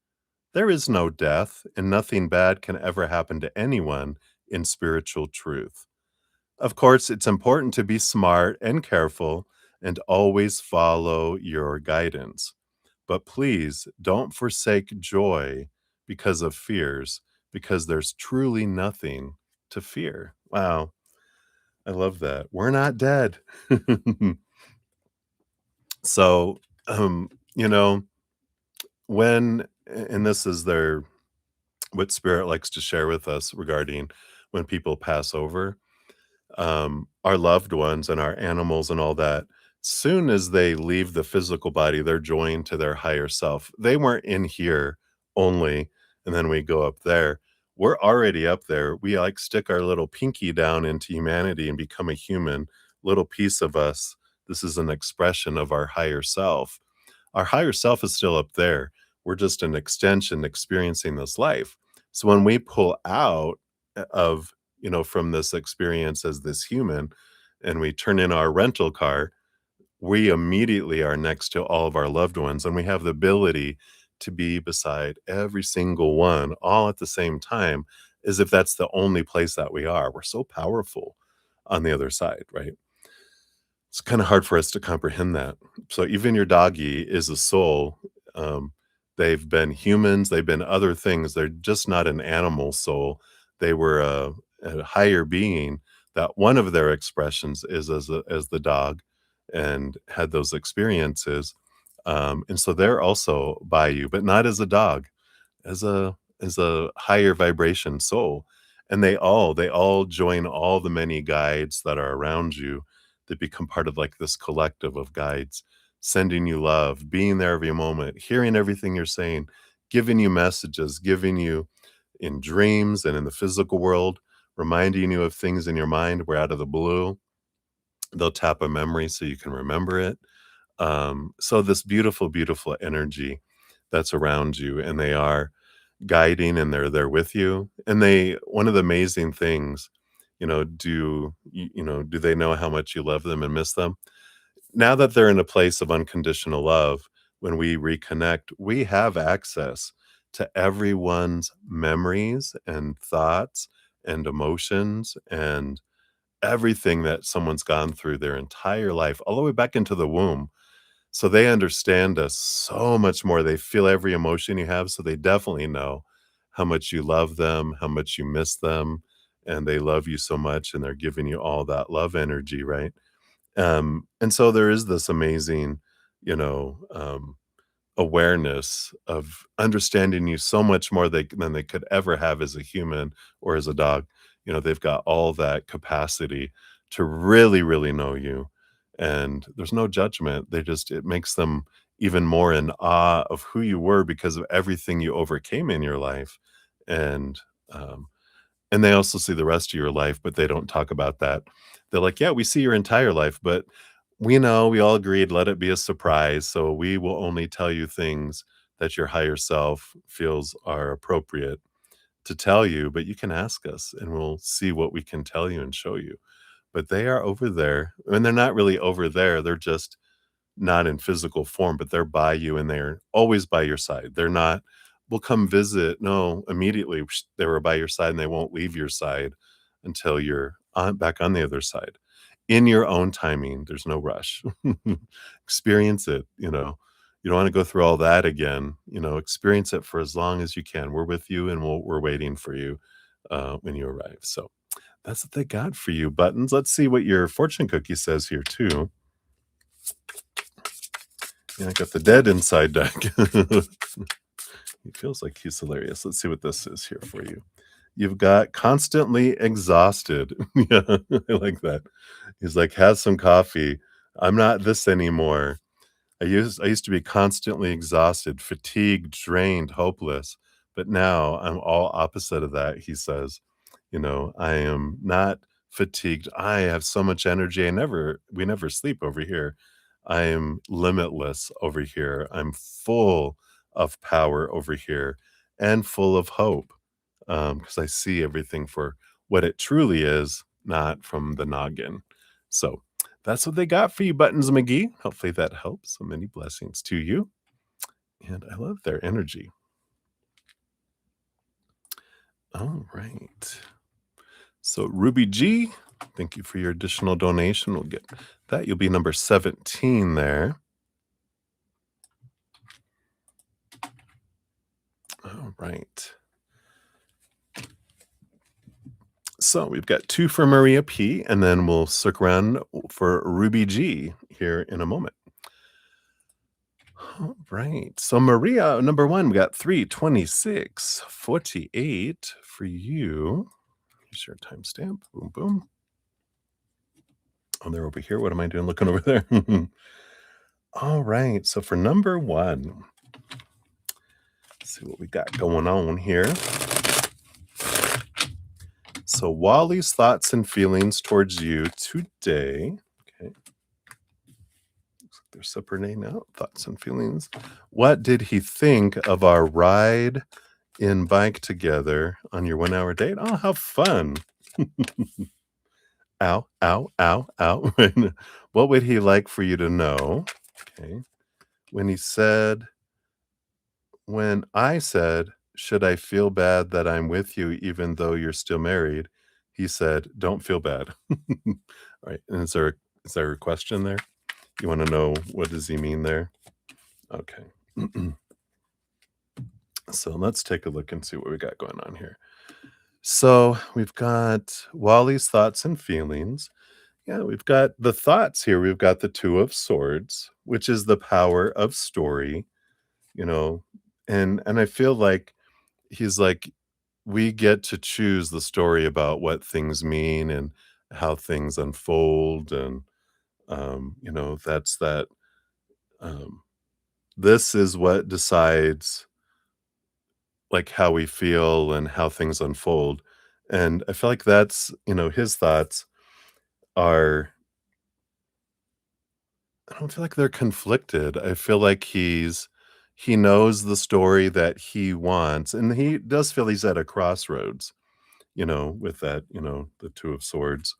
There is no death, and nothing bad can ever happen to anyone in spiritual truth. Of course, it's important to be smart and careful and always follow your guidance. But please don't forsake joy because of fears, because there's truly nothing to fear. Wow. I love that. We're not dead. So, you know, when and this is their what spirit likes to share with us regarding when people pass over, our loved ones and our animals and all that, soon as they leave the physical body, they're joined to their higher self. They weren't in here only, and then we go up there. We're already up there. We like stick our little pinky down into humanity and become a human, little piece of us. This is an expression of our higher self. Our higher self is still up there. We're just an extension experiencing this life. So when we pull out of, from this experience as this human and we turn in our rental car, we immediately are next to all of our loved ones and we have the ability to be beside every single one all at the same time as if that's the only place that we are. We're so powerful on the other side, right? It's kinda hard for us to comprehend that. So even your doggy is a soul. Um, they've been humans, they've been other things, they're just not an animal soul. They were a higher being that one of their expressions is as the dog and had those experiences. And so they're also by you, but not as a dog, as a higher vibration soul. And they all join all the many guides that are around you that become part of like this collective of guides, sending you love, being there every moment, hearing everything you're saying, giving you messages, giving you in dreams and in the physical world, reminding you of things in your mind where out of the blue. They'll tap a memory so you can remember it. So this beautiful, beautiful energy that's around you, and they are guiding and they're there with you. And they one of the amazing things, do they know how much you love them and miss them? Now that they're in a place of unconditional love, when we reconnect, we have access to everyone's memories and thoughts and emotions and everything that someone's gone through their entire life, all the way back into the womb. So they understand us so much more. They feel every emotion you have, so they definitely know how much you love them, how much you miss them, and they love you so much, and they're giving you all that love energy, right? And so there is this amazing, you know, um, awareness of understanding you so much more than they could ever have as a human or as a dog. They've got all that capacity to really, really know you. And there's no judgment. It makes them even more in awe of who you were because of everything you overcame in your life. And um, and they also see the rest of your life, but they don't talk about that. They're like, "Yeah, we see your entire life, but we know, we all agreed, let it be a surprise, so we will only tell you things that your higher self feels are appropriate to tell you, but you can ask us, and we'll see what we can tell you and show you." But they are over there, and they're not really over there, they're just not in physical form, but they're by you and they're always by your side. They're not, "We'll come visit." No, immediately they were by your side and they won't leave your side until you're back on the other side. In your own timing, there's no rush. Experience it, you know. You don't want to go through all that again, experience it for as long as you can. We're with you and we're waiting for you when you arrive. So that's what they got for you, Buttons. Let's see what your fortune cookie says here, too. Yeah, I got the dead inside deck. He feels like he's hilarious. Let's see what this is here for you. You've got constantly exhausted. Yeah, I like that. He's like, "Have some coffee. I'm not this anymore. I used to be constantly exhausted, fatigued, drained, hopeless, but now I'm all opposite of that," he says. "I am not fatigued. I have so much energy. We never sleep over here. I am limitless over here. I'm full of power over here and full of hope, because I see everything for what it truly is, not from the noggin." So that's what they got for you, Buttons McGee. Hopefully that helps. So many blessings to you. And I love their energy. All right. So Ruby G, thank you for your additional donation. We'll get that. You'll be number 17 there. All right. So we've got 2 for Maria P, and then we'll circle around for Ruby G here in a moment. All right. So Maria, number 1, we got 3:26:48 for you. Here's your timestamp. Boom, boom. Oh, they're over here. What am I doing looking over there? All right. So for number 1, let's see what we got going on here. So Wally's thoughts and feelings towards you today. Okay. They're separating out thoughts and feelings. What did he think of our ride in bike together on your 1-hour date? Oh, how fun. Ow, ow, ow, ow. What would he like for you to know? Okay. When he said, when I said, should I feel bad that I'm with you even though you're still married? He said, don't feel bad. All right. And is there a question there? You want to know what does he mean there? Okay. So let's take a look and see what we got going on here. So we've got Wally's thoughts and feelings. Yeah, we've got the thoughts here. We've got the Two of Swords, which is the power of story, you know, and I feel like he's like, we get to choose the story about what things mean and how things unfold. And that's that um this is what decides like how we feel and how things unfold. And I feel like that's, his thoughts are, I don't feel like they're conflicted. I feel like he knows the story that he wants, and he does feel he's at a crossroads, with that, the Two of Swords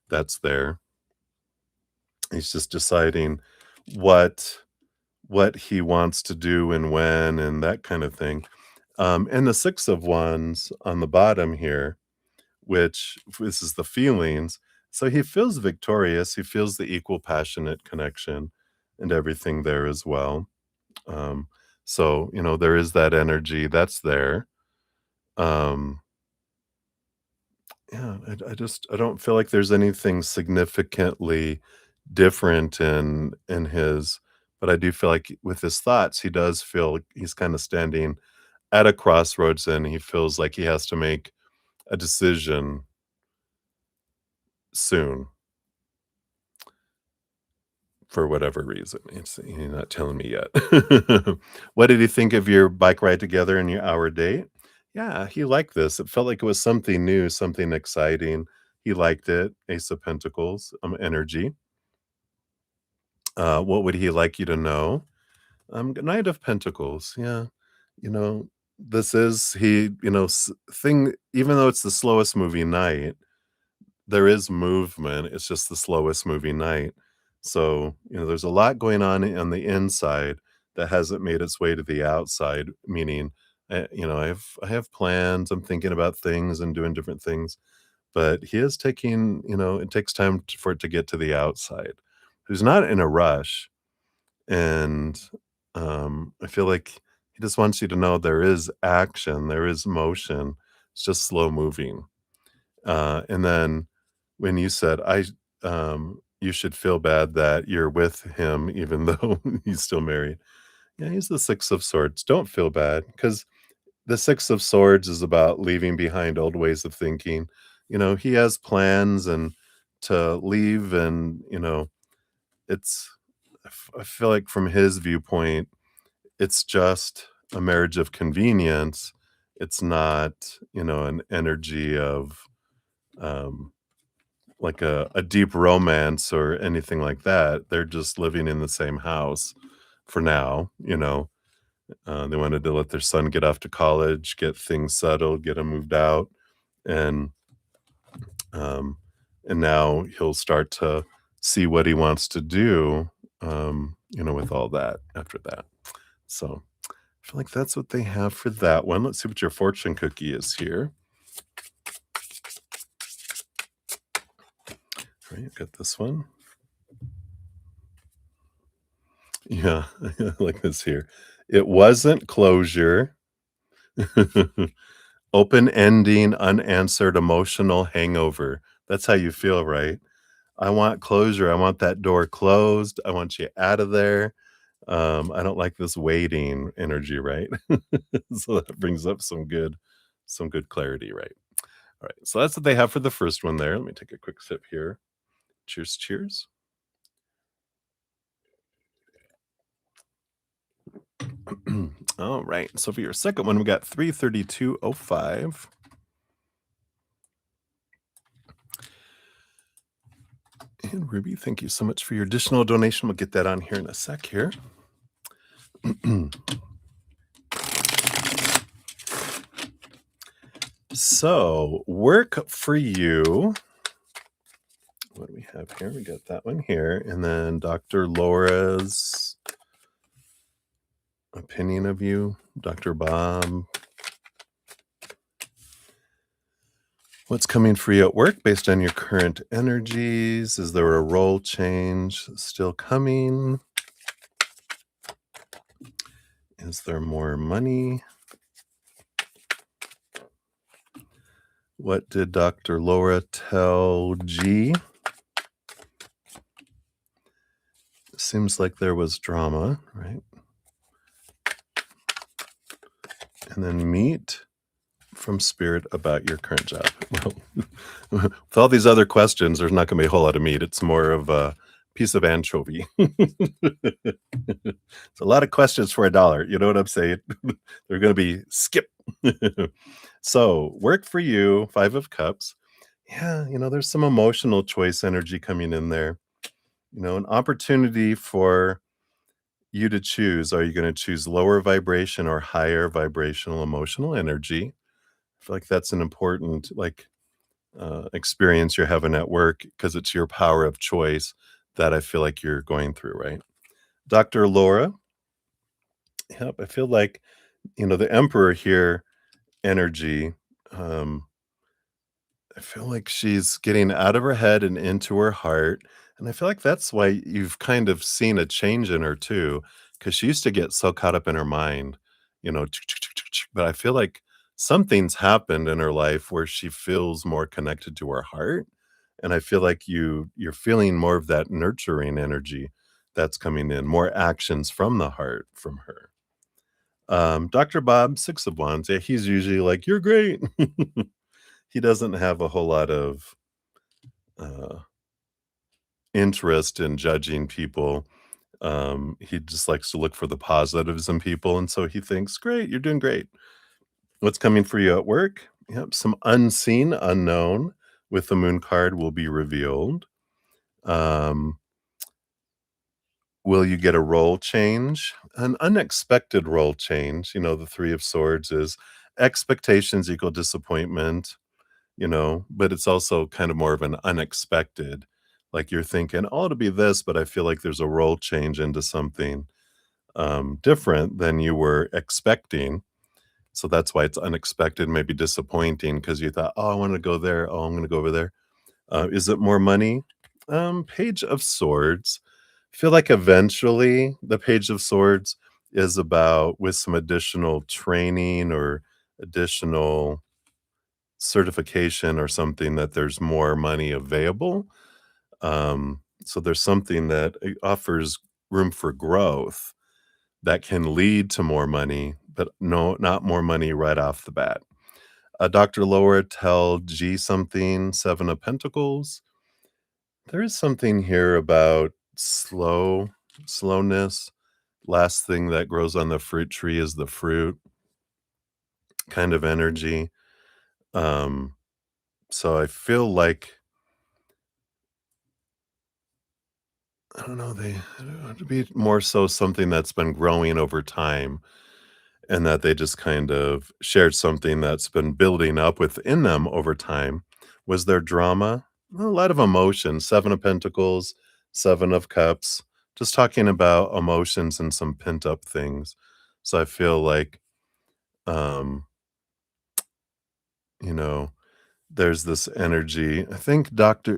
that's there. He's just deciding what what he wants to do and when and that kind of thing. And the Six of Wands on the bottom here, which this is the feelings. So he feels victorious. He feels the equal passionate connection and everything there as well. Um, so, there is that energy that's there. Um, yeah, I don't feel like there's anything significantly different in his, but I do feel like with his thoughts, he does feel like he's kind of standing at a crossroads and he feels like he has to make a decision soon. For whatever reason, he's not telling me yet. What did he think of your bike ride together and your hour date? Yeah, he liked this. It felt like it was something new, something exciting. He liked it. Ace of Pentacles, energy. What would he like you to know? Knight of Pentacles. Yeah, you know, this is thing. Even though it's the slowest movie night, there is movement, it's just the slowest moving night. So, there's a lot going on the inside that hasn't made its way to the outside, meaning, I have plans, I'm thinking about things and doing different things, but he is taking, it takes time for it to get to the outside. He's not in a rush, and, I feel like he just wants you to know there is action, there is motion, it's just slow moving. And then when you said, you should feel bad that you're with him even though he's still married. Yeah, he's the Six of Swords. Don't feel bad because the Six of Swords is about leaving behind old ways of thinking. He has plans and to leave, and it's. I feel like from his viewpoint, it's just a marriage of convenience. It's not, an energy of um, like a deep romance or anything like that. They're just living in the same house for now. They wanted to let their son get off to college, get things settled, get him moved out, and um, and now he'll start to see what he wants to do, with all that after that. So I feel like that's what they have for that one. Let's see what your fortune cookie is here. All right, got this one. Yeah, I like this here. It wasn't closure. Open-ending, unanswered emotional hangover. That's how you feel, right? I want closure. I want that door closed. I want you out of there. I don't like this waiting energy, right? So that brings up some good clarity, right? All right. So that's what they have for the first one there. Let me take a quick sip here. Cheers, cheers. All right. So for your second one, we got 33205. And Ruby, thank you so much for your additional donation. We'll get that on here in a sec here. So, work for you. What do we have here? We got that one here. And then Dr. Laura's opinion of you, Dr. Bob. What's coming for you at work based on your current energies? Is there a role change still coming? Is there more money? What did Dr. Laura tell G? Seems like there was drama, right? And then meet from spirit about your current job. Well, with all these other questions, there's not going to be a whole lot of meat. It's more of a piece of anchovy. It's a lot of questions for a dollar. You know what I'm saying? They're going to be skip. So, work for you, Five of Cups. Yeah, there's some emotional choice energy coming in there. An opportunity for you to choose. Are you going to choose lower vibration or higher vibrational emotional energy? I feel like that's an important experience you're having at work because it's your power of choice that I feel like you're going through, right? Dr. Laura, yep, I feel like the Emperor here energy. Um, I feel like she's getting out of her head and into her heart. And I feel like that's why you've kind of seen a change in her too, because she used to get so caught up in her mind, but I feel like something's happened in her life where she feels more connected to her heart. And I feel like you're feeling more of that nurturing energy that's coming in, more actions from the heart from her. Dr. Bob, Six of Wands, yeah, he's usually like, "You're great." He doesn't have a whole lot of, uh, interest in judging people. He just likes to look for the positives in people, and so he thinks, "Great, you're doing great." What's coming for you at work? Yep, some unseen, unknown with the moon card will be revealed. Um, will you get a role change? An unexpected role change. The Three of Swords is expectations equal disappointment. But it's also kind of more of an unexpected, like you're thinking, oh, it'll be this, but I feel like there's a role change into something different than you were expecting. So that's why it's unexpected, maybe disappointing because you thought, oh, I want to go there. Oh, I'm going to go over there. Is it more money? Page of Swords. I feel like eventually the Page of Swords is about with some additional training or additional certification or something that there's more money available. So there's something that offers room for growth that can lead to more money, but no, not more money right off the bat. Dr. Lower tell G something, Seven of Pentacles. There is something here about slowness. Last thing that grows on the fruit tree is the fruit kind of energy. Um, so I feel like I don't know, they to be more so something that's been growing over time and that they just kind of shared something that's been building up within them over time. Was there drama? A lot of emotion, 7 of Pentacles, 7 of Cups, just talking about emotions and some pent up things. So I feel like, um, you know, there's this energy. I think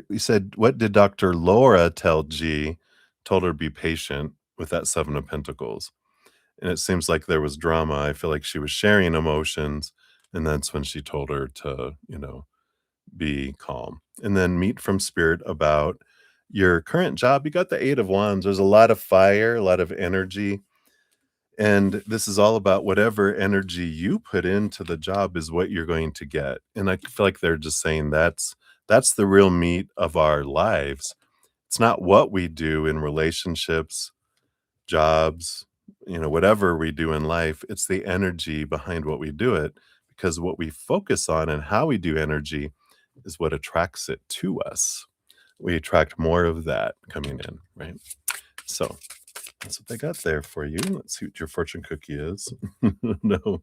you said, what did Dr. Laura tell G? Told her be patient with that 7 of Pentacles. And it seems like there was drama. I feel like she was sharing emotions And that's when she told her to, be calm. And then meet from spirit about your current job. You got the 8 of Wands. There's a lot of fire, a lot of energy. And this is all about whatever energy you put into the job is what you're going to get. And I feel like they're just saying that's the real meat of our lives. It's not what we do in relationships, jobs, whatever we do in life, it's the energy behind what we do it, because what we focus on and how we do energy is what attracts it to us. We attract more of that coming in, right? So that's what they got there for you. Let's see what your fortune cookie is. No.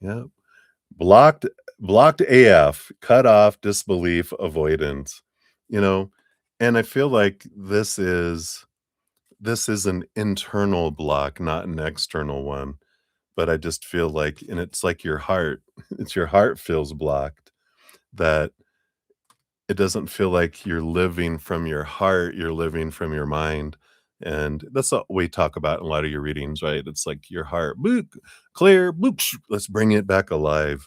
Yeah. Blocked, blocked AF, cut off, disbelief, avoidance. You know, and I feel like this is an internal block, not an external one. But I just feel like, and it's like your heart, it's your heart feels blocked, that it doesn't feel like you're living from your heart, you're living from your mind. And that's what we talk about in a lot of your readings, right? It's like your heart, boop, clear, boop, let's bring it back alive.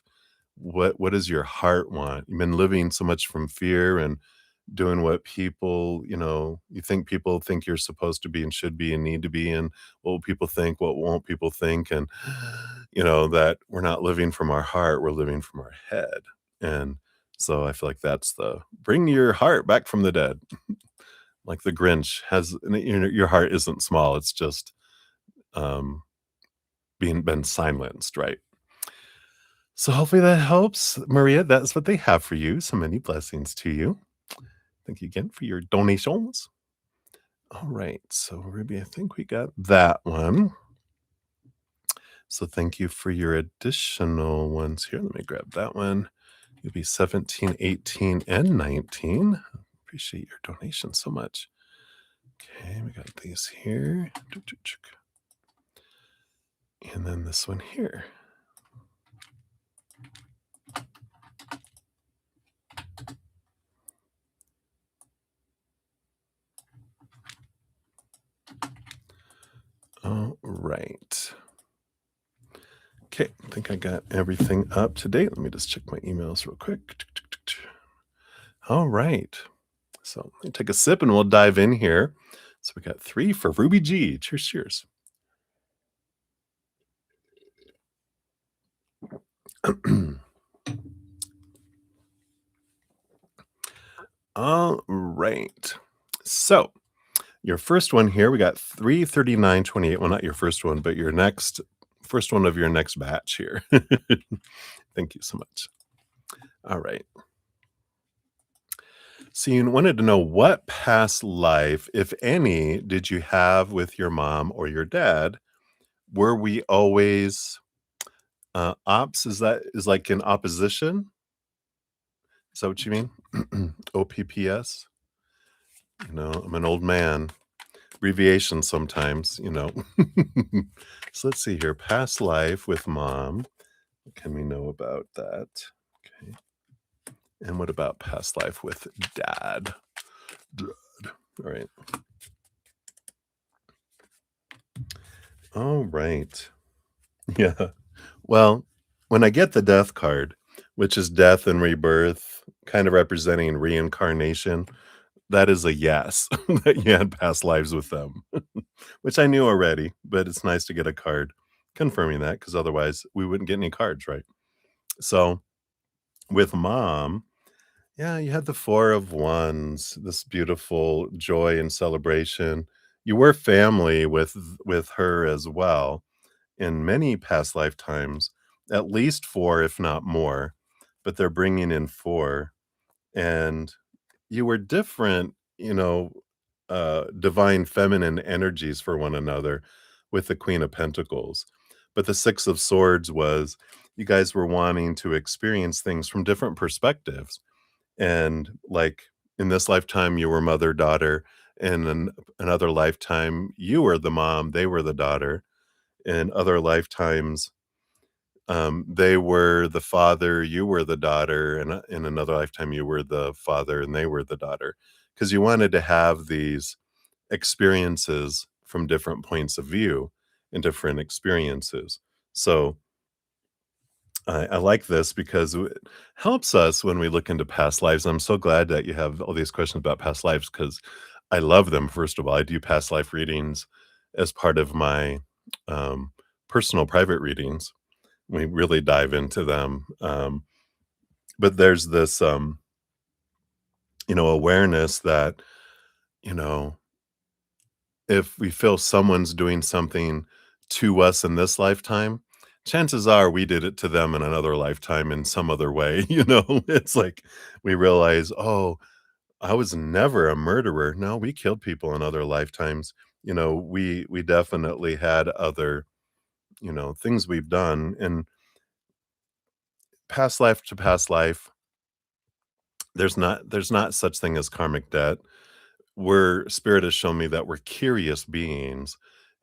What does your heart want? You've been living so much from fear and doing what people, you think people think you're supposed to be and should be and need to be, and what will people think, what won't people think, and that we're not living from our heart, we're living from our head. And so I feel like that's the bring your heart back from the dead. Like the Grinch has, your heart isn't small, it's just um being been silenced, right? So hopefully that helps, Maria. That's what they have for you. So many blessings to you. Thank you again for your donations. All right. So, Ruby, I think we got that one. So, thank you for your additional ones here. Let me grab that one. You'll be 17, 18, and 19. Appreciate your donation so much. Okay, we got these here. And then this one here. All right. Okay, I think I got everything up to date. Let me just check my emails real quick. All right. So let me take a sip and we'll dive in here. So we got 3 for Ruby G. Cheers, cheers. All right. So your first one here, we got 339.28. Well, not your first one, but your first one of your next batch here. Thank you so much. All right. So you wanted to know what past life, if any, did you have with your mom or your dad? Were we always ops? Is like in opposition? Is that what you mean? OPPS? I'm an old man. Abbreviation sometimes. So let's see here. Past life with mom. What can we know about that? Okay. And what about past life with dad? Dad. All right. All right. Yeah. Well, when I get the death card, which is death and rebirth, kind of representing reincarnation, that is a yes, that you had past lives with them, which I knew already, but it's nice to get a card confirming that, because otherwise we wouldn't get any cards, right? So with mom, yeah, you had the 4 of Wands, this beautiful joy and celebration. You were family with her as well in many past lifetimes, at least 4, if not more, but they're bringing in 4. And you were different, divine feminine energies for one another with the Queen of Pentacles. But the 6 of Swords was you guys were wanting to experience things from different perspectives. And like in this lifetime, you were mother, daughter. In another lifetime, you were the mom, they were the daughter. In other lifetimes, they were the father, you were the daughter, and in another lifetime, you were the father and they were the daughter. Because you wanted to have these experiences from different points of view and different experiences. So I like this because it helps us when we look into past lives. I'm so glad that you have all these questions about past lives because I love them. First of all, I do past life readings as part of my um, personal private readings. We really dive into them. But there's this, awareness that, you know, if we feel someone's doing something to us in this lifetime, chances are we did it to them in another lifetime in some other way. It's like we realize, oh, I was never a murderer. No, we killed people in other lifetimes. We definitely had other, things we've done. And past life to past life, there's not such thing as karmic debt. Spirit has shown me that we're curious beings.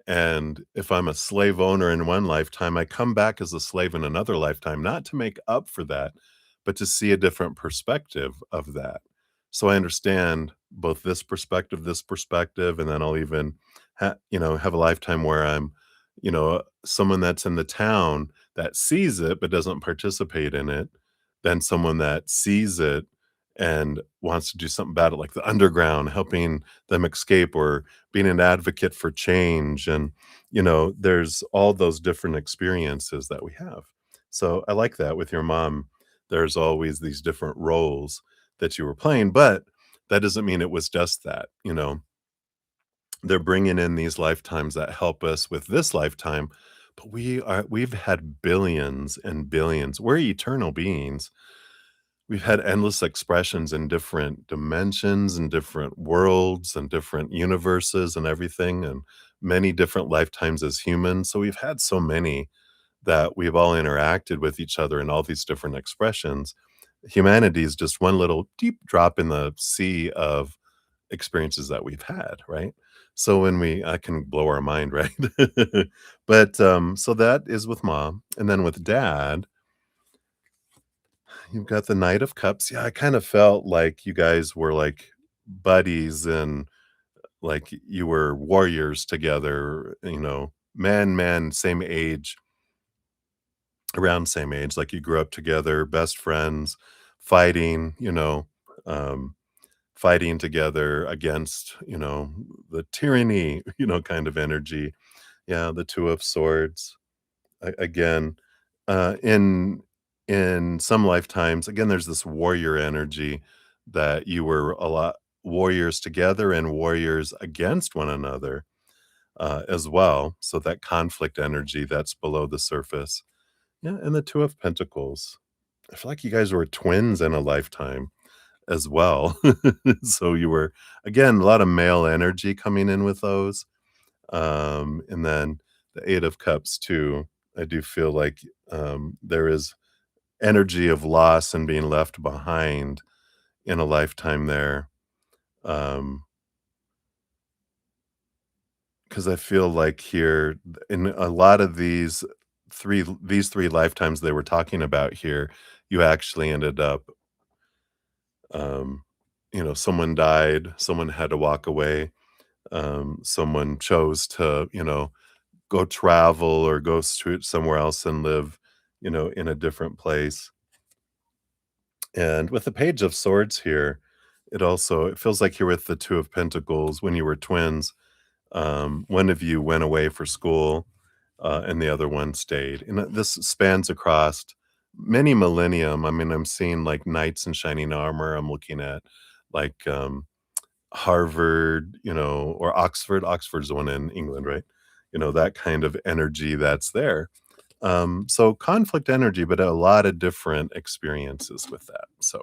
And if I'm a slave owner in one lifetime, I come back as a slave in another lifetime, not to make up for that, but to see a different perspective of that. So I understand both this perspective, and then I'll even have a lifetime where I'm, someone that's in the town that sees it but doesn't participate in it, then someone that sees it and wants to do something about it, like the underground, helping them escape, or being an advocate for change. And there's all those different experiences that we have. So I like that with your mom. There's always these different roles that you were playing, but that doesn't mean it was just that. They're bringing in these lifetimes that help us with this lifetime, but we've had billions and billions. We're eternal beings. We've had endless expressions in different dimensions and different worlds and different universes and everything, and many different lifetimes as humans. So we've had so many that we've all interacted with each other in all these different expressions. Humanity is just one little deep drop in the sea of experiences that we've had, right? So when I can blow our mind, right? But so that is with mom. And then with dad, you've got the Knight of Cups. Yeah, I kind of felt like you guys were like buddies, and like you were warriors together, man, same age, around same age, like you grew up together, best friends, fighting, um, fighting together against, the tyranny, kind of energy. Yeah, the Two of Swords. Again, in some lifetimes, again, there's this warrior energy that you were a lot warriors together and warriors against one another, as well. So that conflict energy that's below the surface. Yeah, and the Two of Pentacles. I feel like you guys were twins in a lifetime as well. So you were, again, a lot of male energy coming in with those. And then the Eight of Cups too. I do feel like there is energy of loss and being left behind in a lifetime there. Um, because I feel like here in a lot of these three lifetimes they were talking about here, you actually ended up, um, someone died, someone had to walk away, someone chose to, go travel or go somewhere else and live, in a different place. And with the Page of Swords here, it feels like you're with the Two of Pentacles when you were twins. One of you went away for school, and the other one stayed. And this spans across many millennium. I mean, I'm seeing like knights in shining armor. I'm looking at like Harvard, or Oxford. Oxford's the one in England, right? That kind of energy that's there. So conflict energy, but a lot of different experiences with that. So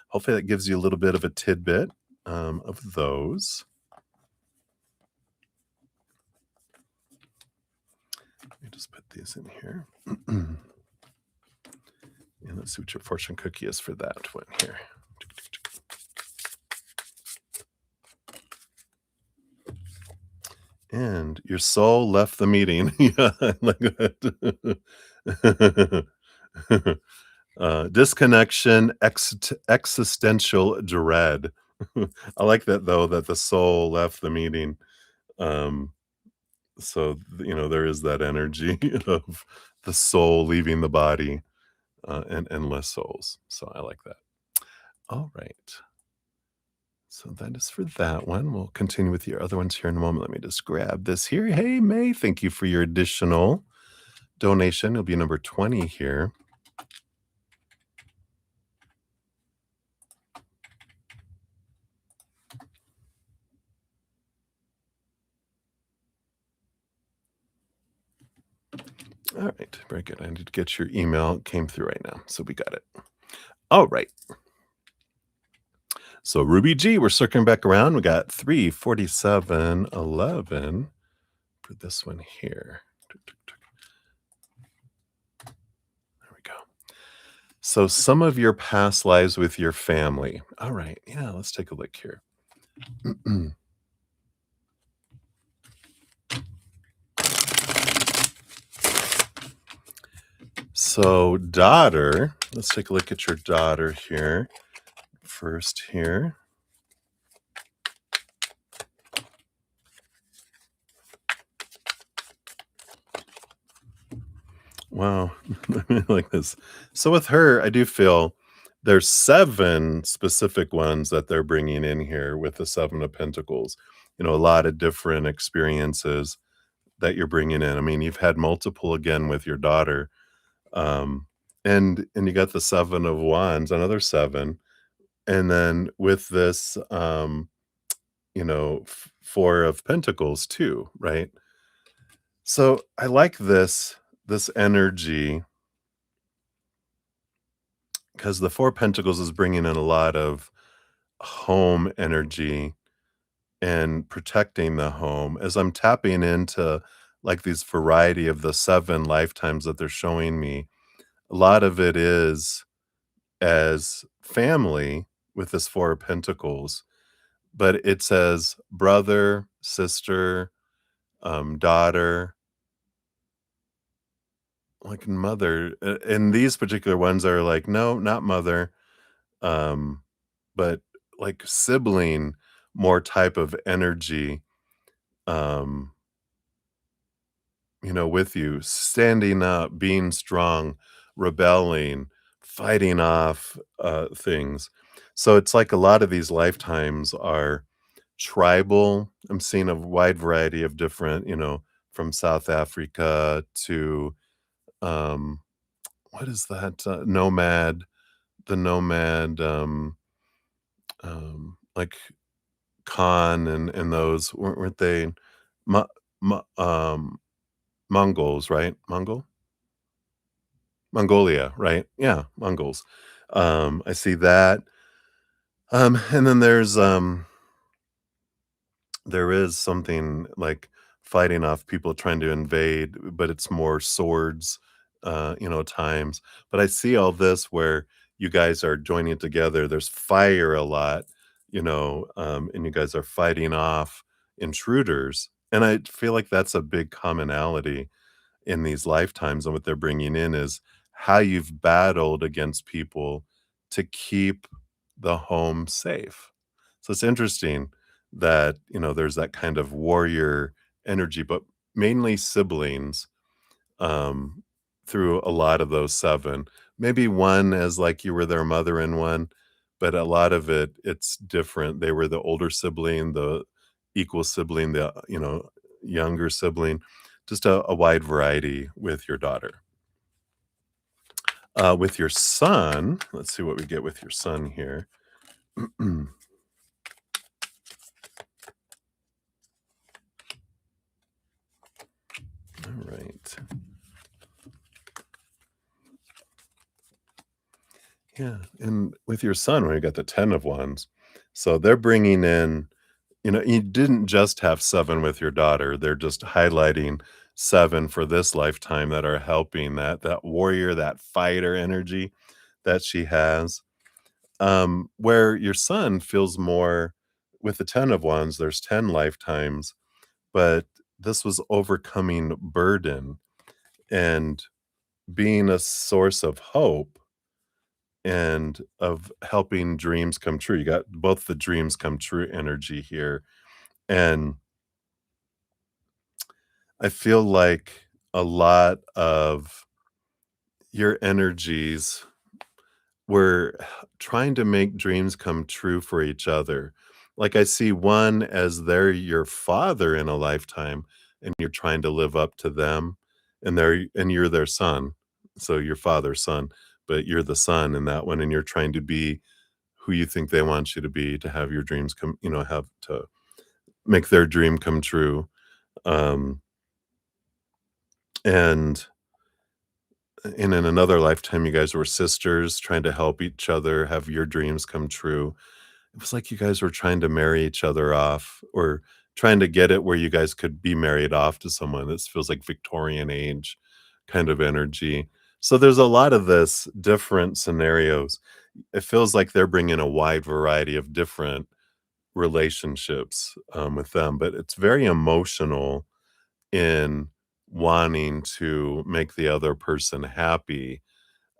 hopefully that gives you a little bit of a tidbit of those. Let me just put these in here. And let's see what your fortune cookie is for that one here. And your soul left the meeting. Yeah, I like that. Disconnection, existential dread. I like that though, that the soul left the meeting. Um, so there is that energy of the soul leaving the body. and endless souls. So I like that. All right. So that is for that one. We'll continue with your other ones here in a moment. Let me just grab this here. Hey, May, thank you for your additional donation. It'll be number 20 here. All right, very good. I need to get your email. It came through right now. So we got it. All right. So Ruby G, we're circling back around. We got 34711 for this one here. There we go. So some of your past lives with your family. All right. Yeah, let's take a look here. So daughter, let's take a look at your daughter here. First here. Wow. I like this. So with her, I do feel there's 7 specific ones that they're bringing in here with the 7 of Pentacles. You know, a lot of different experiences that you're bringing in. I mean, you've had multiple again with your daughter. Um, and you got the 7 of Wands, another 7. And then with this, you know, 4 of Pentacles too, right? So I like this energy because the 4 Pentacles is bringing in a lot of home energy and protecting the home. As I'm tapping into like these variety of the 7 lifetimes that they're showing me, a lot of it is as family with this 4 of Pentacles, but it says brother, sister, daughter, like mother. And these particular ones are like, no, not mother, um, but like sibling, more type of energy, um, you know, with you, standing up, being strong, rebelling, fighting off things. So it's like a lot of these lifetimes are tribal. I'm seeing a wide variety of different, you know, from South Africa to what is that? Nomad, the nomad, like Khan and those weren't they Mo- Mo- Mongols, right? Mongolia, right? Yeah, Mongols. I see that. And then there is something like fighting off people trying to invade, but it's more swords, you know, times. But I see all this where you guys are joining together. There's fire a lot, you know, and you guys are fighting off intruders. And I feel like that's a big commonality in these lifetimes, and what they're bringing in is how you've battled against people to keep the home safe. So it's interesting that, you know, there's that kind of warrior energy, but mainly siblings, um, through a lot of those 7. Maybe one as like you were their mother in one, but a lot of it, it's different. They were the older sibling, the equal sibling, the, you know, younger sibling, just a wide variety with your daughter. With your son, let's see what we get with your son here. All right. Yeah, and with your son, when you got the 10 of Wands, so they're bringing in, you know, you didn't just have 7 with your daughter, they're just highlighting 7 for this lifetime that are helping that warrior, that fighter energy that she has. Where your son feels more with the 10 of Wands, there's 10 lifetimes, but this was overcoming burden and being a source of hope and of helping dreams come true. You got both the dreams come true energy here. And I feel like a lot of your energies were trying to make dreams come true for each other. Like, I see one as they're your father in a lifetime, and you're trying to live up to them, and you're their son. So, your father's son, but you're the son in that one, and you're trying to be who you think they want you to have your dreams come have to make their dream come true. Um, and in another lifetime, you guys were sisters trying to help each other have your dreams come true. It was like you guys were trying to marry each other off or trying to get it where you guys could be married off to someone. This feels like Victorian age kind of energy. So there's a lot of this different scenarios. It feels like they're bringing a wide variety of different relationships with them, but it's very emotional in wanting to make the other person happy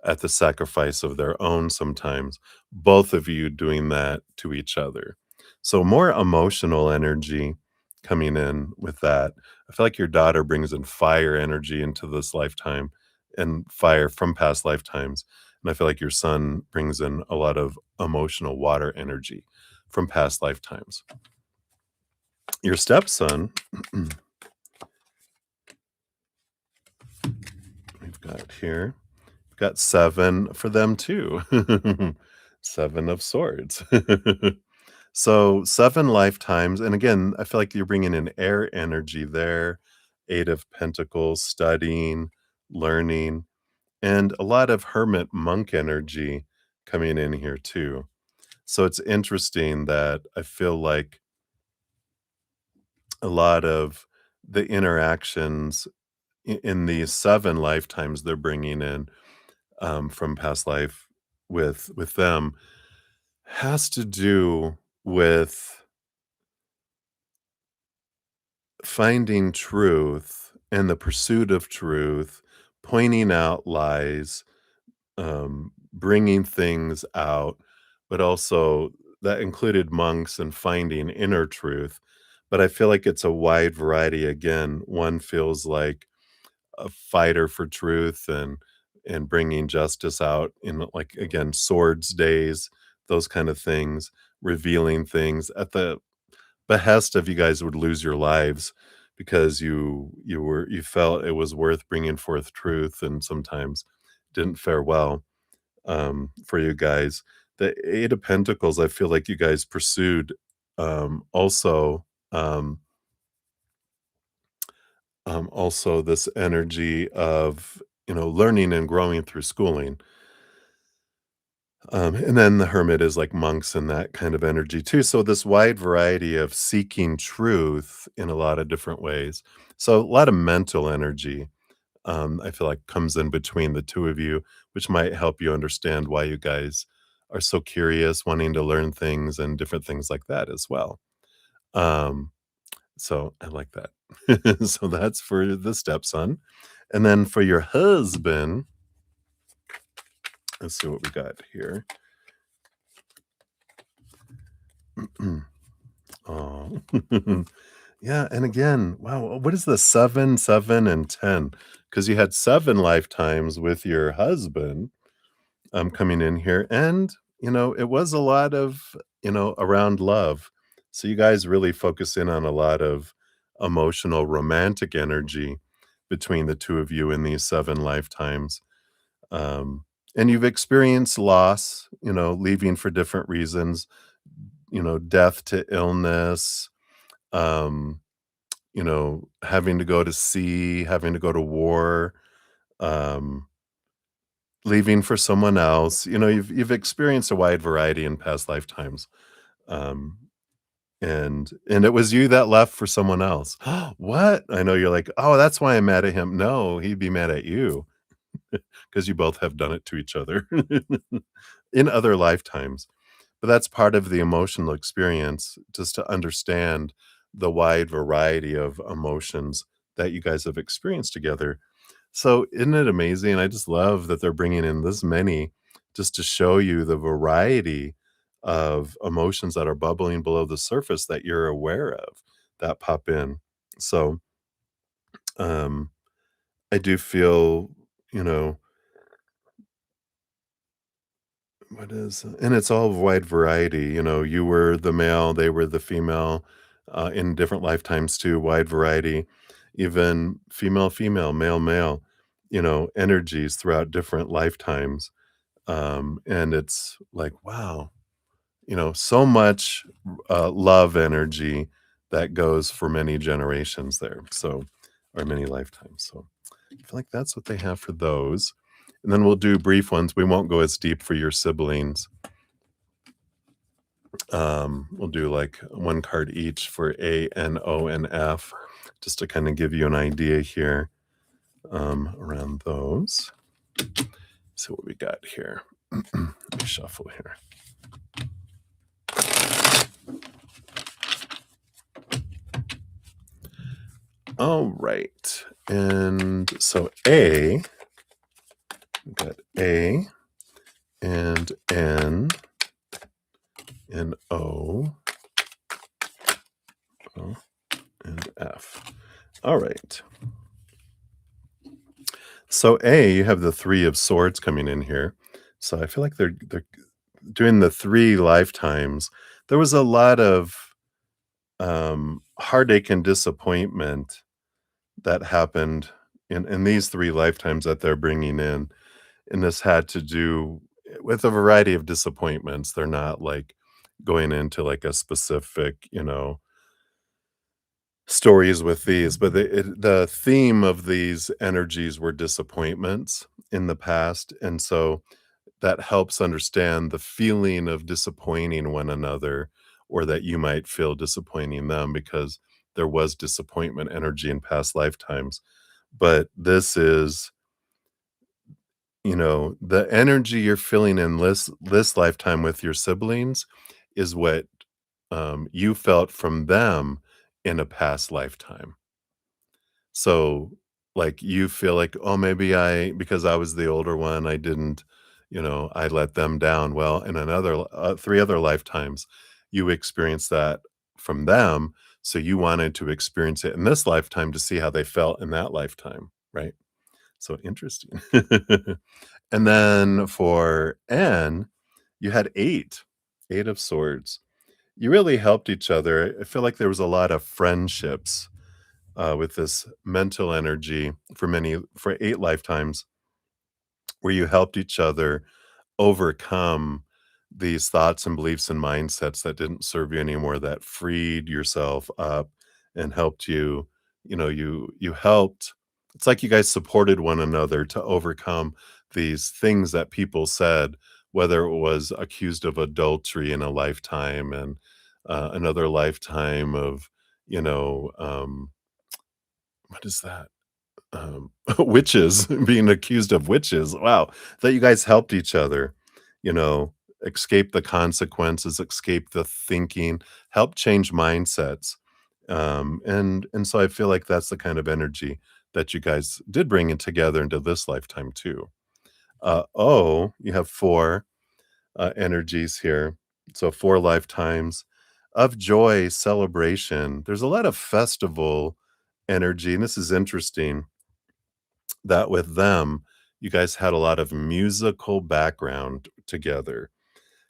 at the sacrifice of their own sometimes, both of you doing that to each other. So more emotional energy coming in with that. I feel like your daughter brings in fire energy into this lifetime and fire from past lifetimes. And I feel like your son brings in a lot of emotional water energy from past lifetimes. Your stepson, we've got here, we've got 7 for them too. 7 of swords. So 7 lifetimes, and again, I feel like you're bringing in air energy there, 8 of pentacles, studying, learning, and a lot of hermit monk energy coming in here too. So it's interesting that I feel like a lot of the interactions in these 7 lifetimes they're bringing in, from past life with them has to do with finding truth and the pursuit of truth, pointing out lies, bringing things out, but also that included monks and finding inner truth. But I feel like it's a wide variety. Again, one feels like a fighter for truth and bringing justice out in, like, again, swords days, those kind of things, revealing things at the behest of you guys would lose your lives because you felt it was worth bringing forth truth and sometimes didn't fare well, for you guys. The 8 of Pentacles, I feel like you guys pursued, also, also this energy of, learning and growing through schooling. And then the hermit is like monks and that kind of energy too. So this wide variety of seeking truth in a lot of different ways. So a lot of mental energy, I feel like comes in between the two of you, which might help you understand why you guys are so curious, wanting to learn things and different things like that as well. Um, so I like that. So that's for the stepson. And then for your husband, let's see what we got here. Oh, yeah, and again, wow, what is the 7, 7, and 10? Because you had 7 lifetimes with your husband, coming in here, and, it was a lot of, around love. So you guys really focus in on a lot of emotional, romantic energy between the 2 of you in these 7 lifetimes, and you've experienced loss, leaving for different reasons, death to illness, um, having to go to sea, having to go to war, um, leaving for someone else. You've experienced a wide variety in past lifetimes. Um, and it was you that left for someone else. What? I know you're like, "Oh, that's why I'm mad at him." No, he'd be mad at you because you both have done it to each other in other lifetimes. But that's part of the emotional experience, just to understand the wide variety of emotions that you guys have experienced together. So, isn't it amazing? I just love that they're bringing in this many just to show you the variety of emotions that are bubbling below the surface that you're aware of that pop in. So, um, I do feel, you know, what is and it's all wide variety, you know, you were the male, they were the female, in different lifetimes too, wide variety, even female, female, male, male, you know, energies throughout different lifetimes, and it's like, wow, you know, so much, love energy that goes for many generations there, so or many lifetimes, so I feel like that's what they have for those, and then we'll do brief ones, we won't go as deep for your siblings. We'll do like one card each for A, N, O, and F, just to kind of give you an idea here around those. See what we got here. Let me shuffle here. All right. And so A, we got A and N and O and F. All right. So A, you have the 3 of swords coming in here. So I feel like they're doing the 3 lifetimes. There was a lot of heartache and disappointment that happened in these 3 lifetimes that they're bringing in, and this had to do with a variety of disappointments. They're not, like, going into, like, a specific, you know, stories with these, but the theme of these energies were disappointments in the past, and so that helps understand the feeling of disappointing one another, or that you might feel disappointing them because there was disappointment energy in past lifetimes. But this is, you know, the energy you're feeling in this lifetime with your siblings is what you felt from them in a past lifetime. So, like, you feel like, "Oh, maybe I because I was the older one, I didn't, you know, I let them down." Well, in another 3 other lifetimes, you experienced that from them, so you wanted to experience it in this lifetime to see how they felt in that lifetime, right? So interesting. And then for N, you had 8, 8 of swords. You really helped each other. I feel like there was a lot of friendships with this mental energy for 8 lifetimes where you helped each other overcome these thoughts and beliefs and mindsets that didn't serve you anymore, that freed yourself up and helped you, you know, you helped it's like you guys supported one another to overcome these things that people said, whether it was accused of adultery in a lifetime and another lifetime of, you know, what is that? Witches, being accused of witches. Wow, that you guys helped each other, you know, escape the consequences, escape the thinking, help change mindsets. And so I feel like that's the kind of energy that you guys did bring in together into this lifetime too. You have 4 energies here. So 4 lifetimes of joy, celebration. There's a lot of festival energy, and this is interesting that with them, you guys had a lot of musical background together,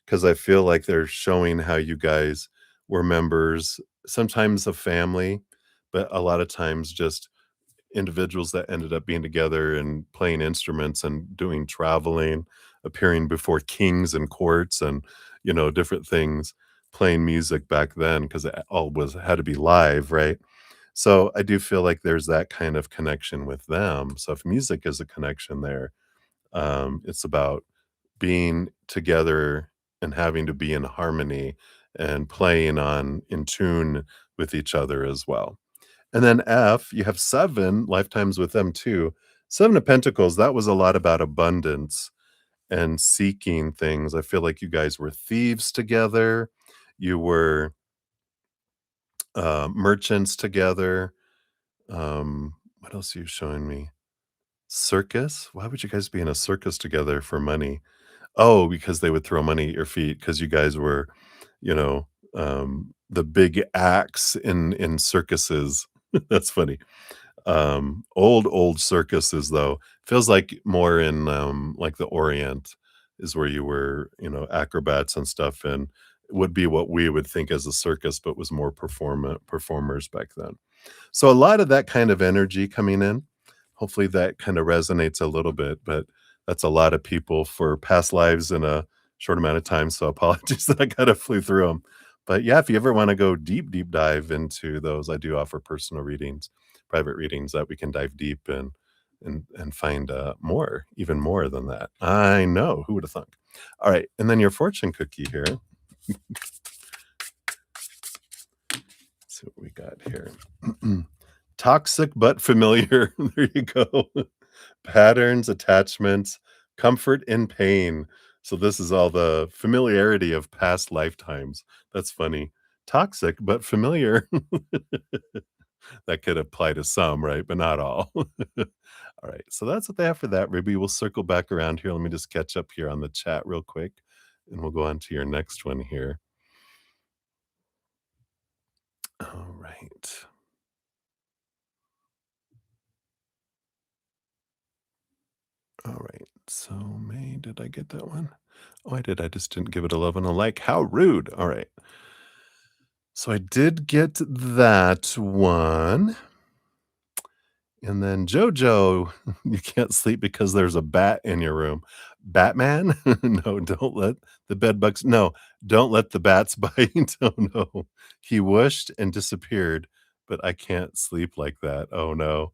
because I feel like they're showing how you guys were members, sometimes of family, but a lot of times just individuals that ended up being together and playing instruments and doing traveling, appearing before kings and courts and, you know, different things, playing music back then because it all was had to be live, right? So I do feel like there's that kind of connection with them. So if music is a connection there, it's about being together and having to be in harmony and playing on in tune with each other as well. And then F, you have 7 lifetimes with them too. 7 of Pentacles, that was a lot about abundance and seeking things. I feel like you guys were thieves together. You were merchants together. What else are you showing me? Circus? Why would you guys be in a circus together for money? Oh, because they would throw money at your feet because you guys were, you know, the big acts in circuses. That's funny. Old circuses though, feels like more in, like the Orient. is where you were, acrobats and stuff, and would be what we would think as a circus, but was more performers back then. So a lot of that kind of energy coming in. Hopefully that kind of resonates a little bit, but that's a lot of people for past lives in a short amount of time. So apologies that I kind of flew through them. But yeah, if you ever want to go deep dive into those, I do offer personal readings, private readings that we can dive deep and find more, even more than that. I know. Who would have thunk? All right. And then your fortune cookie here. See what we got here. Toxic but familiar. There you go. Patterns, attachments, comfort in pain. So this is all the familiarity of past lifetimes. That's funny. Toxic but familiar. That could apply to some, right? But not all. All right. So that's what they have for that, Ruby. We'll circle back around here. Let me just catch up here on the chat real quick, and we'll go on to your next one here. All right. All right. So May, did I get that one? Oh, I did. I just didn't give it a love and a like. How rude. All right. So I did get that one. And then Jojo, you can't sleep because there's a bat in your room. Batman? No, don't let the bed bugs. No, don't let the bats bite. Oh no. He whooshed and disappeared, but I can't sleep like that. Oh no.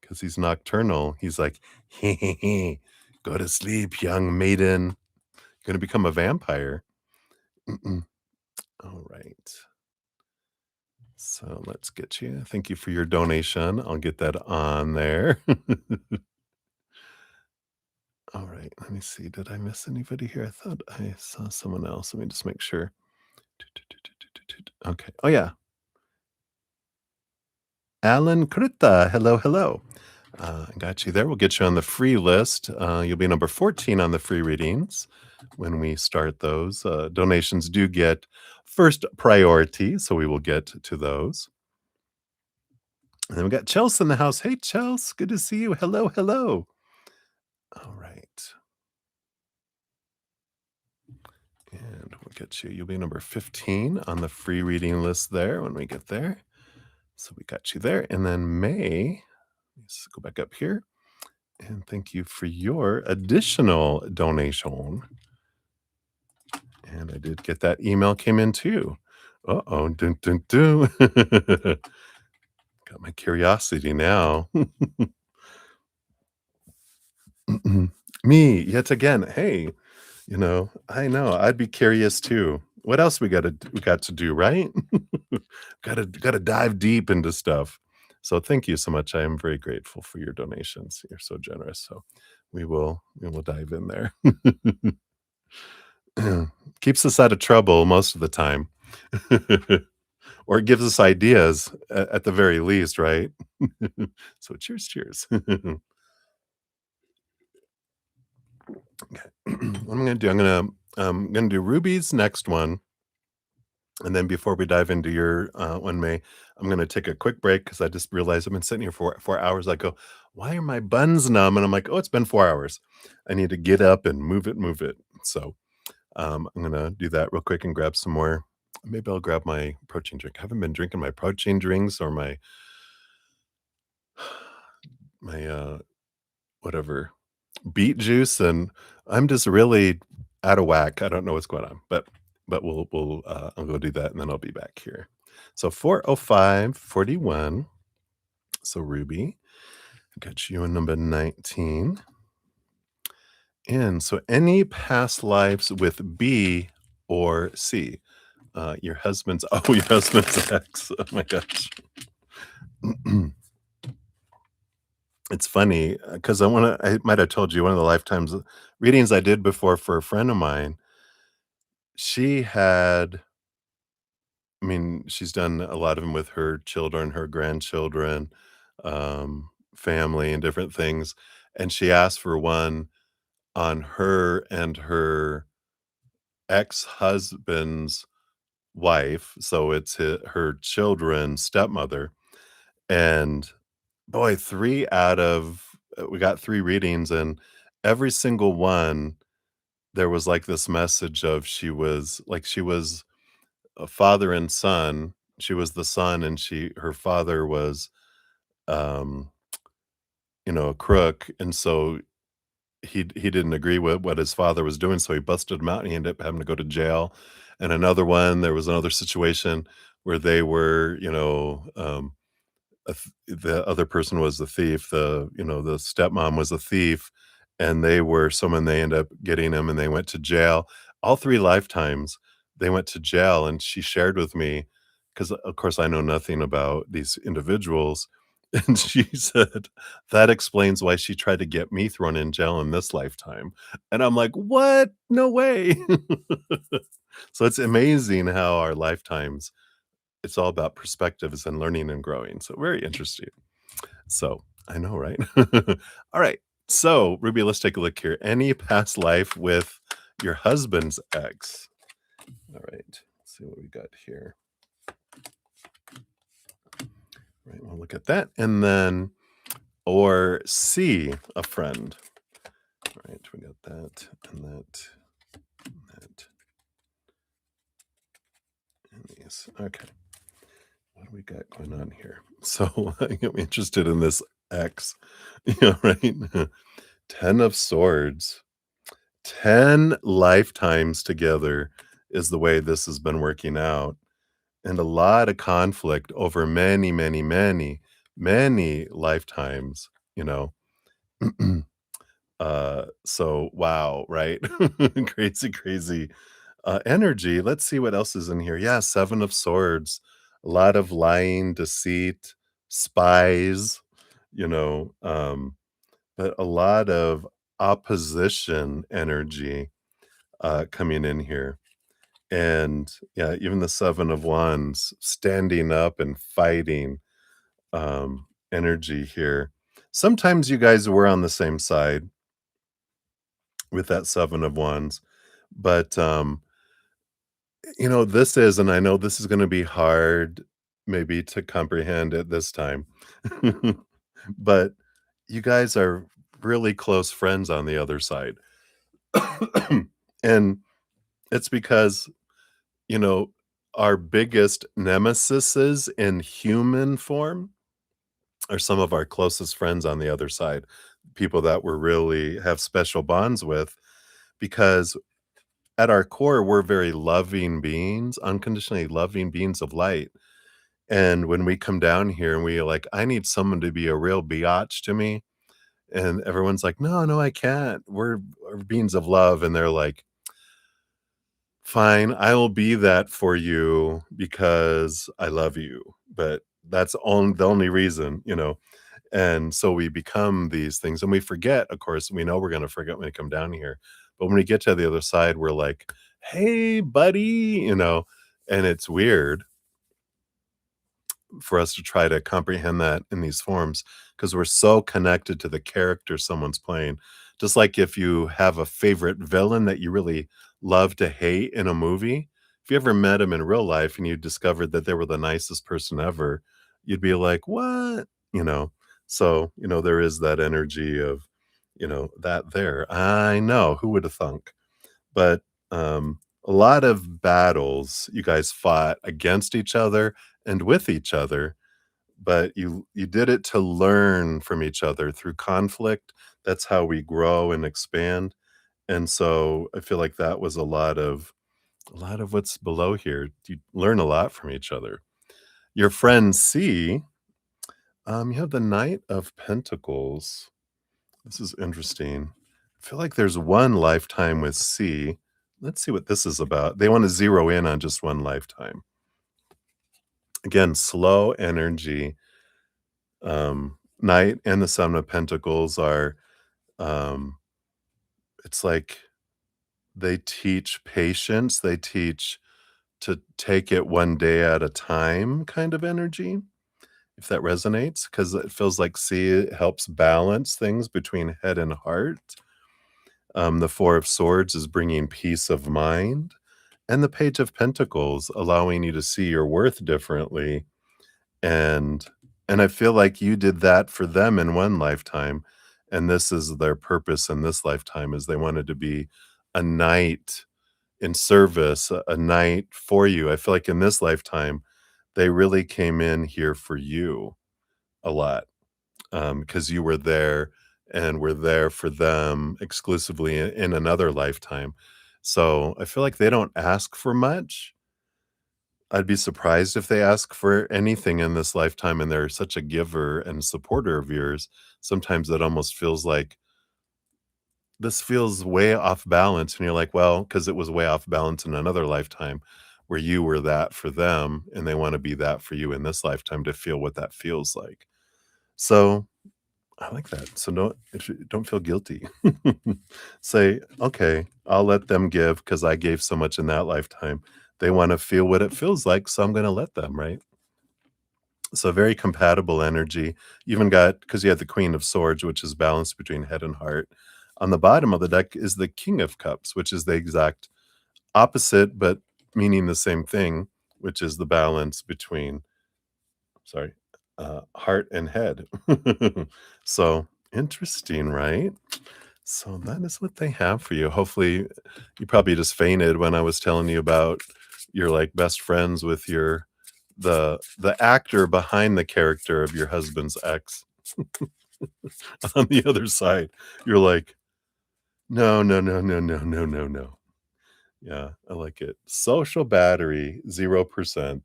Because he's nocturnal. He's like, go to sleep, young maiden. Gonna become a vampire. Mm-mm. All right. So let's get you. Thank you for your donation. I'll get that on there. All right. Let me see. Did I miss anybody here? I thought I saw someone else. Let me just make sure. Okay. Oh, yeah. Alan Krutta. Hello, hello. I got you there. We'll get you on the free list. You'll be number 14 on the free readings when we start those. Donations do get first priority, so we will get to those. And then we got Chelsea in the house. Hey, Chelsea, good to see you. Hello, hello. All right. And we'll get you. You'll be number 15 on the free reading list there when we get there. So we got you there. And then May, let's go back up here. And thank you for your additional donation. And I did get that email came in too. Uh-oh. Dun, dun, dun. Got my curiosity now. Me, yet again. Hey, I know. I'd be curious too. What else we got to do, right? Gotta dive deep into stuff. So thank you so much. I am very grateful for your donations. You're so generous. So we will dive in there. Keeps us out of trouble most of the time. Or it gives us ideas at the very least, right? So cheers, cheers. Okay. What I'm gonna do, I'm gonna do Ruby's next one, and then before we dive into your one, May, I'm gonna take a quick break because I just realized I've been sitting here for 4 hours. I go, why are my buns numb? And I'm like, oh, it's been 4 hours. I need to get up and move it, move it. So I'm gonna do that real quick and grab some more. Maybe I'll grab my protein drink. I haven't been drinking my protein drinks or my whatever beet juice, and I'm just really out of whack. I don't know what's going on, but we'll I'll go do that and then I'll be back here. So 405:41. So Ruby, I got you in number 19. And so any past lives with B or C. Your husband's your husband's ex. Oh my gosh. It's funny because I might have told you one of the lifetimes readings I did before for a friend of mine. She had, I mean, she's done a lot of them with her children, her grandchildren, family, and different things. And she asked for one on her and her ex-husband's wife. So it's her children's stepmother. And boy, 3 out of we got 3 readings, and every single one, there was, like, this message of she was a father and son. She was the son, and her father was, um, a crook, and so he didn't agree with what his father was doing, so he busted him out, and he ended up having to go to jail. And another one, there was another situation where they were, the other person was the thief, the stepmom was a thief, and they ended up getting him, and they went to jail. All 3 lifetimes, they went to jail, and she shared with me, because of course, I know nothing about these individuals, and she said, "That explains why she tried to get me thrown in jail in this lifetime." And I'm like, "What? No way." So it's amazing how our lifetimes, it's all about perspectives and learning and growing, so very interesting. So, I know, right? Alright, so, Ruby, let's take a look here. Any past life with your husband's ex? Alright, let's see what we got here. Right, we'll look at that, and then or C, a friend. Alright, we got that, and that, and these. Okay. What do we got going on here? So, I'm interested in this X, right? 10 of Swords. 10 lifetimes together is the way this has been working out, and a lot of conflict over many, many, many, many lifetimes, you know? So wow, right? Crazy, crazy, energy. Let's see what else is in here. Yeah, 7 of Swords, a lot of lying, deceit, spies, you know, but a lot of opposition energy, coming in here. And, yeah, even the 7 of Wands, standing up and fighting, energy here. Sometimes you guys were on the same side with that 7 of Wands, but, and I know this is gonna be hard maybe to comprehend at this time, but you guys are really close friends on the other side. And it's because, you know, our biggest nemesises in human form are some of our closest friends on the other side, people that we really have special bonds with, because at our core, we're very loving beings, unconditionally loving beings of light. And when we come down here and we like, I need someone to be a real biatch to me. And everyone's like, no, no, I can't. We're beings of love. And they're like, fine, I will be that for you because I love you. But that's the only reason. And so we become these things and we forget, of course, we know we're going to forget when we come down here. But when we get to the other side, we're like, hey, buddy. And it's weird for us to try to comprehend that in these forms because we're so connected to the character someone's playing. Just like if you have a favorite villain that you really love to hate in a movie, if you ever met them in real life and you discovered that they were the nicest person ever, you'd be like, "What?" You know? So, there is that energy of, that there. I know, who would have thunk? But, a lot of battles you guys fought against each other and with each other, but you did it to learn from each other through conflict. That's how we grow and expand, and so I feel like that was a lot of what's below here. You learn a lot from each other. Your friend C, you have the Knight of Pentacles. This is interesting. I feel like there's one lifetime with C. Let's see what this is about. They wanna zero in on just one lifetime. Again, slow energy. Knight and the Son of Pentacles are, um, it's like they teach patience, they teach to take it one day at a time kind of energy, if that resonates, because it feels like C helps balance things between head and heart. The Four of Swords is bringing peace of mind, and the Page of Pentacles allowing you to see your worth differently. And I feel like you did that for them in one lifetime, and this is their purpose in this lifetime is they wanted to be a knight in service, a knight for you. I feel like in this lifetime, they really came in here for you a lot, because you were there and were there for them exclusively in another lifetime. So, I feel like they don't ask for much. I'd be surprised if they ask for anything in this lifetime, and they're such a giver and supporter of yours. Sometimes it almost feels like this feels way off balance, and you're like, "Well, because it was way off balance in another lifetime where you were that for them, and they wanna be that for you in this lifetime to feel what that feels like." So, I like that. So don't feel guilty. Say, "Okay, I'll let them give because I gave so much in that lifetime. They wanna feel what it feels like, so I'm gonna let them," right? So very compatible energy. You even got because you had the Queen of Swords, which is balanced between head and heart. On the bottom of the deck is the King of Cups, which is the exact opposite, but meaning the same thing, which is the balance between, sorry, heart and head. So interesting, right? So that is what they have for you. Hopefully, you probably just fainted when I was telling you about your like best friends with your the actor behind the character of your husband's ex on the other side. You're like, no, no, no, no, no, no, no, no. Yeah, I like it. Social battery, 0%.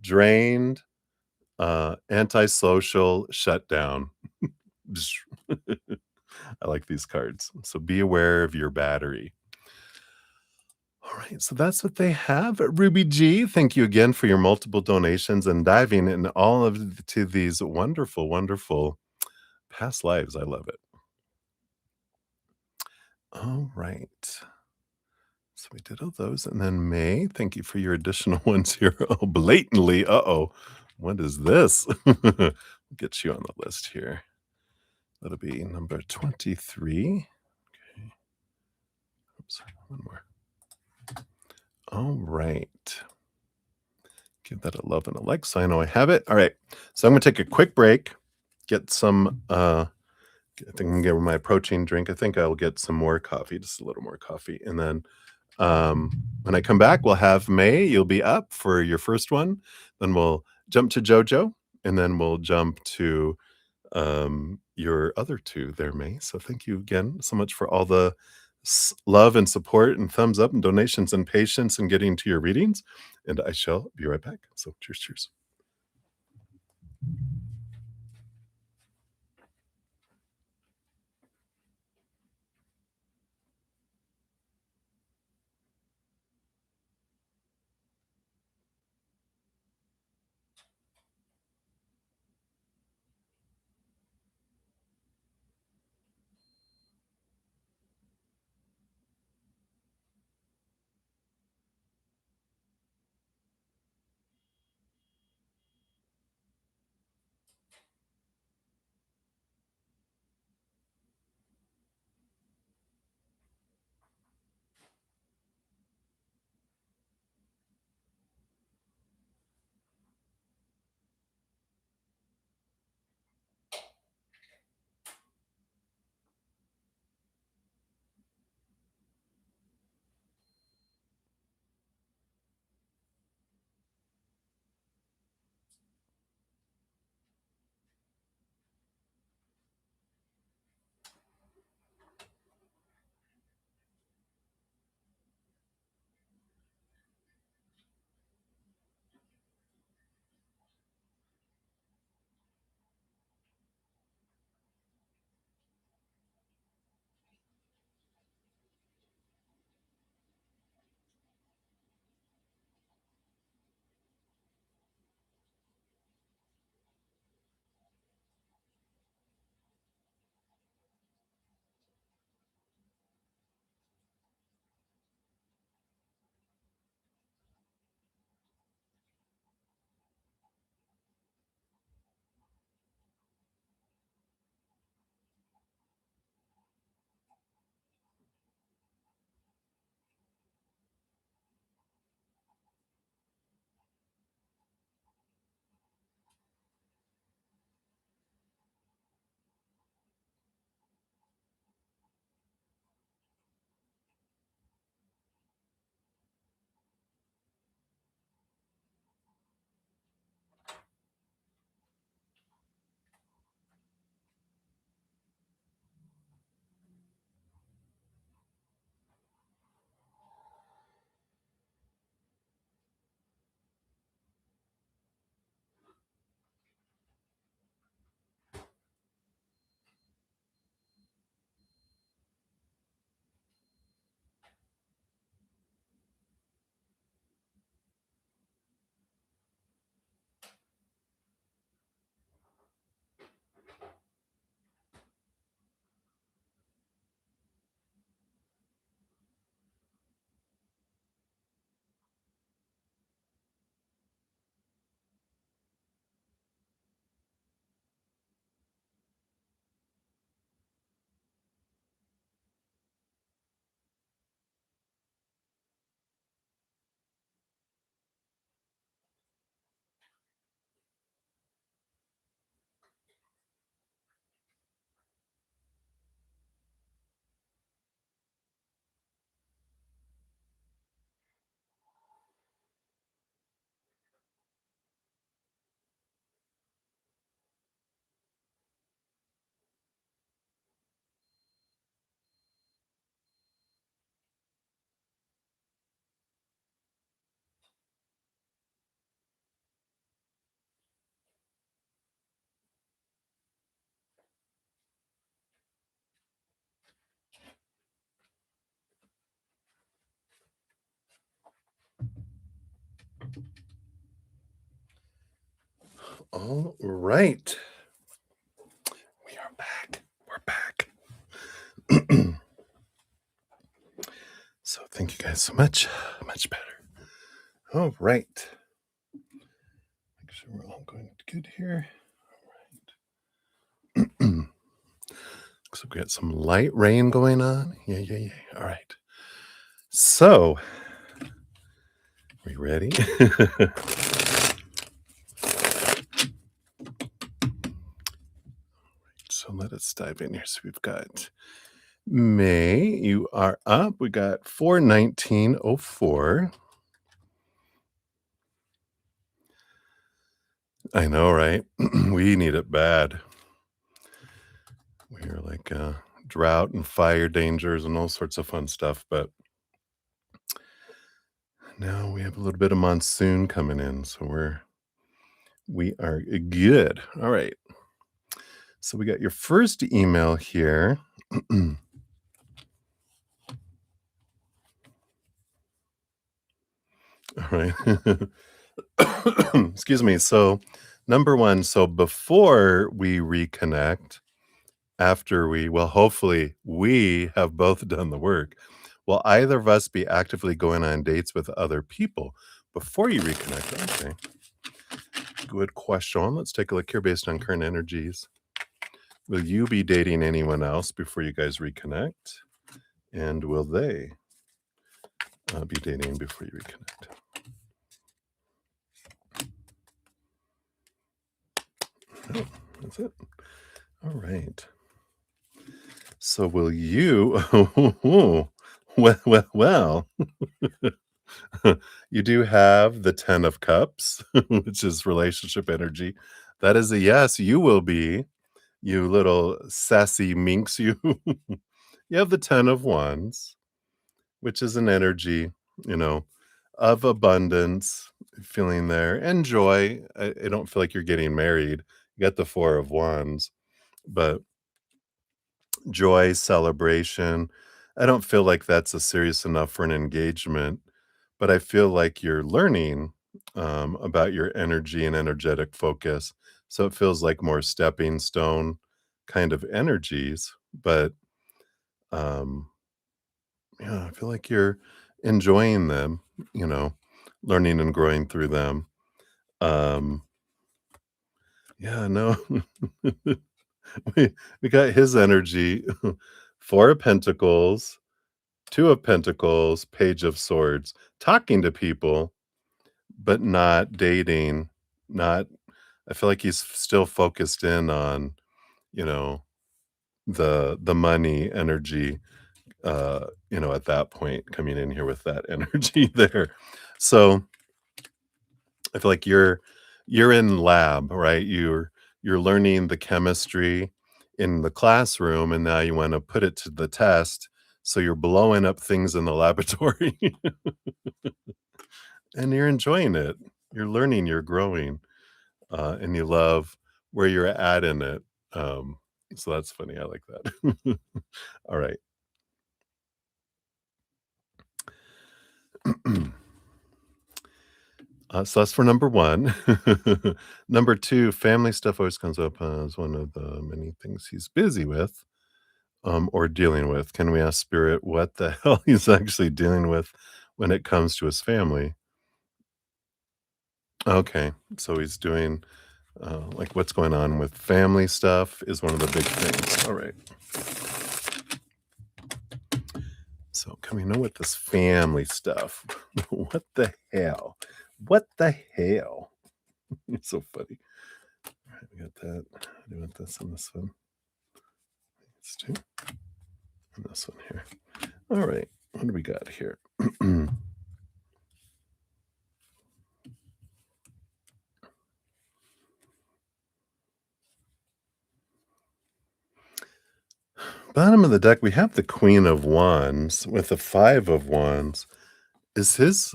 Drained, antisocial, shut down. I like these cards. So be aware of your battery. All right, so that's what they have at Ruby G. Thank you again for your multiple donations and diving in all of to these wonderful, wonderful past lives. I love it. All right. So we did all those, and then May, thank you for your additional ones here. Oh, blatantly. Uh-oh. What is this? Get you on the list here. That'll be number 23. Okay. Oops, one more. All right. Give that a love and a like so I know I have it. All right. So I'm gonna take a quick break, get some I think I'm gonna get my protein drink. I think I'll get some more coffee, just a little more coffee. And then when I come back, we'll have May. You'll be up for your first one. Then we'll jump to JoJo, and then we'll jump to your other two there, May. So thank you again so much for all the love and support and thumbs up and donations and patience and getting to your readings. And I shall be right back. So cheers, cheers. All right. We are back. We're back. So thank you guys so much. Much better. All right. Make sure we're all going good here. All right. So we got some light rain going on. Yeah. All right. So, are you ready? So let us dive in here. So we've got May, you are up. We got 41904. I know, right? We need it bad. We are like drought and fire dangers and all sorts of fun stuff. But now we have a little bit of monsoon coming in. So we are good. All right. So we got your first email here. All right. Excuse me. So, number one, so before we reconnect, hopefully we have both done the work. Will either of us be actively going on dates with other people before you reconnect? Okay. Good question. Let's take a look here based on current energies. Will you be dating anyone else before you guys reconnect? And will they be dating before you reconnect? Oh, that's it. All right. So will you? Well, you do have the 10 of cups, which is relationship energy. That is a yes. You will be, you little sassy minx. You have the 10 of wands, which is an energy, you know, of abundance, feeling there, and joy. I don't feel like you're getting married. You got the 4 of wands, but joy, celebration. I don't feel like that's a serious enough for an engagement, but I feel like you're learning about your energy and energetic focus. So it feels like more stepping stone kind of energies. But um, yeah, I feel like you're enjoying them, you know, learning and growing through them. Um, yeah, no, we got his energy, 4 of Pentacles, 2 of Pentacles, Page of Swords, talking to people, but not dating, not I feel like he's still focused in on, you know, the money energy, at that point coming in here with that energy there. So, I feel like you're in lab, right? You're learning the chemistry in the classroom, and now you wanna put it to the test, so you're blowing up things in the laboratory, and you're enjoying it. You're learning, you're growing, and you love where you're at in it. So that's funny, I like that. Alright. So that's for number 1. Number 2, family stuff always comes up as one of the many things he's busy with, or dealing with. Can we ask Spirit what the hell he's actually dealing with when it comes to his family? Okay, so he's doing, like, what's going on with family stuff is one of the big things. Alright. So can we know what this family stuff? What the hell? What the hell? It's so funny. All right, we got that. I do want this on this one. It's 2. And this one here. All right. What do we got here? Bottom of the deck, we have the Queen of Wands with the 5 of Wands. Is his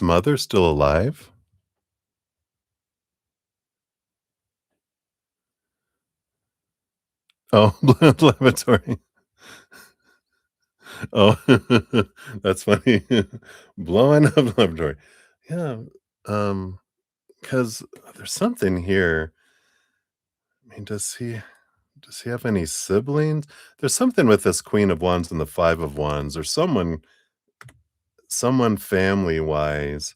mother still alive? Oh, laboratory. Oh, that's funny. Blowing up laboratory. Yeah. Um, 'cause there's something here. I mean, does he have any siblings? There's something with this Queen of Wands and the Five of Wands, or someone family-wise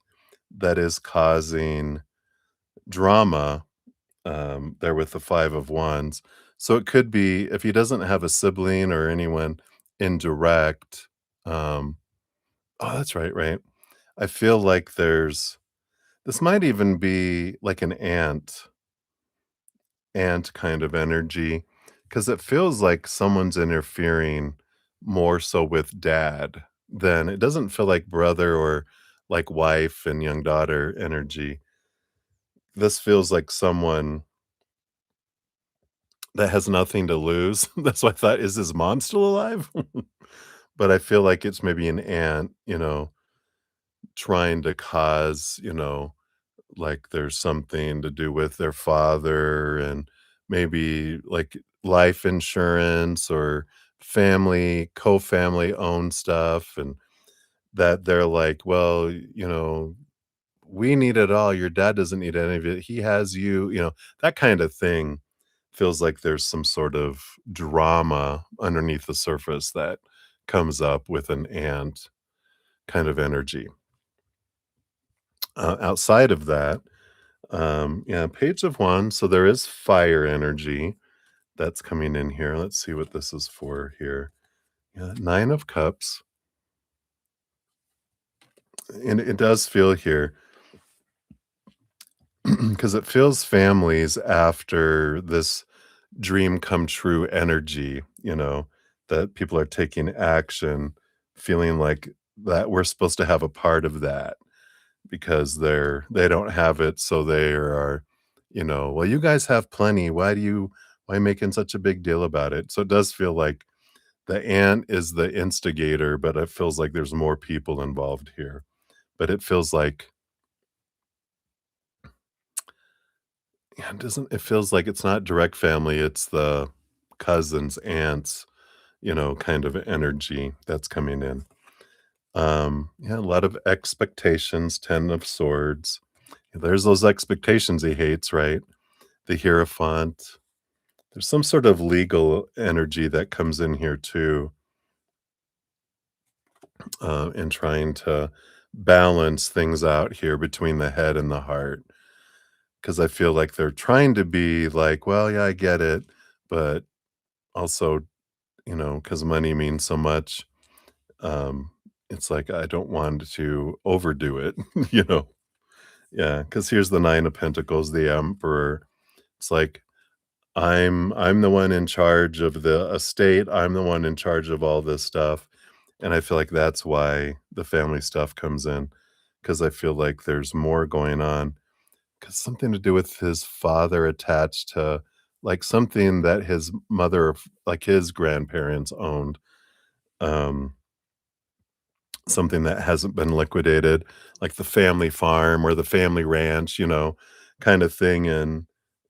that is causing drama, there with the Five of Wands. So it could be if he doesn't have a sibling or anyone indirect, oh, that's right, right. I feel like this might even be like an aunt kind of energy, because it feels like someone's interfering more so with dad than it doesn't feel like brother or like wife and young daughter energy. This feels like someone that has nothing to lose. That's why I thought, "Is his mom still alive?" But I feel like it's maybe an aunt, trying to cause, like there's something to do with their father and maybe like life insurance or co-family owned stuff, and that they're like, "Well, we need it all. Your dad doesn't need any of it. He has you," that kind of thing. Feels like there's some sort of drama underneath the surface that comes up with an ant kind of energy. Outside of that, yeah, Page of Wands, so there is fire energy that's coming in here. Let's see what this is for here. Yeah, 9 of Cups, and it does feel here because it feels families after this dream come true energy, that people are taking action, feeling like that we're supposed to have a part of that because they don't have it, so they are, "Well, you guys have plenty. Why making such a big deal about it?" So it does feel like the ant is the instigator, but it feels like there's more people involved here. But it feels like, yeah, it feels like it's not direct family, it's the cousins, aunts, kind of energy that's coming in. Yeah, a lot of expectations, 10 of swords. There's those expectations he hates, right? The Hierophant. There's some sort of legal energy that comes in here too, in trying to balance things out here between the head and the heart. Because I feel like they're trying to be like, well, yeah, I get it, but also, because money means so much, um, it's like I don't want to overdo it, you know? Yeah, because here's the 9 of Pentacles, the Emperor. It's like, I'm the one in charge of the estate, I'm the one in charge of all this stuff, and I feel like that's why the family stuff comes in, because I feel like there's more going on. Because something to do with his father attached to, like, something that his mother like, his grandparents owned, um, something that hasn't been liquidated, like the family farm or the family ranch, kind of thing,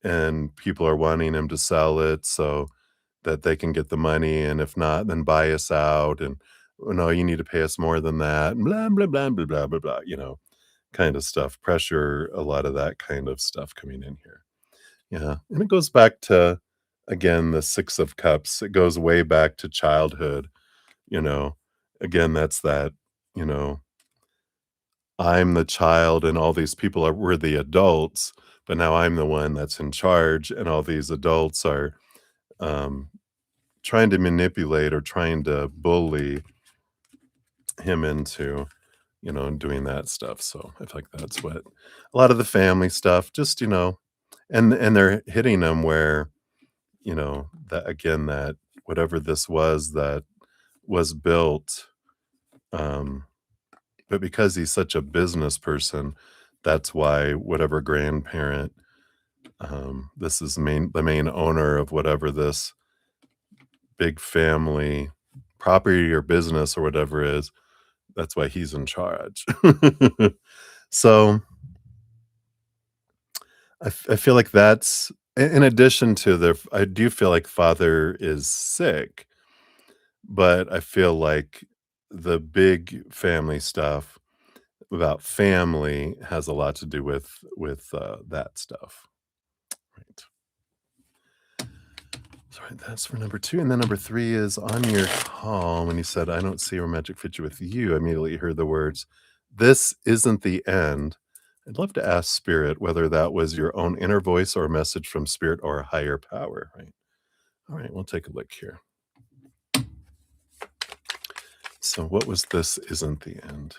and people are wanting him to sell it so that they can get the money, and if not, then buy us out, and, "Oh, no, you need to pay us more than that," and blah, blah, blah, blah, blah, blah, blah, kind of stuff. Pressure, a lot of that kind of stuff coming in here. Yeah, and it goes back to, again, the 6 of Cups. It goes way back to childhood, you know? Again, that's that, you know, I'm the child and all these people we're the adults, but now I'm the one that's in charge, and all these adults are, um, trying to manipulate or trying to bully him into, doing that stuff. So I feel like that's what a lot of the family stuff, just, and they're hitting him where, that again, that whatever this was that was built, um, but because he's such a business person, that's why whatever grandparent, this is the main owner of whatever this big family property or business or whatever is, that's why he's in charge. So, I feel like that's in addition to I do feel like father is sick, but I feel like the big family stuff, about family has a lot to do with that stuff. Right. So right, that's for number 2, and then number 3 is on your call when you said, "I don't see a romantic future with you." I immediately heard the words, "This isn't the end." I'd love to ask Spirit whether that was your own inner voice or a message from Spirit or a higher power, right? All right, we'll take a look here. So what was "This isn't the end"?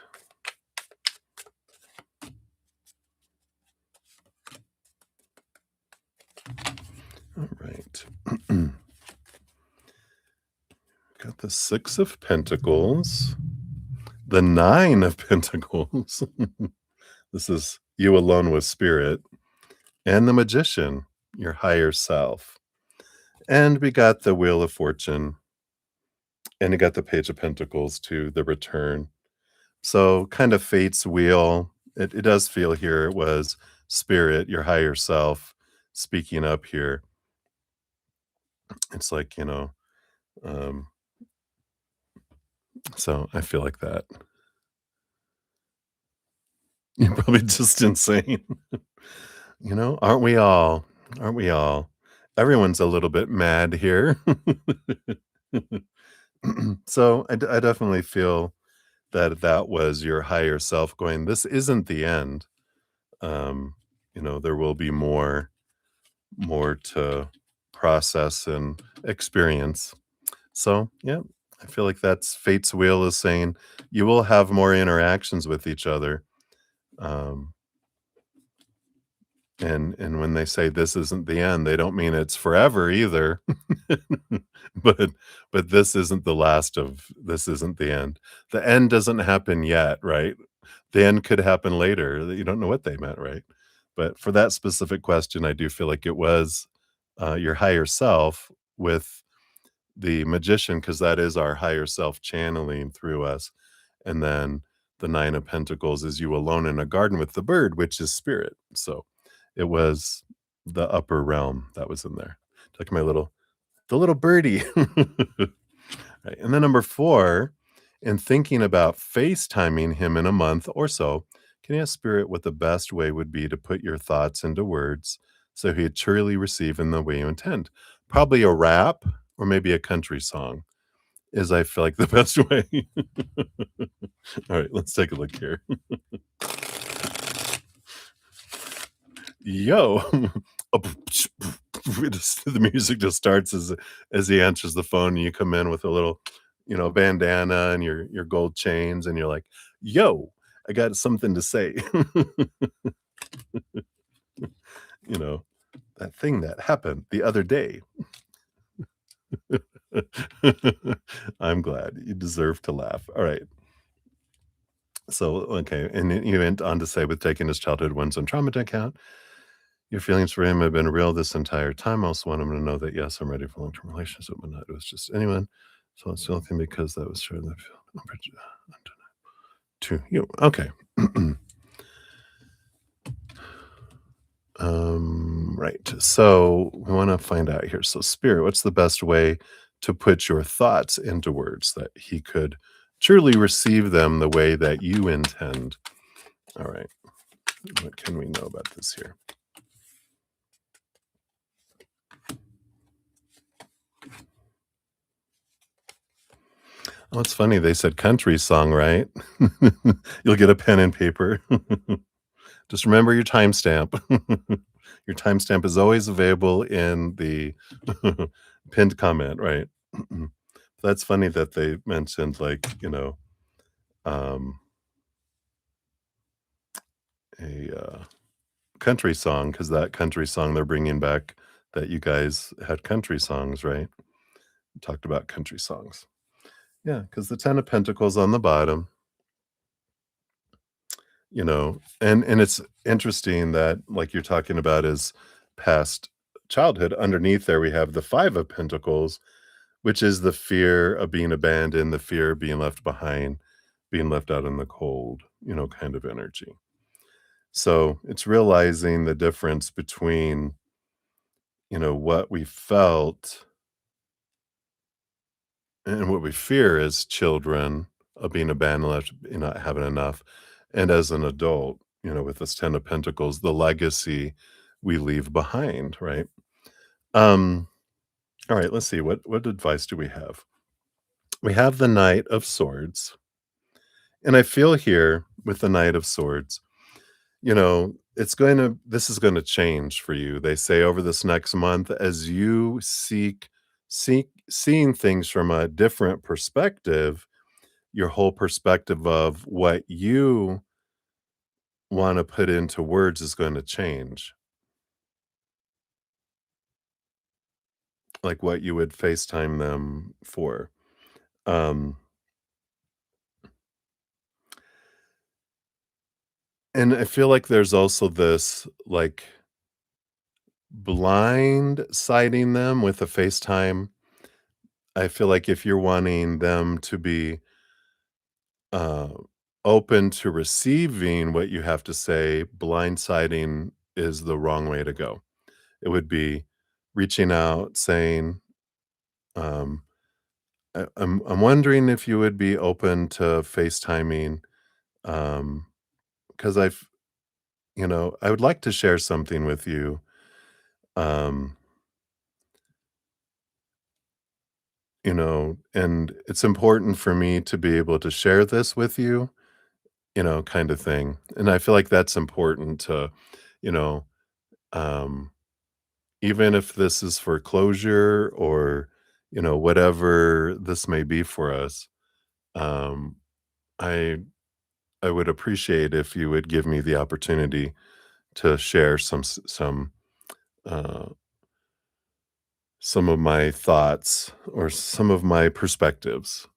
All right. Got the 6 of Pentacles, the 9 of Pentacles. This is you alone with Spirit, and the Magician, your higher self. And we got the Wheel of Fortune, and you got the Page of Pentacles to the Return. So kind of fate's wheel. It does feel here it was Spirit, your higher self, speaking up here. It's like, um, so I feel like that. You're probably just insane. Aren't we all? Aren't we all? Everyone's a little bit mad here. So I definitely feel that that was your higher self going, "This isn't the end." Um, there will be more to process and experience. So, yeah, I feel like that's fate's wheel is saying you will have more interactions with each other. Um, and when they say this isn't the end, they don't mean it's forever either. But this isn't the last of this isn't the end. The end doesn't happen yet, right? The end could happen later. You don't know what they meant, right? But for that specific question, I do feel like it was your higher self with the Magician, because that is our higher self channeling through us. And then the 9 of Pentacles is you alone in a garden with the bird, which is Spirit. So it was the upper realm that was in there. Like the little birdie. Right. And then number 4, in thinking about FaceTiming him in a month or so, can you ask Spirit what the best way would be to put your thoughts into words so he'd truly receive in the way you intend? Probably a rap or maybe a country song is I feel like the best way. All right, let's take a look here. Yo. The music just starts as he answers the phone and you come in with a little, bandana and your gold chains and you're like, "Yo, I got something to say." You know, that thing that happened the other day. I'm glad. You deserve to laugh. All right. So, okay, and then you went on to say, with taking his childhood wounds and trauma to account, your feelings for him have been real this entire time. I also want him to know that, yes, I'm ready for a long-term relationship, but not it was just anyone. So it's the only thing because that was sure that to you. Okay. Right. So we want to find out here. So, Spirit, what's the best way to put your thoughts into words that he could truly receive them the way that you intend? All right. What can we know about this here? Oh, it's funny. They said country song, right? You'll get a pen and paper. Just remember your timestamp. Your timestamp is always available in the pinned comment, right? That's funny that they mentioned, like, um, a country song, because that country song they're bringing back, that you guys had country songs, right? Talked about country songs. Yeah, because the 10 of Pentacles on the bottom, and it's interesting that, like you're talking about, is past childhood. Underneath there, we have the 5 of Pentacles, which is the fear of being abandoned, the fear of being left behind, being left out in the cold, kind of energy. So it's realizing the difference between, what we felt and what we fear as children of being abandoned, left, not having enough, and as an adult, with this 10 of Pentacles, the legacy we leave behind, right? Um, all right, let's see, what advice do we have? We have the Knight of Swords, and I feel here with the Knight of Swords, this is gonna change for you. They say over this next month as you seek seeing things from a different perspective, your whole perspective of what you wanna put into words is gonna change, like what you would FaceTime them for. Um, and I feel like there's also this, like, blind siding them with a FaceTime. I feel like if you're wanting them to be, uh, open to receiving what you have to say, blindsiding is the wrong way to go. It would be reaching out, saying, um, I'm wondering if you would be open to FaceTiming, um, because I would like to share something with you, um, and it's important for me to be able to share this with you, kind of thing. And I feel like that's important to, you know, um, even if this is for closure or, whatever this may be for us, um, I I would appreciate if you would give me the opportunity to share uh, some of my thoughts or some of my perspectives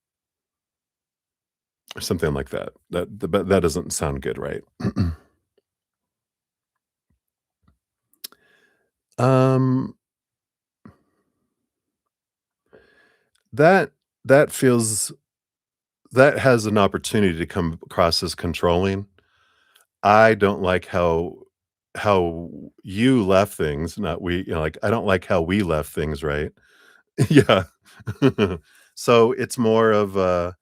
or something like that. But that doesn't sound good, right? um, that that feels that has an opportunity to come across as controlling. I don't like how you left things, not we, like, I don't like how we left things, right? Yeah. So, it's more of a,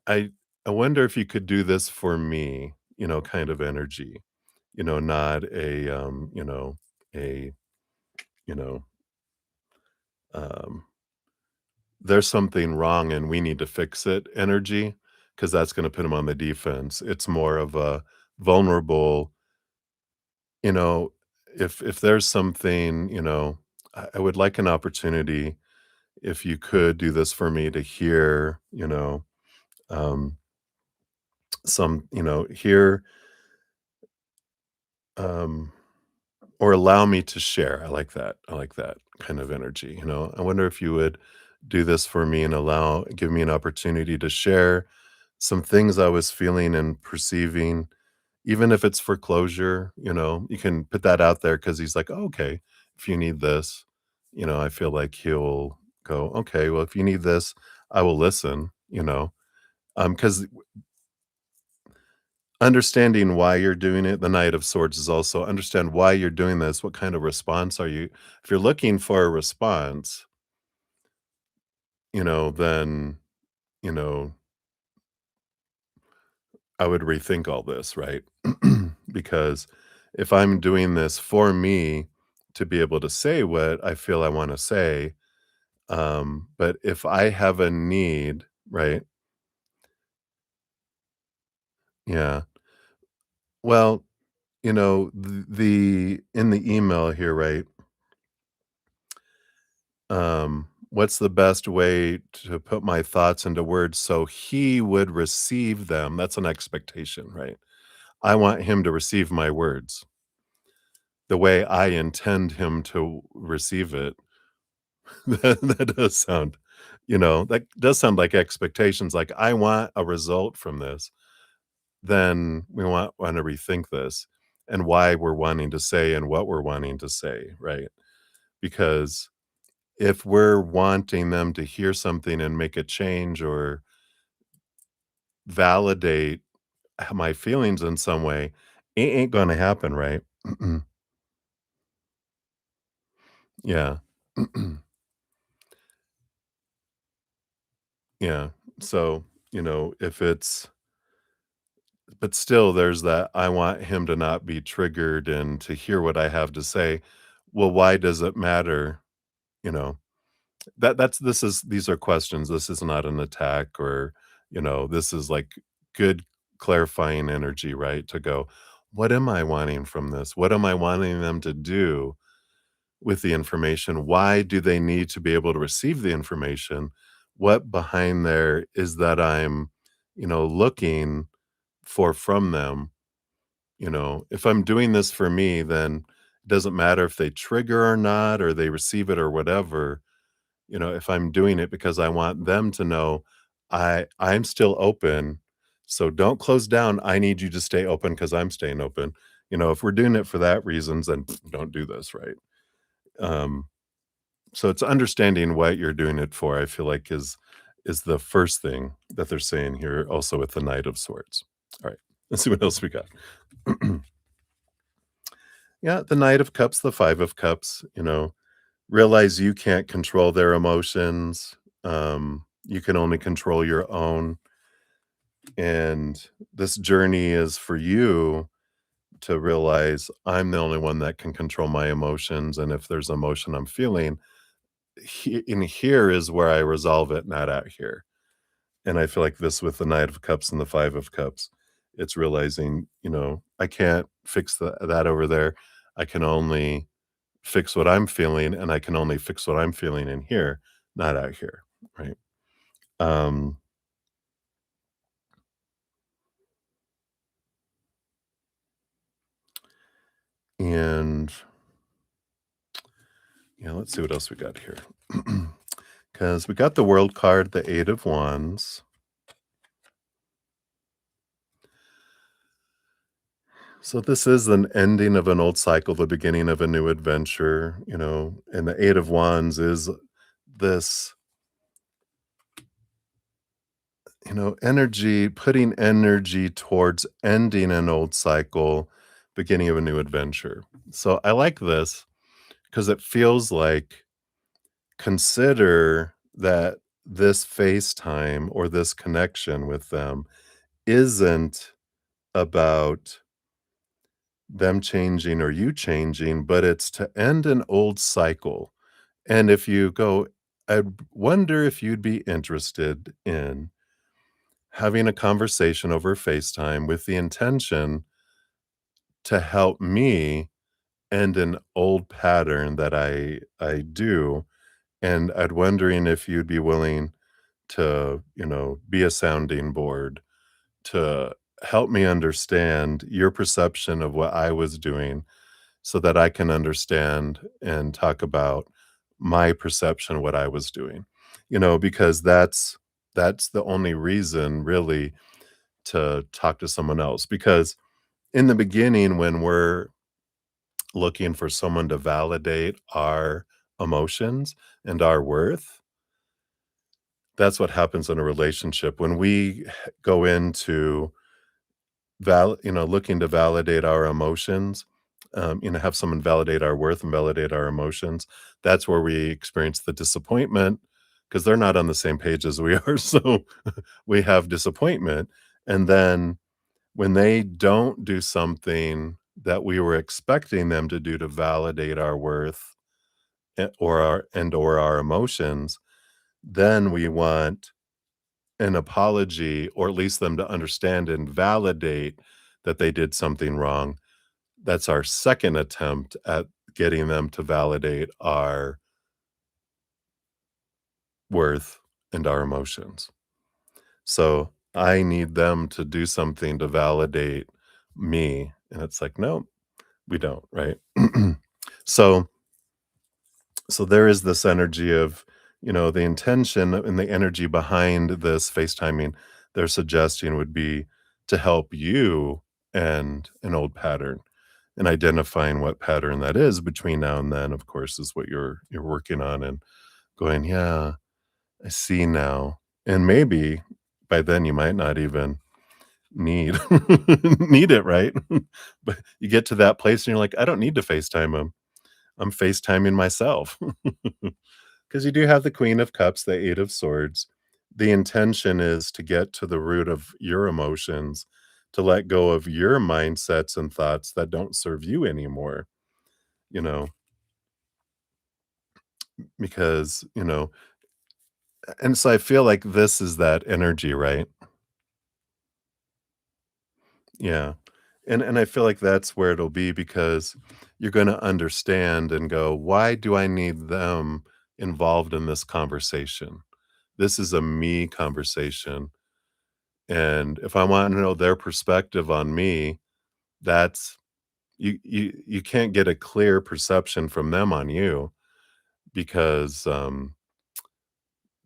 I I wonder if you could do this for me, kind of energy, not a, you know, um, there's something wrong and we need to fix it energy, because that's gonna put put 'em on the defense. It's more of a vulnerable. You know, if there's something, I would like an opportunity if you could do this for me to hear, um, hear, um, or allow me to share. I like that. I like that kind of energy. I wonder if you would do this for me and give me an opportunity to share some things I was feeling and perceiving. Even if it's for closure, you can put that out there because he's like, "Oh, okay, if you need this," I feel like he'll go, "Okay, well, if you need this, I will listen," because understanding why you're doing it, the Knight of Swords is also understand why you're doing this, what kind of response are you if you're looking for a response, then, you know, I would rethink all this, right? Because if I'm doing this for me to be able to say what I feel I wanna say, but if I have a need, right? Yeah. Well, the in the email here, right? What's the best way to put my thoughts into words so he would receive them? That's an expectation, right? I want him to receive my words the way I intend him to receive it. That does sound, that does sound like expectations. Like, I want a result from this. Then we want to rethink this and why we're wanting to say and what we're wanting to say, right? Because if we're wanting them to hear something and make a change or validate my feelings in some way, it ain't gonna happen, right? Yeah. Yeah. So, if it's but still there's that I want him to not be triggered and to hear what I have to say. Well, why does it matter? You know, that's this is these are questions. This is not an attack or, this is like good clarifying energy, right? To go, what am I wanting from this? What am I wanting them to do with the information? Why do they need to be able to receive the information? What behind there is that I'm, looking for from them? If I'm doing this for me, then it doesn't matter if they trigger or not, or they receive it or whatever. If I'm doing it because I want them to know I'm still open, so don't close down. I need you to stay open because I'm staying open. If we're doing it for that reasons, then don't do this, right? Um, so it's understanding what you're doing it for, I feel like is the first thing that they're saying here, also with the Knight of Swords. All right, let's see what else we got. Yeah, the Knight of Cups, the Five of Cups, realize you can't control their emotions. You can only control your own. And this journey is for you to realize I'm the only one that can control my emotions. And if there's emotion I'm feeling, in here is where I resolve it, not out here. And I feel like this with the Knight of Cups and the Five of Cups, it's realizing, I can't fix that over there. I can only fix what I'm feeling, and I can only fix what I'm feeling in here, not out here, right? Um, and yeah, let's see what else we got here. Because we got the World card, the Eight of Wands. So this is an ending of an old cycle, the beginning of a new adventure, and the Eight of Wands is this, energy, putting energy towards ending an old cycle, beginning of a new adventure. So I like this because it feels like consider that this FaceTime or this connection with them isn't about them changing or you changing, but it's to end an old cycle. And if you go, I wonder if you'd be interested in having a conversation over FaceTime with the intention to help me end an old pattern that I do. And I'd wondering if you'd be willing to, be a sounding board to help me understand your perception of what I was doing so that I can understand and talk about my perception of what I was doing. Because that's the only reason really to talk to someone else because in the beginning when we're looking for someone to validate our emotions and our worth, that's what happens in a relationship when we go into looking to validate our emotions, have someone validate our worth and validate our emotions. That's where we experience the disappointment because they're not on the same page as we are. So we have disappointment. And then when they don't do something that we were expecting them to do to validate our worth or our emotions, then we want an apology or at least them to understand and validate that they did something wrong. That's our second attempt at getting them to validate our worth and our emotions. So I need them to do something to validate me. And it's like, no, we don't, right? so so there is this energy of, the intention and the energy behind this FaceTiming they're suggesting would be to help you end an old pattern. And identifying what pattern that is between now and then, of course, is what you're working on and going, yeah, I see now. And maybe by then you might not even need need it, right? But you get to that place and you're like, I don't need to FaceTime him. I'm FaceTiming myself. Because you do have the Queen of Cups, the Eight of Swords. The intention is to get to the root of your emotions to let go of your mindsets and thoughts that don't serve you anymore, you know, because, and so I feel like this is that energy, right? Yeah. And I feel like that's where it'll be because you're gonna understand and go, "Why do I need them involved in this conversation? This is a me conversation, and if I wanna know their perspective on me, that's you can't get a clear perception from them on you because,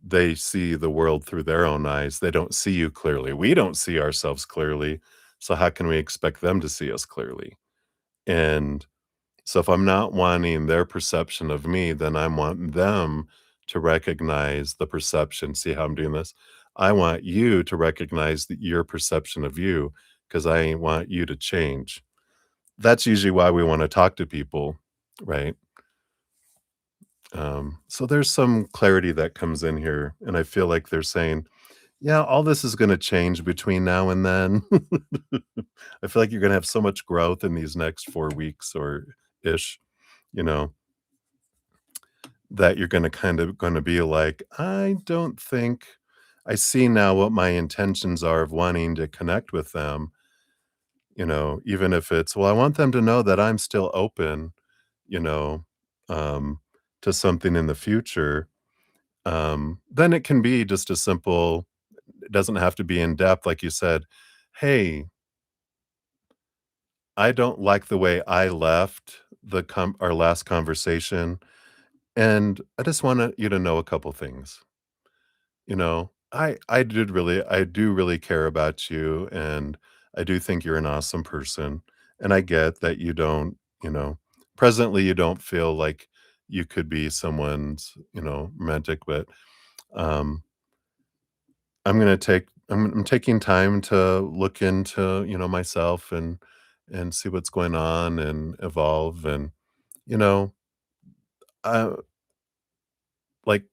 they see the world through their own eyes. They don't see you clearly. We don't see ourselves clearly, so how can we expect them to see us clearly? And so if I'm not wanting their perception of me, then I want them to recognize the perception. See how I'm doing this? I want you to recognize your perception of you because I want you to change. That's usually why we want to talk to people, right? So there's some clarity that comes in here. And I feel like they're saying, yeah, all this is going to change between now and then. I feel like you're going to have so much growth in these next 4 weeks or ish, you know, that you're gonna kind of gonna be like, "I don't think I see now what my intentions are of wanting to connect with them," even if it's, "Well, I want them to know that I'm still open," you know, um, to something in the future, then it can be just a simple it doesn't have to be in depth, like you said, "Hey, I don't like the way I left our last conversation, and I just want you to know a couple things." I do really care about you, and I do think you're an awesome person, and I get that you don't, presently, you don't feel like you could be someone's, romantic, but, um, I'm taking time to look into, myself and see what's going on and evolve and, you know, uh, like,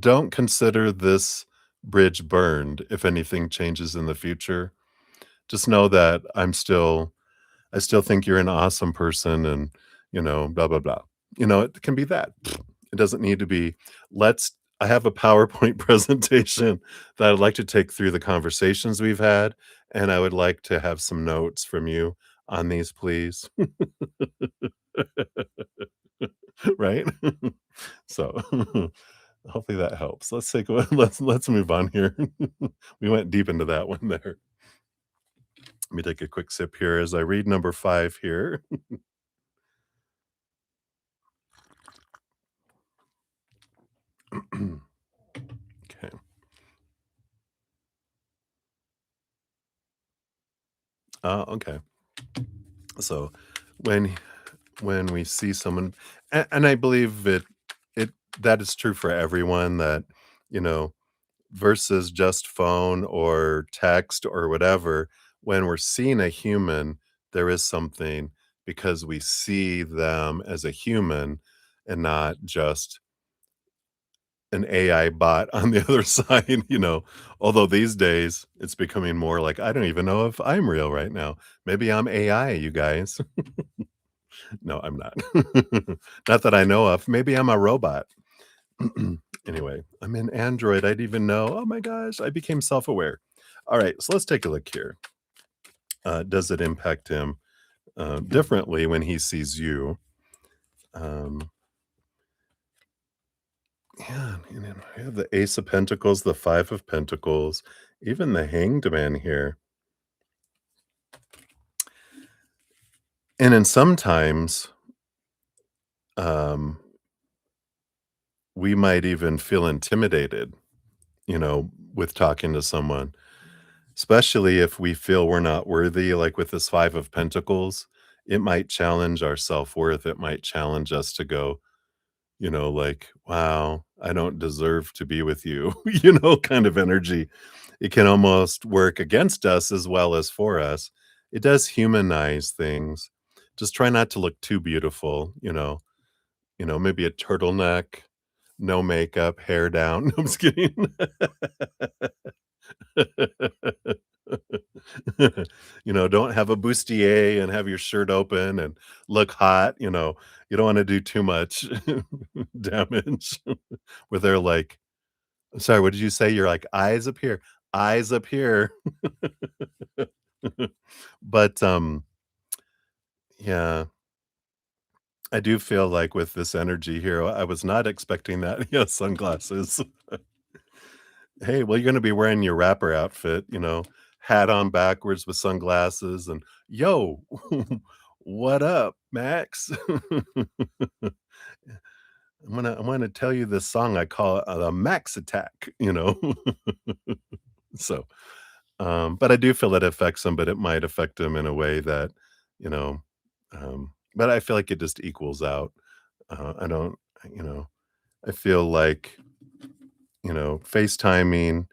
don't consider this bridge burned if anything changes in the future. Just know that I still think you're an awesome person and, blah, blah, blah. It can be that. It doesn't need to be, let's I have a PowerPoint presentation that I'd like to take through the conversations we've had, and I would like to have some notes from you on these, please. Right? So, hopefully that helps. Let's move on here. We went deep into that one there. Let me take a quick sip here as I read number 5 here. Okay. Okay. So when when we see someone and I believe it that is true for everyone that, you know, versus just phone or text or whatever, when we're seeing a human, there is something because we see them as a human and not just an AI bot on the other side, although these days it's becoming more like, I don't even know if I'm real right now. Maybe I'm AI, you guys. No, I'm not. Not that I know of. Maybe I'm a robot. Anyway, I'm an android. I'd even know. Oh my gosh, I became self-aware. All right, so let's take a look here. Does it impact him differently when he sees you? Um, yeah, I have the Ace of Pentacles, the Five of Pentacles, even the Hanged Man here. And then sometimes um, we might even feel intimidated, with talking to someone, especially if we feel we're not worthy, like with this Five of Pentacles. It might challenge our self worth. It might challenge us to go, like, wow, I don't deserve to be with you, kind of energy. It can almost work against us as well as for us. It does humanize things. Just try not to look too beautiful, maybe a turtleneck, no makeup, hair down. No, I'm just kidding. Don't have a bustier and have your shirt open and look hot, you don't wanna do too much damage where they're like, "Sorry, what did you say?" You're like, "Eyes up here, eyes up here." But, yeah, I do feel like with this energy here, I was not expecting that. Yeah, sunglasses. Hey, well, you're gonna be wearing your rapper outfit, hat on backwards with sunglasses and, "Yo, what up, Max?" I'm gonna tell you this song I call, the Max Attack, So, but I do feel it affects him, but it might affect him in a way that, you know, but I feel like it just equals out. I don't, you know, I feel like, FaceTiming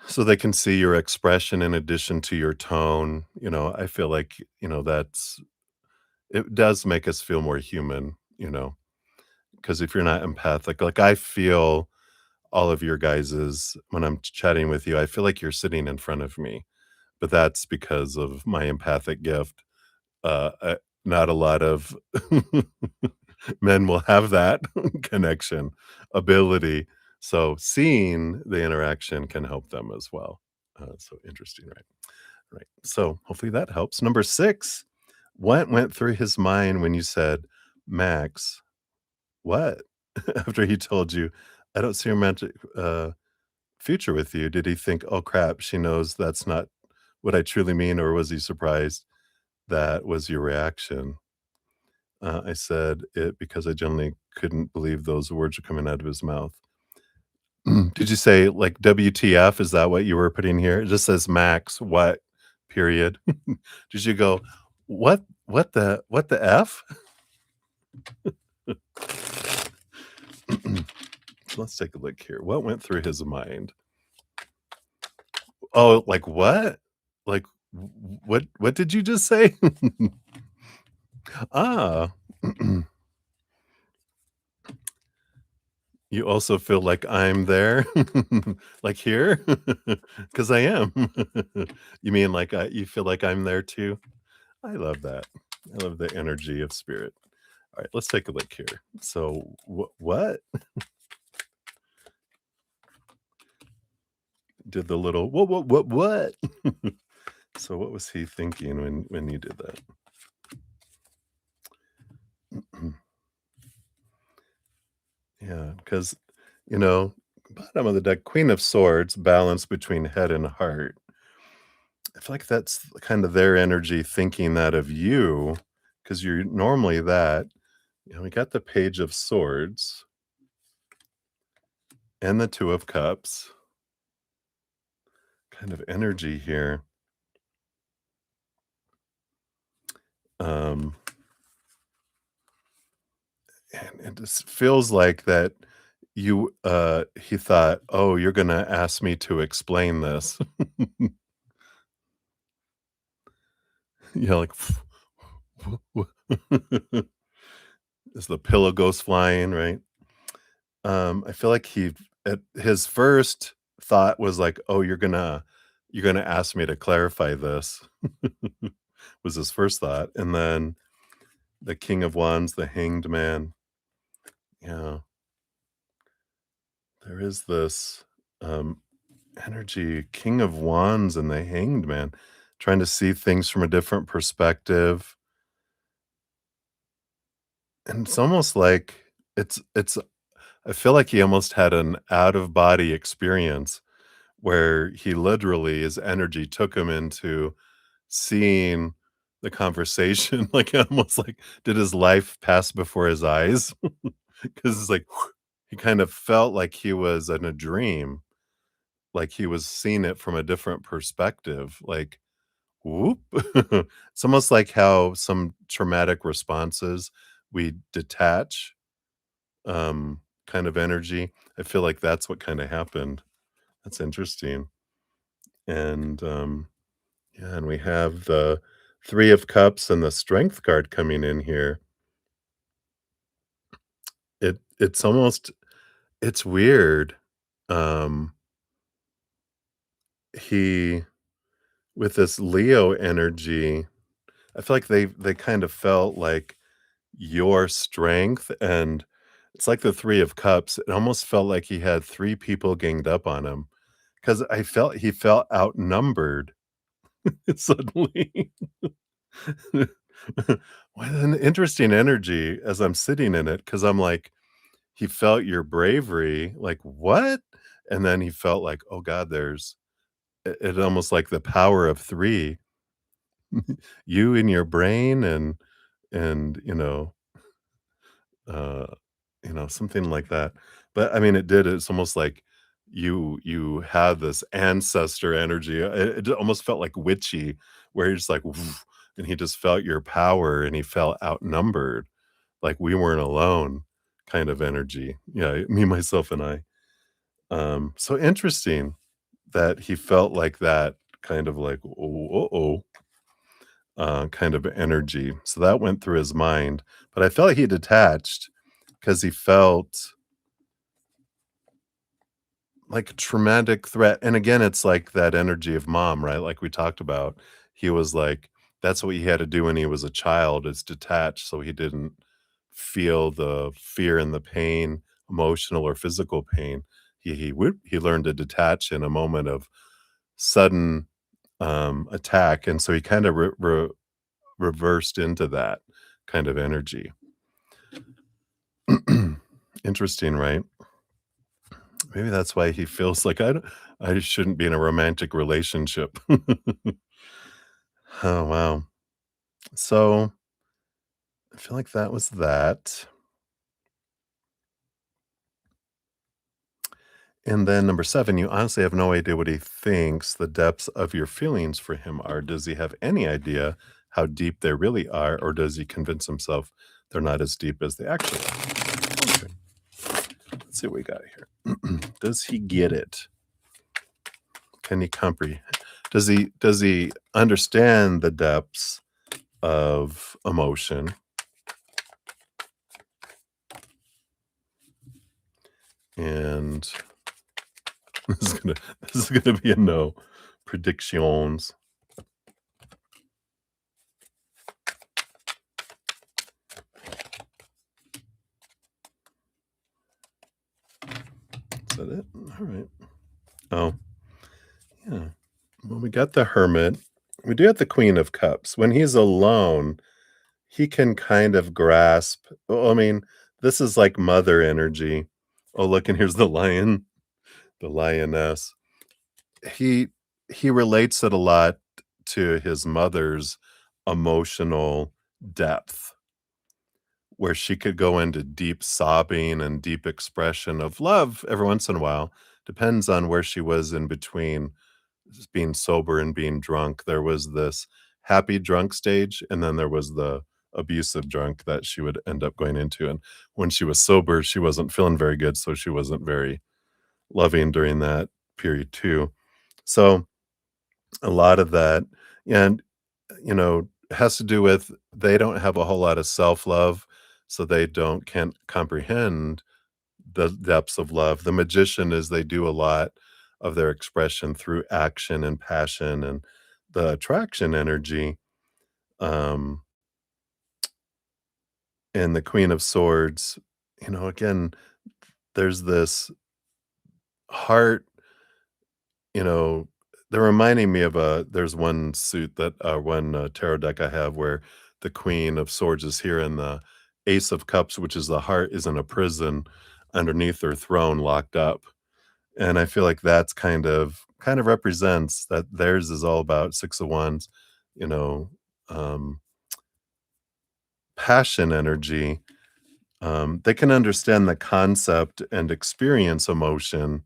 so they can see your expression in addition to your tone, I feel like, it does make us feel more human, because if you're not empathic, like I feel all of your guys's when I'm chatting with you, I feel like you're sitting in front of me, but that's because of my empathic gift. Not a lot of men will have that connection ability, so seeing the interaction can help them as well. So interesting, right? Right. So hopefully that helps. Number 6, what went through his mind when you said, "Max, what?" After he told you, "I don't see a romantic, future with you." Did he think, "Oh, crap, she knows that's not what I truly mean," or was he surprised that was your reaction? I said it because I generally couldn't believe those words were coming out of his mouth. Did you say, like, WTF? Is that what you were putting here? It just says Max, what, period. Did you go, what the F? Let's take a look here. What went through his mind? Oh, like, what? Like, what did you just say? Ah. You also feel like I'm there? Like here? Because I am. You mean like, you feel like I'm there too? I love that. I love the energy of spirit. Alright, let's take a look here. So, what? Did the little, what?" So, what was he thinking when you did that? Yeah, because you know, bottom of the deck, Queen of Swords, balance between head and heart. I feel like that's kind of their energy thinking that of you, because 'cause you're normally that. We got the Page of Swords and the Two of Cups, kind of energy here. Um, and it just feels like that he thought, "Oh, you're gonna ask me to explain this." Like, as the pillow goes flying, right? I feel like his first thought was like, "Oh, you're gonna ask me to clarify this," was his first thought, and then the King of Wands, the Hanged Man, yeah, there is this, um, energy, King of Wands and the Hanged Man, trying to see things from a different perspective, and it's almost like it's I feel like he almost had an out of body experience where he literally his energy took him into seeing the conversation, like, almost like did his life pass before his eyes? 'Cause it's like he kind of felt like he was in a dream, like he was seeing it from a different perspective, like, "Whoop." It's almost like how some traumatic responses, we detach, kind of energy. I feel like that's what kinda happened. That's interesting, and, yeah, and we have the 3 of Cups and the Strength card coming in here. It's almost it's weird. Um, he with this Leo energy, I feel like they kind of felt like your strength, and it's like the 3 of Cups. It almost felt like he had 3 people ganged up on him because I felt he felt outnumbered suddenly. What an interesting energy as I'm sitting in it, because 'cause I'm like, he felt your bravery, like, "What?" And then he felt like, "Oh god, there's" it almost like the power of 3, you in your brain and, uh, something like that. But, I mean, it did, it's almost like you had this ancestor energy, it almost felt like witchy, where you're just like, "Woof," and he just felt your power, and he felt outnumbered, like we weren't alone kind of energy. Yeah, me, myself, and I. So interesting that he felt like that kind of like, "Oh, uh-oh," kind of energy. So that went through his mind, but I felt like he detached because he felt like a traumatic threat, and again, it's like that energy of mom, right? Like we talked about. He was like that's what he had to do when he was a child, is detach so he didn't feel the fear and the pain, emotional or physical pain. He learned to detach in a moment of sudden, attack, and so he kinda reversed into that kind of energy. Interesting, right? Maybe that's why he feels like I shouldn't be in a romantic relationship. Oh, wow. So, I feel like that was that. And then number 7, you honestly have no idea what he thinks the depths of your feelings for him are. Does he have any idea how deep they really are, or does he convince himself they're not as deep as they actually are? Okay, let's see what we got here. Does he get it? Can he comprehend? Does he understand the depths of emotion? And this is gonna this is gonna be a no. Predictions. Is that it? All right. Oh, yeah. Well, we got the Hermit. We do have the Queen of Cups. When he's alone, he can kind of grasp. Well, I mean, this is like mother energy. Oh, look, and here's the lion, the lioness. He he relates it a lot to his mother's emotional depth, where she could go into deep sobbing and deep expression of love every once in a while. Depends on where she was in between being sober and being drunk. There was this happy drunk stage, and then there was the abusive drunk that she would end up going into. And when she was sober, she wasn't feeling very good, so she wasn't very loving during that period too. So a lot of that, and has to do with they don't have a whole lot of self-love, so they can't comprehend the depths of love. The magician is they do a lot of their expression through action and passion and the attraction energy. Um, and the Queen of Swords, again, there's this heart, you know, they're reminding me of there's one suit that one tarot deck I have where the Queen of Swords is here and the Ace of Cups, which is the heart, is in a prison underneath her throne locked up. And I feel like that's kind of represents that theirs is all about 6 of Wands, you know, um, passion energy. They can understand the concept and experience emotion,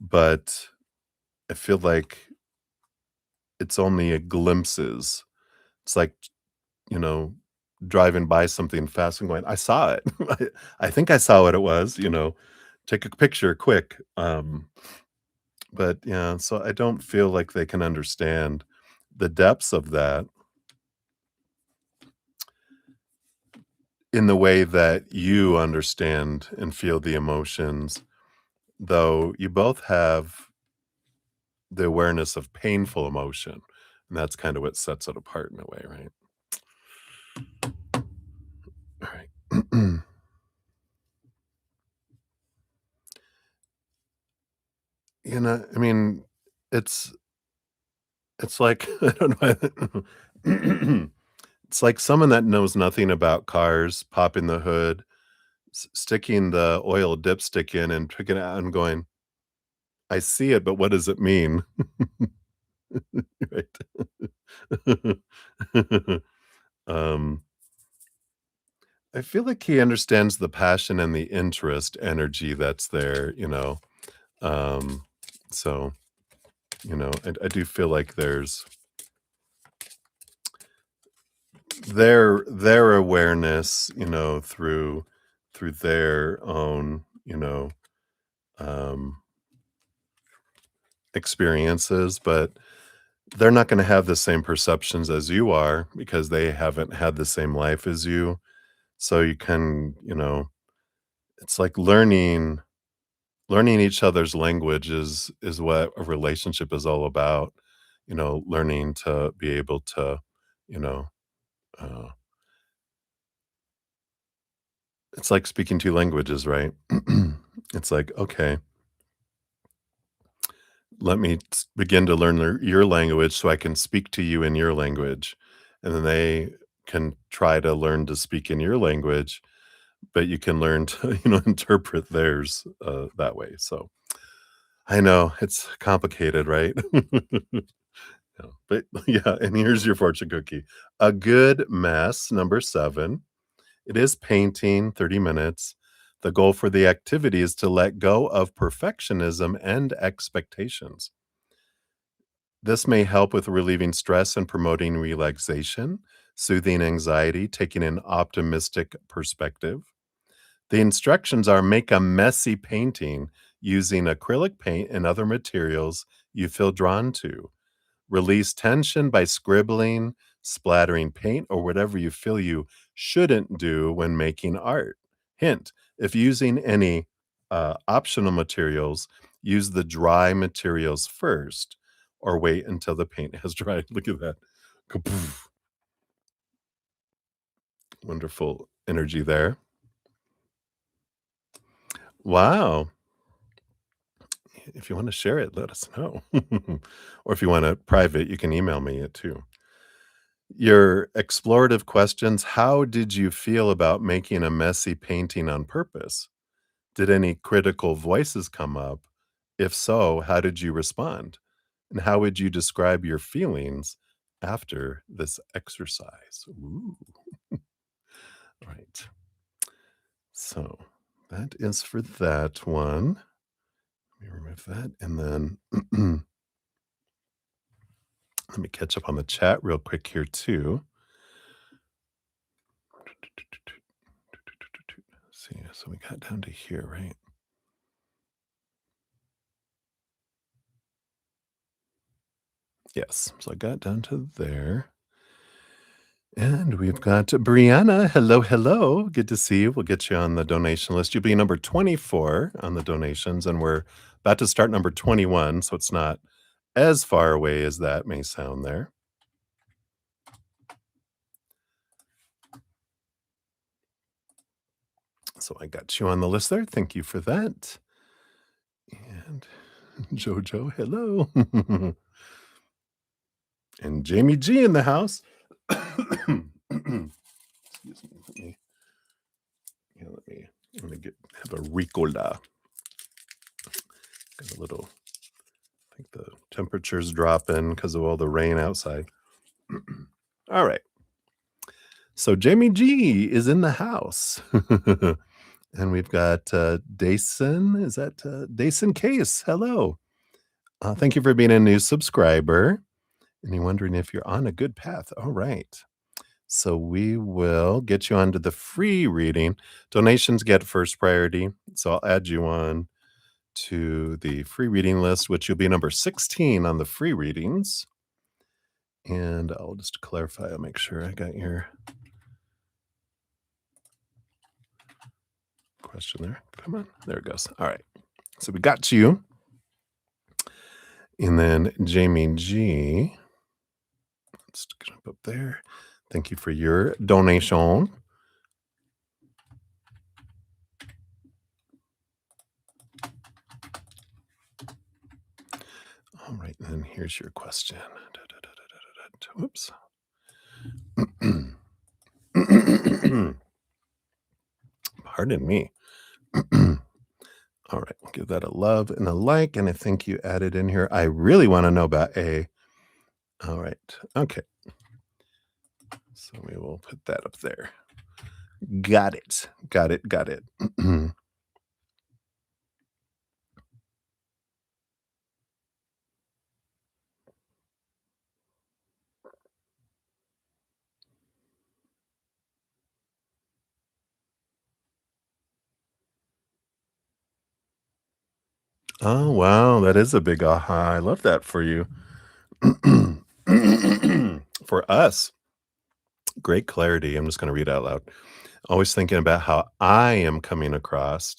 but I feel like it's only a glimpses. It's like, you know, driving by something fast and going, "I saw it. I think I saw what it was," "Take a picture quick." But yeah, so I don't feel like they can understand the depths of that in the way that you understand and feel the emotions, though you both have the awareness of painful emotion, and that's kind of what sets it apart in a way, right? All right. I mean, it's it's like I don't know. It's like someone that knows nothing about cars popping the hood, sticking the oil dipstick in and picking it out and going, "I see it, but what does it mean?" Right? Um, I feel like he understands the passion and the interest energy that's there, um, so, I do feel like there's their awareness, through their own, um, experiences, but they're not gonna have the same perceptions as you are because they haven't had the same life as you. So you can, it's like learning each other's language is what a relationship is all about, learning to be able to, you know, uh, it's like speaking 2 languages, right? It's like, "Okay, let me begin to learn your language so I can speak to you in your language." And then they can try to learn to speak in your language, but you can learn to, interpret theirs that way. So I know it's complicated, right? Yeah, but yeah, and here's your fortune cookie. A good mess, number 7. It is painting, 30 minutes. The goal for the activity is to let go of perfectionism and expectations. This may help with relieving stress and promoting relaxation, soothing anxiety, taking an optimistic perspective. The instructions are make a messy painting using acrylic paint and other materials you feel drawn to. Release tension by scribbling, splattering paint, or whatever you feel you shouldn't do when making art. Hint, if using any optional materials, use the dry materials first or wait until the paint has dried. Look at that. Kapoof. Wonderful energy there. Wow. If you want to share it, let us know. Or if you want to private, you can email me it too. Your explorative questions. How did you feel about making a messy painting on purpose? Did any critical voices come up? If so, how did you respond? And how would you describe your feelings after this exercise? Ooh, right. So that is for that one. Let me remove that. And then let me catch up on the chat real quick here, too. See, so we got down to here, right? Yes. So I got down to there. And we've got Brianna. Hello, hello. Good to see you. We'll get you on the donation list. You'll be number 24 on the donations, and we're about to start number 21. So it's not as far away as that may sound there. So I got you on the list there. Thank you for that. And Jojo, hello. And Jamie G in the house. Excuse me. Let me have a Ricola. Got a little, I think the temperature's dropping because of all the rain outside. All right. So Jamie G is in the house. And we've got Dason. Is that Dason Case? Hello. Thank you for being a new subscriber. And you're wondering if you're on a good path. All right. So we will get you onto the free reading. Donations get first priority. So I'll add you on to the free reading list, which you'll be number 16 on the free readings. And I'll just clarify, I'll make sure I got your question there. Come on. There it goes. All right. So we got you. And then Jamie G, let's jump up there. Thank you for your donation. All right, and then here's your question. Whoops. Pardon me. All right, we'll give that a love and a like. And I think you added in here. I really want to know about A. All right. Okay. So we will put that up there. Got it. Got it. Got it. Oh, wow. That is a big aha. I love that for you. For us, great clarity. I'm just going to read out loud. Always thinking about how I am coming across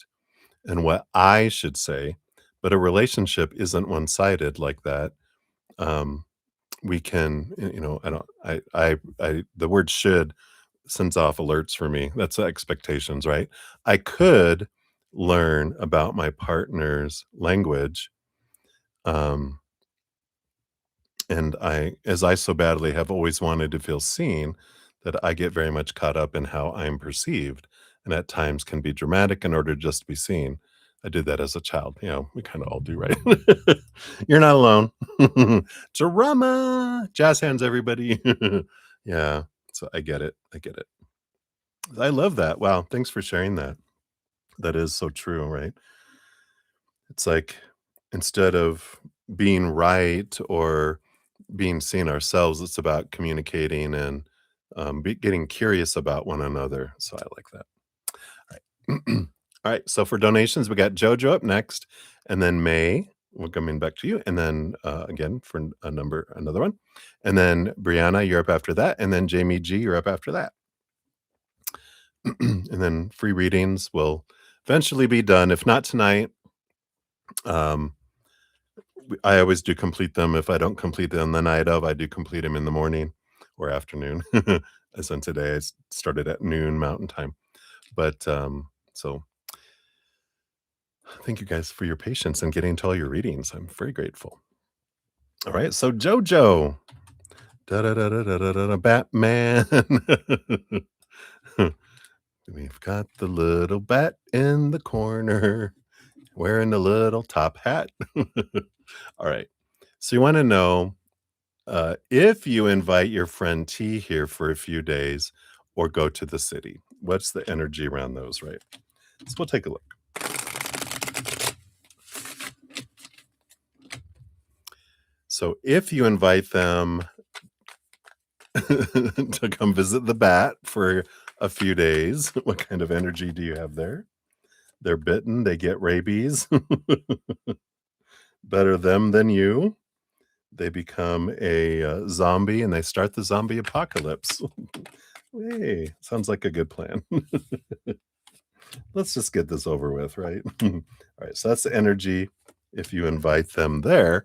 and what I should say. But a relationship isn't one sided like that. Um, we can, I don't, the word should sends off alerts for me. That's expectations, right? I could learn about my partner's language. Um, and as I so badly have always wanted to feel seen, that I get very much caught up in how I'm perceived, and at times can be dramatic in order just to be seen. I did that as a child. We kind of all do, right? You're not alone. Drama, jazz hands, everybody. Yeah. So I get it. I get it. I love that. Wow. Thanks for sharing that. That is so true, right? It's like instead of being right or being seen ourselves, it's about communicating and getting curious about one another. So I like that. All right. All right. So for donations, we got JoJo up next, and then May. We're coming back to you, and then again for another one, and then Brianna, you're up after that, and then Jamie G, you're up after that, and then free readings will eventually be done. If not tonight, um, I always do complete them. If I don't complete them the night of, I do complete them in the morning or afternoon. As in today, I started at noon Mountain Time. But so thank you guys for your patience and getting to all your readings. I'm very grateful. All right, so JoJo, da da da da da da da, Batman. We've got the little bat in the corner wearing a little top hat. All right, so you want to know if you invite your friend T here for a few days or go to the city, what's the energy around those, right? So we'll take a look. So if you invite them to come visit the bat for a few days, what kind of energy do you have there? They're bitten, they get rabies. Better them than you. They become a zombie and they start the zombie apocalypse. Hey, sounds like a good plan. Let's just get this over with, right? All right, so that's the energy if you invite them there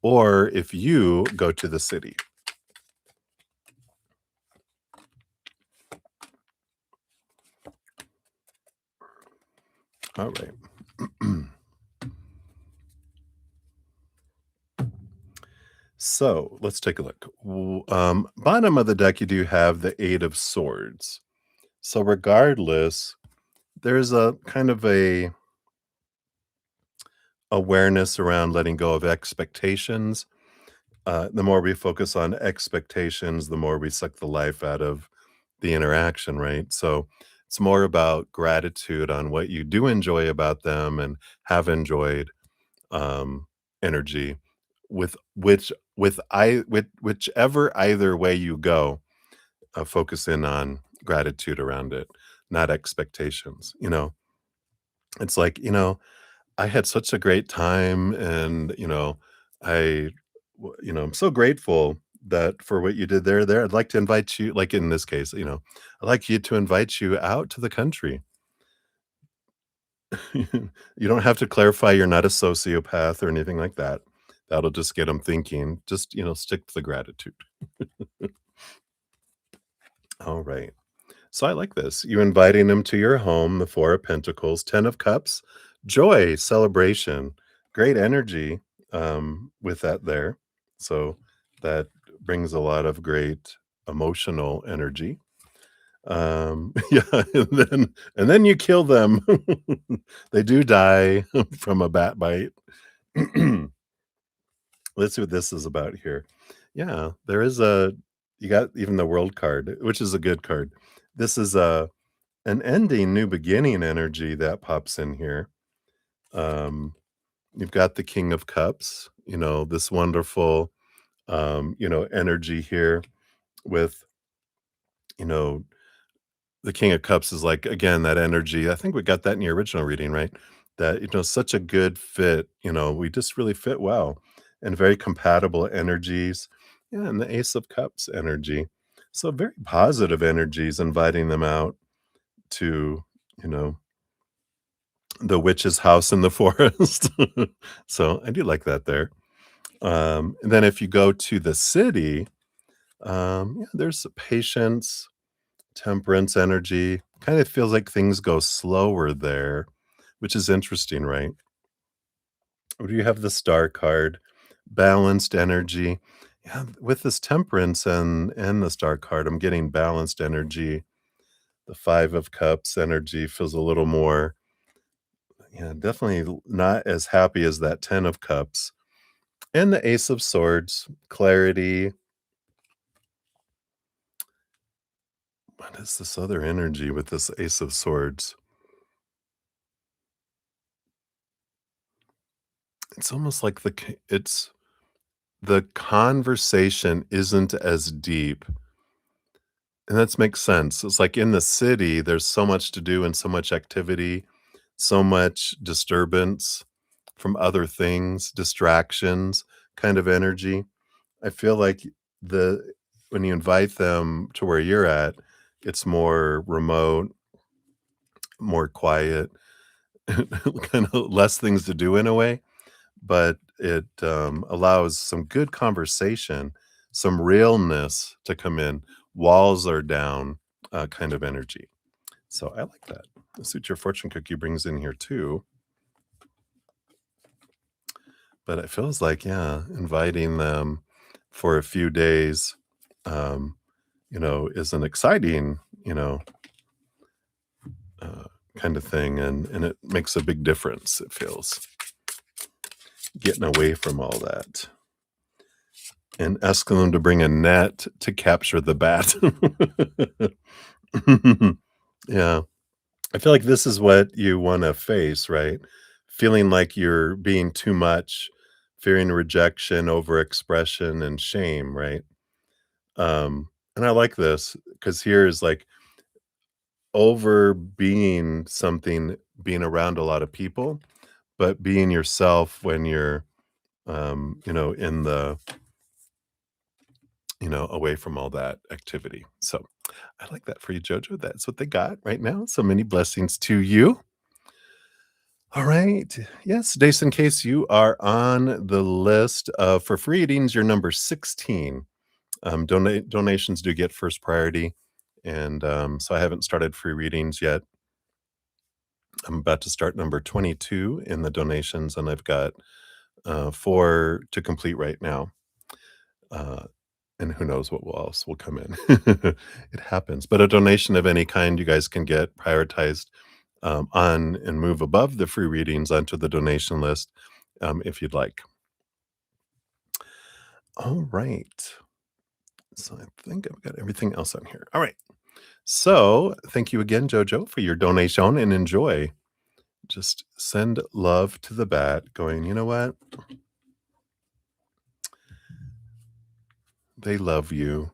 or if you go to the city. All right. So let's take a look. Bottom of the deck, you do have the Eight of Swords. So regardless, there's a kind of a awareness around letting go of expectations. The more we focus on expectations, the more we suck the life out of the interaction, right? So it's more about gratitude on what you do enjoy about them and have enjoyed um, energy with whichever either way you go, focus in on gratitude around it, not expectations. It's like, I had such a great time and, I'm so grateful that for what you did there. I'd like to invite you, like in this case, I'd like you to invite you out to the country. You don't have to clarify you're not a sociopath or anything like that. That'll just get them thinking. Just, stick to the gratitude. All right. So I like this. You inviting them to your home, the Four of Pentacles, 10 of Cups, joy, celebration, great energy with that there. So that brings a lot of great emotional energy. Yeah, and then you kill them. They do die from a bat bite. Let's see what this is about here. Yeah, there is a you got even the world card, which is a good card. This is a an ending, new beginning energy that pops in here. Um, you've got the King of Cups, this wonderful energy here with, you know, the King of Cups is like, again, that energy. I think we got that in your original reading, right? That, such a good fit. We just really fit well and very compatible energies. Yeah, and the Ace of Cups energy. So very positive energies, inviting them out to, you know, the witch's house in the forest. So I do like that there. And then if you go to the city, yeah, there's patience, temperance energy. Kind of feels like things go slower there, which is interesting, right? Or you have the star card, balanced energy. Yeah, with this temperance and the star card, I'm getting balanced energy. The five of cups energy feels a little more, yeah, definitely not as happy as that 10 of cups. And the ace of swords, clarity. What is this other energy with this ace of swords? It's almost like it's the conversation isn't as deep, and that makes sense. It's like in the city, there's so much to do and so much activity, so much disturbance from other things, distractions kind of energy. I feel like the when you invite them to where you're at, it's more remote, more quiet, kind of less things to do in a way, but it allows some good conversation, some realness to come in. Walls are down, kind of energy. So I like that. That's what your fortune cookie brings in here too. But it feels like, yeah, inviting them for a few days, um, is an exciting, uh, kind of thing, and it makes a big difference. It feels getting away from all that and asking them to bring a net to capture the bat. Yeah, I feel like this is what you want to face, right? Feeling like you're being too much, fearing rejection, overexpression, and shame, right? And I like this because here is like over being something, being around a lot of people, but being yourself when you're, in the, away from all that activity. So I like that for you, Jojo. That's what they got right now. So many blessings to you. All right. Yes, Jason Case, you are on the list for free readings. You're number 16. Donations do get first priority. And so I haven't started free readings yet. I'm about to start number 22 in the donations, and I've got 4 to complete right now. Uh, and who knows what else will come in. It happens. But a donation of any kind you guys can get prioritized on and move above the free readings onto the donation list if you'd like. All right. So I think I've got everything else on here. All right. So thank you again, Jojo, for your donation and enjoy. Just send love to the bat, going, you know what? They love you.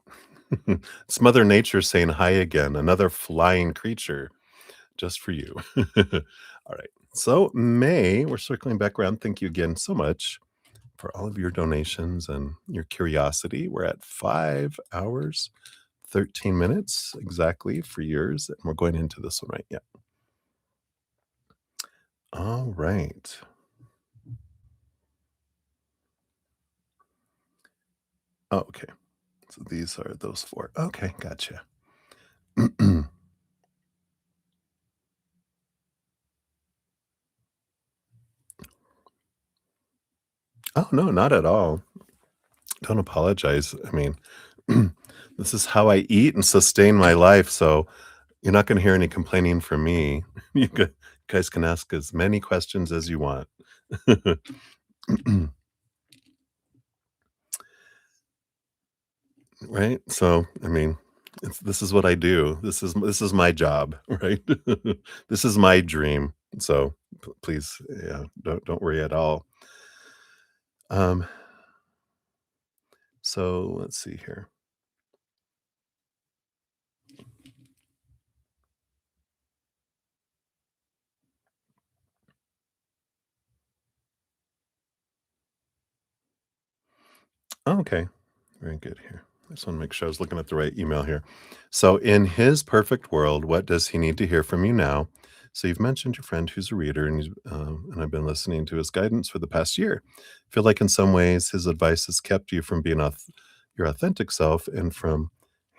It's Mother Nature saying hi again, another flying creature just for you. All right. So, May, we're circling back around. Thank you again so much for all of your donations and your curiosity. We're at 5 hours, 13 minutes exactly for yours. And we're going into this one right now. All right. Oh, okay. So these are those 4. Okay, gotcha. Oh, no, not at all. Don't apologize. I mean, this is how I eat and sustain my life, so you're not gonna hear any complaining from me. You guys can ask as many questions as you want. Right? So, I mean, this is what I do. This is my job, right? This is my dream. So, please, yeah, don't worry at all. Um, so let's see here. Oh, okay. Very good here. I just want to make sure I was looking at the right email here. So, in his perfect world, what does he need to hear from you now? So, you've mentioned your friend who's a reader, and I've been listening to his guidance for the past year. Feel like in some ways his advice has kept you from being your authentic self and from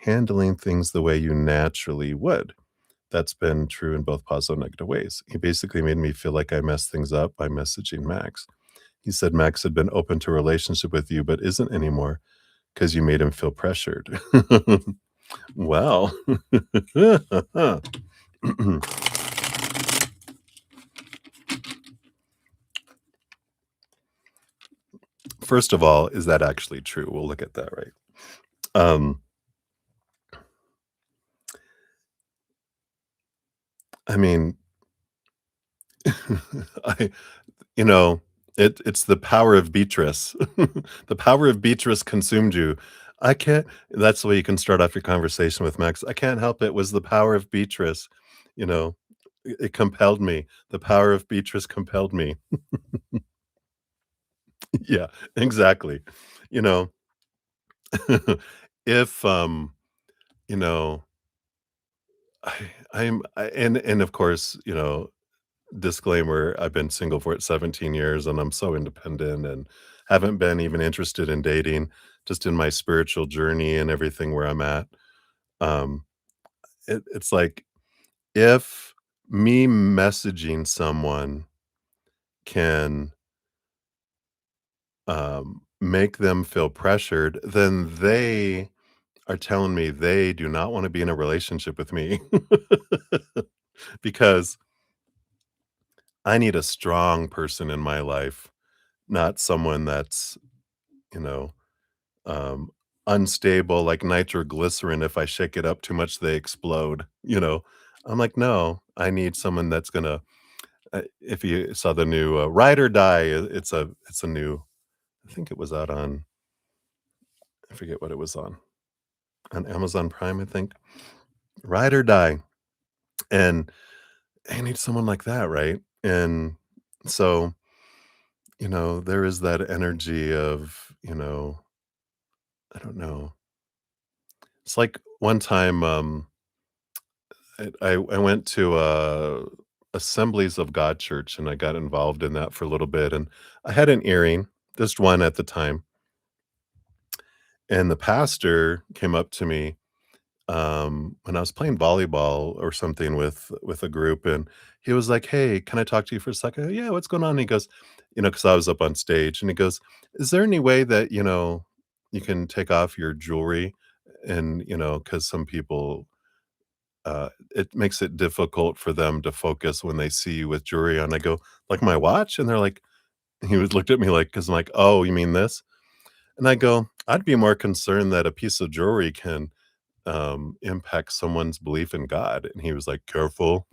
handling things the way you naturally would. That's been true in both positive and negative ways. He basically made me feel like I messed things up by messaging Max. He said Max had been open to a relationship with you, but isn't anymore 'cause you made him feel pressured. Well, first of all, is that actually true? We'll look at that, right? Um, I mean, I you know, it's the power of Beatrice. The power of Beatrice consumed you. I can't That's the way you can start off your conversation with Max. "I can't help it was the power of Beatrice," you know? It compelled me. The power of Beatrice compelled me. Yeah, exactly. You know, if, you know, I and of course, disclaimer, I've been single for 17 years, and I'm so independent and haven't been even interested in dating, just in my spiritual journey and everything where I'm at. Um, it's like, if me messaging someone can, make them feel pressured, then they are telling me they do not wanna be in a relationship with me. Because I need a strong person in my life, not someone that's, you know, um, unstable like nitroglycerin. If I shake it up too much, they explode, you know? I'm like, "No, I need someone that's gonna" if you saw the new, Ride or Die, it's a new I think it was out on I forget what it was on Amazon Prime, I think. Ride or Die, and I need someone like that, right? And so, there is that energy of, I don't know. It's like one time, I went to Assemblies of God church, and I got involved in that for a little bit, and I had an earring, just one at the time, and the pastor came up to me, when I was playing volleyball or something with a group, and he was like, "Hey, can I talk to you for a second?" "Yeah, what's going on?" He goes, because I was up on stage, and he goes, "Is there any way that, you can take off your jewelry?" And, because some people, it makes it difficult for them to focus when they see you with jewelry on. I go, "Like my watch?" And they're like he was looked at me like, because 'cause I'm like, "Oh, you mean this?" And I go, "I'd be more concerned that a piece of jewelry can, impact someone's belief in God." And he was like, "Careful."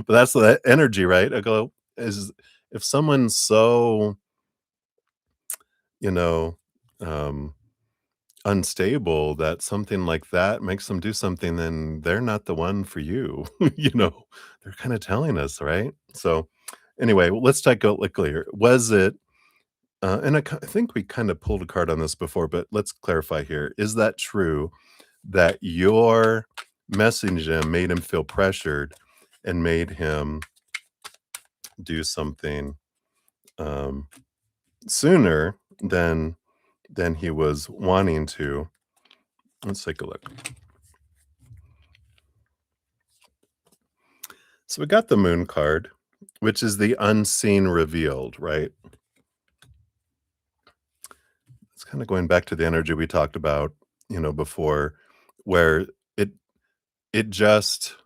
But that's the energy, right? I go, "Is if someone's so, you know, um, unstable that something like that makes them do something, then they're not the one for you." You know? They're kinda telling us, right? So, anyway, let's take a look clear. Was it and I think we kinda pulled a card on this before, but let's clarify here. Is that true that your messaging him made him feel pressured and made him do something, um, sooner than than he was wanting to. Let's take a look. So we got the moon card, which is the unseen revealed, right? It's kind of going back to the energy we talked about, before, where it it just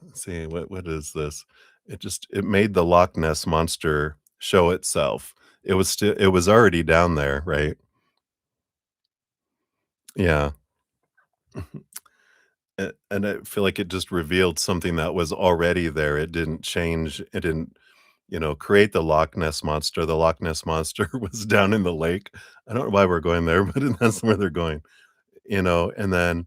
let's see, what is this? It made the Loch Ness monster show itself. It was already down there, right? Yeah. And I feel like it just revealed something that was already there. It didn't change. It didn't, create the Loch Ness monster. The Loch Ness monster was down in the lake. I don't know why we're going there, but that's where they're going. And then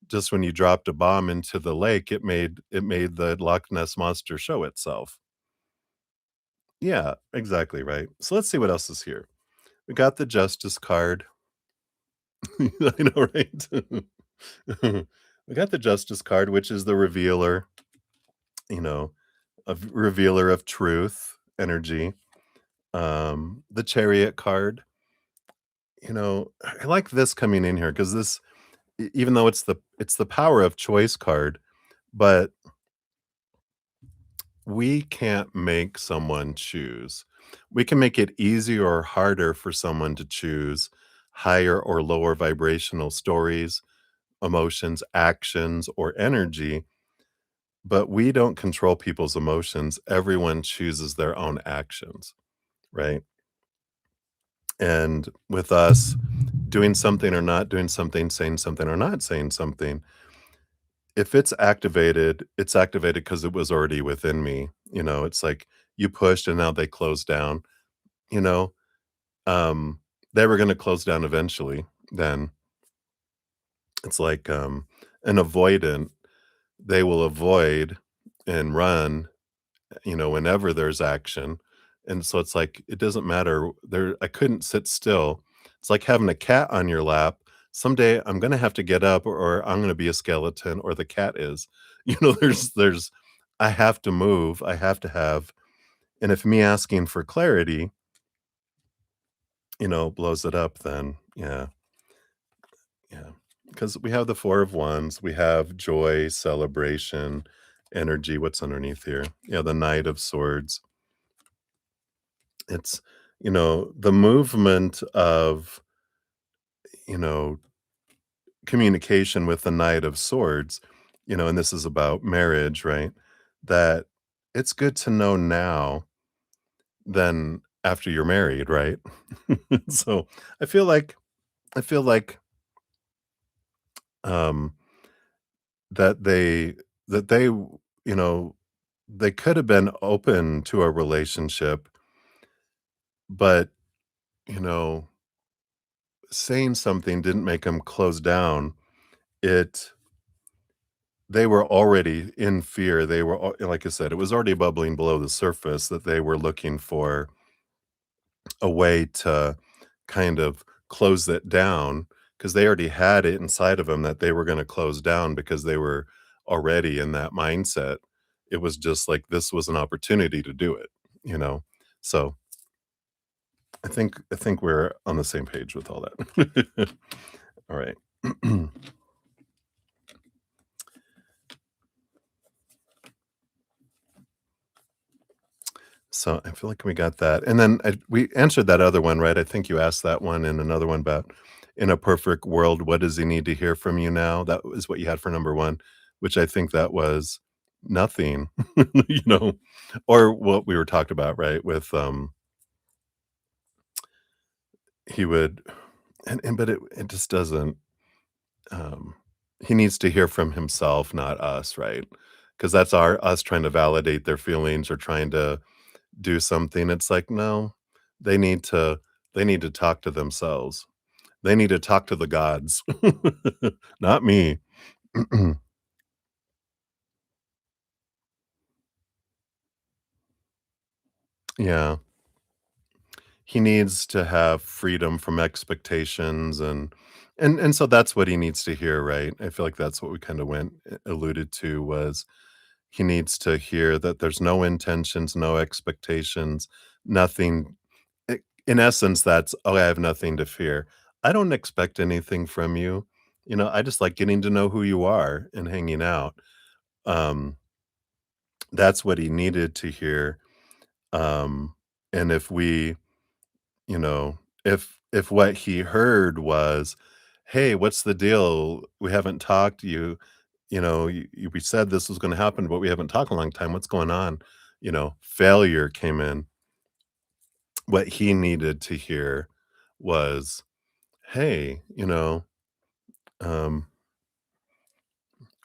just when you dropped a bomb into the lake, it made the Loch Ness monster show itself. Yeah, exactly right. So let's see what else is here. We got the Justice card. I know, right? We got the Justice card, which is the revealer, you know, a revealer of truth, energy. The Chariot card, I like this coming in here because even though it's the power of choice card, but we can't make someone choose. We can make it easier or harder for someone to choose higher or lower vibrational stories, emotions, actions, or energy, but we don't control people's emotions. Everyone chooses their own actions, right? And with us doing something or not doing something, saying something or not saying something, if it's activated because it was already within me. It's like you pushed and now they closed down, you know? Um, they were gonna close down eventually. Then it's like, an avoidant, they will avoid and run, whenever there's action. And so it's like, it doesn't matter. I couldn't sit still. It's like having a cat on your lap. Someday I'm gonna have to get up or I'm gonna be a skeleton or the cat is. There's I have to move. I have to have, and if me asking for clarity, blows it up, then yeah, yeah. Because we have the Four of Wands, we have joy, celebration, energy. What's underneath here? Yeah, the Knight of Swords. It's, the movement of, you know, communication with the Knight of Swords, and this is about marriage, right? That it's good to know now than after you're married, right? So I feel like I feel like um that they could have been open to a relationship, but you know, saying something didn't make them close down. It They were already in fear. Like I said, it was already bubbling below the surface that they were looking for a way to kind of close it down because they already had it inside of them that they were going to close down because they were already in that mindset. It was just like this was an opportunity to do it, you know. So I think we're on the same page with all that. All right. So I feel like we got that. And then we answered that other one, right? I think you asked that one and another one about in a perfect world, what does he need to hear from you now? That was what you had for number one, which I think that was nothing, you know, or what we were talked about, right? With he would and but it just doesn't um he needs to hear from himself, not us, right? Because that's our us trying to validate their feelings or trying to do something. It's like, no, they need to they need to talk to themselves. They need to talk to the gods, not me. Yeah, he needs to have freedom from expectations and so that's what he needs to hear, right? I feel like that's what we kind of went alluded to was he needs to hear that there's no intentions, no expectations, nothing. In essence, that's, "Oh, I have nothing to fear. I don't expect anything from you. I just like getting to know who you are and hanging out." Um, that's what he needed to hear. And if we, you know, if what he heard was, "Hey, what's the deal? We haven't talked. We said this was gonna happen, but we haven't talked in a long time. What's going on?" Failure came in. What he needed to hear was, "Hey, um,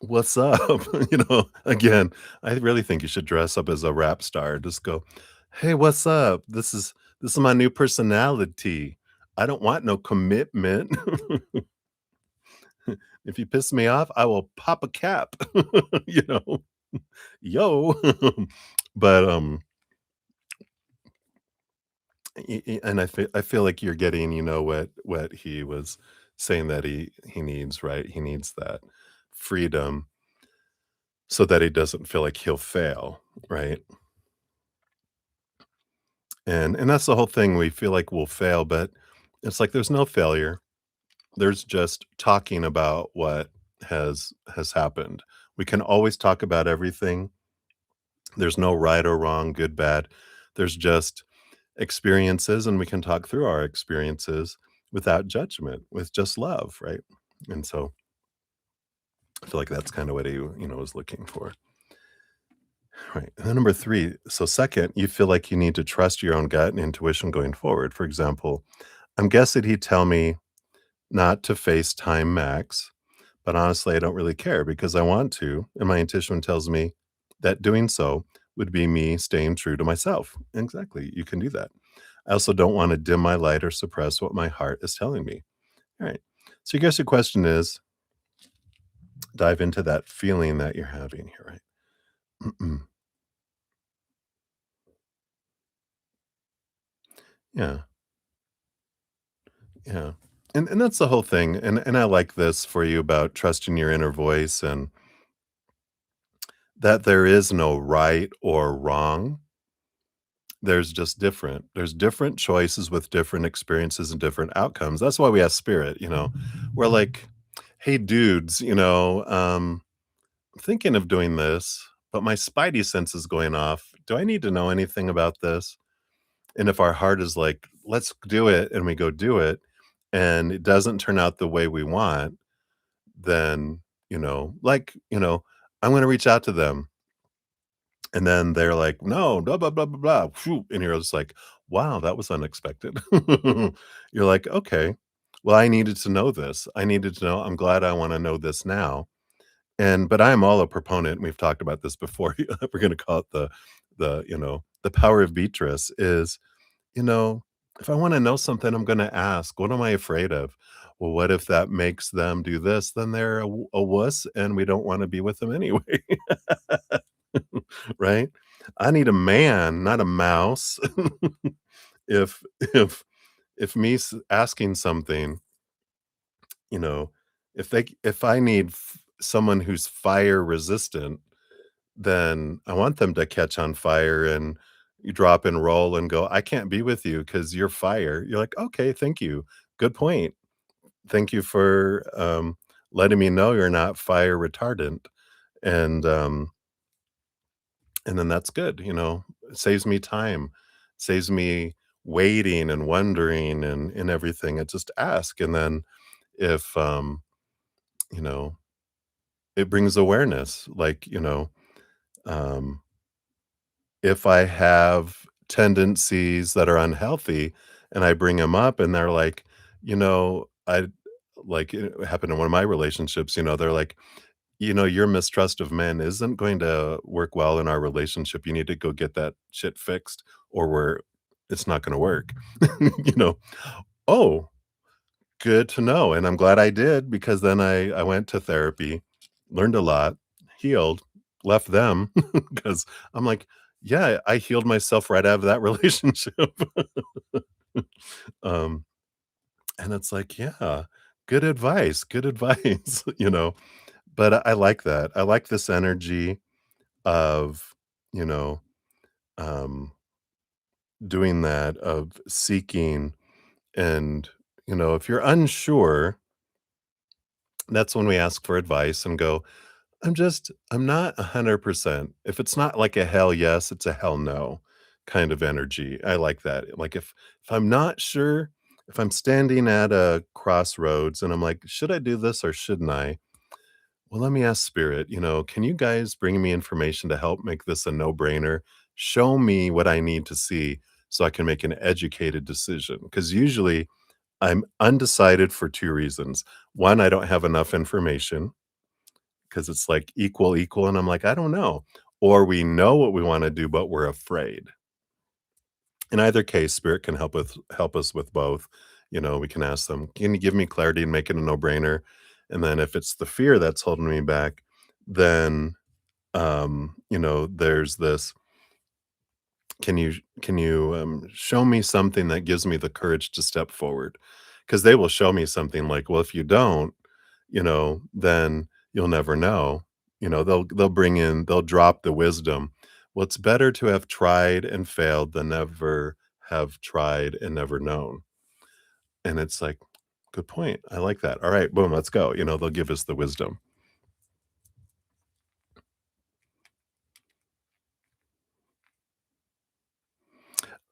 what's up?" Again, I really think you should dress up as a rap star. Just go, "Hey, what's up? This is my new personality. I don't want no commitment. If you piss me off, I will pop a cap." You know? Yo. But, and I feel like you're getting, what he was saying that he needs, right? He needs that freedom so that he doesn't feel like he'll fail, right? And that's the whole thing. We feel like we'll fail, but it's like there's no failure. There's just talking about what has happened. We can always talk about everything. There's no right or wrong, good, bad. There's just experiences, and we can talk through our experiences without judgment, with just love, right? And so I feel like that's kind of what he, was looking for. Right. And then number three, so second, you feel like you need to trust your own gut and intuition going forward. For example, I'm guessing he'd tell me not to FaceTime Max, but honestly, I don't really care because I want to. And my intuition tells me that doing so would be me staying true to myself. Exactly. You can do that. I also don't want to dim my light or suppress what my heart is telling me. All right. So I guess the question is dive into that feeling that you're having here, right? Yeah. Yeah. And that's the whole thing. And I like this for you about trusting your inner voice and that there is no right or wrong. There's just different. There's different choices with different experiences and different outcomes. That's why we have spirit. We're like, "Hey dudes, I'm thinking of doing this, but my spidey sense is going off. Do I need to know anything about this?" And if our heart is like, "Let's do it," and we go do it, and it doesn't turn out the way we want, then, I'm gonna reach out to them, and then they're like, "No, blah, blah, blah, blah, blah," phew, and you're just like, "Wow, that was unexpected." You're like, "Okay, well, I needed to know this. I needed to know. I'm glad I wanna know this now." But I'm all a proponent, and we've talked about this before, we're gonna call it the power of Beatrice is, you know, if I wanna know something, I'm gonna ask. What am I afraid of? Well, what if that makes them do this? Then they're a wuss, and we don't wanna be with them anyway, right? I need a man, not a mouse. If if if me asking something, you know, if I need someone who's fire resistant, then I want them to catch on fire and you drop and roll and go, "I can't be with you because 'cause you're fire." You're like, "Okay, thank you. Good point. Thank you for, letting me know you're not fire retardant." And, um, and then that's good. It saves me time, saves me waiting and wondering and everything. I just ask, and then if, you know, it brings awareness, like, um if I have tendencies that are unhealthy and I bring them up and they're like, I like it happened in one of my relationships, they're like, your mistrust of men isn't going to work well in our relationship. You need to go get that shit fixed or it's not going to work. you know, oh, good to know. And I'm glad I did because then I went to therapy, learned a lot, healed, left them because I'm like, yeah, I healed myself right out of that relationship. um, and it's like, yeah, good advice, But I like that. I like this energy of, you know, um, doing that of seeking and, if you're unsure, that's when we ask for advice and go, I'm not 100%. If it's not like a hell yes, it's a hell no kind of energy. I like that. Like if I'm not sure, if I'm standing at a crossroads and I'm like, should I do this or shouldn't I? Well, let me ask spirit, can you guys bring me information to help make this a no-brainer? Show me what I need to see so I can make an educated decision. Because usually I'm undecided for two reasons. One, I don't have enough information because it's like equal, equal. And I'm like, I don't know. Or we know what we want to do, but we're afraid. In either case, spirit can help us with both. We can ask them, can you give me clarity and make it a no-brainer? And then if it's the fear that's holding me back, then there's this, can you show me something that gives me the courage to step forward? Because they will show me something like, well, if you don't, then you'll never know. They'll drop the wisdom. Well, it's better to have tried and failed than never have tried and never known. And it's like, good point. I like that. All right, boom, let's go. They'll give us the wisdom.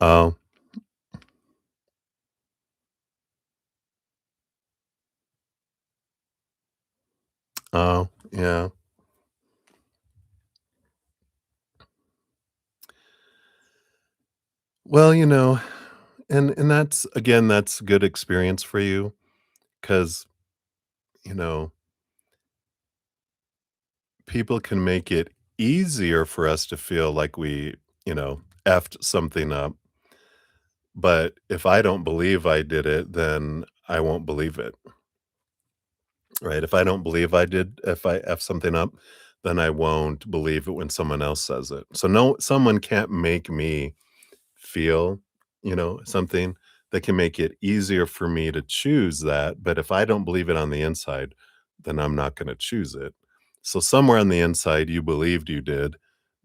Oh, oh, yeah. Well, and that's again, that's good experience for you because, you know, people can make it easier for us to feel like we, effed something up. But if I don't believe I did it, then I won't believe it, right? If I don't believe if I F something up, then I won't believe it when someone else says it. So no, someone can't make me feel, something that can make it easier for me to choose that. But if I don't believe it on the inside, then I'm not going to choose it. So somewhere on the inside, you believed you did.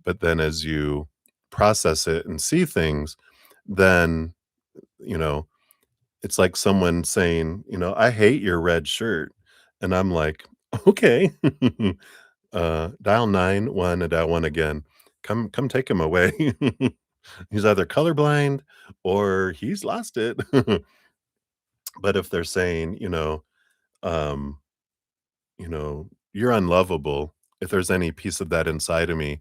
But then as you process it and see things, then, you know, it's like someone saying, I hate your red shirt. And I'm like, okay, dial 9-1 and dial one again. Come take him away. He's either colorblind or he's lost it. But if they're saying, um, you're unlovable, if there's any piece of that inside of me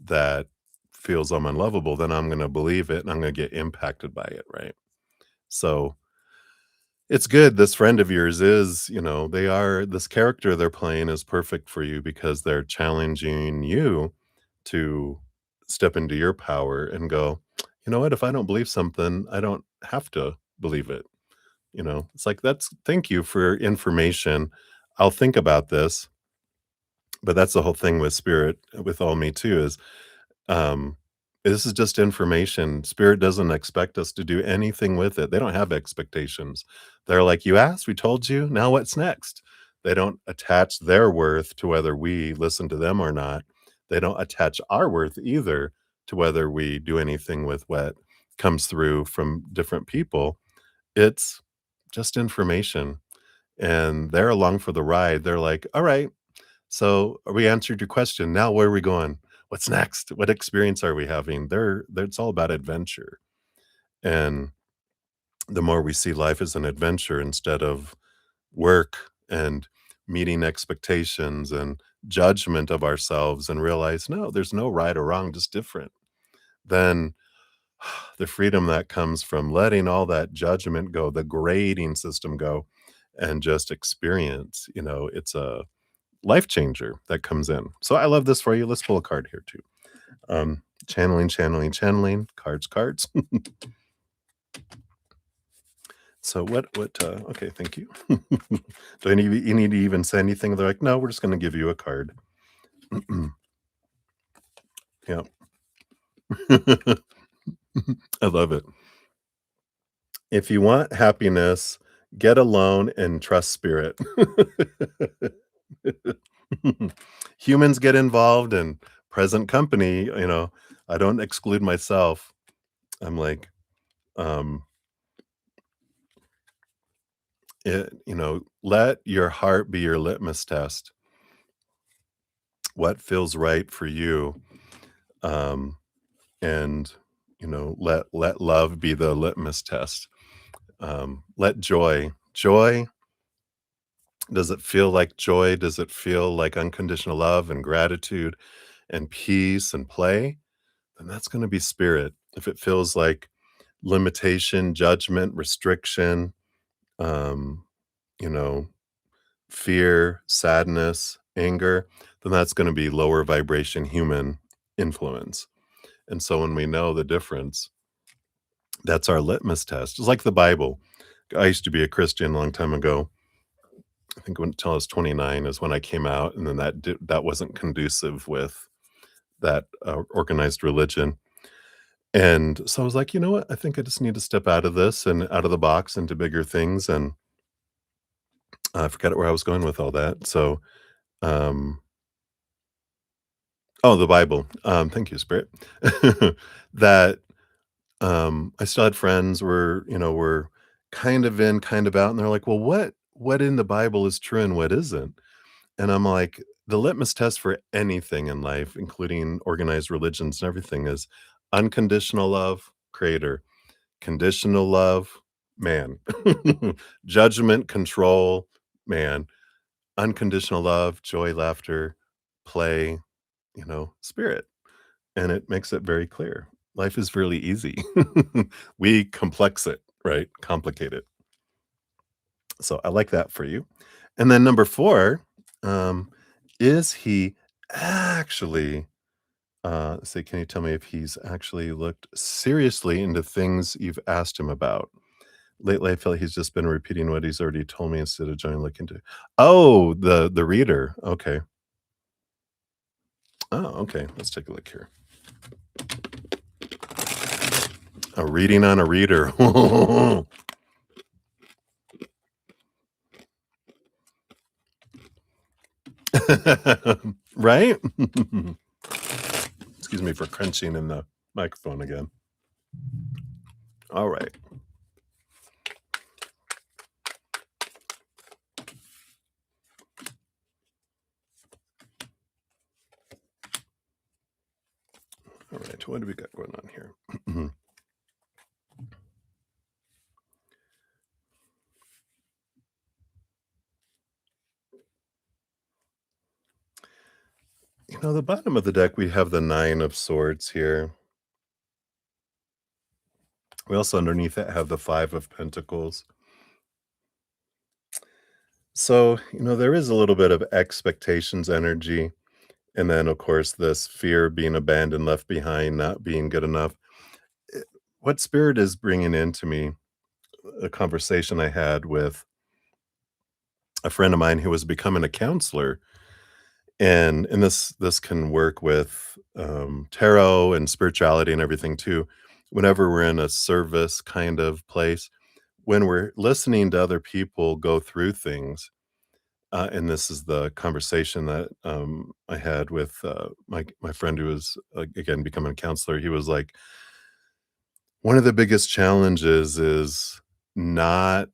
that feels I'm unlovable, then I'm gonna believe it and I'm gonna get impacted by it, right? So it's good this friend of yours is, they are this character they're playing is perfect for you because they're challenging you to step into your power and go, "You know what? If I don't believe something, I don't have to believe it." It's like, "That's thank you for information. I'll think about this." But that's the whole thing with spirit, with all me too, is um, this is just information. Spirit doesn't expect us to do anything with it. They don't have expectations. They're like, "You asked, we told you. Now what's next?" They don't attach their worth to whether we listen to them or not. They don't attach our worth either to whether we do anything with what comes through from different people. It's just information, and they're along for the ride. They're like, "All right, so we answered your question. Now where are we going? What's next? What experience are we having?" It's all about adventure. And the more we see life as an adventure instead of work and meeting expectations and judgment of ourselves and realize, no, there's no right or wrong, just different. Then the freedom that comes from letting all that judgment go, the grading system go, and just experience, it's a life changer that comes in. So I love this for you. Let's pull a card here too. Channeling, channeling, channeling, cards, cards. So okay, thank you. Do I need you need to even say anything? They're like, no, we're just gonna give you a card. Yeah. I love it. If you want happiness, get alone and trust spirit. Humans get involved and present company, I don't exclude myself. I'm like, Um, let your heart be your litmus test. What feels right for you? Um, and let love be the litmus test. Let joy, does it feel like joy? Does it feel like unconditional love and gratitude and peace and play? Then that's going to be spirit. If it feels like limitation, judgment, restriction, um, you know, fear, sadness, anger, then that's going to be lower vibration human influence. And so when we know the difference, that's our litmus test. It's like the Bible. I used to be a Christian a long time ago. I think until I was 29 is when I came out, and then that wasn't conducive with that organized religion. And so I was like, you know what? I think I just need to step out of this and out of the box into bigger things. And I forgot where I was going with all that. So, um, oh, the Bible. Thank you, Spirit. That I still had friends were kind of in, kind of out, and they're like, "Well, what in the Bible is true and what isn't?" And I'm like, the litmus test for anything in life, including organized religions and everything, is unconditional love, creator, conditional love, man, judgment, control, man, unconditional love, joy, laughter, play, spirit. And it makes it very clear. Life is really easy. We complex it, right? Complicate it. So I like that for you. And then number 4, um, is he actually say, can you tell me if he's actually looked seriously into things you've asked him about? Lately, I feel like he's just been repeating what he's already told me instead of trying to look into. Oh, the reader. Okay. Oh, okay. Let's take a look here. A reading on a reader. Right? Excuse me for crunching in the microphone again. All right. All right. What do we got going on here? The bottom of the deck, we have the 9 of swords here. We also underneath it have the 5 of pentacles. So, there is a little bit of expectations energy. And then, of course, this fear of being abandoned, left behind, not being good enough. Eh, What spirit is bringing into me, a conversation I had with a friend of mine who was becoming a counselor. And this can work with tarot and spirituality and everything too. Whenever we're in a service kind of place, when we're listening to other people go through things, and this is the conversation that I had with my friend who was again becoming a counselor. He was like, one of the biggest challenges is not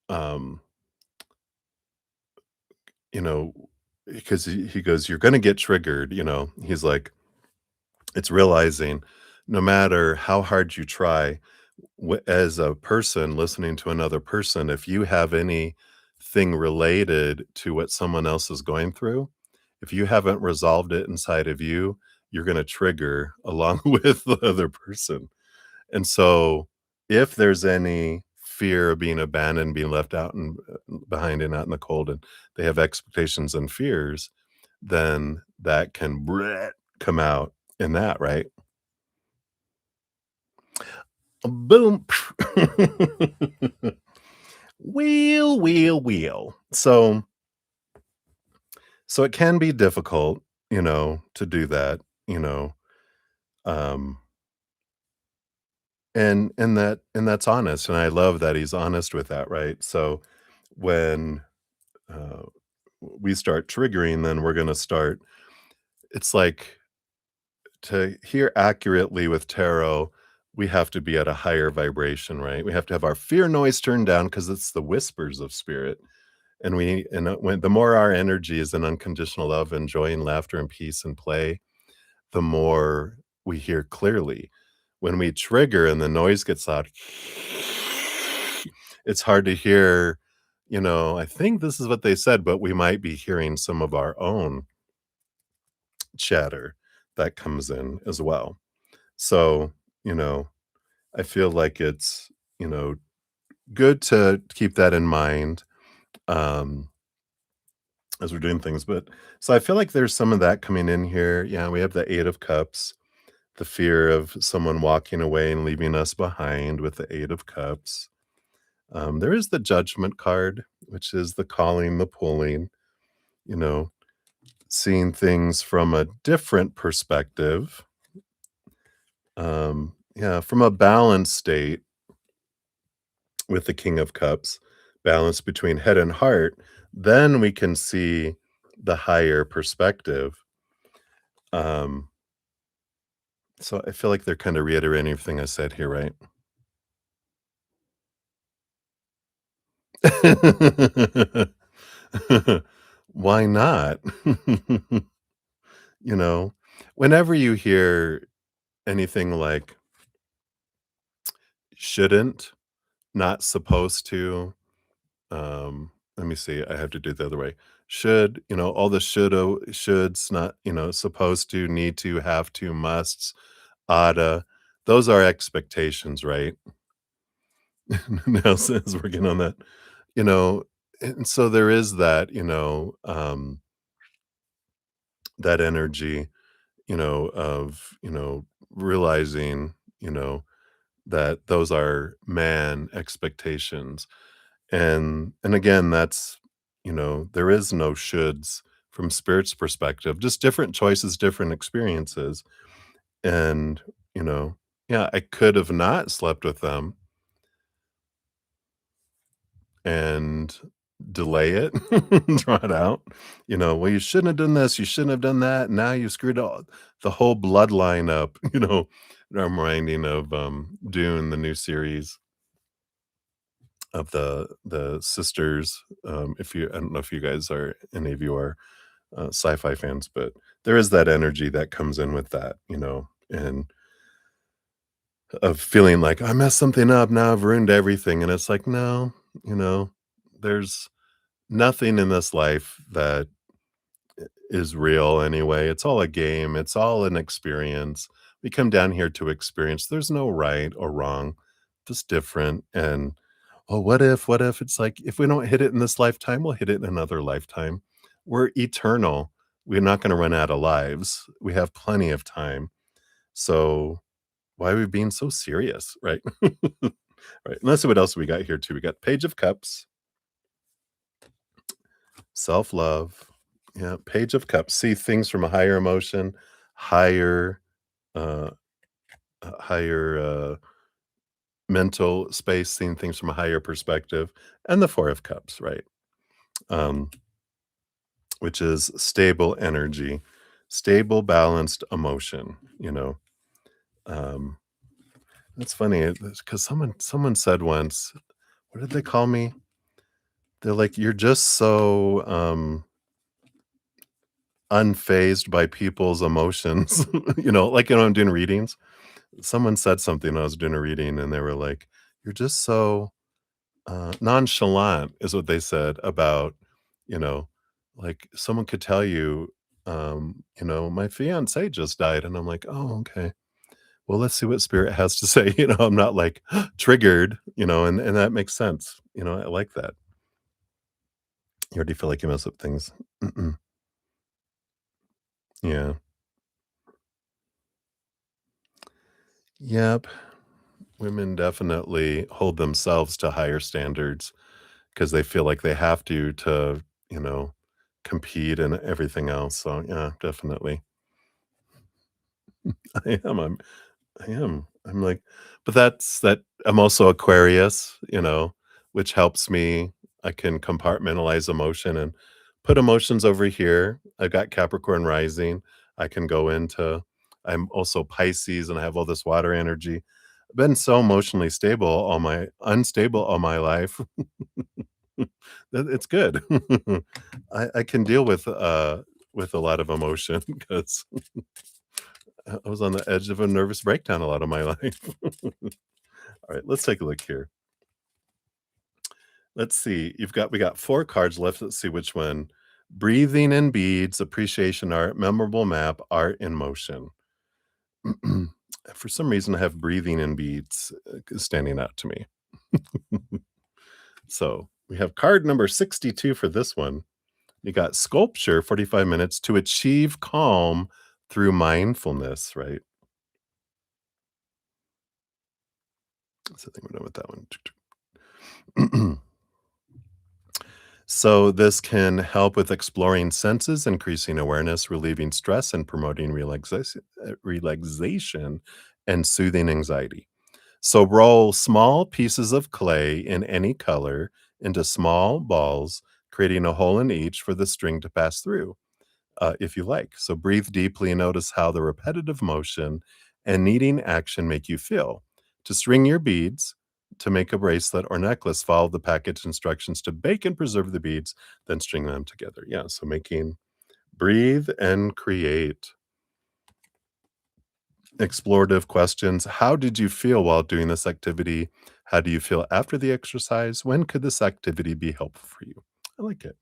um, you know because he goes, you're going to get triggered. He's like, it's realizing no matter how hard you try, as a person listening to another person, if you have anything related to what someone else is going through, if you haven't resolved it inside of you, you're going to trigger along with the other person. And so, if there's any fear of being abandoned, being left out and behind and out in the cold, and they have expectations and fears, then that can come out in that, right? Boom. Wheel. So it can be difficult, to do that, you know, um, and that's honest, and I love that he's honest with that, right? So when, uh, we start triggering, then we're gonna start it's like to hear accurately with tarot, we have to be at a higher vibration, right? We have to have our fear noise turned down because it's the whispers of spirit. When the more our energy is in unconditional love and joy and laughter and peace and play, the more we hear clearly. When we trigger and the noise gets loud, it's hard to hear, I think this is what they said, but we might be hearing some of our own chatter that comes in as well. So, you know, I feel like it's, you know, good to keep that in mind, um, as we're doing things. But so I feel like there's some of that coming in here. Yeah, we have the 8 of Cups, the fear of someone walking away and leaving us behind with the 8 of Cups. There is the Judgment card, which is the calling, the pulling, you know, seeing things from a different perspective. Yeah, from a balanced state with the King of Cups, balance between head and heart, then we can see the higher perspective. Um, so I feel like they're kind of reiterating everything I said here, right? Why not? You know, whenever you hear anything like shouldn't, not supposed to, let me see, I have to do it the other way. Should, all the shoulda, shoulds, not, supposed to, need to, have to, musts, oughta, those are expectations, right? Nelson's working on that, you know, and so there is that, that energy, of, realizing, that those are man expectations. And again, that's, there is no shoulds from spirit's perspective, just different choices, different experiences. And, you know, yeah, I could have not slept with them and delay it, draw it out. Well, you shouldn't have done this, you shouldn't have done that. Now you screwed all the whole bloodline up, I'm reminding of Dune, the new series of the sisters. If you I don't know if you guys are any of you are sci-fi fans, but there is that energy that comes in with that, and of feeling like I messed something up, now I've ruined everything. And it's like, no, you know, there's nothing in this life that is real anyway. It's all a game, it's all an experience. We come down here to experience. There's no right or wrong, just different. And oh, what if it's like if we don't hit it in this lifetime, we'll hit it in another lifetime. We're eternal. We're not going to run out of lives. We have plenty of time. So why are we being so serious, right? Right. And let's see what else we got here too. We got Page of Cups, self-love. Yeah, Page of Cups. See things from a higher emotion, higher, uh, higher mental space, seeing things from a higher perspective, and the Four of Cups, right? Um, which is stable energy, stable, balanced emotion. Um, it's funny because someone said once, what did they call me? They're like, you're just so unfazed by people's emotions. Like I'm doing readings. Someone said something. I was doing a reading, and they were like, "You're just so nonchalant," is what they said about, you know, like someone could tell you, my fiance just died, and I'm like, "Oh, okay. Well, let's see what spirit has to say." I'm not like triggered, and that makes sense. I like that. You already feel like you mess up things. Mm-mm. Yeah. Yep. Women definitely hold themselves to higher standards because they feel like they have to, you know, compete and everything else. So yeah, definitely. I am. I am. I'm like, but that's that I'm also Aquarius, which helps me. I can compartmentalize emotion and put emotions over here. I've got Capricorn rising. I can go into I'm also Pisces and I have all this water energy. been so emotionally stable all my unstable all my life. That it's good. I can deal with a lot of emotion because I was on the edge of a nervous breakdown a lot of my life. Alright, let's take a look here. Let's see, we got 4 cards left, let's see which one. Breathing in beads, appreciation art, memorable map, art in motion. For some reason, I have breathing in beads, standing out to me. So, we have card number 62 for this one. You got sculpture, 45 minutes to achieve calm through mindfulness, right? So, I think we're done with that one. So, this can help with exploring senses, increasing awareness, relieving stress, and promoting relaxation and soothing anxiety. So, roll small pieces of clay in any color into small balls, creating a hole in each for the string to pass through, if you like. So, breathe deeply and notice how the repetitive motion and kneading action make you feel. To string your beads, to make a bracelet or necklace, follow the package instructions to bake and preserve the beads, then string them together. Yeah, so making breathe and create. Explorative questions. How did you feel while doing this activity? How do you feel after the exercise? When could this activity be helpful for you? I like it.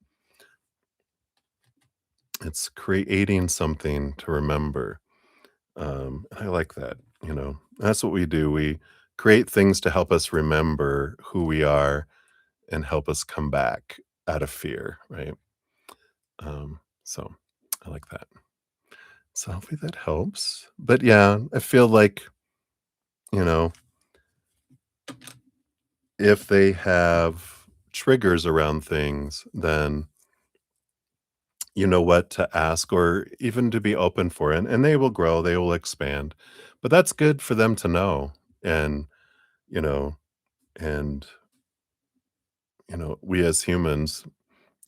It's creating something to remember. I like that. That's what we do. We create things to help us remember who we are and help us come back out of fear, right? So I like that. So hopefully that helps. But yeah, I feel like, you know, if they have triggers around things, then you know what to ask or even to be open for it, and they will grow, they will expand. But that's good for them to know. And, you know, and we as humans,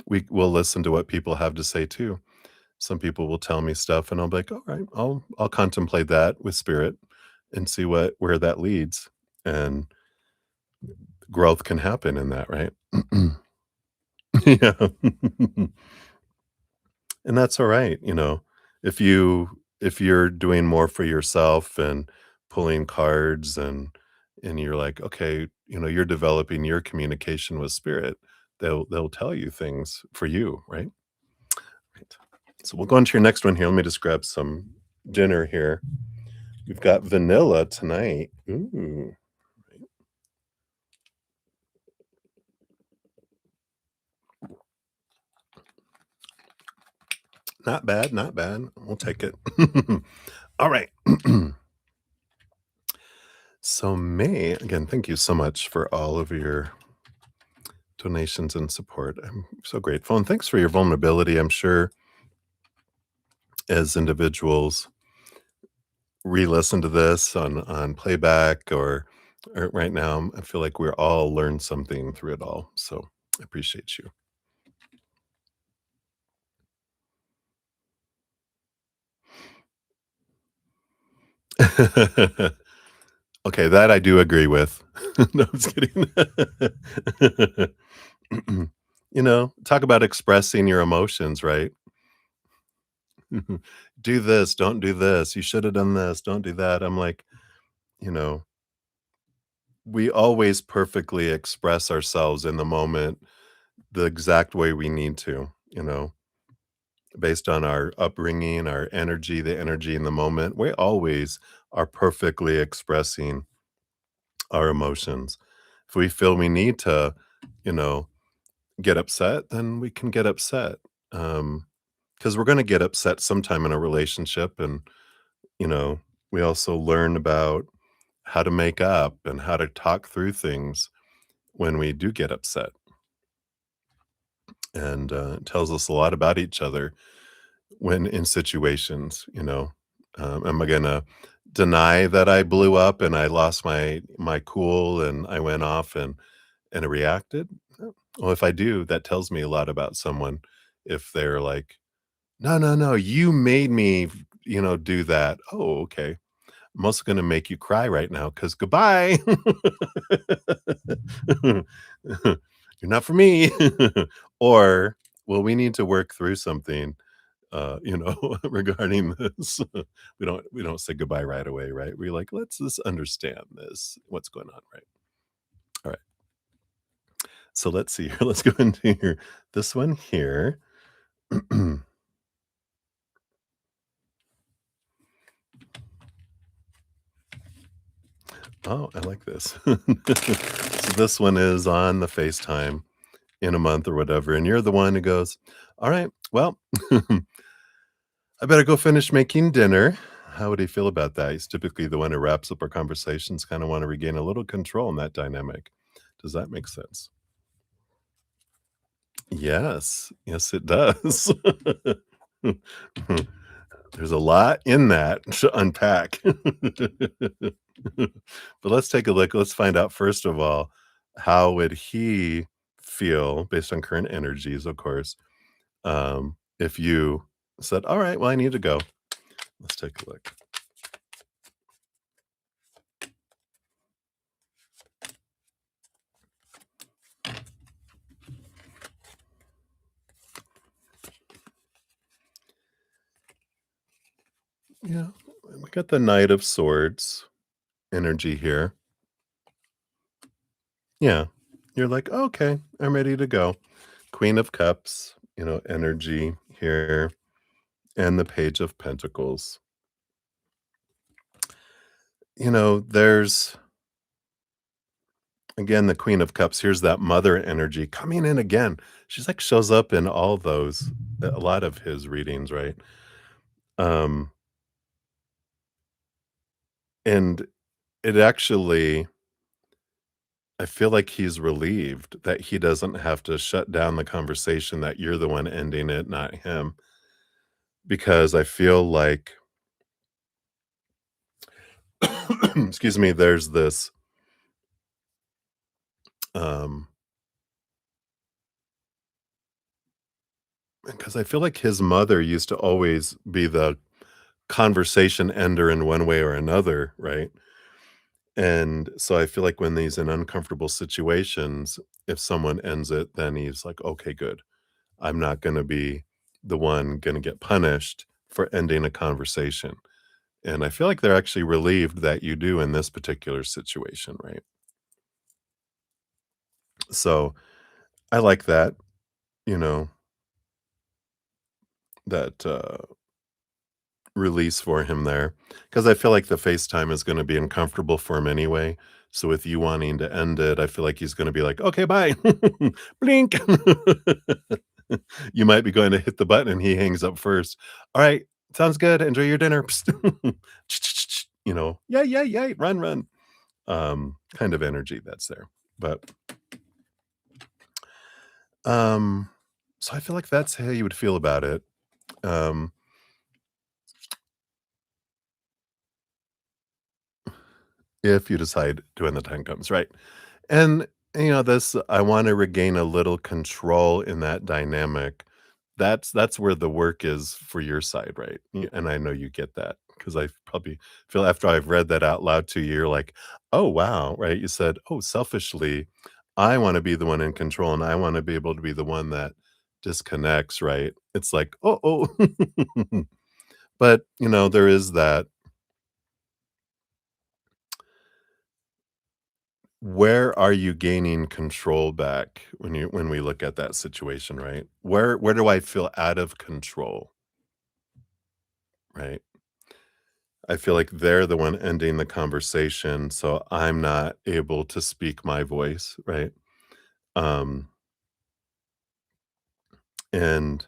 we will listen to what people have to say too. Some people will tell me stuff and I'll be like, all right, I'll contemplate that with spirit and see where that leads. And growth can happen in that, right? Yeah. And that's all right, if you're doing more for yourself and pulling cards and you're like, okay, you're developing your communication with spirit, they'll tell you things for you, right? Right. So we'll go on to your next one here. Let me just grab some dinner here. We've got vanilla tonight. Ooh, not bad, not bad. We'll take it. All right. So May, again, thank you so much for all of your donations and support. I'm so grateful. And thanks for your vulnerability. I'm sure as individuals re-listen to this on playback or right now, I feel like we're all learned something through it all. So I appreciate you. Okay, that I do agree with. No, I'm just kidding. Talk about expressing your emotions, right? Do this, don't do this. You should have done this, don't do that. I'm like, you know, we always perfectly express ourselves in the moment the exact way we need to, based on our upbringing, our energy, the energy in the moment. We always are perfectly expressing our emotions. If we feel we need to, you know, get upset, then we can get upset. Because we're going to get upset sometime in a relationship. And, you know, we also learn about how to make up and how to talk through things when we do get upset. And it tells us a lot about each other when in situations, am I going to deny that I blew up and I lost my cool and I went off and I reacted? Well, if I do, that tells me a lot about someone. If they're like, "No, no, no, you made me, do that." Oh, okay. I'm also gonna make you cry right now because goodbye. You're not for me. Or, well, we need to work through something, regarding this. We don't say goodbye right away, right? We're like, let's just understand this, what's going on, right? All right. So let's see here. Let's go into here. This one here. Oh, I like this. So this one is on the FaceTime in a month or whatever, and you're the one who goes, "All right, well, I better go finish making dinner." How would he feel about that? He's typically the one who wraps up our conversations, kinda wanna regain a little control in that dynamic. Does that make sense? Yes. Yes, it does. There's a lot in that to unpack. But let's take a look. Let's find out, first of all, how would he feel based on current energies, of course, if you said, "All right, well, I need to go." Let's take a look. Yeah, we got the Knight of Swords energy here. Yeah. You're like, "Okay, I'm ready to go." Queen of Cups, energy here, and the Page of Pentacles. There's again the Queen of Cups. Here's that mother energy coming in again. She's like shows up in all those, a lot of his readings, right? Um, and it actually, I feel like he's relieved that he doesn't have to shut down the conversation, that you're the one ending it, not him. Because I feel like, excuse me, there's this, um, because I feel like his mother used to always be the conversation ender in one way or another, right? And so I feel like when he's in uncomfortable situations, if someone ends it, then he's like, okay, good. I'm not going to be the one going to get punished for ending a conversation. And I feel like they're actually relieved that you do in this particular situation, right? So I like that, you know, that release for him there, because I feel like the FaceTime is gonna be uncomfortable for him anyway. So with you wanting to end it, I feel like he's gonna be like, "Okay, bye." Blink. You might be going to hit the button and he hangs up first. "Alright, sounds good. Enjoy your dinner." "Yeah, yeah, yeah, run, run." Kind of energy that's there. But, um, so I feel like that's how you would feel about it. Um, if you decide to when the time comes, right? And, this I wanna regain a little control in that dynamic. That's where the work is for your side, right? And I know you get that, because I probably feel after I've read that out loud to you, you're like, "Oh, wow," right? You said, "Oh, selfishly, I wanna be the one in control, and I wanna be able to be the one that disconnects," right? It's like, "Oh, oh." But, there is that, where are you gaining control back when we look at that situation, right? Where do I feel out of control, right? I feel like they're the one ending the conversation, so I'm not able to speak my voice, right? Um, and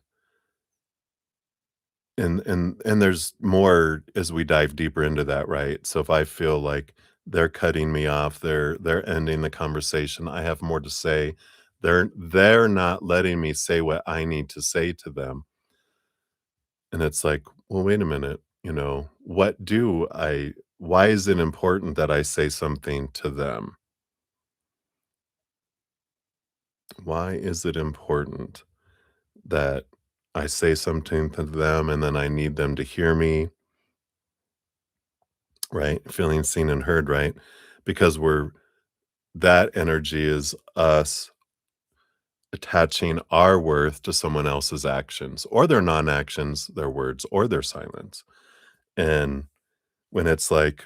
and there's more as we dive deeper into that, right? So if I feel like they're cutting me off, they're ending the conversation, I have more to say. They're not letting me say what I need to say to them. And it's like, well, wait a minute, what do I why is it important that I say something to them? Why is it important that I say something to them and then I need them to hear me? right? Feeling seen and heard, right? Because we're that energy is us attaching our worth to someone else's actions or their non-actions, their words or their silence. And when it's like,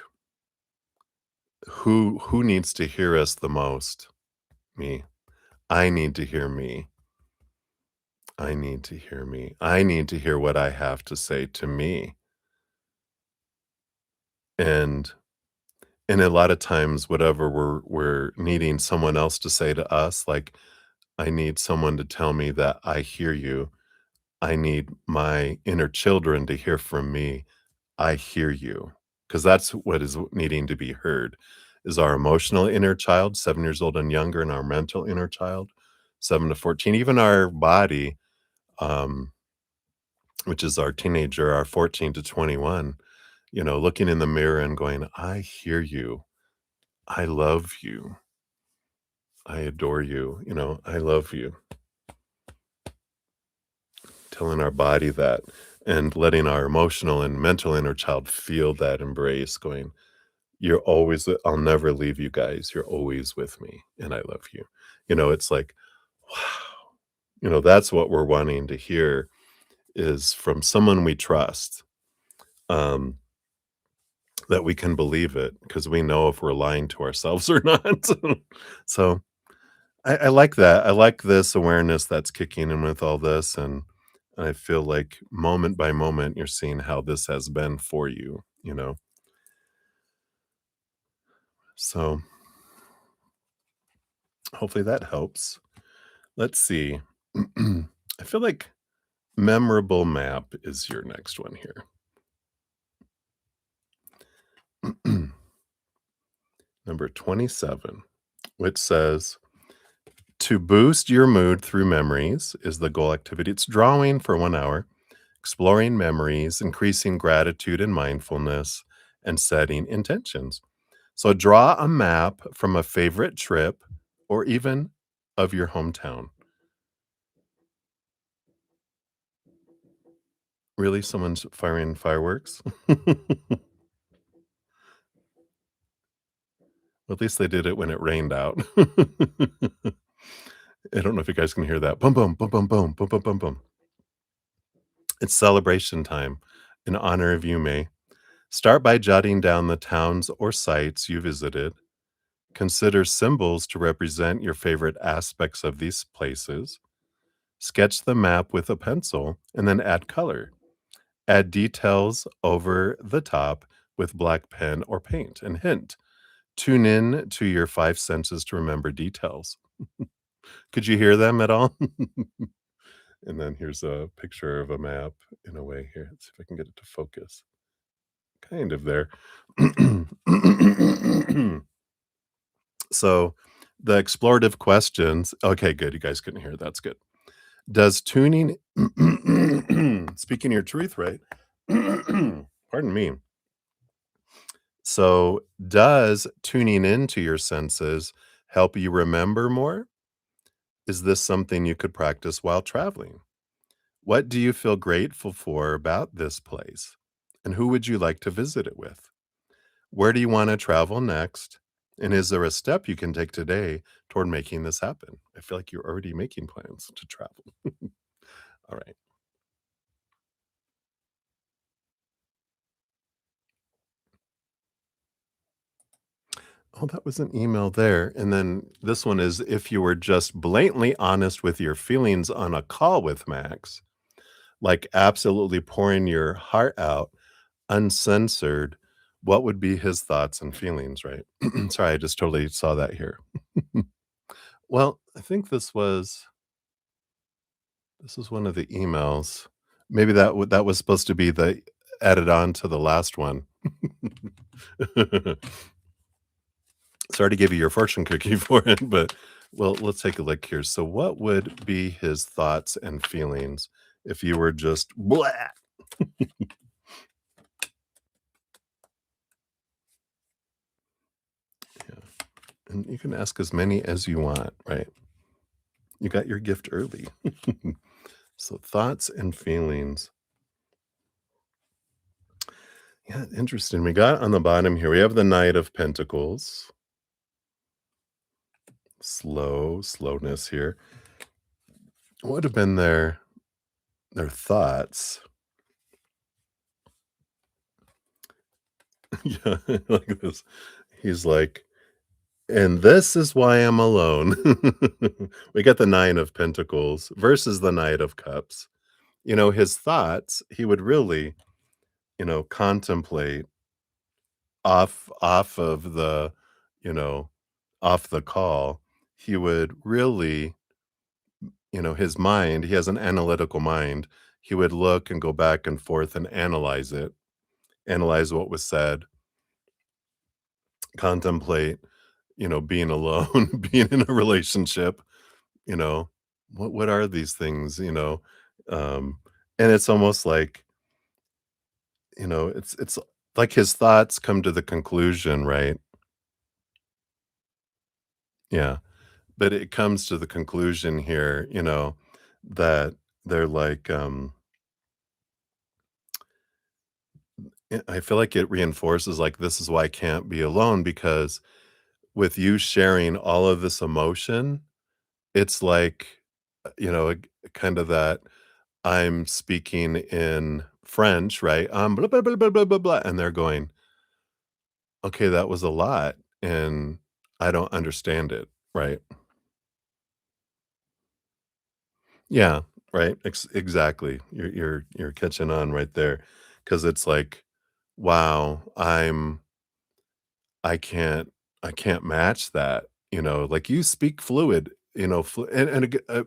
who needs to hear us the most? Me. I need to hear me. I need to hear me. I need to hear what I have to say to me. And and a lot of times whatever we're needing someone else to say to us, like I need someone to tell me that I hear you. I need my inner children to hear from me. I hear you. Because that's what is needing to be heard is our emotional inner child, 7 years old and younger, and our mental inner child, 7 to 14, even our body, um, which is our teenager, our 14 to 21, looking in the mirror and going, I hear you. I love you. I adore you. I love you. Telling our body that and letting our emotional and mental inner child feel that embrace, going, you're always, I'll never leave you guys. You're always with me and I love you. It's like, wow. That's what we're wanting to hear is from someone we trust, um, that we can believe it because we know if we're lying to ourselves or not. So I like that. I like this awareness that's kicking in with all this. And I feel like moment by moment, you're seeing how this has been for you. So hopefully that helps. Let's see. I feel like memorable map is your next one here. Number 27, which says, to boost your mood through memories is the goal activity. It's drawing for 1 hour, exploring memories, increasing gratitude and mindfulness, and setting intentions. So draw a map from a favorite trip or even of your hometown. Really? Someone's firing fireworks? At least they did it when it rained out. I don't know if you guys can hear that. Boom, boom, boom, boom, boom, boom, boom, boom, boom. It's celebration time in honor of you, May. Start by jotting down the towns or sites you visited. Consider symbols to represent your favorite aspects of these places. Sketch the map with a pencil and then add color. Add details over the top with black pen or paint. And hint, tune in to your five senses to remember details. Could you hear them at all? And then here's a picture of a map in a way here. Let's see if I can get it to focus. Kind of there. So the explorative questions. Okay, good. You guys couldn't hear. That's good. Does tuning speaking your truth, right? Pardon me. So does tuning into your senses help you remember more? Is this something you could practice while traveling? What do you feel grateful for about this place? And who would you like to visit it with? Where do you want to travel next? And is there a step you can take today toward making this happen? I feel like you're already making plans to travel. All right. Oh, that was an email there. And then this one is, if you were just blatantly honest with your feelings on a call with Max, like absolutely pouring your heart out, uncensored, what would be his thoughts and feelings, right? Sorry, I just totally saw that here. Well, I think this was one of the emails. Maybe that was supposed to be the added on to the last one. Sorry to give you your fortune cookie for it, but well, let's take a look here. So what would be his thoughts and feelings if you were just blah? Yeah. And you can ask as many as you want, right? You got your gift early. So thoughts and feelings. Yeah, interesting. We got on the bottom here, we have the Knight of Pentacles. Slowness here. What would have been their thoughts? Yeah, like this. He's like, "And this is why I'm alone." We got the Nine of Pentacles versus the Knight of Cups. His thoughts, he would really, contemplate off of you know, off the call. He would really, his mind, he has an analytical mind. He would look and go back and forth and analyze it, analyze what was said, contemplate, being alone, being in a relationship, you know, what are these things? Um, and it's almost like, it's like his thoughts come to the conclusion, right? Yeah. But it comes to the conclusion here, that they're like, I feel like it reinforces like this is why I can't be alone because with you sharing all of this emotion, it's like, kind of that I'm speaking in French, right? Blah, blah, blah, blah, blah, blah, blah. And they're going, okay, that was a lot. And I don't understand it. Right. Yeah. Right. Exactly. You're catching on right there. Cause it's like, wow, I can't I can't match that. Like you speak fluid, and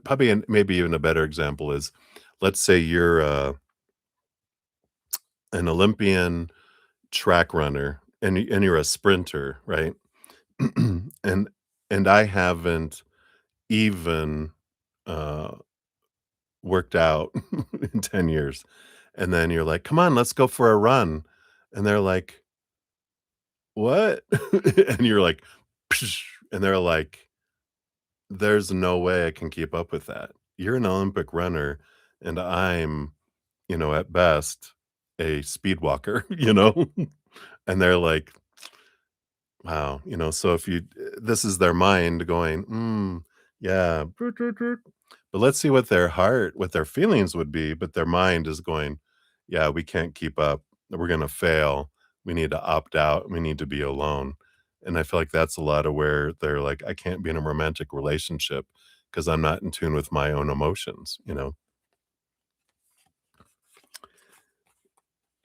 probably maybe even a better example is let's say you're an Olympian track runner and you're a sprinter, right? and and I haven't even uh worked out in 10 years. And then you're like, "Come on, let's go for a run." And they're like, "What?" And you're like, "Psh," and they're like, "There's no way I can keep up with that. You're an Olympic runner and I'm, at best a speed walker," you know? And they're like, wow, so if you this is their mind going, yeah, toot, toot, toot." But let's see what their feelings would be, but their mind is going, "Yeah, we can't keep up. We're gonna fail. We need to opt out. We need to be alone." And I feel like that's a lot of where they're like, "I can't be in a romantic relationship because 'cause I'm not in tune with my own emotions?"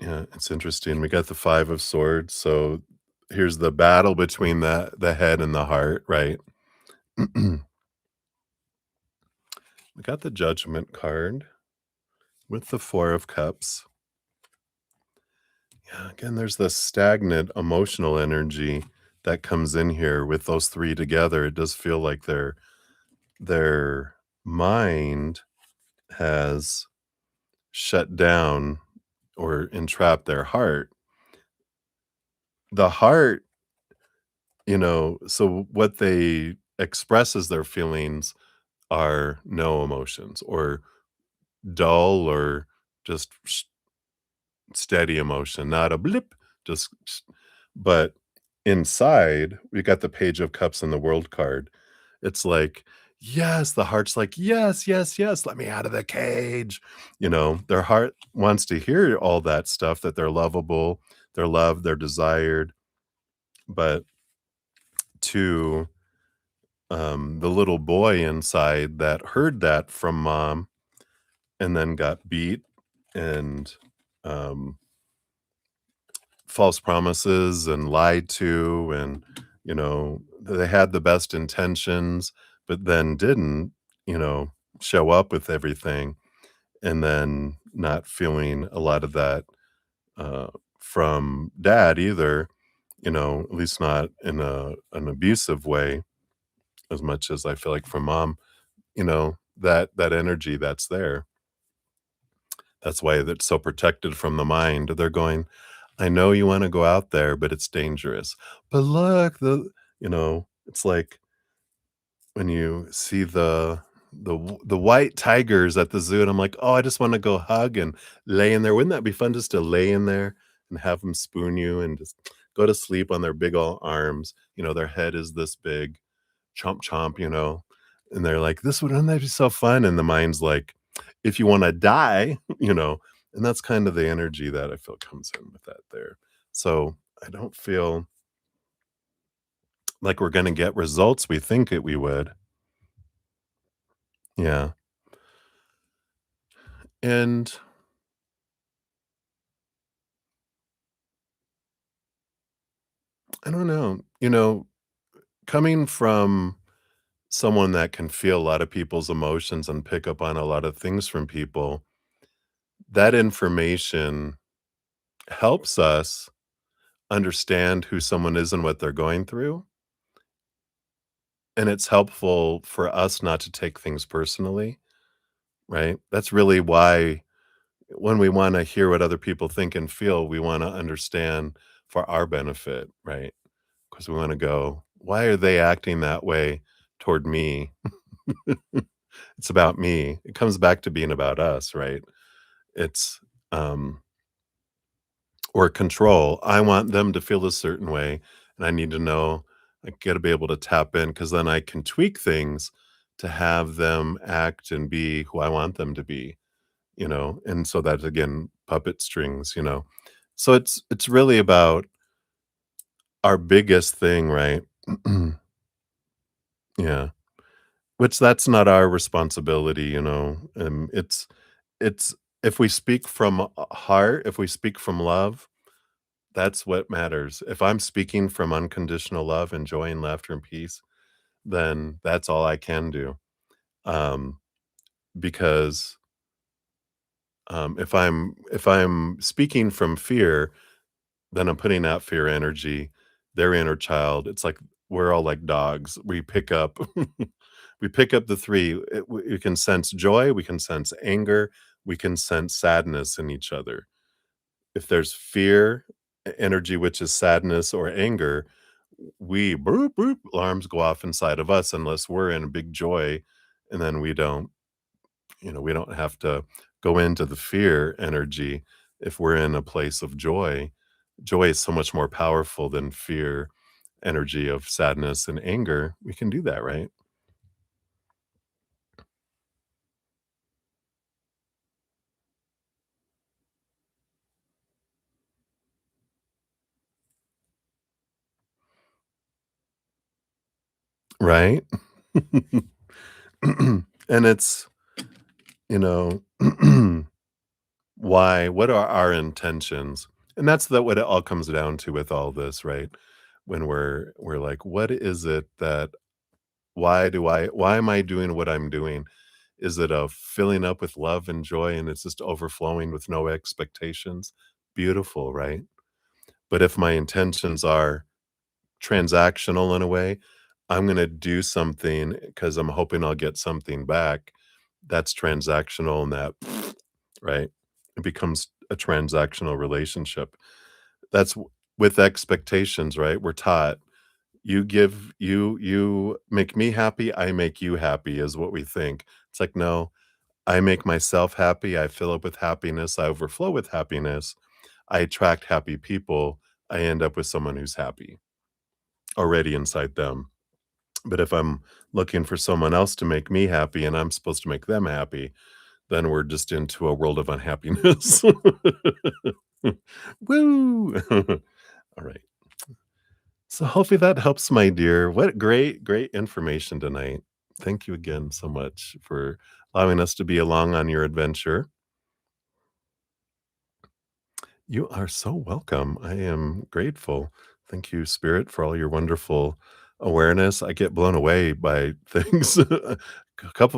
Yeah, it's interesting. We got the 5 of swords, so here's the battle between the head and the heart, right? We got the Judgment card with the 4 of cups. Yeah, again, there's this stagnant emotional energy that comes in here with those 3 together. It does feel like their mind has shut down or entrapped their heart. The heart, so what they express as their feelings are no emotions or dull or just steady emotion, not a blip, just but inside, we got the Page of Cups and the World card. It's like, yes, the heart's like, "Yes, yes, yes, let me out of the cage." Their heart wants to hear all that stuff, that they're lovable, they're loved, they're desired, but to, the little boy inside that heard that from mom and then got beat and, um false promises and lied to and they had the best intentions but then didn't you know show up with everything and then not feeling a lot of that uh, from dad either, at least not in an abusive way as much as I feel like from mom, that energy that's there. That's why that's so protected from the mind. They're going, "I know you wanna go out there, but it's dangerous." But look, it's like when you see the white tigers at the zoo, and I'm like, "Oh, I just wanna go hug and lay in there." Wouldn't that be fun just to lay in there and have them spoon you and just go to sleep on their big ol' arms. Their head is this big, chomp chomp, and they're like, "Wouldn't that be so fun?" And the mind's like, "If you wanna die," and that's kind of the energy that I feel comes in with that there. So, I don't feel like we're gonna get results we think it we would. Yeah, and I don't know, coming from someone that can feel a lot of people's emotions and pick up on a lot of things from people, that information helps us understand who someone is and what they're going through, and it's helpful for us not to take things personally, right? That's really why when we wanna hear what other people think and feel, we wanna understand for our benefit, right? Because we wanna go, "Why are they acting that way toward me?" It's about me. It comes back to being about us, right? It's, um or control. I want them to feel a certain way, and I need to know I gotta be able to tap in because then I can tweak things to have them act and be who I want them to be, and so that again, puppet strings, So it's really about our biggest thing, right? Yeah. Which that's not our responsibility, it's if we speak from heart, if we speak from love, that's what matters. If I'm speaking from unconditional love and joy and laughter and peace, then that's all I can do. Um, because, if I'm speaking from fear, then I'm putting out fear energy, their inner child. It's like we're all like dogs. We pick up we pick up the 3. We can sense joy, we can sense anger, we can sense sadness in each other. If there's fear, energy, which is sadness or anger, we boop, boop, alarms go off inside of us unless we're in a big joy, and then we don't have to go into the fear energy if we're in a place of joy. Joy is so much more powerful than fear energy of sadness and anger. We can do that, right? Right? And it's, you know why? What are our intentions? And that's what it all comes down to with all this, right? When we're like, what is it that why am I doing what I'm doing? Is it a filling up with love and joy and it's just overflowing with no expectations? Beautiful, right? But if my intentions are transactional in a way, I'm going to do something because I'm hoping I'll get something back. That's transactional and that right? It becomes a transactional relationship. That's with expectations, right? We're taught you make me happy, I make you happy is what we think. It's like, no, I make myself happy, I fill up with happiness, I overflow with happiness, I attract happy people, I end up with someone who's happy already inside them. But if I'm looking for someone else to make me happy and I'm supposed to make them happy, then we're just into a world of unhappiness. Woo! All right. So hopefully that helps, my dear. What great, great information tonight. Thank you again so much for allowing us to be along on your adventure. You are so welcome. I am grateful. Thank you, Spirit, for all your wonderful awareness. I get blown away by things, a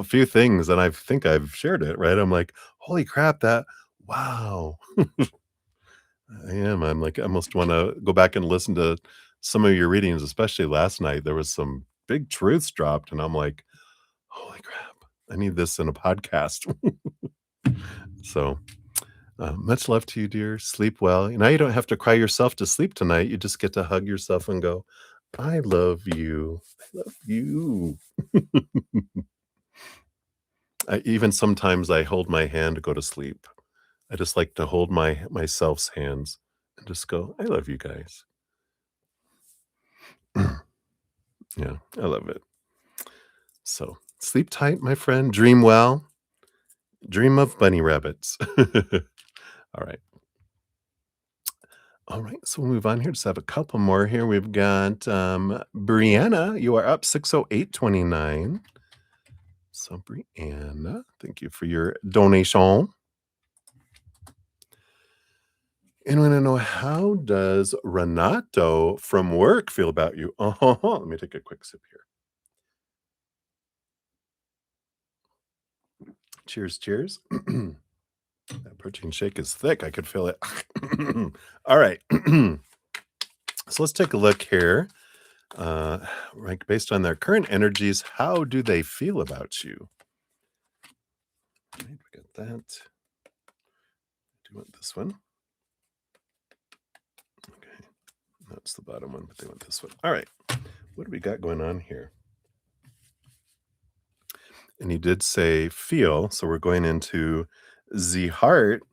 few things, and I think I've shared it, right? I'm like, holy crap, wow. I am. I'm like, I almost want to go back and listen to some of your readings, especially last night. There was some big truths dropped, and I'm like, holy crap, I need this in a podcast. So, much love to you, dear. Sleep well. Now you don't have to cry yourself to sleep tonight. You just get to hug yourself and go, I love you. I love you. Even sometimes I hold my hand to go to sleep. I just like to hold myself's hands. and just go, I love you guys. Yeah, I love it. So sleep tight, my friend. Dream well. Dream of bunny rabbits. All right. All right. So we'll move on here. Just have a couple more here. We've got Brianna. You are up 60829. So, Brianna, thank you for your donation. And I want to know, how does Renato from work feel about you? Let me take a quick sip here. Cheers, cheers. That protein shake is thick. I could feel it. All right. So let's take a look here. Right, based on their current energies, how do they feel about you? Right, we got that. Do you want this one? Okay, that's the bottom one, but they want this one. All right, what do we got going on here? And you did say feel, so we're going into the heart.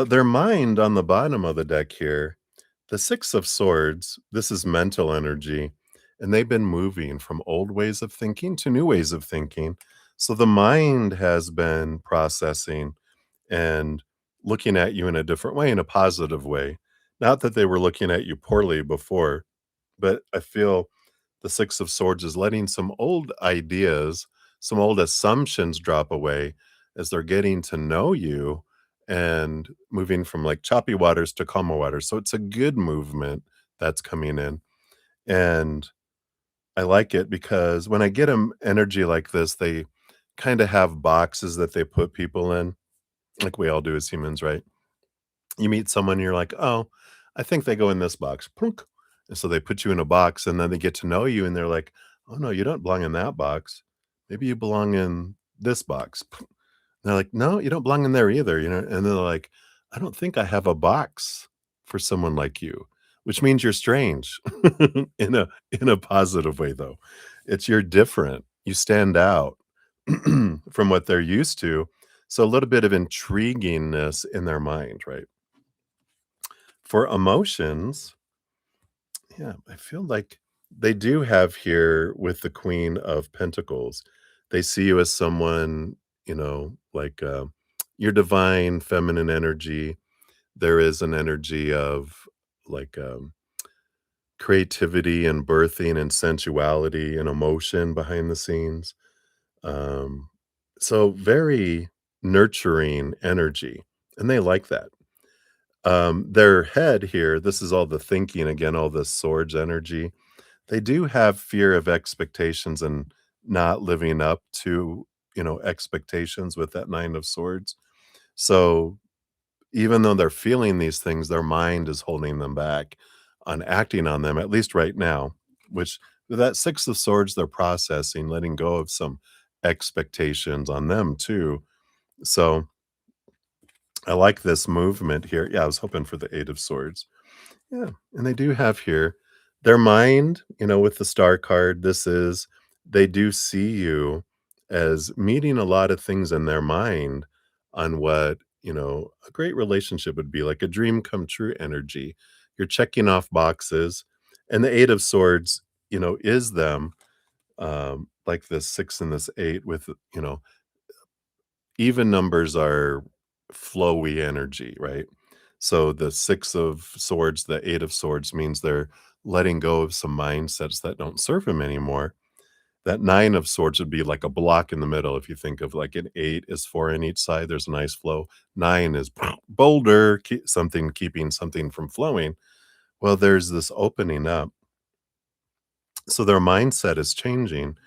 Their mind on the bottom of the deck here, the Six of Swords, this is mental energy, and they've been moving from old ways of thinking to new ways of thinking. So the mind has been processing and looking at you in a different way, in a positive way. Not that they were looking at you poorly before, but I feel the Six of Swords is letting some old ideas, some old assumptions drop away as they're getting to know you and moving from like choppy waters to calmer waters. So it's a good movement that's coming in. And I like it because when I get them energy like this, they kind of have boxes that they put people in, like we all do as humans, right? You meet someone, you're like, "Oh, I think they go in this box." Plunk. And so they put you in a box, and then they get to know you, and they're like, "Oh, no, you don't belong in that box. Maybe you belong in this box." And they're like, "No, you don't belong in there either," and they're like, "I don't think I have a box for someone like you," which means you're strange in a positive way, though. It's you're different. You stand out from what they're used to. So a little bit of intriguingness in their mind, right? For emotions, yeah, I feel like they do have here with the Queen of Pentacles. They see you as someone, like your divine feminine energy. There is an energy of like creativity and birthing and sensuality and emotion behind the scenes. Um, so very nurturing energy. And they like that. Their head here, this is all the thinking again, all the swords energy. They do have fear of expectations and not living up to, expectations with that nine of swords. So even though they're feeling these things, their mind is holding them back on acting on them, at least right now, which with that six of swords, they're processing, letting go of some expectations on them too. So I like this movement here. Yeah, I was hoping for the eight of swords. Yeah, and they do have here their mind, with the star card, this is they do see you as meeting a lot of things in their mind on what, a great relationship would be, like a dream come true energy. You're checking off boxes, and the eight of swords, is them, like this six and this eight with, even numbers are flowy energy, right? So the six of swords, the eight of swords means they're letting go of some mindsets that don't serve them anymore. That nine of swords would be like a block in the middle. If you think of like an eight is four in each side, there's a nice flow. Nine is boulder, something keeping something from flowing. Well, there's this opening up. So their mindset is changing.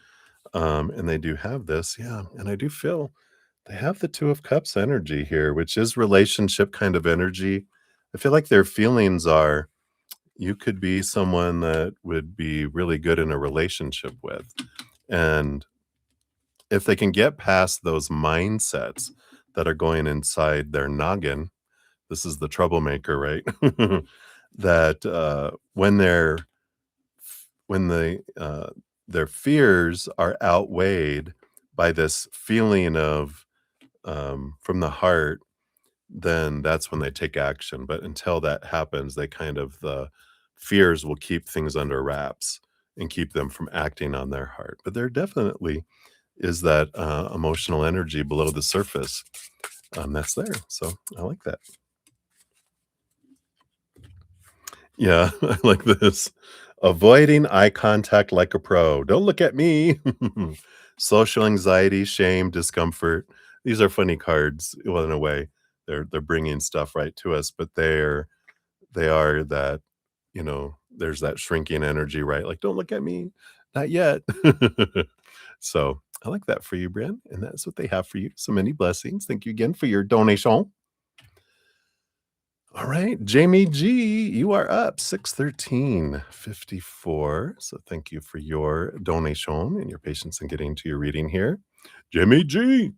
And they do have this. Yeah. And I do feel they have the Two of Cups energy here, which is relationship kind of energy. I feel like their feelings are you could be someone that would be really good in a relationship with. And if they can get past those mindsets that are going inside their noggin, this is the troublemaker, right? That when their fears are outweighed by this feeling of from the heart, then that's when they take action. But until that happens, they kind of the fears will keep things under wraps and keep them from acting on their heart. But there definitely is that emotional energy below the surface that's there. So I like that. Yeah, I like this. Avoiding eye contact like a pro. Don't look at me. Social anxiety, shame, discomfort. These are funny cards. Well, in a way, they're bringing stuff right to us, but they are that there's that shrinking energy, right? Like, don't look at me, not yet. So I like that for you, Brian, and that's what they have for you. So many blessings. Thank you again for your donation. All right, Jamie G, you are up 613.54. So thank you for your donation and your patience in getting to your reading here. Jamie G.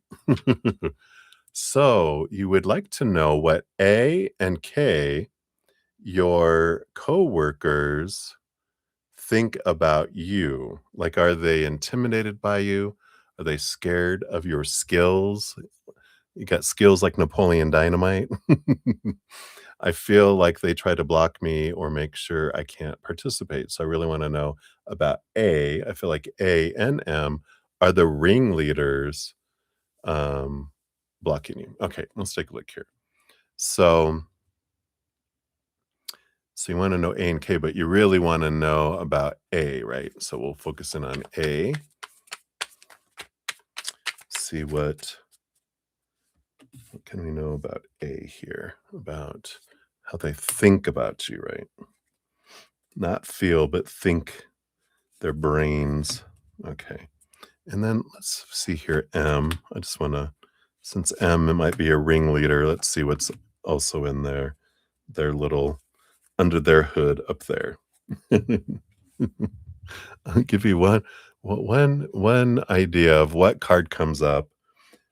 So you would like to know what A and K, your coworkers, think about you. Like, are they intimidated by you? Are they scared of your skills? You got skills like Napoleon Dynamite. I feel like they try to block me or make sure I can't participate. So I really want to know about A. I feel like A and M are the ringleaders um, blocking you. Okay, let's take a look here. So, so you want to know A and K, but you really want to know about A, right? So we'll focus in on A. See what can we know about A here? About how they think about you, right? Not feel, but think their brains. Okay. And then let's see here, M. I just want to, since M, it might be a ringleader. Let's see what's also in their little, under their hood up there. I'll give you one idea of what card comes up.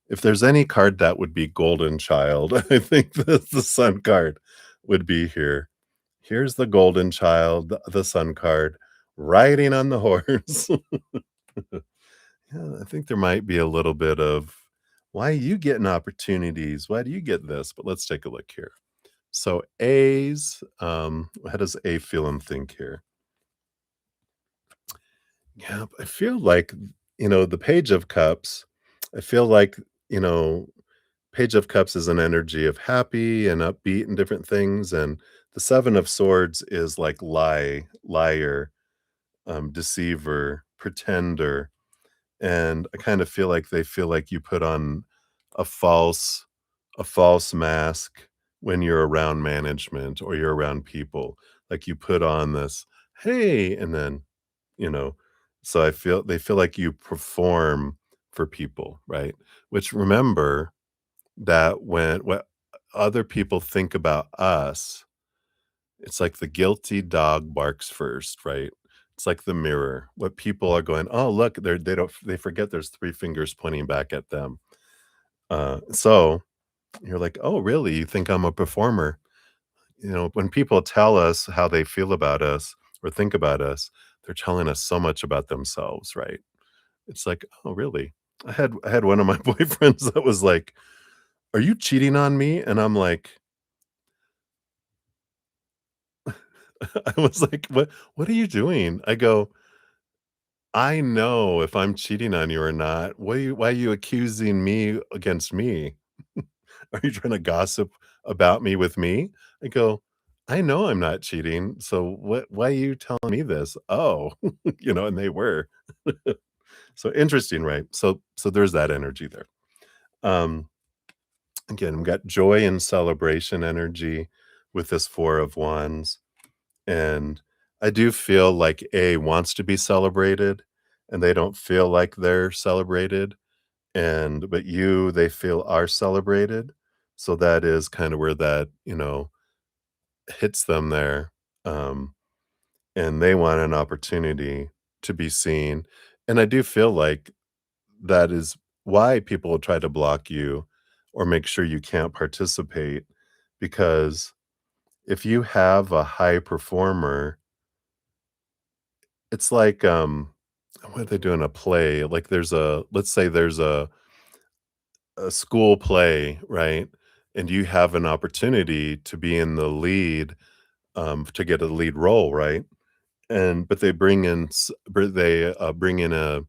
If there's any card that would be Golden Child, I think the Sun card would be here. Here's the Golden Child, the Sun card, riding on the horse. Yeah, I think there might be a little bit of, "Why are you getting opportunities? Why do you get this?" But let's take a look here. So A's, how does A feel and think here? Yeah, I feel like, the Page of Cups, I feel like, you know, Page of Cups is an energy of happy and upbeat and different things, and the Seven of Swords is like liar, deceiver, pretender, and I kind of feel like they feel like you put on a false a false mask when you're around management or you're around people. Like you put on this, "Hey," and then, you know, so I feel they feel like you perform for people, right? Which remember that when what other people think about us, it's like the guilty dog barks first, right? It's like the mirror. What people are going, "Oh, look, they forget there's 3 fingers pointing back at them." So you're like, "Oh, really? You think I'm a performer?" When people tell us how they feel about us or think about us, they're telling us so much about themselves, right? It's like, "Oh, really?" I had one of my boyfriends that was like, "Are you cheating on me?" And I'm like, I was like, "What are you doing?" I go, "I know if I'm cheating on you or not. Why are you accusing me against me? Are you trying to gossip about me with me?" I go, "I know I'm not cheating, so why are you telling me this?" "Oh," and they were. So interesting, right? So there's that energy there. Um, Again, we got joy and celebration energy with this 4 of Wands. And I do feel like A wants to be celebrated, and they don't feel like they're celebrated, but they feel are celebrated. So that is kind of where that, hits them there. Um, and they want an opportunity to be seen. And I do feel like that is why people will try to block you or make sure you can't participate, because if you have a high performer, it's like, what they do in a play, like, let's say there's a school play, right? and you have an opportunity to be in the lead, to get a lead role, right? And but they bring in bring in a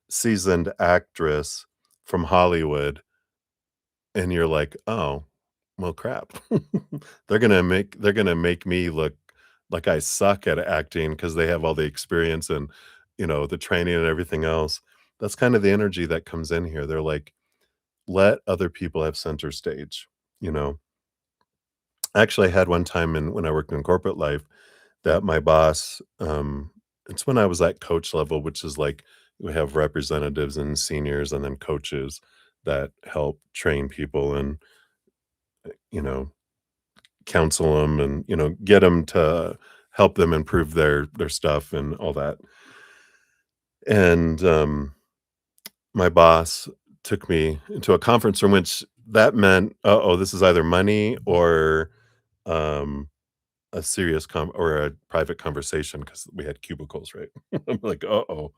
seasoned actress from Hollywood, and you're like, "Oh, well, crap." They're gonna make me look like I suck at acting because they have all the experience and, the training and everything else. That's kind of the energy that comes in here. They're like, "Let other people have center stage," you know? Actually, I had one time when I worked in corporate life that my boss, it's when I was at coach level, which is like we have representatives and seniors and then coaches that help train people and, you know, counsel them and, get them to help them improve their stuff and all that. And, my boss took me into a conference room, which that meant, "Uh-oh, this is either money or, um, a serious or a private conversation because we had cubicles, right?" I'm like, "Uh-oh."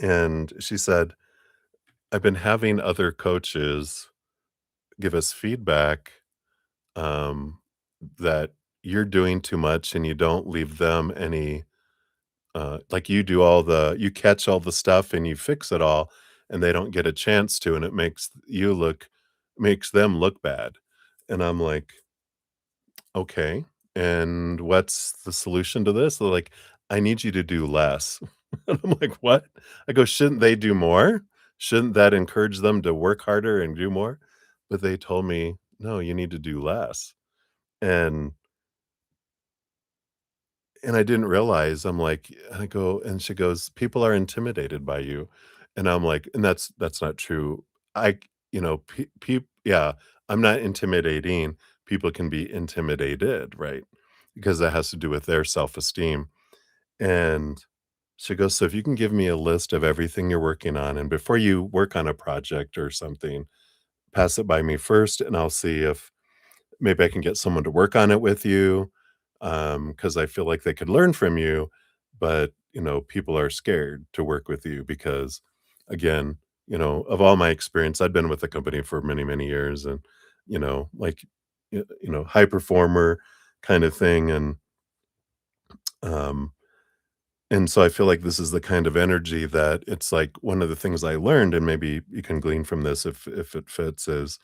And she said, "I've been having other coaches give us feedback, um, that you're doing too much and you don't leave them any, like, you catch all the stuff and you fix it all, and they don't get a chance to, and it makes them look bad." And I'm like, "Okay, and what's the solution to this?" They're like, "I need you to do less." And I'm like, "What?" I go, "Shouldn't they do more? Shouldn't that encourage them to work harder and do more?" But they told me, "No, you need to do less." And I didn't realize, I'm like I go and she goes, "People are intimidated by you." And I'm like, and that's not true. I yeah, I'm not intimidating. People can be intimidated, right? Because that has to do with their self-esteem. And she goes, "So if you can give me a list of everything you're working on, and before you work on a project or something, pass it by me first, and I'll see if maybe I can get someone to work on it with you, because I feel like they could learn from you, but, people are scared to work with you because, again, of all my experience, I'd been with the company for many, many years and, like, high performer kind of thing, um, and so I feel like this is the kind of energy that it's like one of the things I learned, and maybe you can glean from this if it fits, is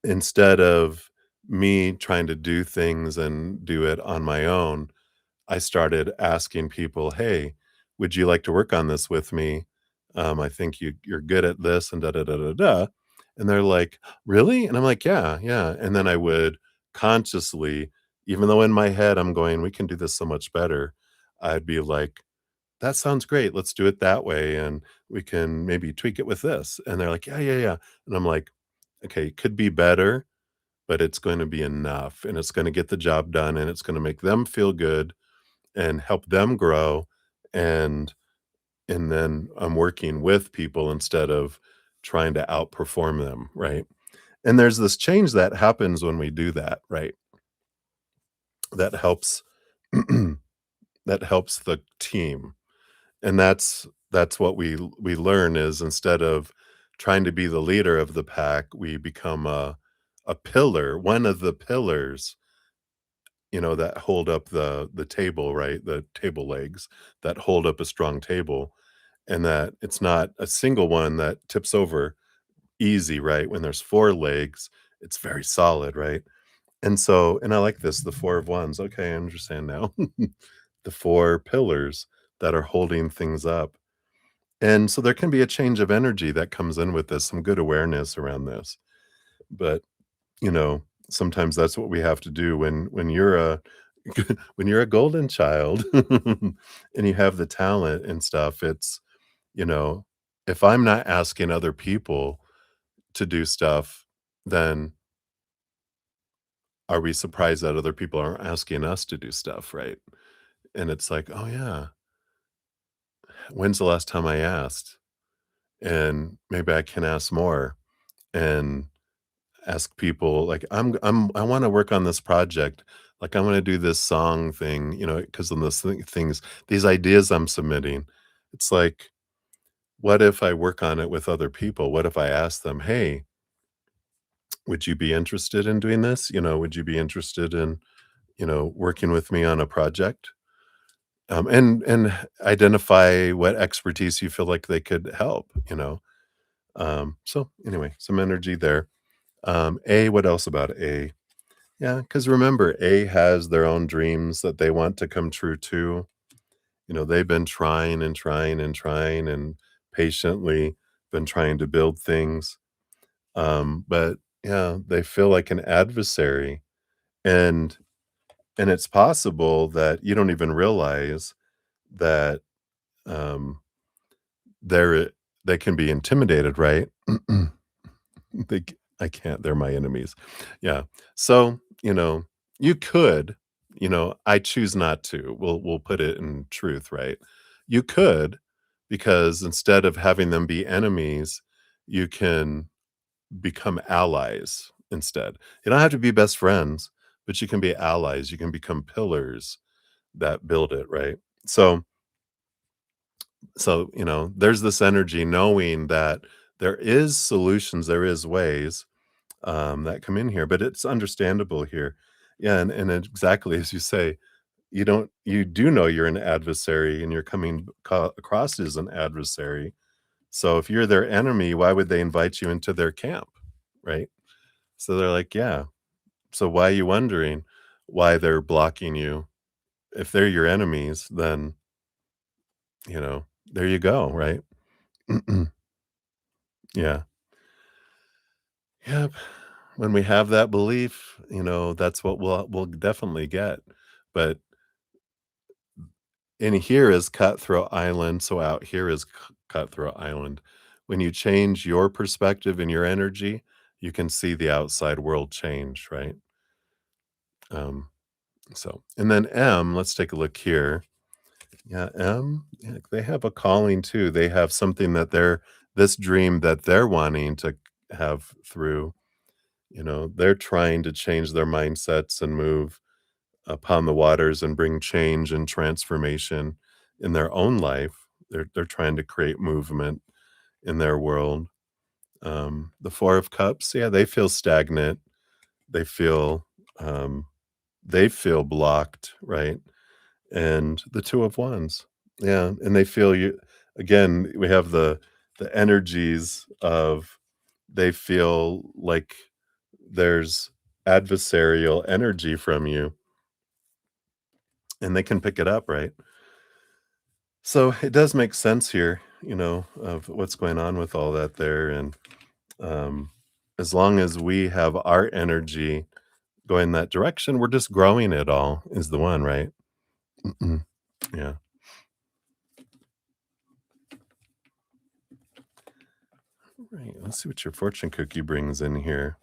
instead of me trying to do things and do it on my own, I started asking people, "Hey, would you like to work on this with me? I think you're good at this and da da da da da." And they're like, "Really?" And I'm like, "Yeah, yeah." And then I would consciously, even though in my head I'm going, "We can do this so much better," I'd be like, "That sounds great. Let's do it that way, and we can maybe tweak it with this." And they're like, "Yeah, yeah, yeah." And I'm like, "Okay, could be better, but it's going to be enough, and it's going to get the job done, and it's going to make them feel good and help them grow." And then I'm working with people instead of trying to outperform them, right? And there's this change that happens when we do that, right? That helps that helps the team. And that's what we learn is instead of trying to be the leader of the pack, we become a pillar, one of the pillars, that hold up the table, right? The table legs that hold up a strong table, and that it's not a single one that tips over easy, right? When there's 4 legs, it's very solid, right? And I like this, the 4 of Wands. Okay, I understand now. The 4 pillars that are holding things up. And so there can be a change of energy that comes in with this, some good awareness around this. But, sometimes that's what we have to do when you're a when you're a golden child and you have the talent and stuff, it's, you know, if I'm not asking other people to do stuff, then are we surprised that other people aren't asking us to do stuff, right? And it's like, "Oh, yeah, when's the last time I asked?" And maybe I can ask more and ask people like, I wanna work on this project, like, I wanna do this song thing, because of those things, these ideas I'm submitting. It's like, what if I work on it with other people? What if I ask them, "Hey, Would you be interested in doing this? Would you be interested in, working with me on a project? And identify what expertise you feel like they could help. So anyway, some energy there. A, what else about A? Yeah, because remember, A has their own dreams that they want to come true too. They've been trying and trying and trying and patiently been trying to build things. But yeah, they feel like an adversary. And and it's possible that you don't even realize that um they're they can be intimidated, right? I can't, they're my enemies. Yeah. So, you could, I choose not to. We'll put it in truth, right? You could, because instead of having them be enemies, you can become allies instead. You don't have to be best friends, but you can be allies. You can become pillars that build it, right? So, there's this energy knowing that there is solutions, there is ways that come in here, but it's understandable here. Yeah, and exactly as you say, you do know you're an adversary and you're coming across as an adversary. So if you're their enemy, why would they invite you into their camp, right? So they're like, yeah. So why are you wondering why they're blocking you? If they're your enemies, then there you go, right? Yeah. Yep. When we have that belief, that's what we'll definitely get. But in here is Cutthroat Island, so out here is Cutthroat Island. When you change your perspective and your energy, you can see the outside world change, right? Um, and then M, let's take a look here. Yeah, M, yeah, they have a calling too. They have something that this dream that they're wanting to have through. They're trying to change their mindsets and move upon the waters and bring change and transformation in their own life. They're trying to create movement in their world. The Four of Cups, yeah, they feel stagnant. They feel um, they feel blocked, right? And the Two of Wands, yeah, and they feel you again. We have the energies of they feel like there's adversarial energy from you, and they can pick it up, right? So it does make sense here, of what's going on with all that there. And um, as long as we have our energy going that direction, we're just growing it all, is the one, right? Mm-mm. Yeah. Right. Let's see what your fortune cookie brings in here.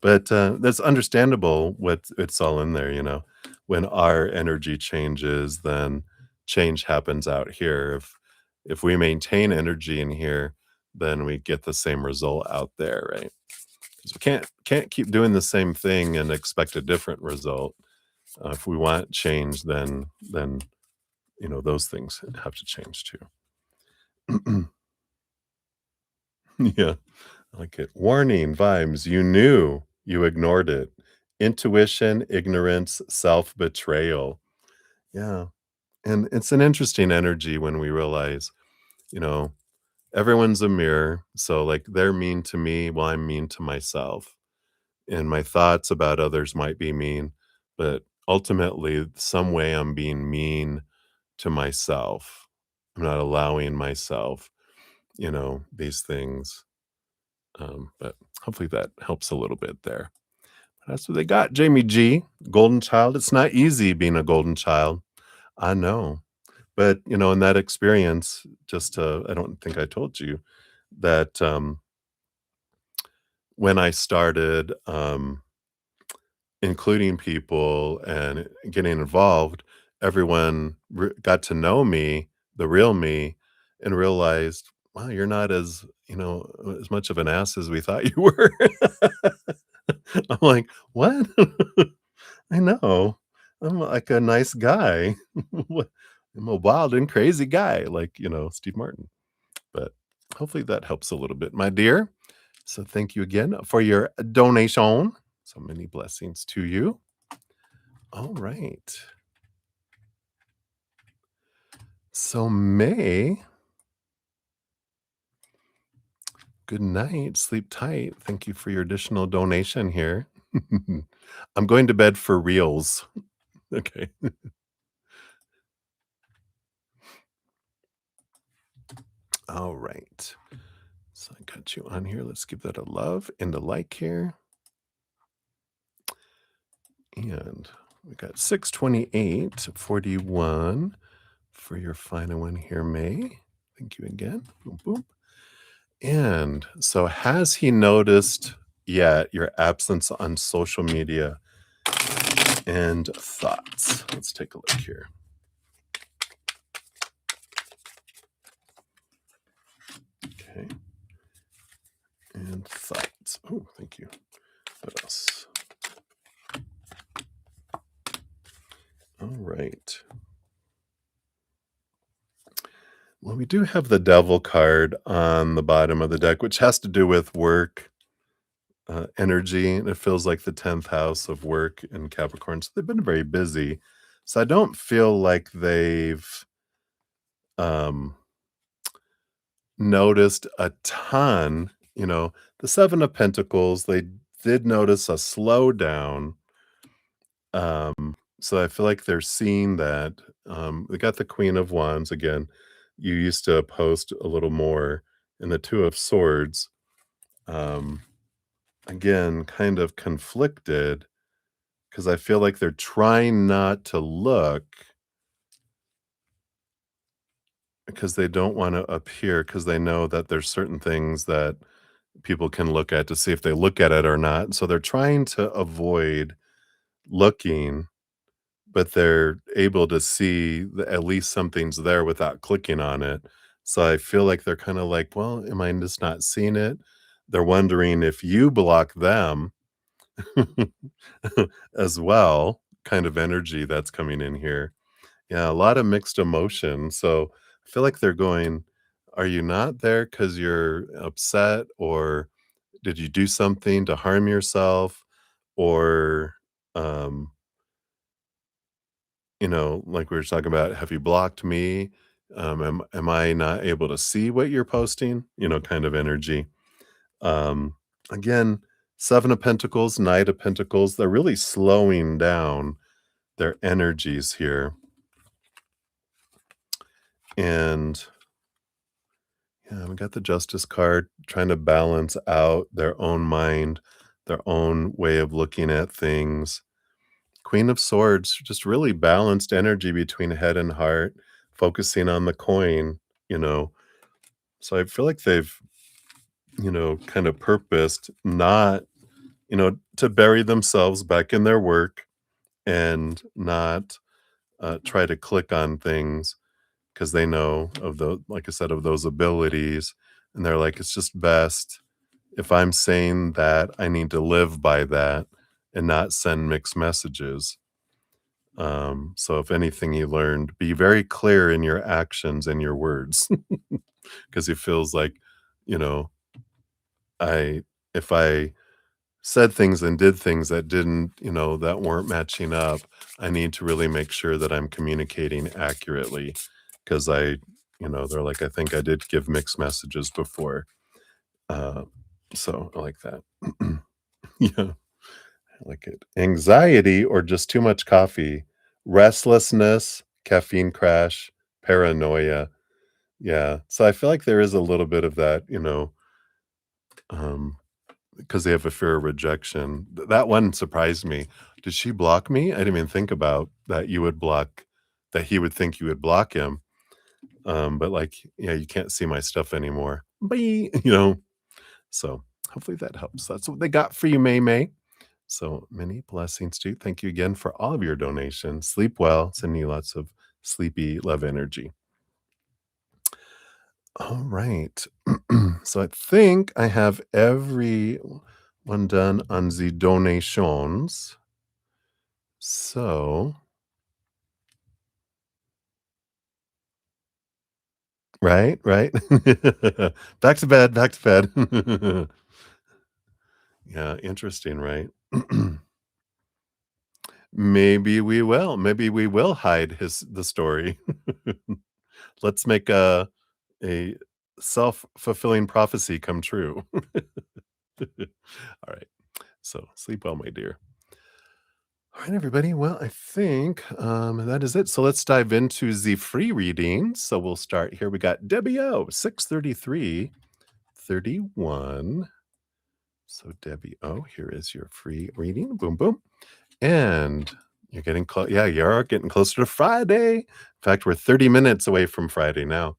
But that's understandable what it's all in there, When our energy changes, then change happens out here. If we maintain energy in here, then we get the same result out there, right? 'Cause we can't keep doing the same thing and expect a different result. If we want change, then those things have to change too. Yeah, I like it. Warning vibes. You knew, you ignored it. Intuition, ignorance, self betrayal. Yeah. And it's an interesting energy when we realize, you know, everyone's a mirror. So, like, they're mean to me while I'm mean to myself. And my thoughts about others might be mean, but ultimately, some way I'm being mean to myself. I'm not allowing myself, these things. But hopefully that helps a little bit there. That's what they got. Jamie G, golden child. It's not easy being a golden child. I know. But, in that experience, I don't think I told you that when I started including people and getting involved, everyone got to know me, the real me, and realized, wow, you're not as much of an ass as we thought you were. I'm like, what? I know. I'm like a nice guy. What- I'm a wild and crazy guy, like, Steve Martin. But hopefully that helps a little bit. My dear, So thank you again for your donation. So many blessings to you. All right. So May, good night. Sleep tight. Thank you for your additional donation here. I'm going to bed for reals. Okay. All right. So I got you on here. Let's give that a love and a like here. And we got 62841 for your final one here, May. Thank you again. Boom, boom. And so, has he noticed yet your absence on social media and thoughts? Let's take a look here. Okay. And thoughts. Oh, thank you. What else? All right. Well, we do have the devil card on the bottom of the deck, which has to do with work, energy. And it feels like the 10th house of work in Capricorn. So they've been very busy. So I don't feel like they've um, noticed a ton. The Seven of Pentacles, they did notice a slowdown. So I feel like they're seeing that. They got the Queen of Wands again. You used to post a little more, and the Two of Swords. Um, again, kind of conflicted because I feel like they're trying not to look because they don't want to appear because they know that there's certain things that people can look at to see if they look at it or not. So they're trying to avoid looking, but they're able to see that at least something's there without clicking on it. So I feel like they're kind of like, well, am I just not seeing it? They're wondering if you block them as well, kind of energy that's coming in here. Yeah, a lot of mixed emotion. So I feel like they're going, are you not there because you're upset, or did you do something to harm yourself? Or, um, like we were talking about, have you blocked me? Am I not able to see what you're posting? Kind of energy. Um, again, Seven of Pentacles, Knight of Pentacles, they're really slowing down their energies here. And yeah, we got the Justice card trying to balance out their own mind, their own way of looking at things. Queen of Swords, just really balanced energy between head and heart, focusing on the coin, you know. So I feel like they've, kind of purposed not, to bury themselves back in their work and not try to click on things because they know of the, like I said, of those abilities. And they're like, it's just best if I'm saying that, I need to live by that and not send mixed messages. So if anything you learned, be very clear in your actions and your words because it feels like, you know, I if I said things and did things that didn't, that weren't matching up, I need to really make sure that I'm communicating accurately because they're like, I think I did give mixed messages before. Uh, so I like that. Yeah. I like it. Anxiety or just too much coffee, restlessness, caffeine crash, paranoia. Yeah. So I feel like there is a little bit of that, um, because they have a fear of rejection. That one surprised me. Did she block me? I didn't even think about that you would block, that he would think you would block him. But like, yeah, you can't see my stuff anymore. Bye, So hopefully that helps. That's what they got for you, May May. So many blessings to you. Thank you again for all of your donations. Sleep well. Sending you lots of sleepy love energy. All right. So I think I have every one done on the donations. So, right, right. Back to bed, back to bed. Yeah, interesting, right? Maybe we will. Maybe we will hide the story. Let's make a self-fulfilling prophecy come true. All right. So sleep well, my dear. All right, everybody. Well, I think that is it. So let's dive into the free reading. So we'll start here. We got Debbie O, 63331. So Debbie O, here is your free reading. Boom, boom. And you're getting close. Yeah, you are getting closer to Friday. In fact, we're 30 minutes away from Friday now.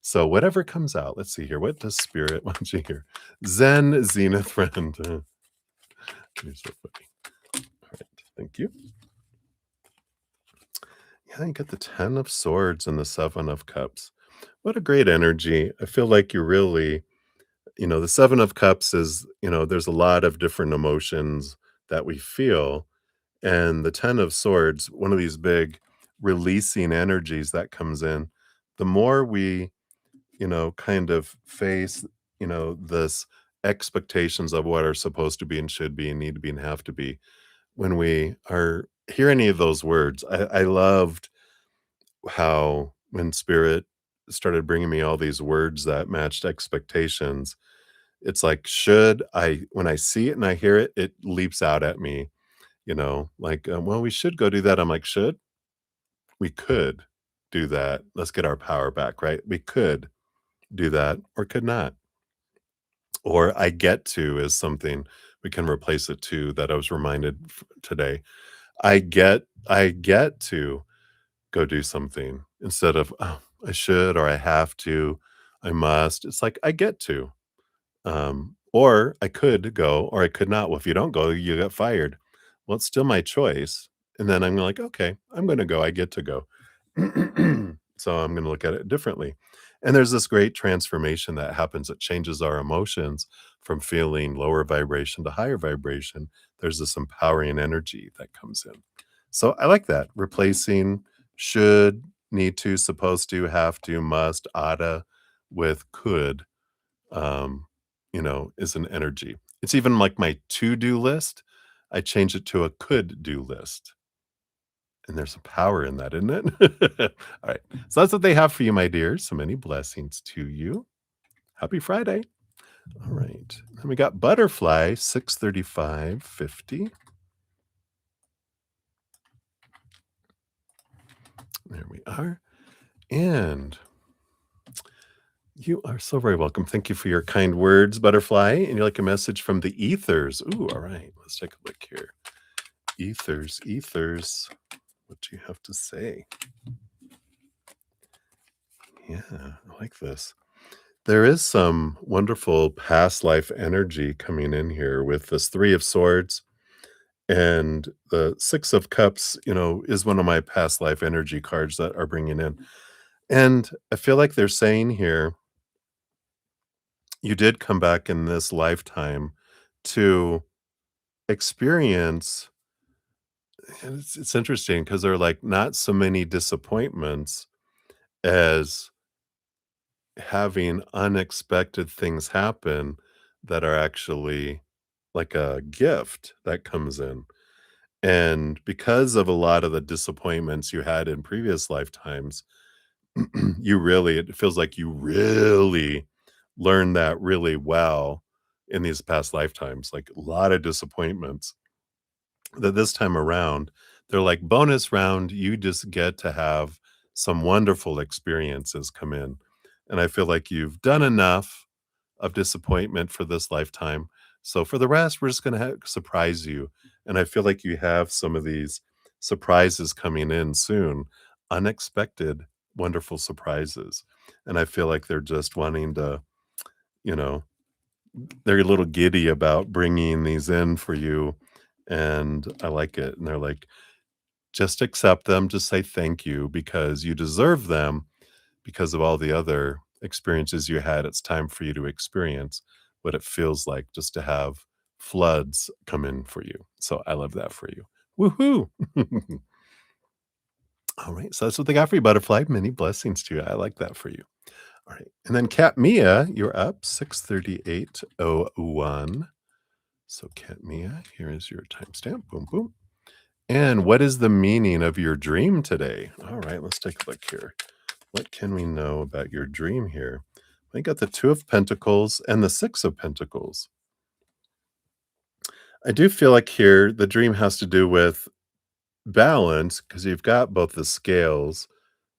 So whatever comes out, let's see here. What does Spirit want you here? Zen Zenith friend. You're so funny. All right, thank you. Yeah, you got the 10 of Swords and the 7 of Cups. What a great energy. I feel like you really, the 7 of Cups is, there's a lot of different emotions that we feel. And the 10 of Swords, one of these big releasing energies that comes in, the more we, kind of face, this expectations of what are supposed to be and should be and need to be and have to be. When we are hear any of those words, I loved how when Spirit started bringing me all these words that matched expectations, it's like, when I see it and I hear it, it leaps out at me, like, well, we should go do that. I'm like, should? We could do that. Let's get our power back, right? We could do that or could not. Or I get to is something we can replace it to that I was reminded today. I get to go do something instead of, "Oh, I should," or "I have to," "I must." It's like, I get to, or I could go, or I could not. Well, if you don't go, you get fired. Well, it's still my choice, and then I'm like, "Okay, I'm gonna go, I get to go." So, I'm gonna look at it differently, and there's this great transformation that happens that changes our emotions from feeling lower vibration to higher vibration. There's this empowering energy that comes in. So, I like that, replacing should, need to, supposed to, have to, must, oughta with could, um, is an energy. It's even like my to-do list. I change it to a could-do list, and there's some power in that, isn't it? All right. So that's what they have for you, my dears. So many blessings to you. Happy Friday. All right. Then we got Butterfly 63550. There we are. And you are so very welcome. Thank you for your kind words, Butterfly. And you like a message from the ethers. Ooh, all right. Let's take a look here. Ethers. What do you have to say? Yeah, I like this. There is some wonderful past life energy coming in here with this 3 of Swords and the 6 of Cups, is one of my past life energy cards that are bringing in. And I feel like they're saying here, you did come back in this lifetime to experience, and it's interesting because 'cause they're like, not so many disappointments as having unexpected things happen that are actually like a gift that comes in. And because of a lot of the disappointments you had in previous lifetimes, it feels like you really learned that really well in these past lifetimes, like a lot of disappointments that this time around, they're like bonus round, you just get to have some wonderful experiences come in. And I feel like you've done enough of disappointment for this lifetime. So for the rest, we're just going to surprise you. And I feel like you have some of these surprises coming in soon, unexpected, wonderful surprises. And I feel like they're just wanting to, you know, they're a little giddy about bringing these in for you. And I like it. And they're like, just accept them, just say thank you because you deserve them because of all the other experiences you had. It's time for you to experience what it feels like just to have floods come in for you. So I love that for you. Woohoo. All right. So that's what they got for you, Butterfly. Many blessings to you. I like that for you. All right. And then Cat Mia, you're up 63801. So, Cat Mia, here is your timestamp. Boom, boom. And what is the meaning of your dream today? All right, let's take a look here. What can we know about your dream here? I got the Two of Pentacles and the Six of Pentacles. I do feel like here the dream has to do with balance because you've got both the scales.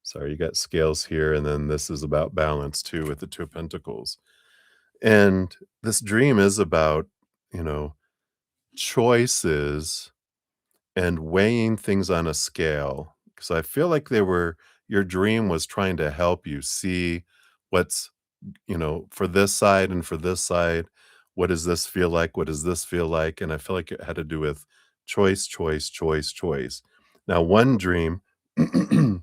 Sorry, you got scales here, and then this is about balance too with the Two of Pentacles. And this dream is about, you know, choices and weighing things on a scale. Because I feel like your dream was trying to help you see what's, for this side and for this side. What does this feel like? What does this feel like? And I feel like it had to do with choice, choice, choice, choice. Now, one dream, I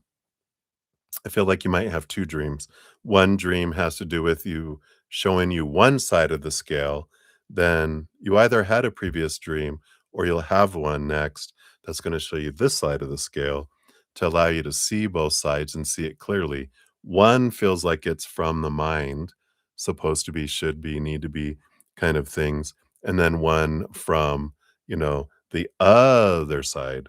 feel like you might have 2 dreams. One dream has to do with you showing you one side of the scale, then you either had a previous dream or you'll have one next that's gonna show you this side of the scale to allow you to see both sides and see it clearly. One feels like it's from the mind, supposed to be, should be, need to be kind of things, and then one from, the other side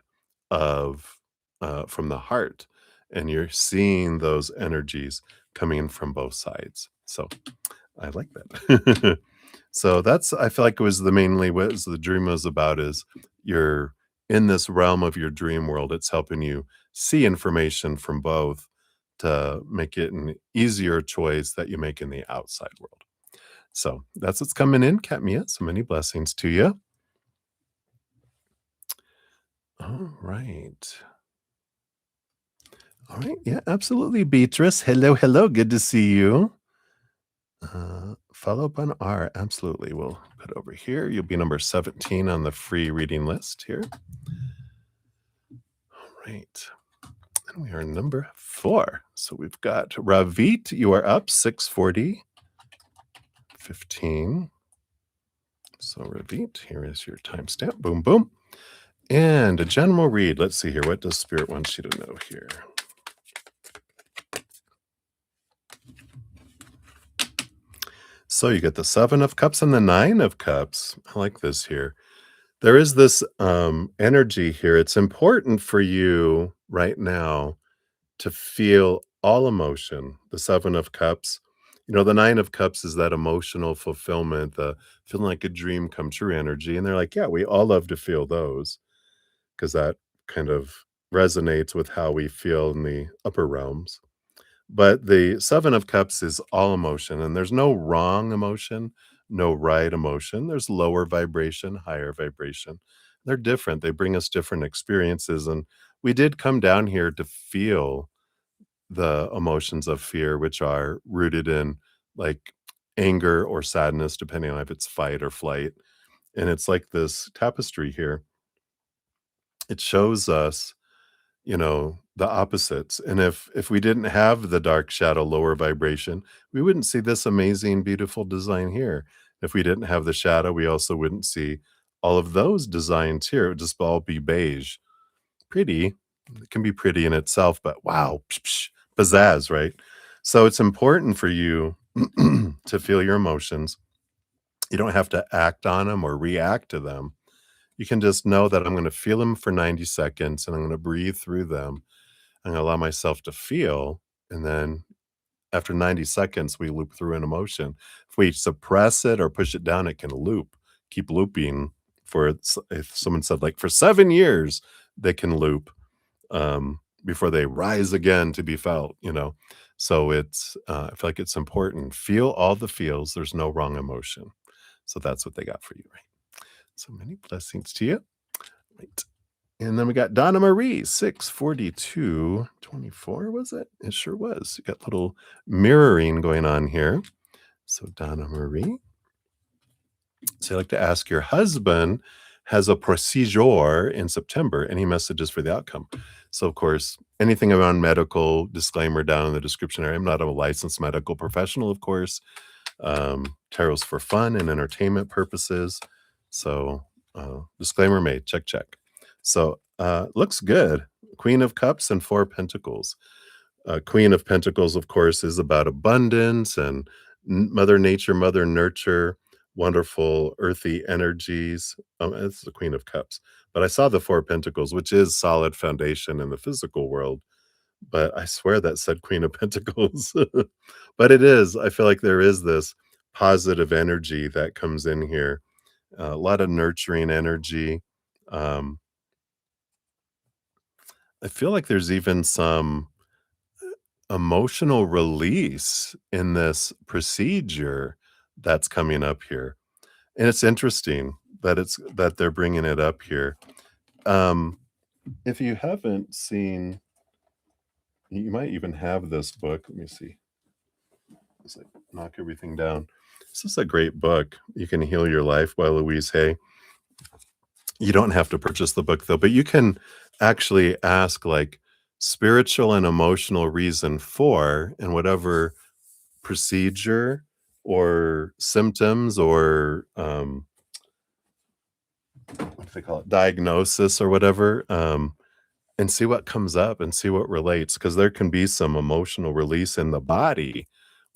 from the heart, and you're seeing those energies coming from both sides. So I like that. So that's I feel like it was the mainly what the dream was about is you're in this realm of your dream world. It's helping you see information from both to make it an easier choice that you make in the outside world. So that's what's coming in, Katmia. So many blessings to you. All right. All right. Yeah, absolutely. Beatrice. Hello, hello. Good to see you. Follow up on R. Absolutely. We'll put over here. You'll be number 17 on the free reading list here. All right. And we are number 4. So we've got Ravit. You are up 640, 15. So Ravit, here is your timestamp. Boom, boom. And a general read. Let's see here. What does Spirit want you to know here? So you get the 7 of Cups and the 9 of Cups. I like this here. There is this energy here. It's important for you right now to feel all emotion. The 7 of Cups, the 9 of Cups is that emotional fulfillment, the feeling like a dream come true energy. And they're like, yeah, we all love to feel those because that kind of resonates with how we feel in the upper realms. But the 7 of Cups is all emotion, and there's no wrong emotion, no right emotion. There's lower vibration, higher vibration. They're different. They bring us different experiences, and we did come down here to feel the emotions of fear, which are rooted in, like, anger or sadness, depending on if it's fight or flight, and it's like this tapestry here. It shows us the opposites. And if we didn't have the dark shadow lower vibration, we wouldn't see this amazing, beautiful design here. If we didn't have the shadow, we also wouldn't see all of those designs here. It would just all be beige. Pretty. It can be pretty in itself, but wow, psh, psh, pizzazz, right? So it's important for you to feel your emotions. You don't have to act on them or react to them. You can just know that I'm going to feel them for 90 seconds and I'm going to breathe through them. I'm gonna allow myself to feel, and then after 90 seconds, we loop through an emotion. If we suppress it or push it down, it can keep looping if someone said, like, for 7 years, they can loop, before they rise again to be felt. So I feel like it's important. Feel all the feels. There's no wrong emotion. So that's what they got for you, right? So many blessings to you. Right. And then we got Donna Marie, 64224, was it? It sure was. You got little mirroring going on here. So Donna Marie. So I'd like to ask your husband has a procedure in September. Any messages for the outcome? So of course, anything around medical, disclaimer down in the description area. I'm not a licensed medical professional, of course. Tarot's for fun and entertainment purposes. So disclaimer made, check, check. So looks good. Queen of Cups and 4 Pentacles. Queen of Pentacles, of course, is about abundance and Mother Nature, Mother Nurture. wonderful earthy energies. It's the Queen of Cups, but I saw the Four of Pentacles, which is solid foundation in the physical world, but I swear that said Queen of Pentacles. But it is, I feel like there is this positive energy that comes in here, a lot of nurturing energy. Um, I feel like there's even some emotional release in this procedure that's coming up here. And it's interesting that they're bringing it up here. Um, if you haven't seen, you might even have this book. Let me see. It's like knock everything down. This is a great book. You Can Heal Your Life by Louise Hay. You don't have to purchase the book though, but you can actually ask like spiritual and emotional reason for, and whatever procedure or symptoms or what do they call it, diagnosis or whatever, and see what comes up and see what relates, because there can be some emotional release in the body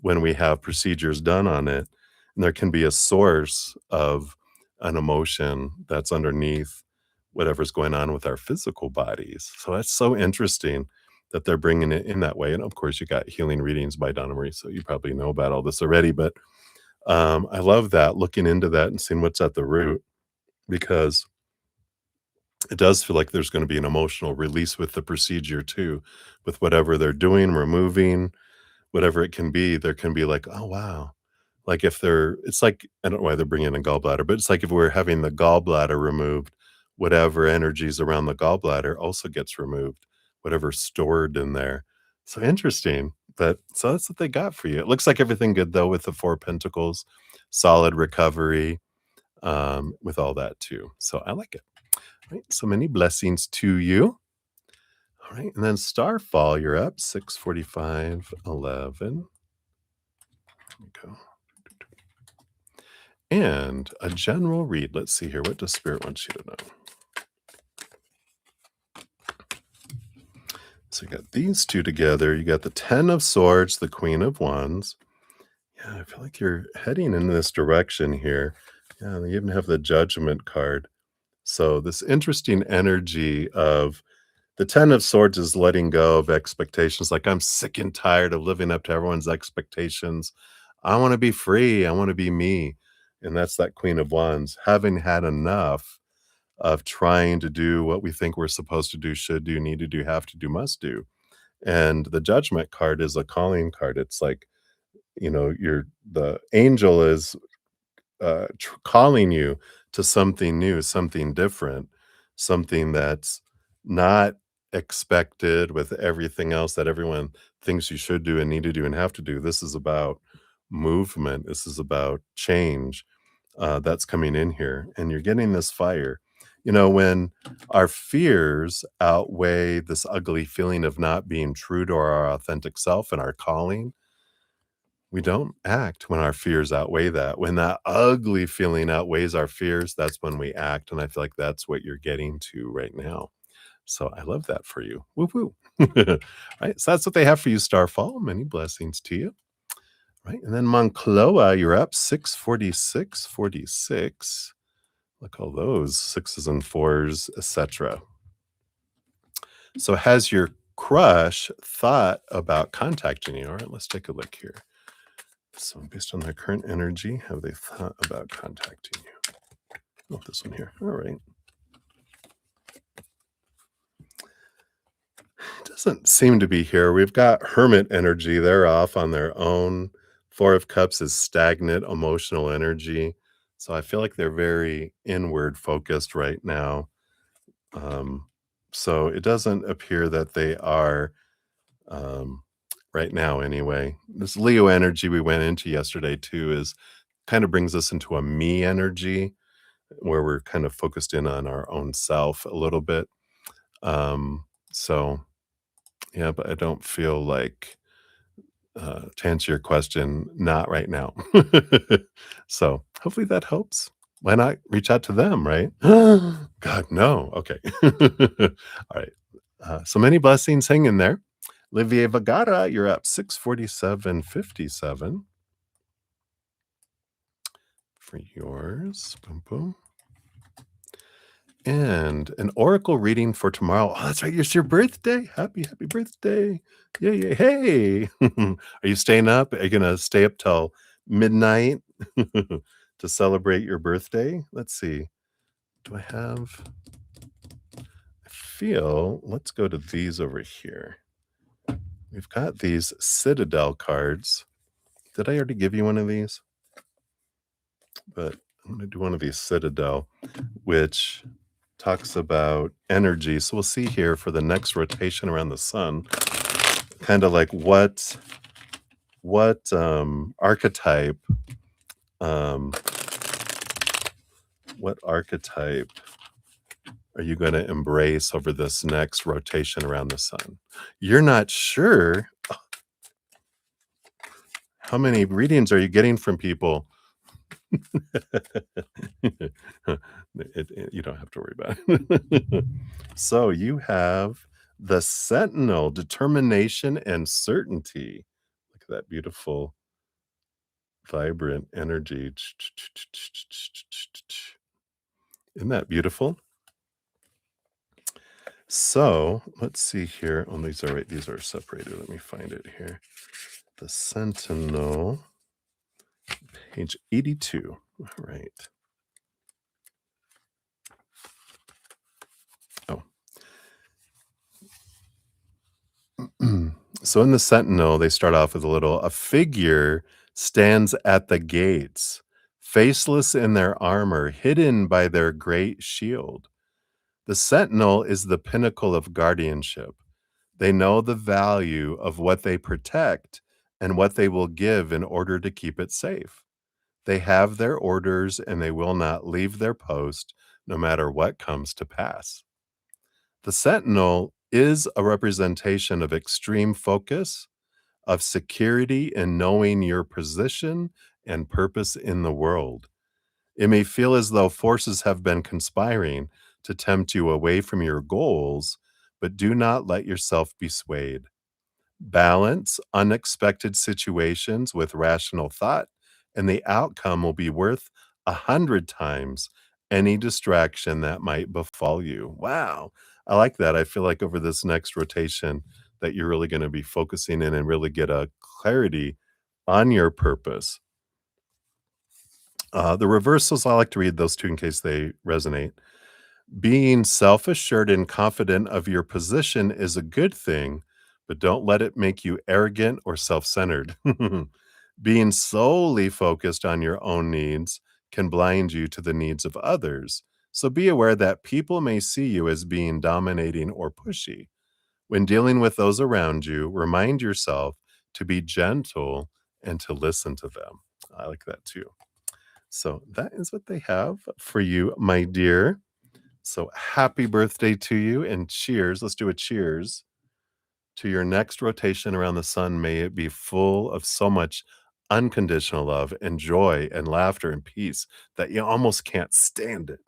when we have procedures done on it, and there can be a source of an emotion that's underneath whatever's going on with our physical bodies. So that's so interesting that they're bringing it in that way. And of course, you got healing readings by Donna Marie, so you probably know about all this already. But I love that, looking into that and seeing what's at the root, because it does feel like there's gonna be an emotional release with the procedure too, with whatever they're doing, removing, whatever it can be. There can be like, "Oh, wow." Like, if they're it's like I don't know why they're bringing in gallbladder, but it's like if we're having the gallbladder removed, whatever energies around the gallbladder also gets removed, whatever's stored in there. So interesting, but so that's what they got for you. It looks like everything good though with the 4 pentacles, solid recovery, with all that too. So I like it. Right, so many blessings to you. All right, and then Starfall, you're up 6:45, 11. There we go. And a general read. Let's see here. What does Spirit want you to know? So you got these two together. You got the 10 of Swords, the Queen of Wands. Yeah, I feel like you're heading in this direction here. Yeah, you even have the Judgment card. So this interesting energy of the 10 of Swords is letting go of expectations. Like, I'm sick and tired of living up to everyone's expectations. I want to be free. I want to be me. And that's that Queen of Wands, having had enough of trying to do what we think we're supposed to do, should do, need to do, have to do, must do. And the Judgment card is a calling card. It's like, you're the angel is calling you to something new, something different, something that's not expected with everything else that everyone thinks you should do and need to do and have to do. This is about movement. This is about change, that's coming in here. And you're getting this fire. When our fears outweigh this ugly feeling of not being true to our authentic self and our calling, we don't act when our fears outweigh that. When that ugly feeling outweighs our fears, that's when we act, and I feel like that's what you're getting to right now. So I love that for you. Woo woo. Right, so that's what they have for you, Starfall. Many blessings to you. Right, and then Moncloa, you're up 646, 46. Look, all those sixes and fours, etc. So has your crush thought about contacting you? All right, let's take a look here. So based on their current energy, have they thought about contacting you? Oh, this one here. All right. It doesn't seem to be here. We've got Hermit energy. They're off on their own. Four of Cups is stagnant emotional energy. So I feel like they're very inward focused right now. Um, so it doesn't appear that they are, um, right now anyway. This Leo energy we went into yesterday too is kind of brings us into a me energy where we're kind of focused in on our own self a little bit. So yeah, but I don't feel like, to answer your question, not right now. So hopefully that helps. Why not reach out to them, right? God, no. Okay. All right. So many blessings. Hang in there. Livia Vagara, you're up 647.57. for yours. Boom, boom. And an oracle reading for tomorrow. Oh, that's right. It's your birthday. Happy birthday. Yay, yay. Hey. Are you staying up? Are you going to stay up till midnight to celebrate your birthday? Let's see. Do I have? I feel, let's go to these over here. We've got these Citadel cards. Did I already give you one of these? But I'm going to do one of these Citadel, which talks about energy. So we'll see here for the next rotation around the sun, kind of like what archetype um what archetype are you going to embrace over this next rotation around the sun? You're not sure. How many readings are you getting from people? You don't have to worry about it. So you have the Sentinel, determination and certainty. Look at that beautiful, vibrant energy. Isn't that beautiful? So let's see here. Oh, these are right. These are separated. Let me find it here. The Sentinel, page 82. All right. Oh. So in the Sentinel, they start off with a figure stands at the gates, faceless in their armor, hidden by their great shield. The Sentinel is the pinnacle of guardianship. They know the value of what they protect and what they will give in order to keep it safe. They have their orders and they will not leave their post no matter what comes to pass. The Sentinel is a representation of extreme focus, of security in knowing your position and purpose in the world. It may feel as though forces have been conspiring to tempt you away from your goals, but do not let yourself be swayed. Balance unexpected situations with rational thought, and the outcome will be worth 100 times any distraction that might befall you. Wow. I like that. I feel like over this next rotation that you're really going to be focusing in and really get a clarity on your purpose. The reversals, I like to read those two in case they resonate. Being self assured and confident of your position is a good thing, but don't let it make you arrogant or self centered. Being solely focused on your own needs can blind you to the needs of others. So be aware that people may see you as being dominating or pushy. When dealing with those around you, remind yourself to be gentle and to listen to them. I like that too. So that is what they have for you, my dear. So happy birthday to you and cheers. Let's do a cheers to your next rotation around the sun. May it be full of so much unconditional love and joy and laughter and peace that you almost can't stand it.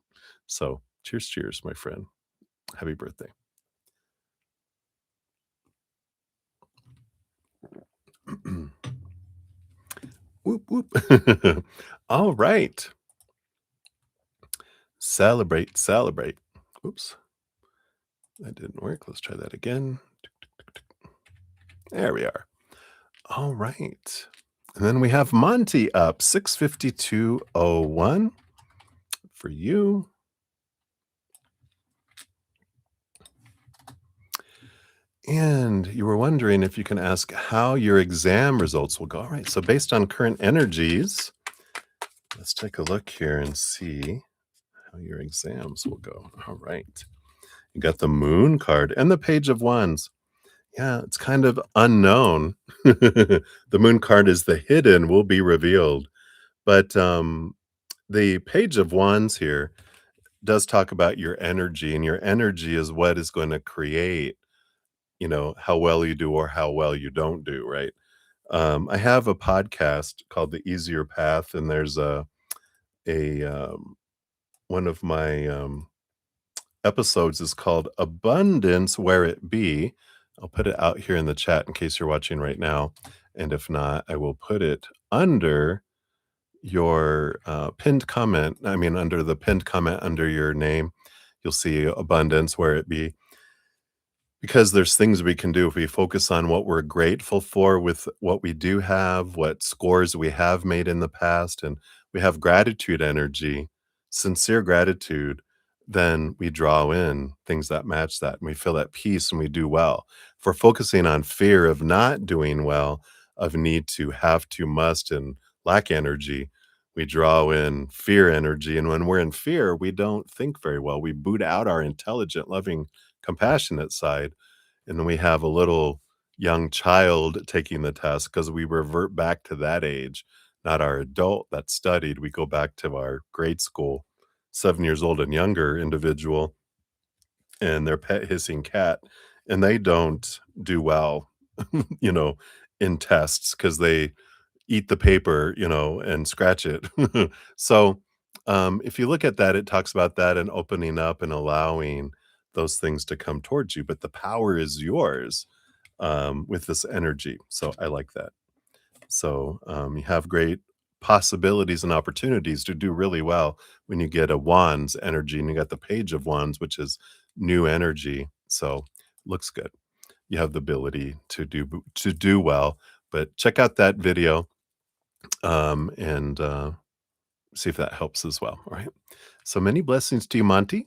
So cheers, my friend. Happy birthday. Whoop, whoop. All right. Celebrate, celebrate. Oops. That didn't work. Let's try that again. There we are. All right. And then we have Monty up 65201 for you. And you were wondering if you can ask how your exam results will go. All right. So based on current energies, let's take a look here and see how your exams will go. All right. You got the Moon card and the Page of Wands. Yeah, it's kind of unknown. The Moon card is the hidden will be revealed. But the Page of Wands here does talk about your energy, and your energy is what is going to create, how well you do or how well you don't do, right? I have a podcast called The Easier Path, and there's one of my episodes is called Abundance Where It Be. I'll put it out here in the chat in case you're watching right now. And if not, I will put it under your pinned comment, I mean, under the pinned comment under your name, you'll see abundance where it be because there's things we can do if we focus on what we're grateful for with what we do have, what scores we have made in the past, and we have gratitude energy, sincere gratitude, then we draw in things that match that and we feel at peace and we do well. If we're focusing on fear of not doing well, of need to, have to, must, and lack energy, we draw in fear energy. And when we're in fear, we don't think very well. We boot out our intelligent, loving, compassionate side, and then we have a little young child taking the test because we revert back to that age, not our adult that studied. We go back to our grade school, 7 years old and younger individual and their pet hissing cat, and they don't do well, you know, in tests because they eat the paper, and scratch it. So, if you look at that, it talks about that and opening up and allowing those things to come towards you, but the power is yours, with this energy. So I like that. So, you have great possibilities and opportunities to do really well when you get a wands energy and you got the page of wands, which is new energy. So looks good. You have the ability to do well, but check out that video, and see if that helps as well. All right. So many blessings to you, Monty.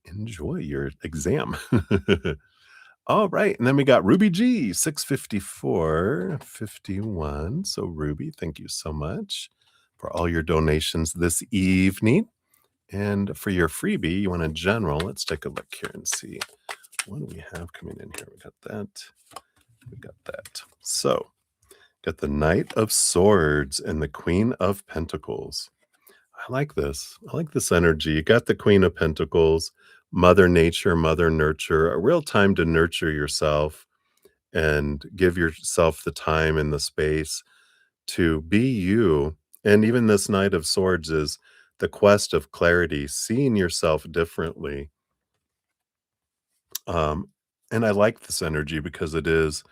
Enjoy your exam. All right. And then we got Ruby G, 654.51. So, Ruby, thank you so much for all your donations this evening. And for your freebie, you want a general. Let's take a look here and see what do we have coming in here. We got that. We got that. So, got the Knight of Swords and the Queen of Pentacles. I like this. I like this energy. You got the Queen of Pentacles, Mother Nature, Mother Nurture, a real time to nurture yourself and give yourself the time and the space to be you. And even this Knight of Swords is the quest of clarity, seeing yourself differently. Um, and I like this energy because it is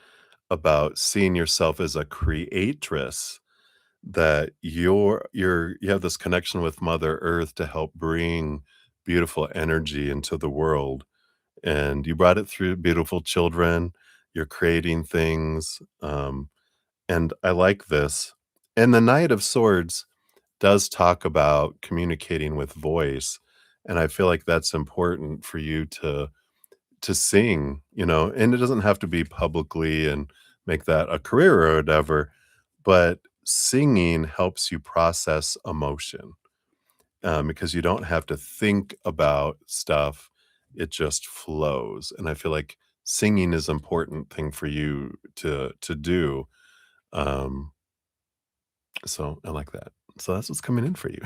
about seeing yourself as a creatress, that you have this connection with Mother Earth to help bring beautiful energy into the world, and you brought it through beautiful children. You're creating things, and I like this. And the Knight of Swords does talk about communicating with voice, and I feel like that's important for you to sing, and it doesn't have to be publicly and make that a career or whatever, but singing helps you process emotion, because you don't have to think about stuff. It just flows. And I feel like singing is an important thing for you to do. Um, so I like that. So that's what's coming in for you.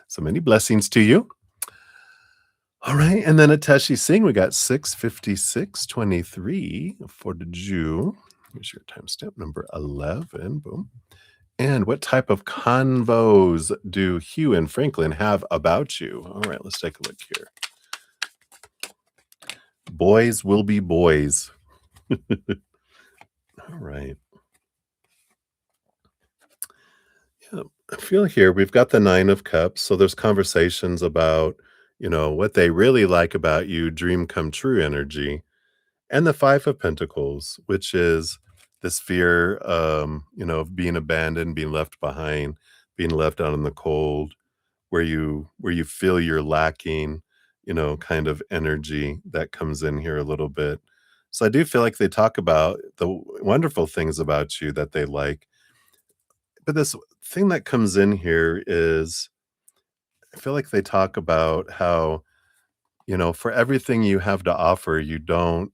So many blessings to you. All right, and then Ateshi Singh, we got 65623 for the Jew. Here's your timestamp number 11. Boom. And what type of convos do Hugh and Franklin have about you? All right, let's take a look here. Boys will be boys. All right. Yeah, I feel here we've got the 9 of Cups. So there's conversations about, what they really like about you, dream come true energy. And the 5 of Pentacles, which is this fear, of being abandoned, being left behind, being left out in the cold, where you feel you're lacking, kind of energy that comes in here a little bit. So I do feel like they talk about the wonderful things about you that they like. But this thing that comes in here is I feel like they talk about how, for everything you have to offer, you don't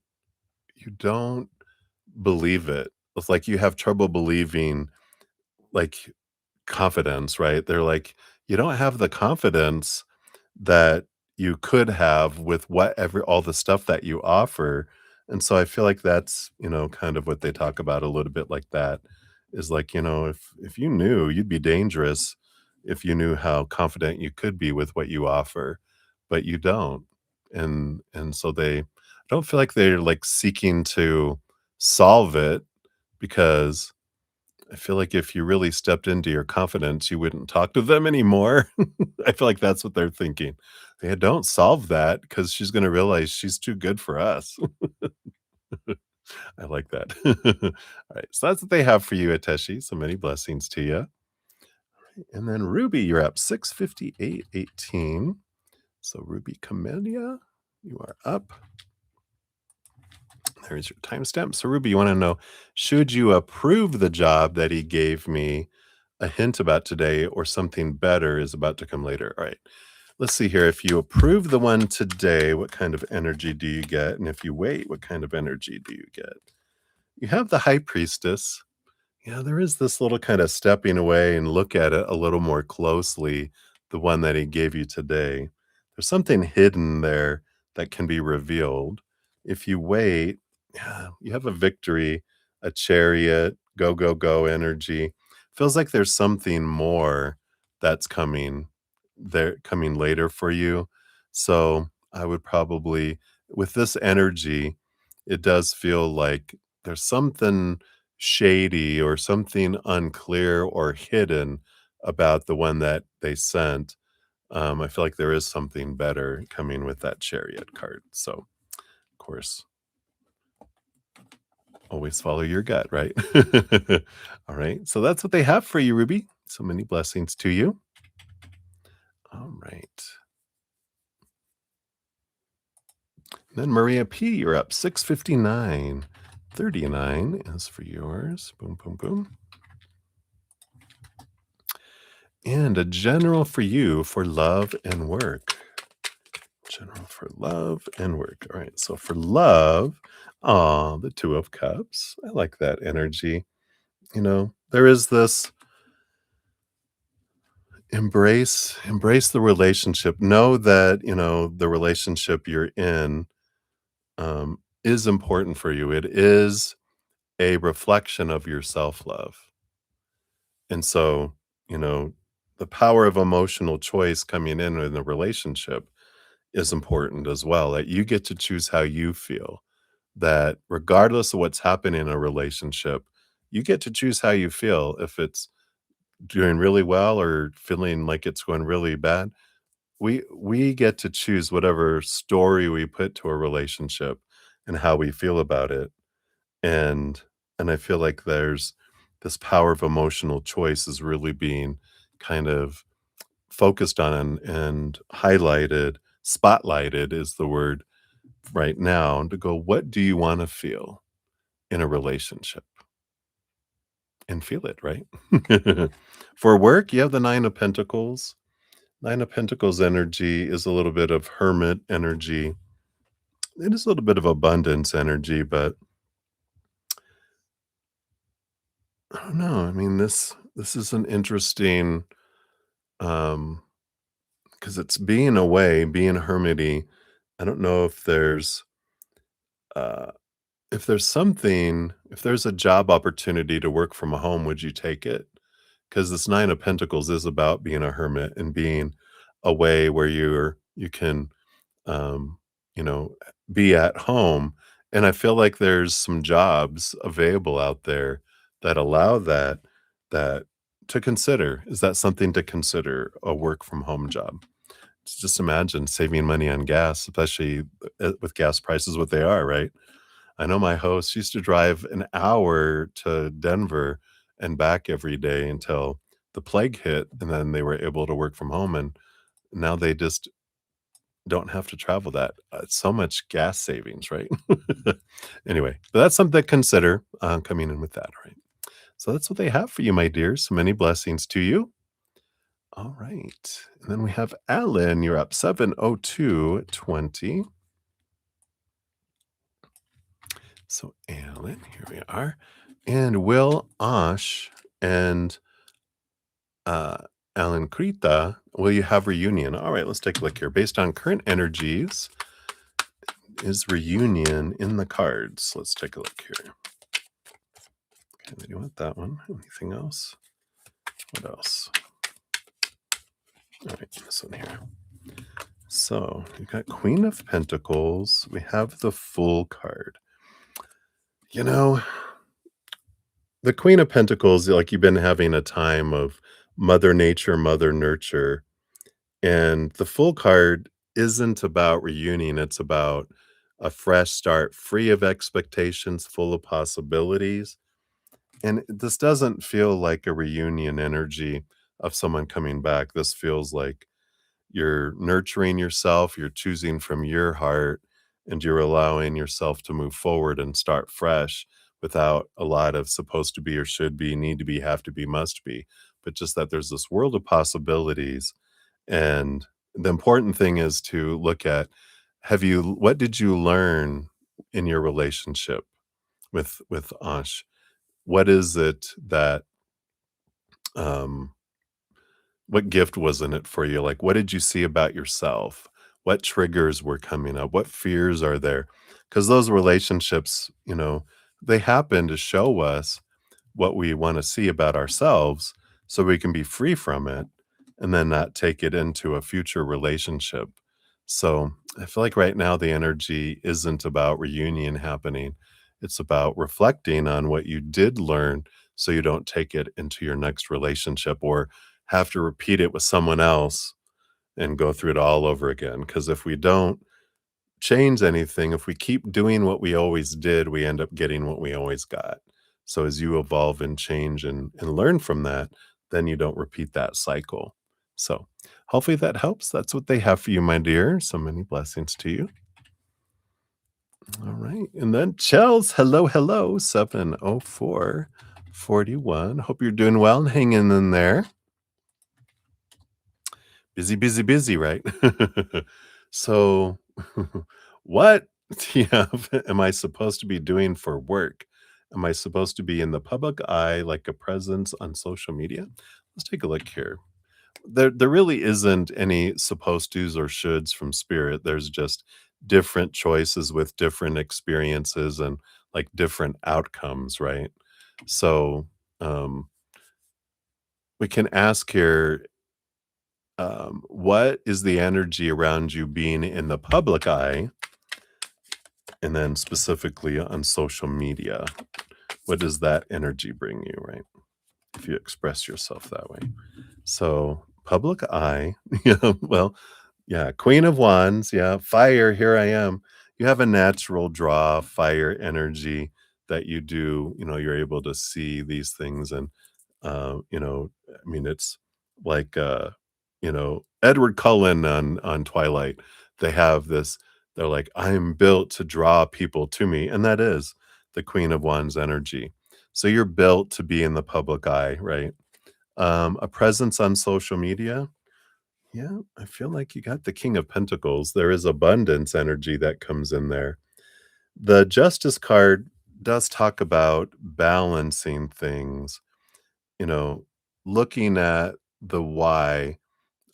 believe it. It's like you have trouble believing, like, confidence, right? They're like, "You don't have the confidence that you could have with all the stuff that you offer." And so I feel like that's, kind of what they talk about a little bit like that, is like, if you knew, you'd be dangerous if you knew how confident you could be with what you offer, but you don't. And so I don't feel like they're, like, seeking to solve it because I feel like if you really stepped into your confidence, you wouldn't talk to them anymore. I feel like that's what they're thinking. Yeah, don't solve that because she's gonna realize she's too good for us. I like that. Alright, so that's what they have for you, Ateshi, so many blessings to you. And then Ruby, you're up 658.18. So Ruby Camellia, you are up. There's your timestamp. So Ruby, you wanna know, should you approve the job that he gave me a hint about today or something better is about to come later? All right. Let's see here. If you approve the one today, what kind of energy do you get? And if you wait, what kind of energy do you get? You have the High Priestess. Yeah, there is this little kind of stepping away and look at it a little more closely, the one that he gave you today. There's something hidden there that can be revealed. If you wait, yeah, you have a victory, a chariot, go, go, go energy. Feels like there's something more that's coming there, coming later for you. So I would probably, with this energy, it does feel like there's something shady or something unclear or hidden about the one that they sent. I feel like there is something better coming with that chariot card. So, of course, always follow your gut, right? All right. So that's what they have for you, Ruby. So many blessings to you. All right. Then Maria P, you're up 659. 39 is for yours. Boom, boom, boom. And a general for you for love and work. General for love and work. All right. So for love, the Two of Cups. I like that energy. There is this embrace the relationship. Know that, the relationship you're in is important for you. It is a reflection of your self-love. And so, you know, the power of emotional choice coming in a relationship is important as well. That you get to choose how you feel. That regardless of what's happening in a relationship, you get to choose how you feel. If it's doing really well or feeling like it's going really bad, we get to choose whatever story we put to a relationship and how we feel about it. And I feel like there's this power of emotional choice is really being kind of focused on and highlighted, spotlighted is the word right now, to go, what do you want to feel in a relationship? And feel it, right? For work, you have the Nine of Pentacles. Nine of Pentacles energy is a little bit of hermit energy. It is a little bit of abundance energy, but I don't know. I mean, this is an interesting um because it's being away, being hermity. I don't know uh if there's a job opportunity to work from home, would you take it? Because this Nine of Pentacles is about being a hermit and being away where you can um, you know, be at home. And I feel like there's some jobs available out there that allow that to consider. Is that something to consider, a work from home job? Just imagine saving money on gas, especially with gas prices what they are, right? I know my host used to drive an hour to Denver and back every day until the plague hit, and then they were able to work from home, and now they just don't have to travel that. It's so much gas savings, right? Anyway, but that's something to consider, coming in with that, right? So that's what they have for you, my dears. So many blessings to you. All right. And then we have Alan. You're up 70220. So Alan, here we are. And Will Osh and uh Alan Krita, will you have reunion? All right, let's take a look here. Based on current energies, is reunion in the cards? Let's take a look here. Okay, we want that one. Anything else? What else? All right, this one here. So we've got Queen of Pentacles. We have the Fool card. You know, The Queen of Pentacles, like, you've been having a time of mother nature, mother nurture, and the Full card isn't about reunion, it's about a fresh start, free of expectations, full of possibilities, and this doesn't feel like a reunion energy of someone coming back. This feels like you're nurturing yourself, you're choosing from your heart, and you're allowing yourself to move forward and start fresh without a lot of supposed to be or should be, need to be, have to be, must be, but just that there's this world of possibilities. And the important thing is to look at, what did you learn in your relationship with Ansh? What is it that um what gift was in it for you? Like, what did you see about yourself? What triggers were coming up? What fears are there? Because those relationships, they happen to show us what we want to see about ourselves so we can be free from it and then not take it into a future relationship. So I feel like right now the energy isn't about reunion happening. It's about reflecting on what you did learn so you don't take it into your next relationship or have to repeat it with someone else and go through it all over again. Because if we don't change anything, if we keep doing what we always did, we end up getting what we always got. So as you evolve and change and learn from that, then you don't repeat that cycle. So hopefully that helps. That's what they have for you, my dear. So many blessings to you. All right. And then Chels, hello, hello, 70441. Hope you're doing well and hanging in there. Busy, busy, busy, right? So, what yeah, am I supposed to be doing for work? Am I supposed to be in the public eye like a presence on social media? Let's take a look here. There really isn't any supposed tos or shoulds from spirit. There's just different choices with different experiences and like different outcomes, right? So, we can ask here, what is the energy around you being in the public eye and then specifically on social media? What does that energy bring you, right? If you express yourself that way. So, public eye, yeah, well, yeah, Queen of Wands, yeah, fire, here I am. You have a natural draw, fire energy that you do, you're able to see these things and I mean it's like Edward Cullen on Twilight. They have this, they're like, I'm built to draw people to me, and that is the Queen of Wands energy. So you're built to be in the public eye, right? A presence on social media. Yeah, I feel like you got the King of Pentacles. There is abundance energy that comes in there. The Justice card does talk about balancing things, you know, looking at the why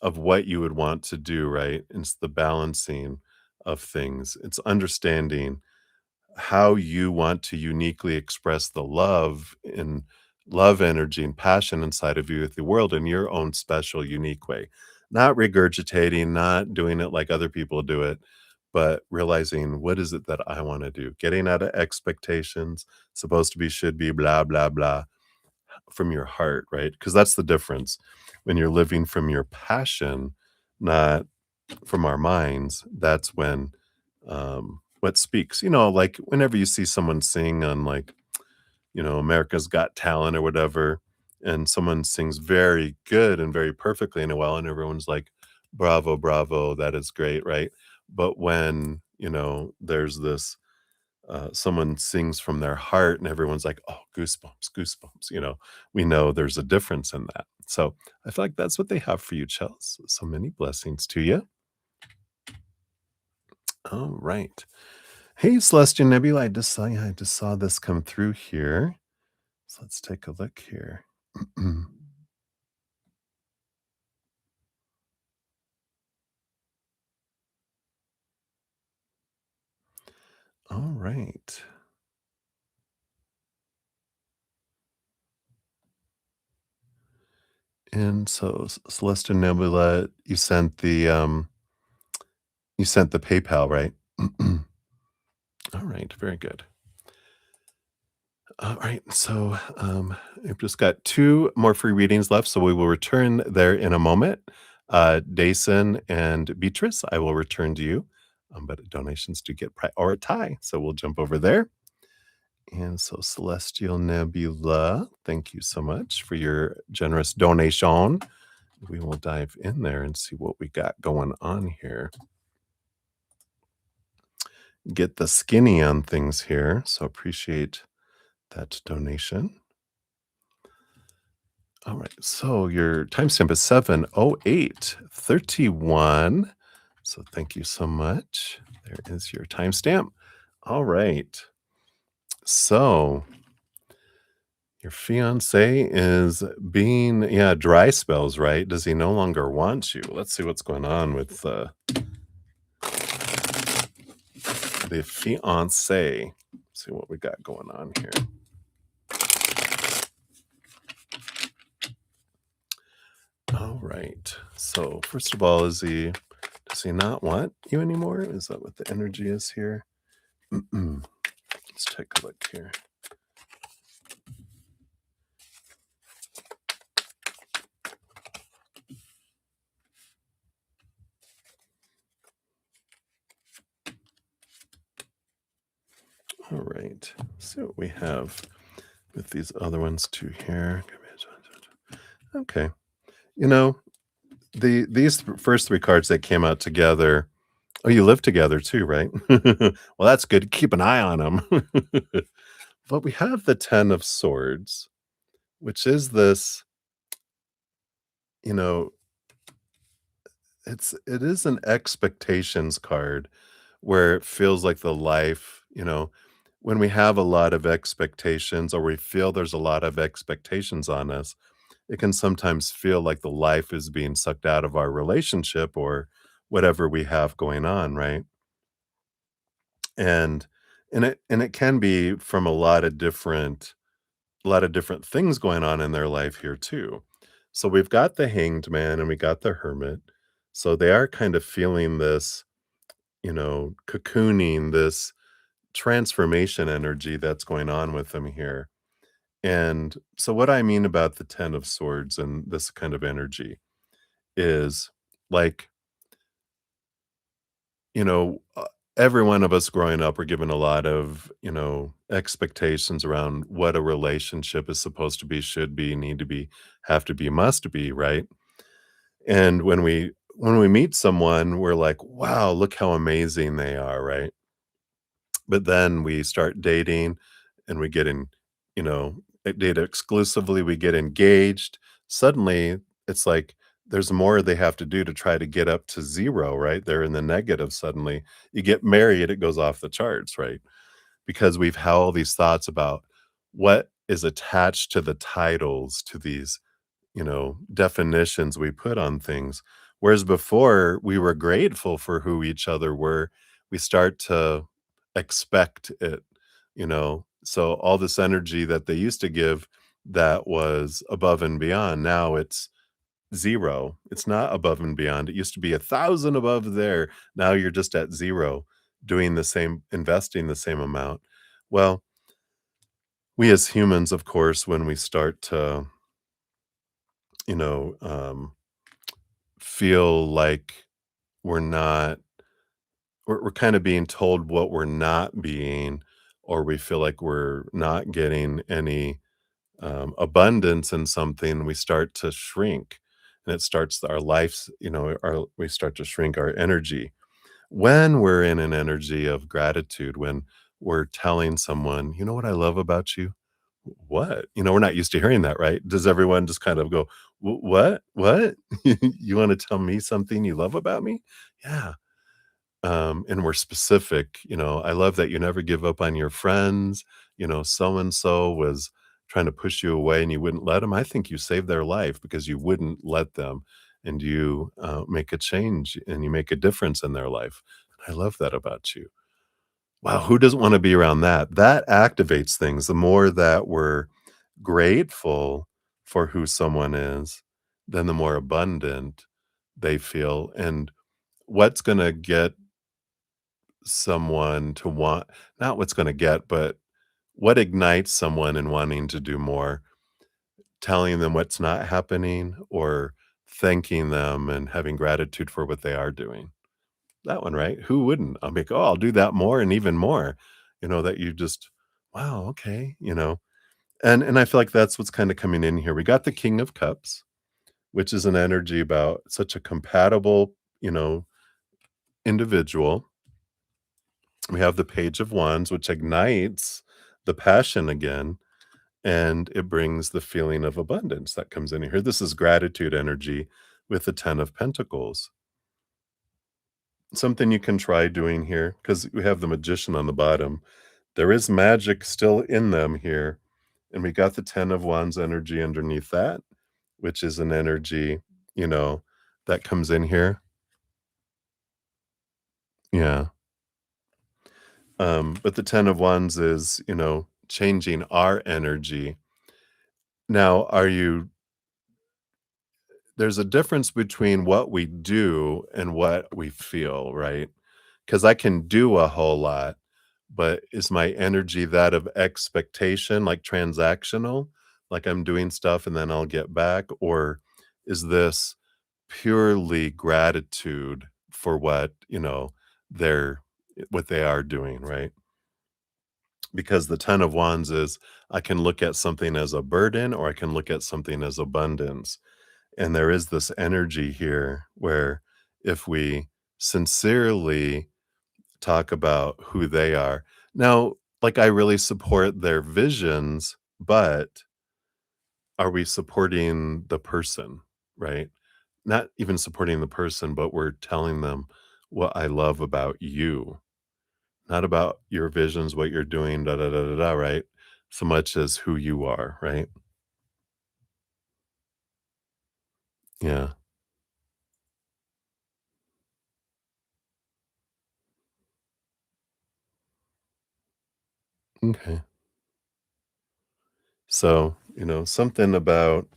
of what you would want to do, right? It's the balancing of things. It's understanding how you want to uniquely express the love energy and passion inside of you with the world in your own special unique way, not regurgitating, not doing it like other people do it, but realizing, what is it that I want to do, getting out of expectations, supposed to be, should be, blah blah blah, from your heart, right? Because that's the difference. When you're living from your passion, not from our minds, that's when what speaks. Like whenever you see someone sing on, like, America's Got Talent or whatever, and someone sings very good and very perfectly and well, and everyone's like, bravo, bravo, that is great, right? But when, there's this someone sings from their heart and everyone's like, oh, goosebumps, goosebumps, we know there's a difference in that. So I feel like that's what they have for you, Chels. So many blessings to you. All right. Hey, Celestial Nebula, I just saw this come through here. So let's take a look here. All right. And so, Celestial Nebula, you sent the PayPal, right? All right, very good. All right. So I've just got two more free readings left. So we will return there in a moment. Dason and Beatrice, I will return to you. But donations do get priority. So we'll jump over there. And so, Celestial Nebula, thank you so much for your generous donation. We will dive in there and see what we got going on here. Get the skinny on things here. So, appreciate that donation. All right. So, your timestamp is 7:08:31. So, thank you so much. There is your timestamp. All right. So, your fiance is being yeah, dry spells, right? Does he no longer want you? Let's see what's going on with, the fiance. See what we got going on here. All right. So, first of all, does he not want you anymore? Is that what the energy is here? Let's take a look here. All right. See what we have with these other ones too here. Okay. You know, these first three cards that came out together. Oh, you live together too, right? Well, that's good. Keep an eye on them. But we have the 10 of swords, which is this, you know, it is an expectations card where it feels like the life, when we have a lot of expectations or we feel there's a lot of expectations on us, it can sometimes feel like the life is being sucked out of our relationship or whatever we have going on, right? And it can be from a lot of different things going on in their life here too. So we've got the Hanged Man and we got the Hermit. So they are kind of feeling this, cocooning, this transformation energy that's going on with them here. And so what I mean about the 10 of swords and this kind of energy is like, you know, uh, every one of us growing up were given a lot of, expectations around what a relationship is supposed to be, should be, need to be, have to be, must be, right? And when we meet someone, we're like, "Wow, look how amazing they are," right? But then we start dating and we get in, date exclusively, we get engaged. Suddenly, it's like there's more they have to do to try to get up to 0, right? They're in the negative suddenly. You get married, it goes off the charts, right? Because we've had all these thoughts about what is attached to the titles to these definitions we put on things. Whereas before we were grateful for who each other were, we start to expect it, So all this energy that they used to give that was above and beyond, now it's 0. It's not above and beyond. It used to be 1,000 above there. Now you're just at 0, doing the same, investing the same amount. Well, we as humans, of course, when we start to, you know, feel like we're not we're kinda being told what we're not being, or we feel like we're not getting any, abundance in something, we start to shrink, and it starts our lives, we start to shrink our energy. When we're in an energy of gratitude, when we're telling someone, "You know what I love about you?" "What?" We're not used to hearing that, right? Does everyone just kind of go, What? What? You wanna tell me something you love about me?" "Yeah." And we're specific, "I love that you never give up on your friends, so and so was trying to push you away and you wouldn't let them. I think you saved their life because you wouldn't let them, and you, make a change and you make a difference in their life. I love that about you." Wow, who doesn't wanna be around that? That activates things. The more that we're grateful for who someone is, then the more abundant they feel, and what's gonna get someone to want not what's gonna get, but what ignites someone in wanting to do more? Telling them what's not happening or thanking them and having gratitude for what they are doing? That one, right? Who wouldn't? I'm like, "Oh, I'll do that more and even more." That you just, "Wow, okay," And I feel like that's what's kinda coming in here. We got the King of Cups, which is an energy about such a compatible, individual. We have the Page of Wands, which ignites the passion again, and it brings the feeling of abundance that comes in here. This is gratitude energy with the 10 of Pentacles. Something you can try doing here, because we have the Magician on the bottom. There is magic still in them here, and we got the 10 of Wands energy underneath that, which is an energy, you know, that comes in here. Yeah. But the 10 of Wands is, changing our energy. Now, there's a difference between what we do and what we feel, right? Because I can do a whole lot, but is my energy that of expectation, like transactional? Like I'm doing stuff and then I'll get back? Or is this purely gratitude for they're what they are doing, right? Because the 10 of Wands is I can look at something as a burden or I can look at something as abundance. And there is this energy here where if we sincerely talk about who they are. Now, like I really support their visions, but are we supporting the person, right? Not even supporting the person, but we're telling them what I love about you, not about your visions, what you're doing, da da da da da, right? So much as who you are, right? Yeah. Okay. So, something about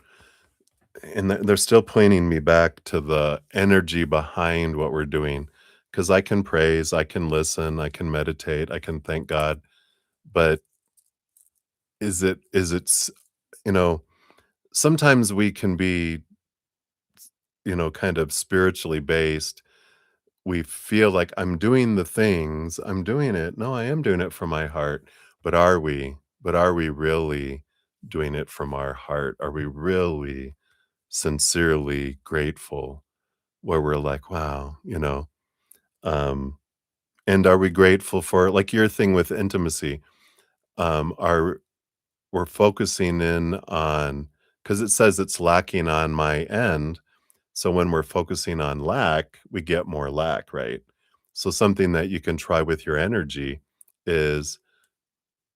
and they're still pointing me back to the energy behind what we're doing, because I can praise, I can listen, I can meditate, I can thank God, but is it you know, sometimes we can be, kind of spiritually based. We feel like I'm doing the things, I'm doing it. No, I am doing it from my heart. But are we? But are we really doing it from our heart? Are we really sincerely grateful where we're like, wow, um, and are we grateful for like your thing with intimacy? Are we're focusing in on because it says it's lacking on my end. So when we're focusing on lack, we get more lack, right? So something that you can try with your energy is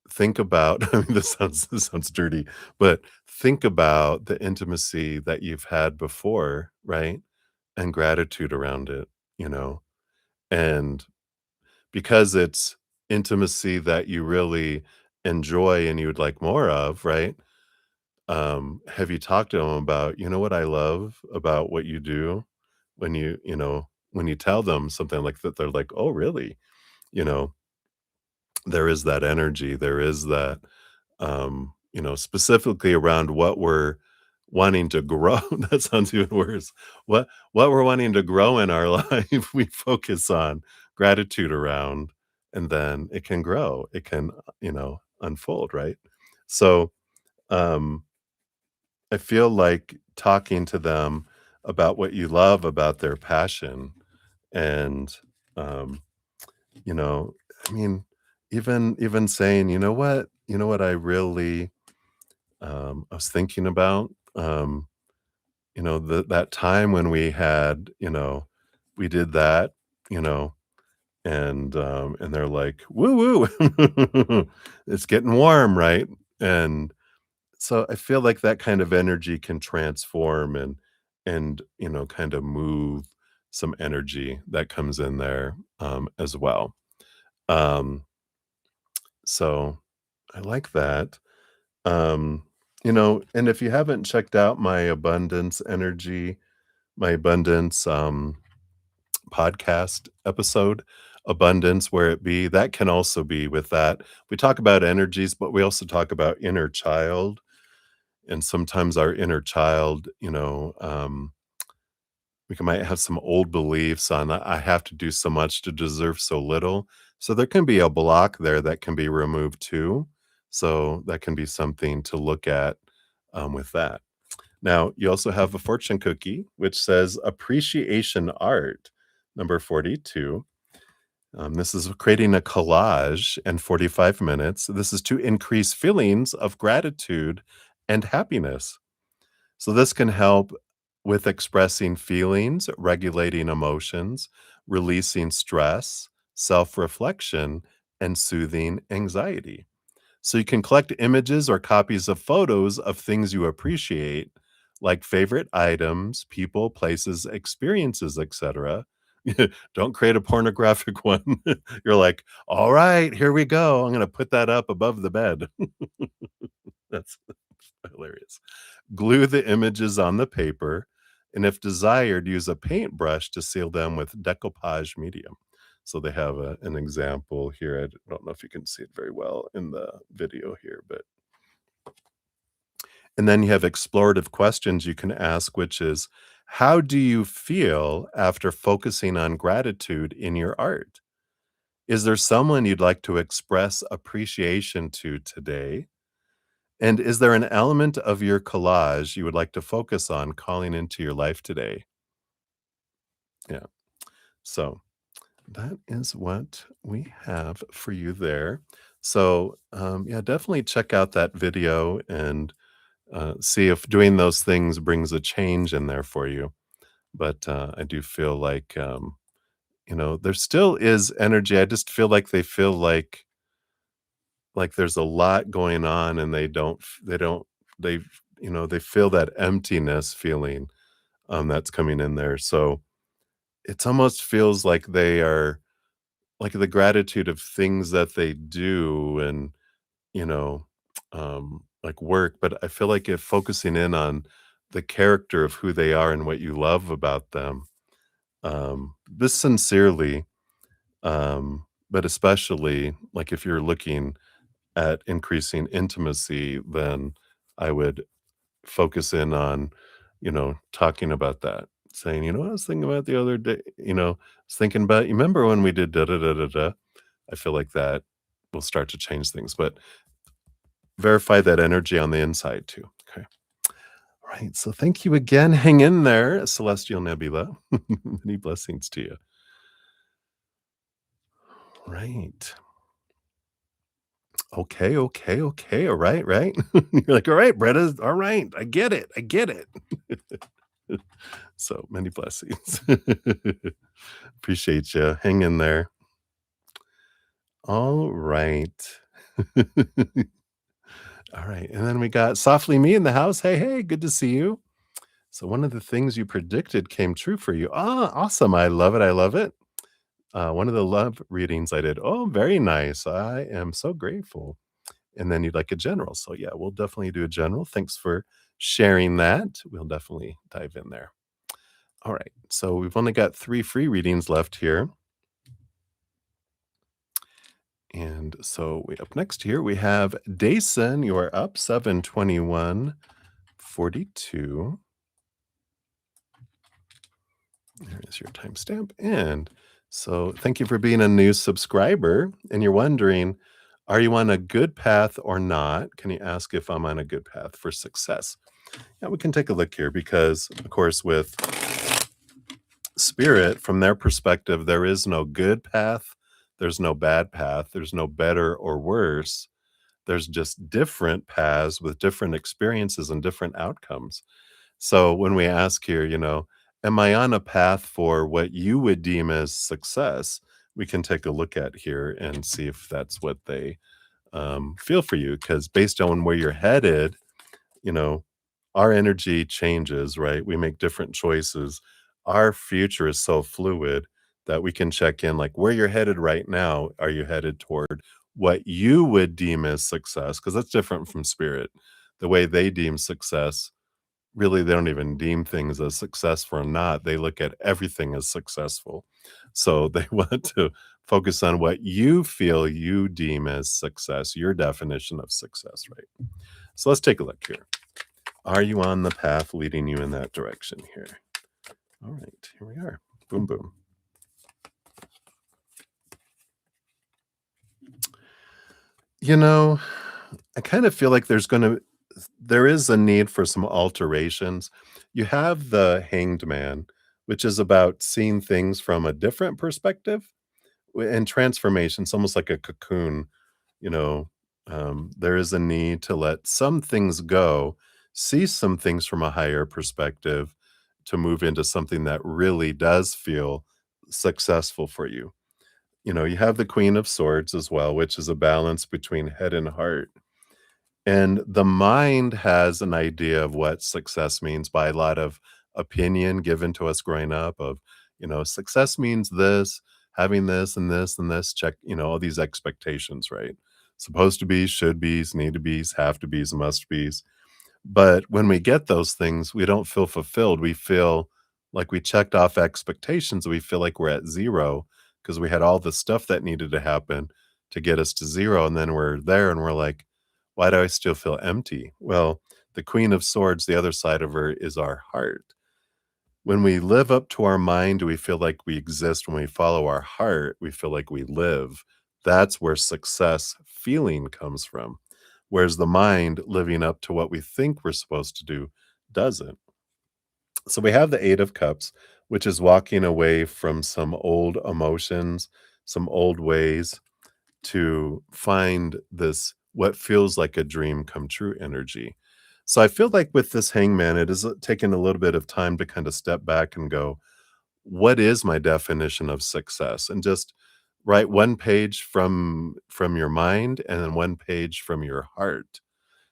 think about I mean this sounds dirty, but think about the intimacy that you've had before, right? And gratitude around it, you know? And because it's intimacy that you really enjoy and you would like more of, right? Have you talked to them about, "You know what I love about what you do?" When you tell them something like that, they're like, "Oh, really?" You know, there is that energy, there is that, specifically around what we're wanting to grow. That sounds even worse. What we're wanting to grow in our life, we focus on gratitude around, and then it can grow. It can, unfold, right? So, um, I feel like talking to them about what you love about their passion and, um, you know, I mean, even saying, "You know what I really, I was thinking about, that time when we had, we did that, you know, and they're like, "Woo woo, it's getting warm, right?" And so I feel like that kind of energy can transform and kind of move some energy that comes in there as well. Um, so I like that. And if you haven't checked out my abundance podcast episode, abundance where it be. That can also be with that. We talk about energies, but we also talk about inner child. And sometimes our inner child, might have some old beliefs on I have to do so much to deserve so little. So there can be a block there that can be removed too. So that can be something to look at with that. Now, you also have a fortune cookie, which says appreciation art, number 42. This is creating a collage in 45 minutes. This is to increase feelings of gratitude and happiness. So, this can help with expressing feelings, regulating emotions, releasing stress, self reflection, and soothing anxiety. So you can collect images or copies of photos of things you appreciate, like favorite items, people, places, experiences, etc. Don't create a pornographic one. You're like, all right, here we go. I'm going to put that up above the bed. That's hilarious. Glue the images on the paper, and if desired, use a paintbrush to seal them with decoupage medium. So they have an example here. I don't know if you can see it very well in the video here, but and then you have explorative questions you can ask, which is, how do you feel after focusing on gratitude in your art? Is there someone you'd like to express appreciation to today? And is there an element of your collage you would like to focus on calling into your life today? Yeah. So that is what we have for you there. So, yeah, definitely check out that video and see if doing those things brings a change in there for you. But I do feel like, there still is energy. I just feel like they feel like there's a lot going on and they they feel that emptiness feeling that's coming in there. So it's almost feels like they are like the gratitude of things that they do and you know like work, but I feel like if focusing in on the character of who they are and what you love about them, this sincerely, but especially like if you're looking at increasing intimacy, then I would focus in on, talking about that, saying, I was thinking about the other day, I was thinking about, you remember when we did da da da da da? I feel like that will start to change things, but verify that energy on the inside too. Okay. All right. So thank you again. Hang in there, Celestial Nebula. Many blessings to you. Right. Okay, okay, okay. All right, right. You're like, all right, Bretta, all right. I get it. I get it. So many blessings. Appreciate you. Hang in there. All right. All right. And then we got Softly Me in the house. Hey, hey, good to see you. So one of the things you predicted came true for you. Ah, awesome. I love it. I love it. One of the love readings I did. Oh, very nice. I am so grateful. And then you'd like a general. So yeah, we'll definitely do a general. Thanks for sharing that. We'll definitely dive in there. All right. So we've only got 3 free readings left here. And so we up next here, we have Dason. You are up 72142. There is your timestamp. And so thank you for being a new subscriber. And you're wondering, are you on a good path or not? Can you ask if I'm on a good path for success? Yeah, we can take a look here because, of course, with spirit, from their perspective, there is no good path. There's no bad path. There's no better or worse. There's just different paths with different experiences and different outcomes. So when we ask here, am I on a path for what you would deem as success? We can take a look at here and see if that's what they feel for you. Because based on where you're headed, you know, our energy changes, right? We make different choices. Our future is so fluid that we can check in like where you're headed right now. Are you headed toward what you would deem as success? Because that's different from spirit. The way they deem success, really, they don't even deem things as successful or not. They look at everything as successful. So they want to focus on what you feel you deem as success, your definition of success, right? So let's take a look here. Are you on the path leading you in that direction here? All right, here we are. Boom, boom. You know, I kind of feel like there is a need for some alterations. You have the Hanged Man, which is about seeing things from a different perspective and transformation. It's almost like a cocoon, you know. There is a need to let some things go, see some things from a higher perspective to move into something that really does feel successful for you. You know, you have the Queen of Swords as well, which is a balance between head and heart. And the mind has an idea of what success means by a lot of opinion given to us growing up of, success means this, having this and this and this, check, all these expectations, right? Supposed to be, should be's, need to be's, have to be's, must be's. But when we get those things, we don't feel fulfilled. We feel like we checked off expectations. We feel like we're at zero because we had all the stuff that needed to happen to get us to zero. And then we're there and we're like, why do I still feel empty? Well, the Queen of Swords, the other side of her is our heart. When we live up to our mind, we feel like we exist. When we follow our heart, we feel like we live. That's where success feeling comes from. Whereas the mind, living up to what we think we're supposed to do, doesn't. So we have the Eight of Cups, which is walking away from some old emotions, some old ways to find this what feels like a dream come true energy. So I feel like with this hangman, it is taking a little bit of time to kind of step back and go, what is my definition of success? And just write one page from your mind and then one page from your heart.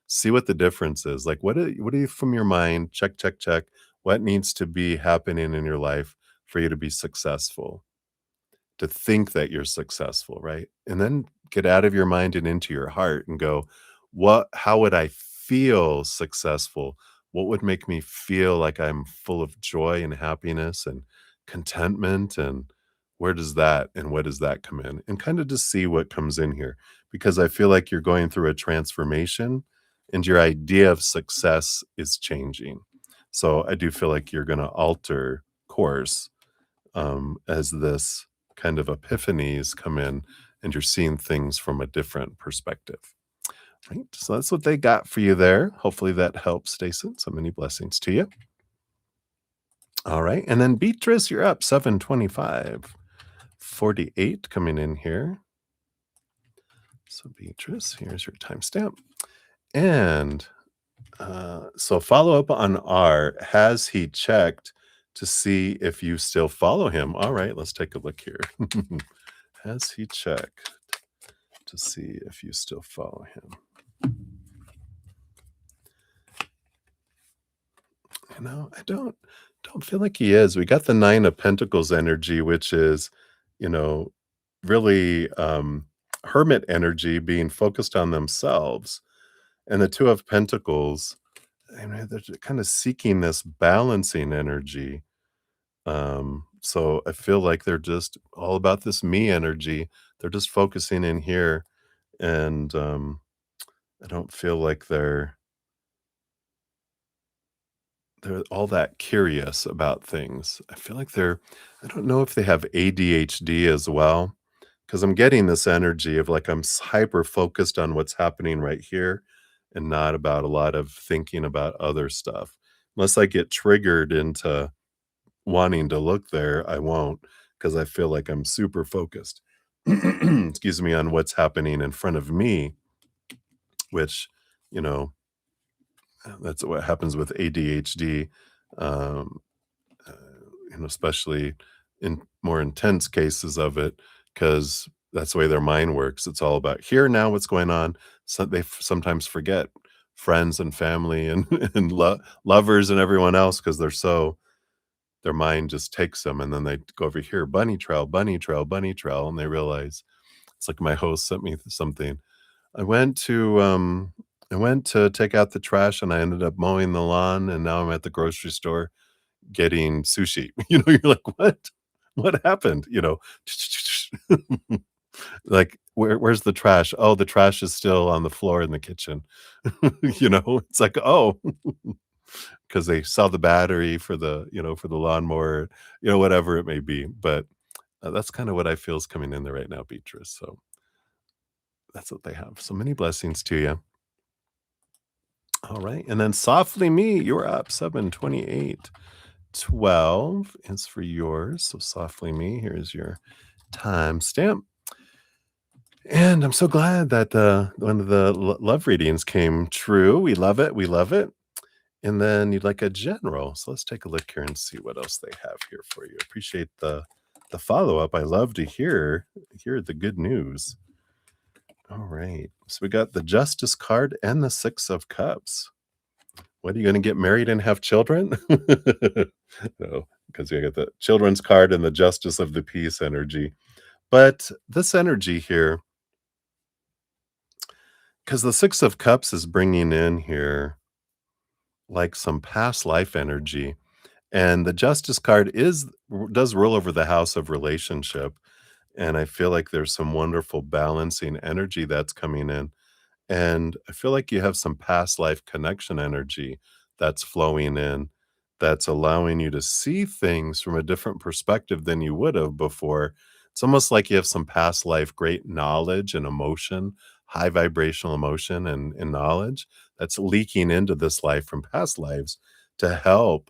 See what the difference is. Like what are you from your mind? Check, check, check. What needs to be happening in your life for you to be successful? To think that you're successful, right? And then get out of your mind and into your heart and go, what how would I feel successful? What would make me feel like I'm full of joy and happiness and contentment and where does that and what does that come in? And kind of just see what comes in here because I feel like you're going through a transformation and your idea of success is changing. So I do feel like you're going to alter course as this kind of epiphanies come in and you're seeing things from a different perspective. Right. So that's what they got for you there. Hopefully that helps, Stacey. So many blessings to you. All right. And then Beatrice, you're up 725. 48 coming in here. So Beatrice, here's your timestamp. And so follow up on R. Has he checked to see if you still follow him? All right, let's take a look here. Has he checked to see if you still follow him? I don't feel like he is. We got the 9 of Pentacles energy, which is, you know, really hermit energy being focused on themselves. And the 2 of Pentacles, they're kind of seeking this balancing energy. So I feel like they're just all about this me energy. They're just focusing in here, and I don't feel like they're all that curious about things. I feel like I don't know if they have ADHD as well, because I'm getting this energy of like hyper focused on what's happening right here and not about a lot of thinking about other stuff. Unless I get triggered into wanting to look there, I won't because I feel like I'm super focused. Excuse me, on what's happening in front of me, which, you know, that's what happens with ADHD. Um, uh, especially in more intense cases of it, because that's the way their mind works. It's all about here now, what's going on. So they sometimes forget friends and family and and lovers and everyone else because their mind just takes them, and then they go over here, bunny trail, bunny trail, bunny trail, and they realize it's like my host sent me something. I went to I went to take out the trash and I ended up mowing the lawn and now I'm at the grocery store getting sushi. You're like, "What? What happened?" Like, where's the trash? Oh, the trash is still on the floor in the kitchen. You know, it's like, oh, because they sell the battery for for the lawnmower, whatever it may be. But that's kind of what I feel is coming in there right now, Beatrice. So that's what they have. So many blessings to you. All right. And then softly me, you're up 7:28:12 is for yours. So softly me, here's your timestamp. And I'm so glad that one of the love readings came true. We love it. We love it. And then you'd like a general. So let's take a look here and see what else they have here for you. Appreciate the follow up. I love to hear the good news. All right. So we got the Justice card and the Six of Cups. What, are you going to get married and have children? No, because you got the Children's card and the Justice of the Peace energy. But this energy here, because the Six of Cups is bringing in here like some past life energy. And the Justice card does rule over the house of relationship. And I feel like there's some wonderful balancing energy that's coming in. And I feel like you have some past life connection energy that's flowing in, that's allowing you to see things from a different perspective than you would have before. It's almost like you have some past life great knowledge and emotion, high vibrational emotion and knowledge that's leaking into this life from past lives to help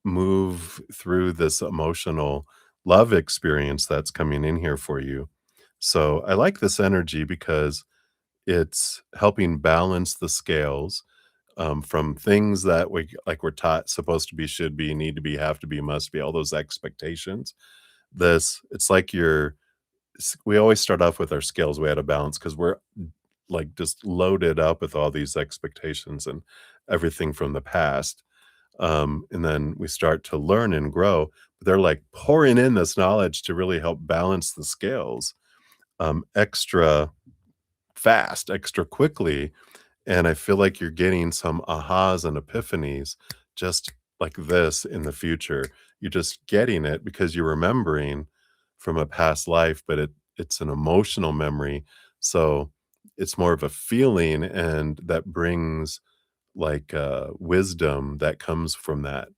move through this emotional love experience that's coming in here for you. So I like this energy because it's helping balance the scales, from things that we're taught supposed to be, should be, need to be, have to be, must be, all those expectations. It's like we always start off with our scales way out of balance because we're like just loaded up with all these expectations and everything from the past. And then we start to learn and grow. But they're like pouring in this knowledge to really help balance the scales extra fast, extra quickly. And I feel like you're getting some ahas and epiphanies just like this in the future. You're just getting it because you're remembering from a past life, but it's an emotional memory. So it's more of a feeling, and that brings like wisdom that comes from that.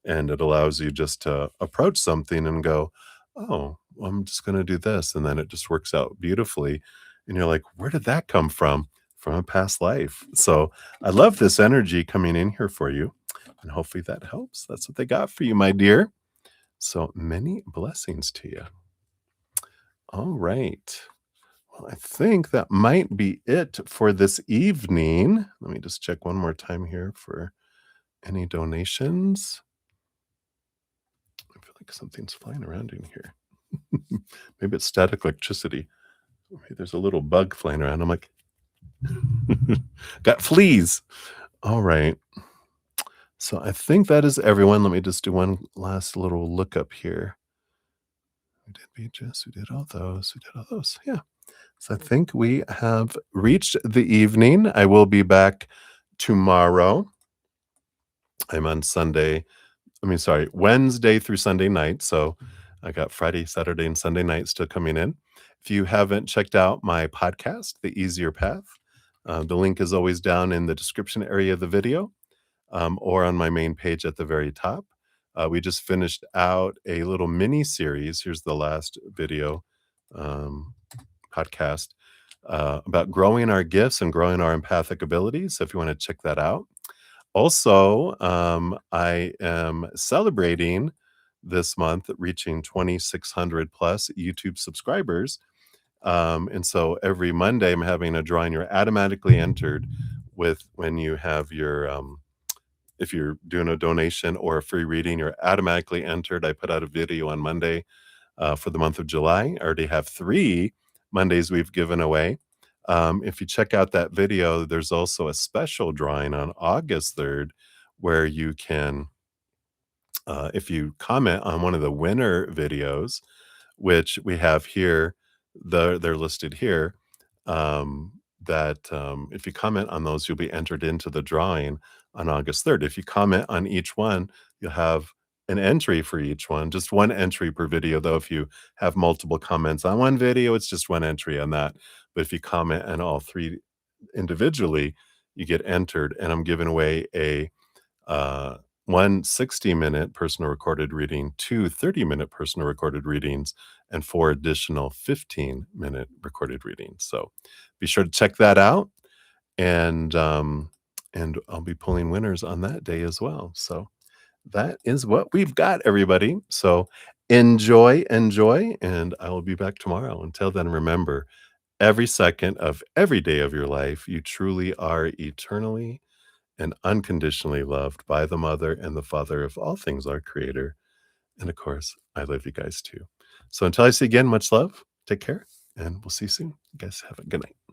And it allows you just to approach something and go, oh, well, I'm just going to do this. And then it just works out beautifully. And you're like, where did that come from? From a past life. So I love this energy coming in here for you. And hopefully that helps. That's what they got for you, my dear. So many blessings to you. All right. Well, I think that might be it for this evening. Let me just check one more time here for any donations. I feel like something's flying around in here. Maybe it's static electricity. Maybe there's a little bug flying around. I'm like, got fleas. All right. So I think that is everyone. Let me just do one last little look up here. We did Beatrice. We did all those. We did all those. Yeah. So I think we have reached the evening. I will be back tomorrow. I'm on Wednesday through Sunday night. So I got Friday, Saturday, and Sunday night still coming in. If you haven't checked out my podcast, The Easier Path, the link is always down in the description area of the video, or on my main page at the very top. We just finished out a little mini series. Here's the last video podcast about growing our gifts and growing our empathic abilities. So if you want to check that out. Also, I am celebrating this month reaching 2,600 plus YouTube subscribers. And so every Monday I'm having a drawing. You're automatically entered when you have your, if you're doing a donation or a free reading, you're automatically entered. I put out a video on Monday for the month of July. I already have 3 Mondays we've given away. If you check out that video, there's also a special drawing on August 3rd where you can, if you comment on one of the winner videos, which we have here, they're listed here, if you comment on those, you'll be entered into the drawing on August 3rd. If you comment on each one, you'll have an entry for each one, just one entry per video, though. If you have multiple comments on one video, it's just one entry on that. But if you comment on all three individually, you get entered, and I'm giving away a uh, one 60-minute personal recorded reading, two 30-minute personal recorded readings, and four additional 15-minute recorded readings. So be sure to check that out, and I'll be pulling winners on that day as well. So that is what we've got, everybody. So enjoy, and I will be back tomorrow. Until then, remember, every second of every day of your life, you truly are eternally and unconditionally loved by the mother and the father of all things, our creator. And of course, I love you guys too. So until I see you again, much love. Take care, and we'll see you soon. You guys have a good night.